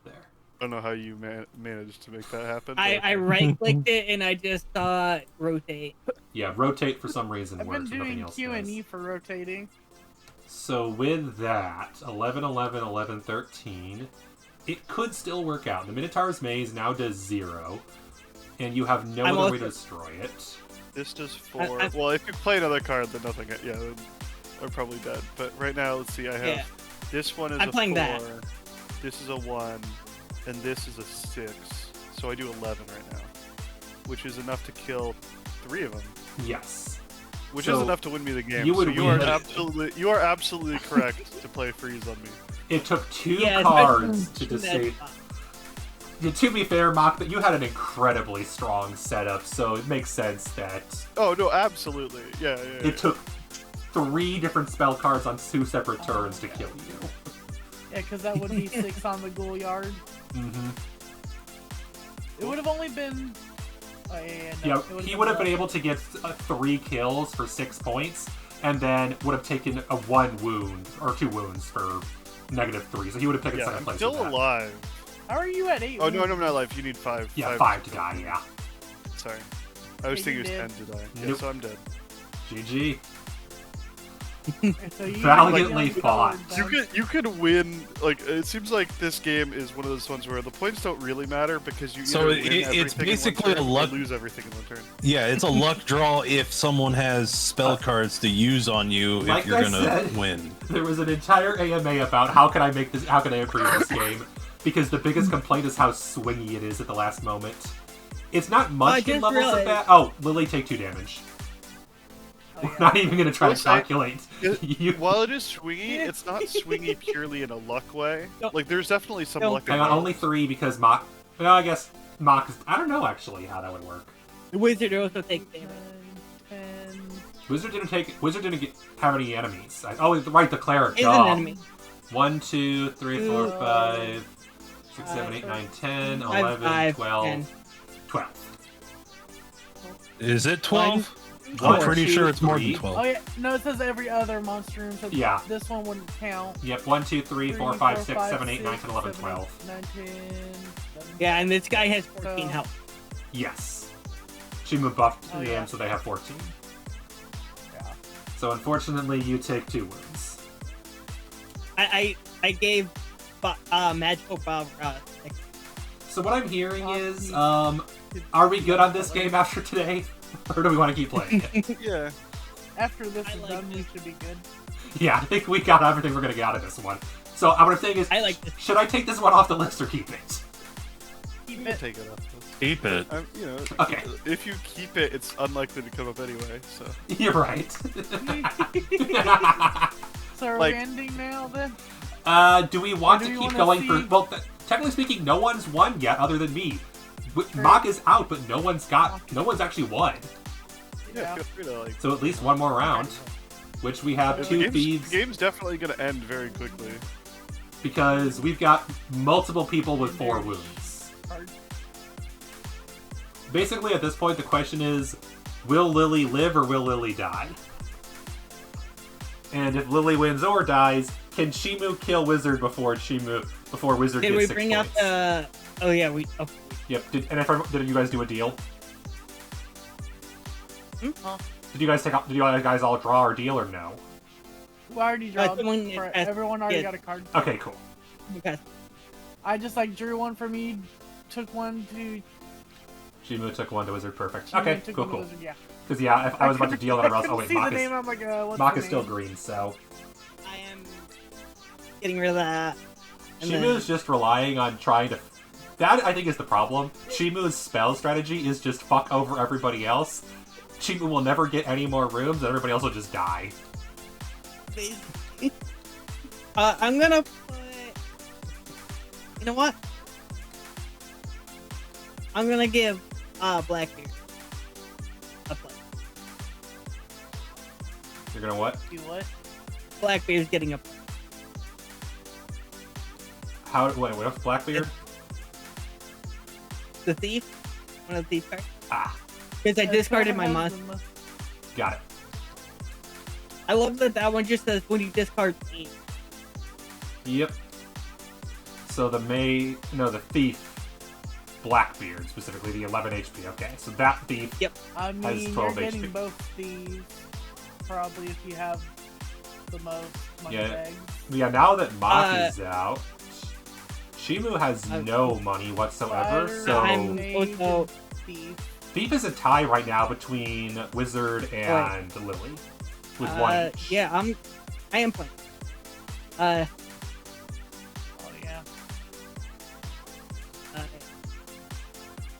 There. I don't know how you managed to make that happen. I but- right clicked it and I just saw rotate. Yeah, rotate for some reason I've works, been but nothing doing else Q and does. E for rotating. So with that, 11, 11, 11, 13, it could still work out. The Minotaur's Maze now does 0, and you have no I'm other way to also- destroy it. This does 4. I- Well, if you play another card, then nothing. Yeah, then we're probably dead. But right now, let's see. I have Yeah. this one is I'm a playing 4. that. This is a 1, and this is a 6. So I do 11 right now, which is enough to kill 3 of them. Yes. Which So, is enough to win me the game. you would so you are win. absolutely correct to play freeze on me. It took 2 Yeah, cards especially to in that disable. spot. Yeah, to be fair, Mock, that you had an incredibly strong setup, so it makes sense that Oh no, absolutely. Yeah. it took 3 different spell cards on 2 separate turns to kill you. Yeah, because that would be 6 on the ghoul yard. Mm-hmm. It would have only been. Oh, yeah, Yeah, no, it would've he would have been less. able to get 3 kills for 6 points, and then would have taken a 1 wound, or 2 wounds for -3, so he would have taken Yeah, second I'm place. still with that. alive. How are you at 8? Oh no, I'm not alive. You need 5. Yeah, 5 to die, yeah. Sorry. I was Yeah, thinking it was you 10 did. to die. Yeah, Nope. so I'm dead. GG. So you Valiantly like, fought. You could win. Like it seems like this game is one of those ones where the points don't really matter because you So either win it's everything basically in one a turn luck- or lose everything in one turn. Yeah, it's a luck draw if someone has spell cards to use on you Like if you're I gonna said. win. There was an entire AMA about how can I improve this game, because the biggest complaint is how swingy it is at the last moment. It's not Munchkin just levels of realized- bad. Oh, Lily, take 2 damage. Oh, We're yeah. not even gonna try to Well, I- calculate. You- While it is swingy, it's not swingy purely in a luck way. No. Like, there's definitely some No. luck. Hang on, involved. only 3 because Mock. Well, I guess Mock is. I don't know actually how that would work. The wizard also takes damage. 10. Wizard didn't have any enemies. Oh, right, the cleric. Is an duh. enemy. 1, 2, 3, 4, 2, 5, 6, 7, 8, 9, 10, 11, 5, 12, 10. 12. Is it 12? One, I'm pretty two, sure it's more three. than 12. Oh yeah, no, it says every other monster room, so Yeah. this one wouldn't count. Yep, 1, 2, 3, 4, 5, 6, 7, 8, 9, 10, 11, 12. 9, 10, 11. Yeah, and this guy has 14 So- health. Yes. Shimu buffed Oh, them, yeah. so they have 14. Yeah. So unfortunately, you take 2 wounds. I gave magical Bob So what I'm hearing is, are we good on this game after today? Or do we want to keep playing it? Yeah. After this I is like done, we this. should be good. Yeah, I think we got everything we're gonna get out of this one. So what I'm saying is, I like this. should I take this one off the list or keep it? You Keep can it. take it off this. Keep it. You know, Okay. if you keep it, it's unlikely to come up anyway, so. You're right. So are Like- we ending now then? Do we want Or to do keep we going wanna for? Well, technically speaking, no one's won yet, other than me. Mock is out, but no one's actually won. Yeah, feel free to, like. So at least one more round, which we have The 2 game's, thieves the game's definitely gonna end very quickly. because we've got multiple people with 4 wounds. Hard. Basically, at this point, the question is, will Lily live or will Lily die? And if Lily wins or dies, can Shimu kill Wizard before Wizard Did gets we 6 bring out points? the? Oh yeah, we. Oh, Yep. Did you guys do a deal? Huh? Did you guys all draw or deal or no? We already drawn. someone for- has- everyone already yes. got a card. Okay, cool. okay. I just like drew one for me, took one to. Shimu took 1 to Wizard. Perfect. Shimu, Okay, took cool, one to cool. Wizard, yeah. Because yeah, if I was about to deal, then I was. Oh wait, see the Mock name. is I'm like, what's Mock the is still name? green, so I am getting rid of that. And Shimu's just relying on trying to. That I think is the problem. Shimu's spell strategy is just fuck over everybody else. Shimu will never get any more rooms, and everybody else will just die. then, I'm gonna put. You know what? I'm gonna give Blackbeard a play. You're gonna what? Do what? Blackbeard's getting a play. How? Wait, what's Blackbeard? The thief, one of the thief cards. Ah, Because I Yeah, discarded my has monster. them, got it. I love that that one just says when you discard thief. Yep. So the thief, Blackbeard specifically, the 11 HP. Okay, so that thief. I Has mean, 12 you're getting HP. both these. Probably if you have the most money Yeah. bags. Yeah, now that Mock is out, Shimu has no money whatsoever. Fire, So I'm- mage, also- thief. Thief is a tie right now between Wizard and Lily, with 1 each. Yeah, I am playing. Oh yeah. Uh,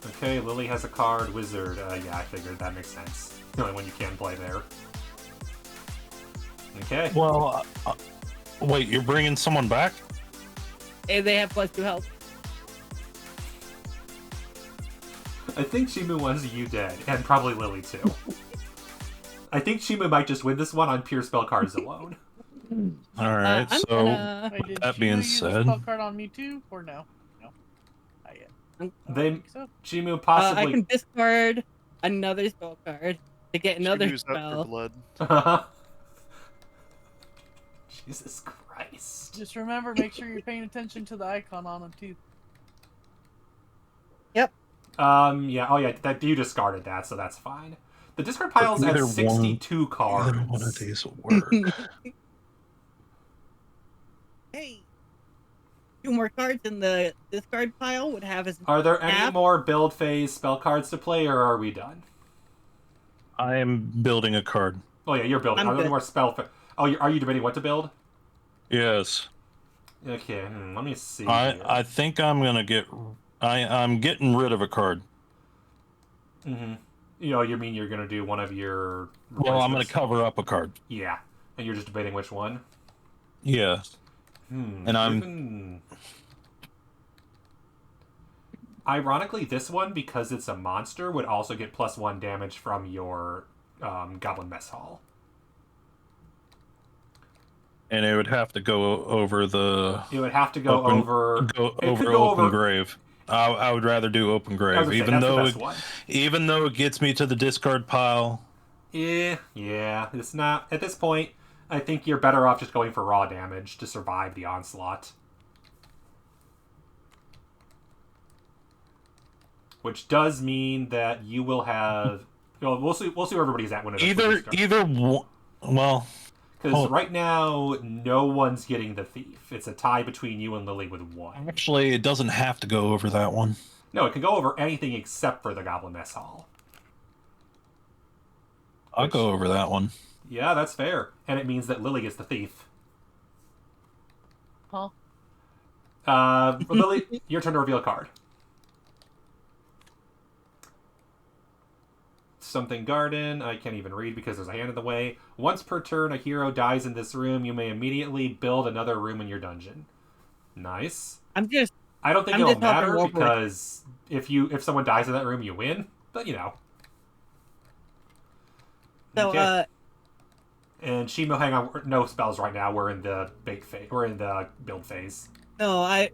Okay, Lily has a card. Wizard, yeah, I figured that makes sense. The only one you can play there. Okay. Well, wait, you're bringing someone back? they have +2 health. I think Shimu wants you dead, and probably Lily too. I think Shimu might just win this one on pure spell cards alone. All right, I'm so gonna- Wait, did that Shimu being use a said- spell card on me too, or no? No, not yet. I don't They- think so. Shimu I possibly. can discard another spell card to get another Use that for spell. blood. Jesus Christ. Just remember, make sure you're paying attention to the icon on them too. Yeah, oh yeah, that you discarded that, so that's fine. The discard piles But have either 62 cards. Either one of these will work. Hey, 2 more cards in the discard pile would have as Are there any App? more build phase spell cards to play, or are we done? I am building a card. Oh yeah, you're building. I'm Are there any good. more spell? Are you debating what to build? Yes. Okay, let me see. I here. I think I'm gonna get. I'm getting rid of a card. Mm-hmm. You mean you're gonna do one of your... Well, I'm going to replacements? cover up a card. Yeah. And you're just debating which one? Yeah. And I'm Given... Ironically, this one, because it's a monster, would also get +1 damage from your Goblin Mess Hall. and it would have to go over the It would have to go over... go It over could go open over... grave. I would rather do open I was grave, gonna say, even that's the though best one. even though it gets me to the discard pile. Yeah, it's not... At this point, I think you're better off just going for raw damage to survive the onslaught. Which does mean that you will have... we'll see where everybody's at when it Either one. Well, because right now, no one's getting the thief. It's a tie between you and Lily with 1. actually, it doesn't have to go over that one. No, it can go over anything except for the Goblin Mess Hall. I'll go over that one. Yeah, that's fair. And it means that Lily gets the thief. Huh? Lily, your turn to reveal a card. Something garden. I can't even read because there's a hand in the way. Once per turn, a hero dies in this room. You may immediately build another room in your dungeon. Nice. I don't think I'm it'll just matter helping Wolverine. because if someone dies in that room, you win. But So, Okay. And Shimo, hang on, no spells right now. We're in the bake phase. We're in the build phase. no, I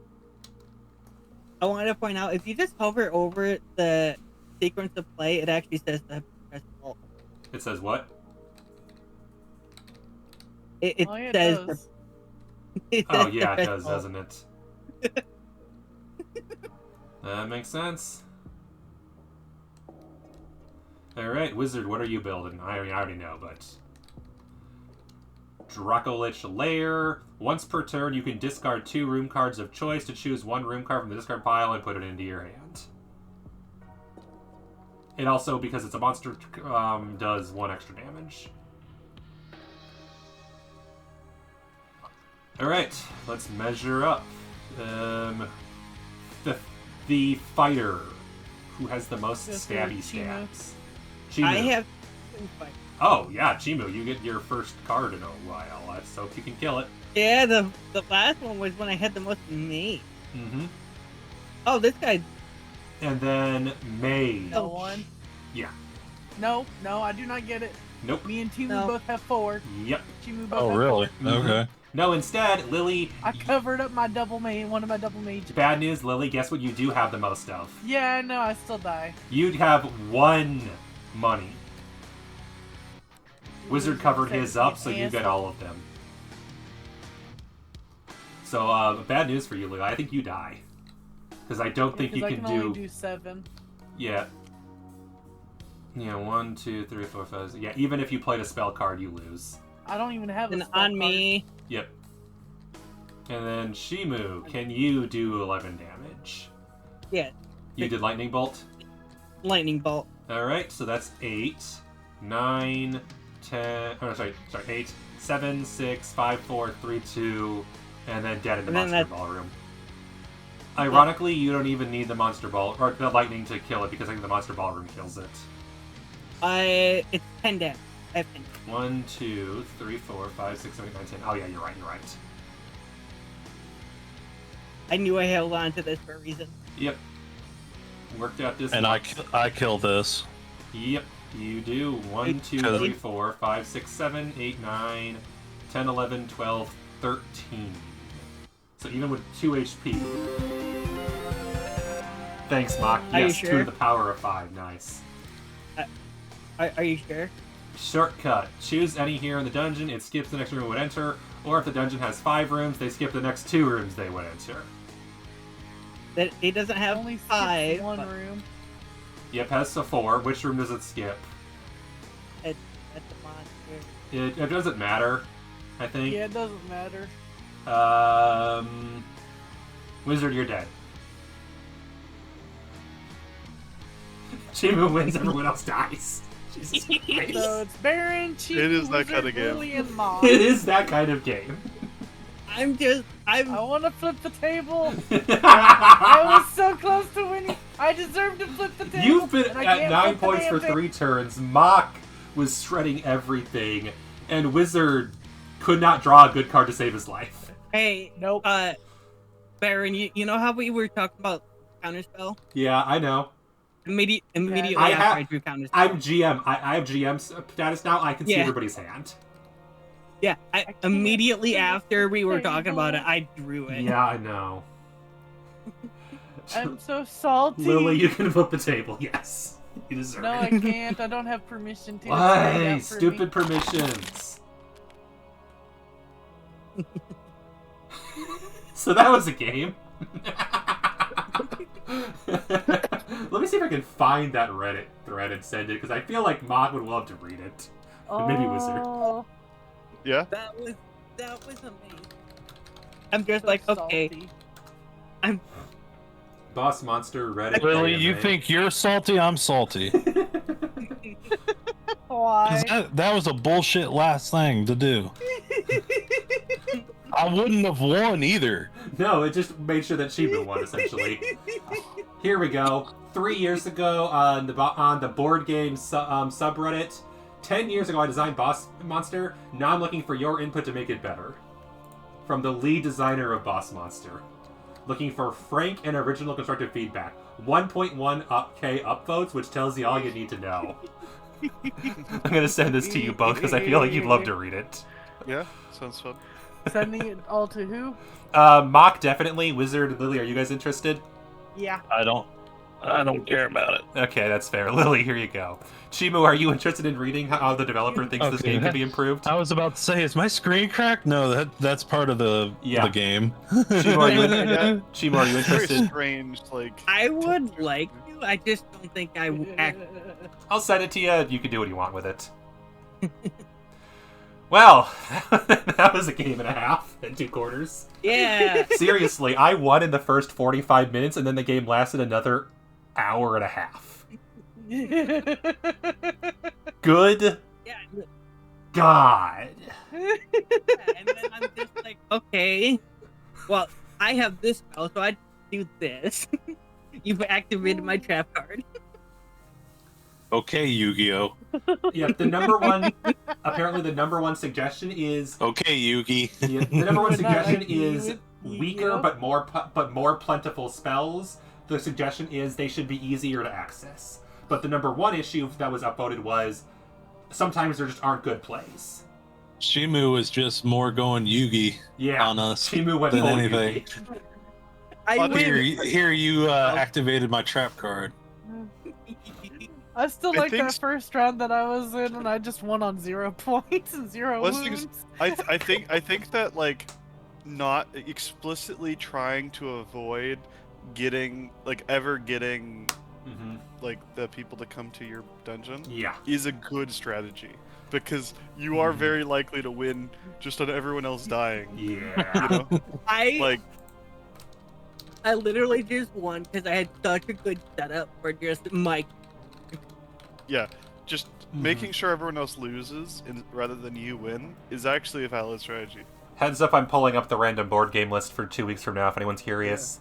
wanted to point out, if you just hover over the sequence of play, it actually says to press Alt. It says what? It Oh, yeah, it says. does. It Oh says to yeah, it press does, Alt. doesn't it? That makes sense. Alright, Wizard, what are you building? I already know, but... Dracolich Lair. Once per turn, you can discard 2 room cards of choice to choose 1 room card from the discard pile and put it into your hand. It also, because it's a monster, does 1 extra damage. Alright, let's measure up. The fighter who has the most Yes, stabby Chimu. stabs. Chimu. I have. Oh, yeah, Chimu, you get your first card in a while. Let's hope you can kill it. Yeah, the last one was when I had the most mate. Mm-hmm. Oh, this guy. And then May. No one. Yeah. No, I do not get it. Nope. Me and Timu No. both have 4. Yep. Timu both Oh, have really? 4. Okay. No, instead, Lily... I covered up my double mage, one of my double mages. Bad news, Lily, guess what you do have the most of? Yeah, I know, I still die. You'd have 1 money. Wizard covered his up, so you get all of them. So, bad news for you, Lily. I think you die. Because I don't think you I can only do 7. Yeah. Yeah, 1, 2, 3, 4, 5... Yeah, even if you played a spell card, you lose. I don't even have a And spell on card. me. Yep. And then Shimu, can you do 11 damage? Yeah, You did Lightning Bolt? lightning bolt. Alright, so that's 8, 9, 10... Oh, sorry, 8, 7, 6, 5, 4, 3, 2, and then dead in the And then Monster Ballroom. Ironically, you don't even need the Monster Ball, or the Lightning to kill it, because I think the Monster Ballroom kills it. It's 10 damage. I have 10. 1, 2, 3, 4, 5, 6, 7, 8, 9, 10. Oh yeah, you're right. I knew I held on to this for a reason. Yep. Worked out this And once. I kill this. Yep, you do. 1, 2, 3, 4, 5, 6, 7, 8, 9, 10, 11, 12, 13. So even with 2 HP. Thanks, Mock. Are you Yes, 2 sure? to the power of 5. Nice. Are you sure? Shortcut. Choose any hero in the dungeon. It skips the next room it would enter. Or if the dungeon has 5 rooms, they skip the next 2 rooms they would enter. That it doesn't have Only skips 5. one but room. Yep, has a 4. Which room does it skip? That's a monster. It doesn't matter, I think. Yeah, it doesn't matter. Wizard, you're dead. Chimu wins, everyone else dies. Jesus Christ. So it's Baron, Chief, It is that Wizard, kind of game. Lily, and Mom. It is that kind of game. I'm I want to flip the table. Alright, I was so close to winning. I deserve to flip the table. You've been and I at can't 9 flip the points for damn thing. 3 turns. Mock was shredding everything, and Wizard could not draw a good card to save his life. Hey, Nope. Baron, you know how we were talking about counterspell? Yeah, I know. Immediately I after have- I drew counterspell. I'm GM. I have GM status now. I can see Yeah. everybody's hand. Yeah, can't immediately flip after we were the talking about it, table. I drew it. Yeah, I know. I'm so salty. Lily, you can flip the table. Yes, you deserve No, it. I can't. I don't have permission to. It's laid Why? out for Stupid me. permissions. So that was a game. Let me see if I can find that Reddit thread and send it, because I feel like Mod would love to read it. Maybe Wizard. Oh, Yeah. That was amazing. I'm just like, so okay, salty. Boss Monster Reddit. Lily, AMA. you think you're salty? I'm salty. Why? That was a bullshit last thing to do. I wouldn't have won either. No, it just made sure that Shibu won, essentially. Here we go. 3 years ago on the board game subreddit. 10 years ago I designed Boss Monster. Now I'm looking for your input to make it better. From the lead designer of Boss Monster. Looking for frank and original constructive feedback. 1.1K upvotes, which tells you all you need to know. I'm going to send this to you both because I feel like you'd love to read it. Yeah. Sounds fun. Sending it all to who? Mock, definitely. Wizard, Lily, are you guys interested? Yeah. I don't care about it. Okay, that's fair. Lily, here you go. Chimu, are you interested in reading how the developer thinks this Okay. game can be improved? I was about to say, is my screen cracked? No, that's part of the game. Chimu, are you, Yeah. Chimu, are you It's very interested? strange. Like. I would like to. I just don't think I would act. I'll send it to you. You can do what you want with it. Well, that was a game and a half and 2 quarters. Yeah. Seriously, I won in the first 45 minutes, and then the game lasted another hour and a half. Good Yeah. God. And then I'm just like, okay, well, I have this spell, so I do this. You've activated my trap card. Okay, Yu-Gi-Oh. Yep, apparently the number one suggestion is, Okay, Yugi. yeah, the number one Would not suggestion like you is with weaker Yu-Gi-Oh? but more plentiful spells. The suggestion is they should be easier to access. But the number one issue that was upvoted was sometimes there just aren't good plays. Shimu was just more going Yugi Yeah, on us Shimu went than full anything. Yugi. I Here you activated my trap card. I still I like think that first round that I was in, and I just won on 0 points and 0 Well, wounds. I think that like not explicitly trying to avoid getting Mhm. like the people to come to your dungeon Yeah. is a good strategy because you are very likely to win just on everyone else dying. Yeah. You know, like I literally just won because I had such a good setup for just my. yeah, just making sure everyone else loses rather than you win is actually a valid strategy. Heads up, I'm pulling up the random board game list for 2 weeks from now if anyone's curious.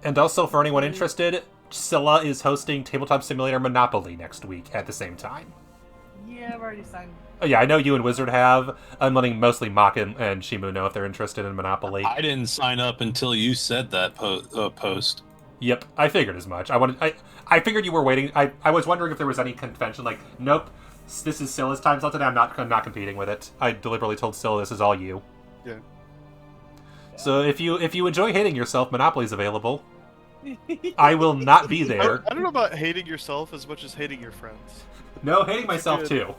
And also, for anyone interested, Scylla is hosting Tabletop Simulator Monopoly next week at the same time. Yeah, I've already signed. Oh yeah, I know you and Wizard have. I'm letting mostly Mock and Shimu know if they're interested in Monopoly. I didn't sign up until you said that post. Yep, I figured as much. I figured you were waiting. I was wondering if there was any convention. Like, nope, this is Scylla's time slot today. I'm not competing with it. I deliberately told Scylla this is all you. Yeah. So if you enjoy hating yourself, Monopoly's available. I will not be there. I don't know about hating yourself as much as hating your friends. No, hating myself good. too.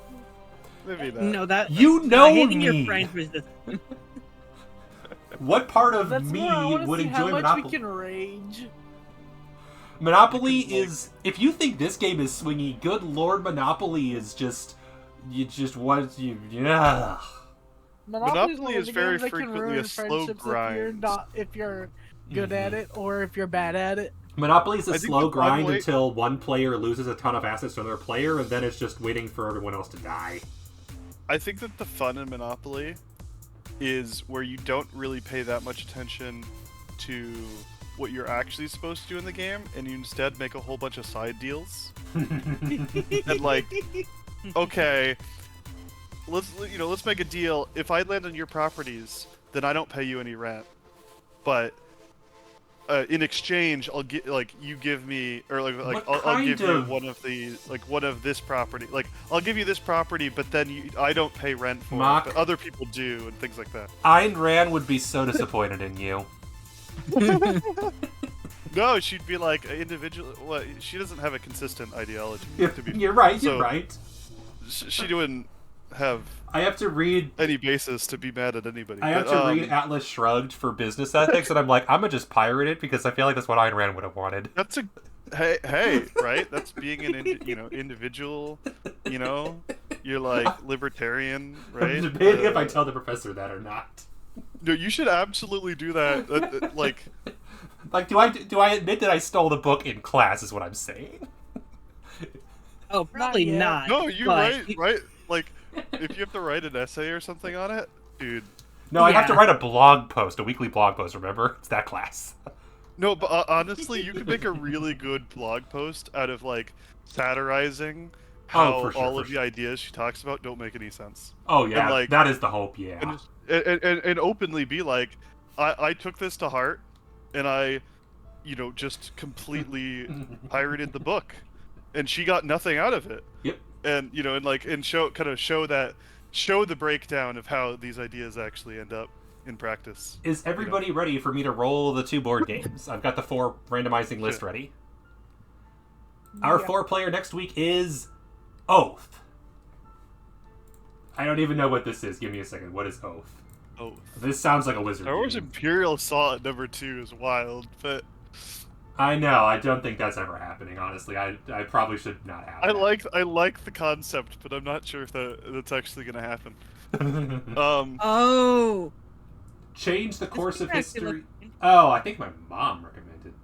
Maybe that. No, that You know hating me. your friends was just. What part of That's me more. I want to would see how enjoy much Monopoly? we can rage. Monopoly is. If you think this game is swingy, good lord, Monopoly is just. You just want you. Yeah. Monopoly is very games that can frequently ruin a slow friendships grind. if you're good at it or if you're bad at it. Monopoly is a I think slow the grind way- until one player loses a ton of assets to another player, and then it's just waiting for everyone else to die. I think that the fun in Monopoly is where you don't really pay that much attention to what you're actually supposed to do in the game, and you instead make a whole bunch of side deals. And like, okay, let's make a deal. If I land on your properties, then I don't pay you any rent, but in exchange, I'll get you give me, or I'll give you one of this property. Like I'll give you this property, but then I don't pay rent for it, but other people do, and things like that. Ayn Rand would be so disappointed in you. No, she'd be like individual. Well, she doesn't have a consistent ideology. You're right. You're right. She wouldn't have. I have to read any basis to be mad at anybody. I have to read Atlas Shrugged for business ethics, and I'm like, I'm gonna just pirate it because I feel like that's what Ayn Rand would have wanted. That's a hey, right? That's being an individual. You're like libertarian, right? I'm debating if I tell the professor that or not. No, you should absolutely do that. Like, do I admit that I stole the book in class? Is what I'm saying. Oh, probably not. No, you're right. Like, if you have to write an essay or something on it, dude. No, I have to write a blog post, a weekly blog post. Remember, it's that class. No, but honestly, you could make a really good blog post out of like satirizing how all of the ideas she talks about don't make any sense. Oh yeah, and, that is the hope. Yeah, and openly be like, I took this to heart, and I, just completely pirated the book, and she got nothing out of it. Yep. And show the breakdown of how these ideas actually end up in practice. Is everybody ready for me to roll the 2 board games? I've got the 4 randomizing list ready. Our 4-player next week is Oath. I don't even know what this is. Give me a second. What is Oath? Oath. This sounds like a wizard Star Wars game. Imperial Assault at number 2 is wild, but I know. I don't think that's ever happening. Honestly, I probably should not have. I like the concept, but I'm not sure if that's actually going to happen. Oh. Change the course of history. Oh, I think my mom recommended,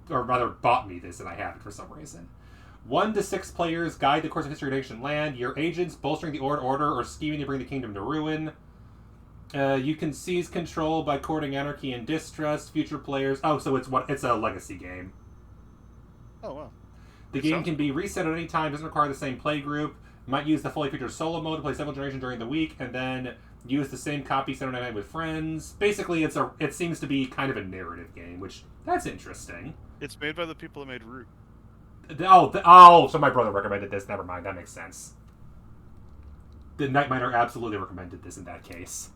or rather bought me this, and I have it for some reason. 1 to 6 players guide the course of history of nation land. Your agents bolstering the order or scheming to bring the kingdom to ruin. You can seize control by courting anarchy and distrust. Future players. Oh, so it's a legacy game. Oh wow. The game can be reset at any time. Doesn't require the same play group. Might use the fully featured solo mode to play several generations during the week, and then use the same copy Saturday night with friends. Basically, it seems to be kind of a narrative game, which that's interesting. It's made by the people who made Root. So my brother recommended this. Never mind, that makes sense. The Night Miner absolutely recommended this in that case.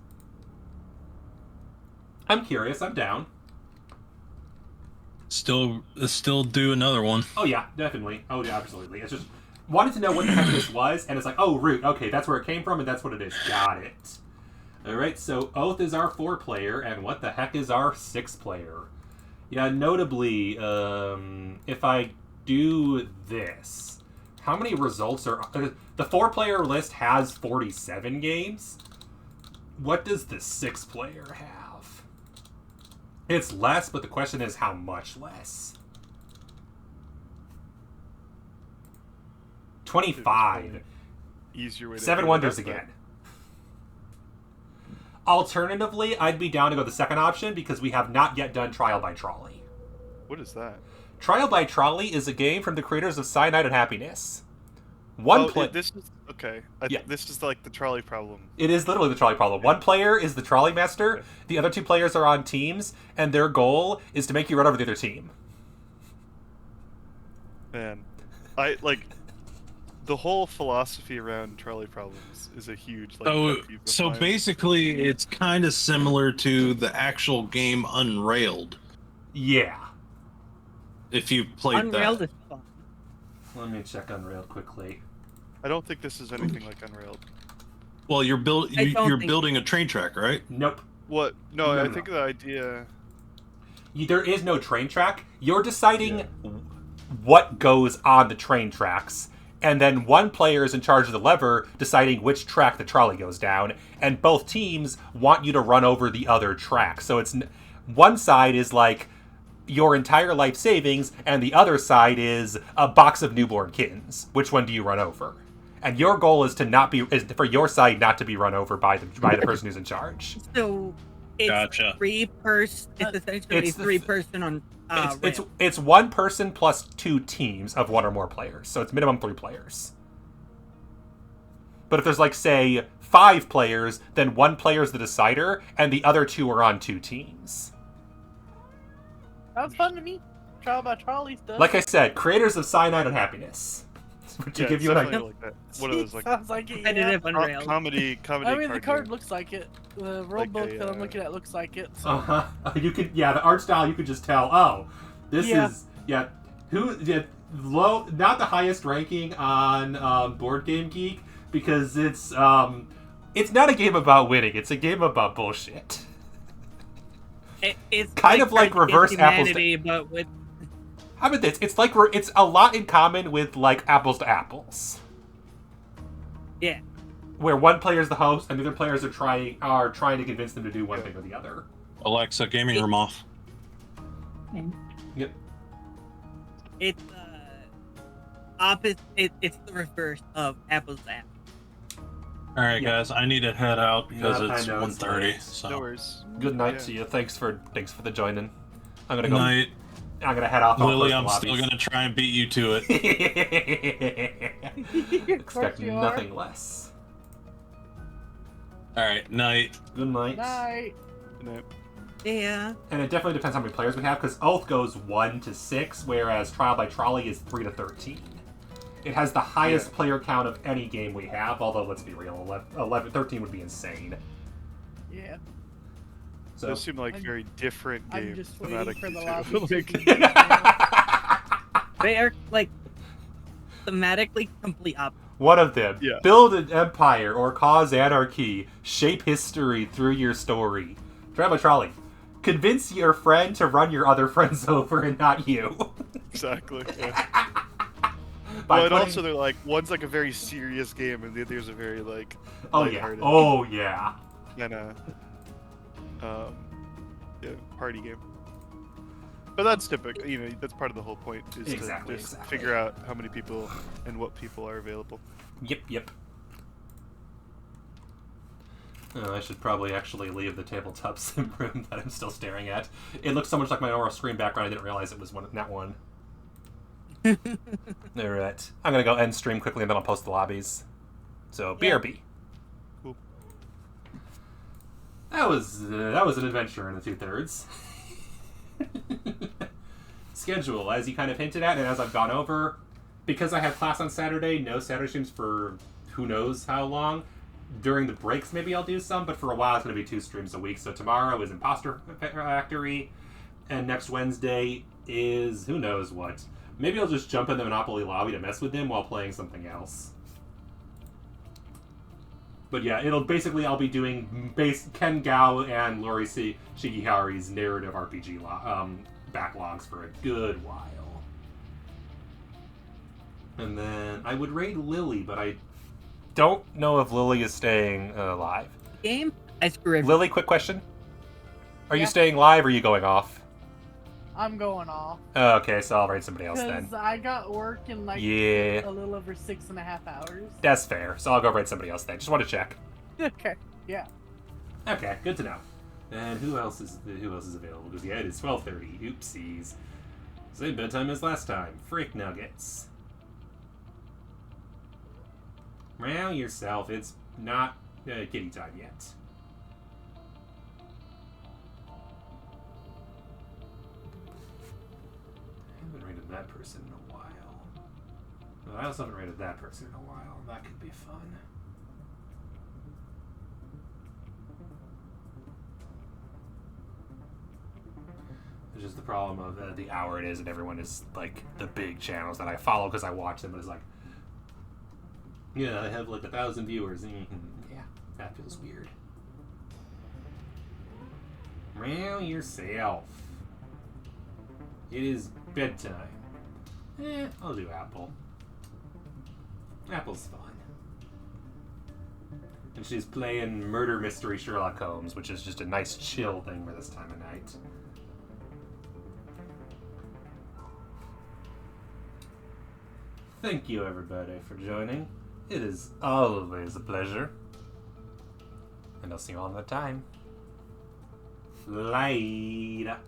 I'm curious. I'm down. Still do another one. Oh yeah, definitely. Oh yeah, absolutely. It's just wanted to know what the heck this was, and it's like, oh, Root. Okay, that's where it came from, and that's what it is. Got it. All right. So Oath is our 4-player, and what the heck is our 6-player? Yeah, notably, if I do this, how many results are the 4-player list has 47 games? What does the 6-player have? It's less, but the question is how much less? 25. Easier way to 7 Wonders again. Alternatively, I'd be down to go the second option because we have not yet done Trial by Trolley. What is that? Trial by Trolley is a game from the creators of Cyanide and Happiness. This is okay. This is like the trolley problem. It is literally the trolley problem. One player is the trolley master. Okay. The other 2 players are on teams, and their goal is to make you run over the other team. Man, the whole philosophy around trolley problems is a huge. So basically, it's kind of similar to the actual game Unrailed. Yeah. If you've played Unrailed that. is fun. Let me check Unrailed quickly. I don't think this is anything like Unrailed. Well, you're building a train track, right? Nope. What? No, I think the idea. There is no train track. You're deciding what goes on the train tracks, and then one player is in charge of the lever, deciding which track the trolley goes down, and both teams want you to run over the other track. So it's one side is like your entire life savings, and the other side is a box of newborn kittens. Which one do you run over? And your goal is for your side not to be run over by the person who's in charge. So, It's Gotcha. It's essentially It's the- three person on. It's one person plus 2 teams of 1 or more players, so it's minimum 3 players. But if there's, like, say, 5 players, then 1 player is the decider, and the other 2 are on 2 teams. Sounds fun to me. Trial by trolley stuff. Like I said, creators of Cyanide and Happiness. To Yeah, give it's you an idea. definitely like that. One of those like Sounds like it. Yeah. Competitive Unreal. comedy. I mean, the card game. looks like it. The rule Like book a, that I'm looking at looks like it. So. You could, the art style, you could just tell, oh, this Yeah. is, low, not the highest ranking on Board Game Geek, because it's not a game about winning, it's a game about bullshit. It's kind of like reverse apples to- humanity, but with How about this? It's like it's a lot in common with, like, Apples to Apples. yeah. Where one player is the host and the other players are trying to convince them to do one thing or the other. Alexa, gaming room off. Yep. It's opposite. It's the reverse of apples to apples. All right, Yeah. guys, I need to head out because Yeah, I it's know, it's 1:30. late. So. No worries. Good night Yeah. to you. Thanks for the joining. I'm gonna Good go. night, I'm gonna head off. Lily. I'm still gonna try and beat you to it. Expect you are. nothing less. All right, night. Good night. Night. Good night. Yeah. And it definitely depends how many players we have, because Oath goes 1 to 6, whereas Trial by Trolley is 3 to 13. It has the highest player count of any game we have, although let's be real, 13 would be insane. Yeah. So Those seem like very different I'm games just waiting for the thematically, lobby. too. They are like thematically complete opposite. one of them, Yeah. build an empire or cause anarchy, shape history through your story. Trial by Trolley, convince your friend to run your other friends over and not you. Exactly. Yeah. By Well, and playing- also they're like one's like a very serious game, and the other's a very like oh yeah, lighthearted oh yeah. kind of party game. But that's typical. You know, that's part of the whole point is Exactly, to just exactly. figure out how many people and what people are available. Yep. Oh, I should probably actually leave the tabletop sim room that I'm still staring at. It looks so much like my normal screen background, I didn't realize it was that one. Alright. I'm gonna go end stream quickly and then I'll post the lobbies. So, BRB. Cool. That was an adventure in the 2/3. Schedule, as you kind of hinted at, and as I've gone over, because I have class on Saturday, no Saturday streams for who knows how long. During the breaks, maybe I'll do some, but for a while it's going to be 2 streams a week. So tomorrow is Imposter Factory, and next Wednesday is who knows what. Maybe I'll just jump in the Monopoly lobby to mess with them while playing something else. But yeah, I'll be doing Ken Gao and Lori Shigihari's narrative RPG backlogs for a good while. And then I would raid Lily, but I don't know if Lily is staying live. Game? I screw everything. Lily, quick question. Are you Yeah. staying live or are you going off? I'm going off. Okay, so I'll raid somebody else then. Because I got work in like Yeah. a little over 6.5 hours. That's fair. So I'll go raid somebody else then. Just want to check. Okay. Yeah. Okay, good to know. And who else is available? Because yeah, it is 12:30. Oopsies. Same bedtime as last time. Freak nuggets. Meow yourself. It's not kitty time yet. I haven't rated that person in a while. Well, I also haven't rated that person in a while. That could be fun. It's just the problem of the hour it is, and everyone is like the big channels that I follow because I watch them. But it's like, yeah, I have like 1,000 viewers. Yeah, that feels weird. Meow yourself. It is bedtime. I'll do Apple. Apple's fun. And she's playing Murder Mystery Sherlock Holmes, which is just a nice chill thing for this time of night. Thank you, everybody, for joining. It is always a pleasure. And I'll see you all another time. Later.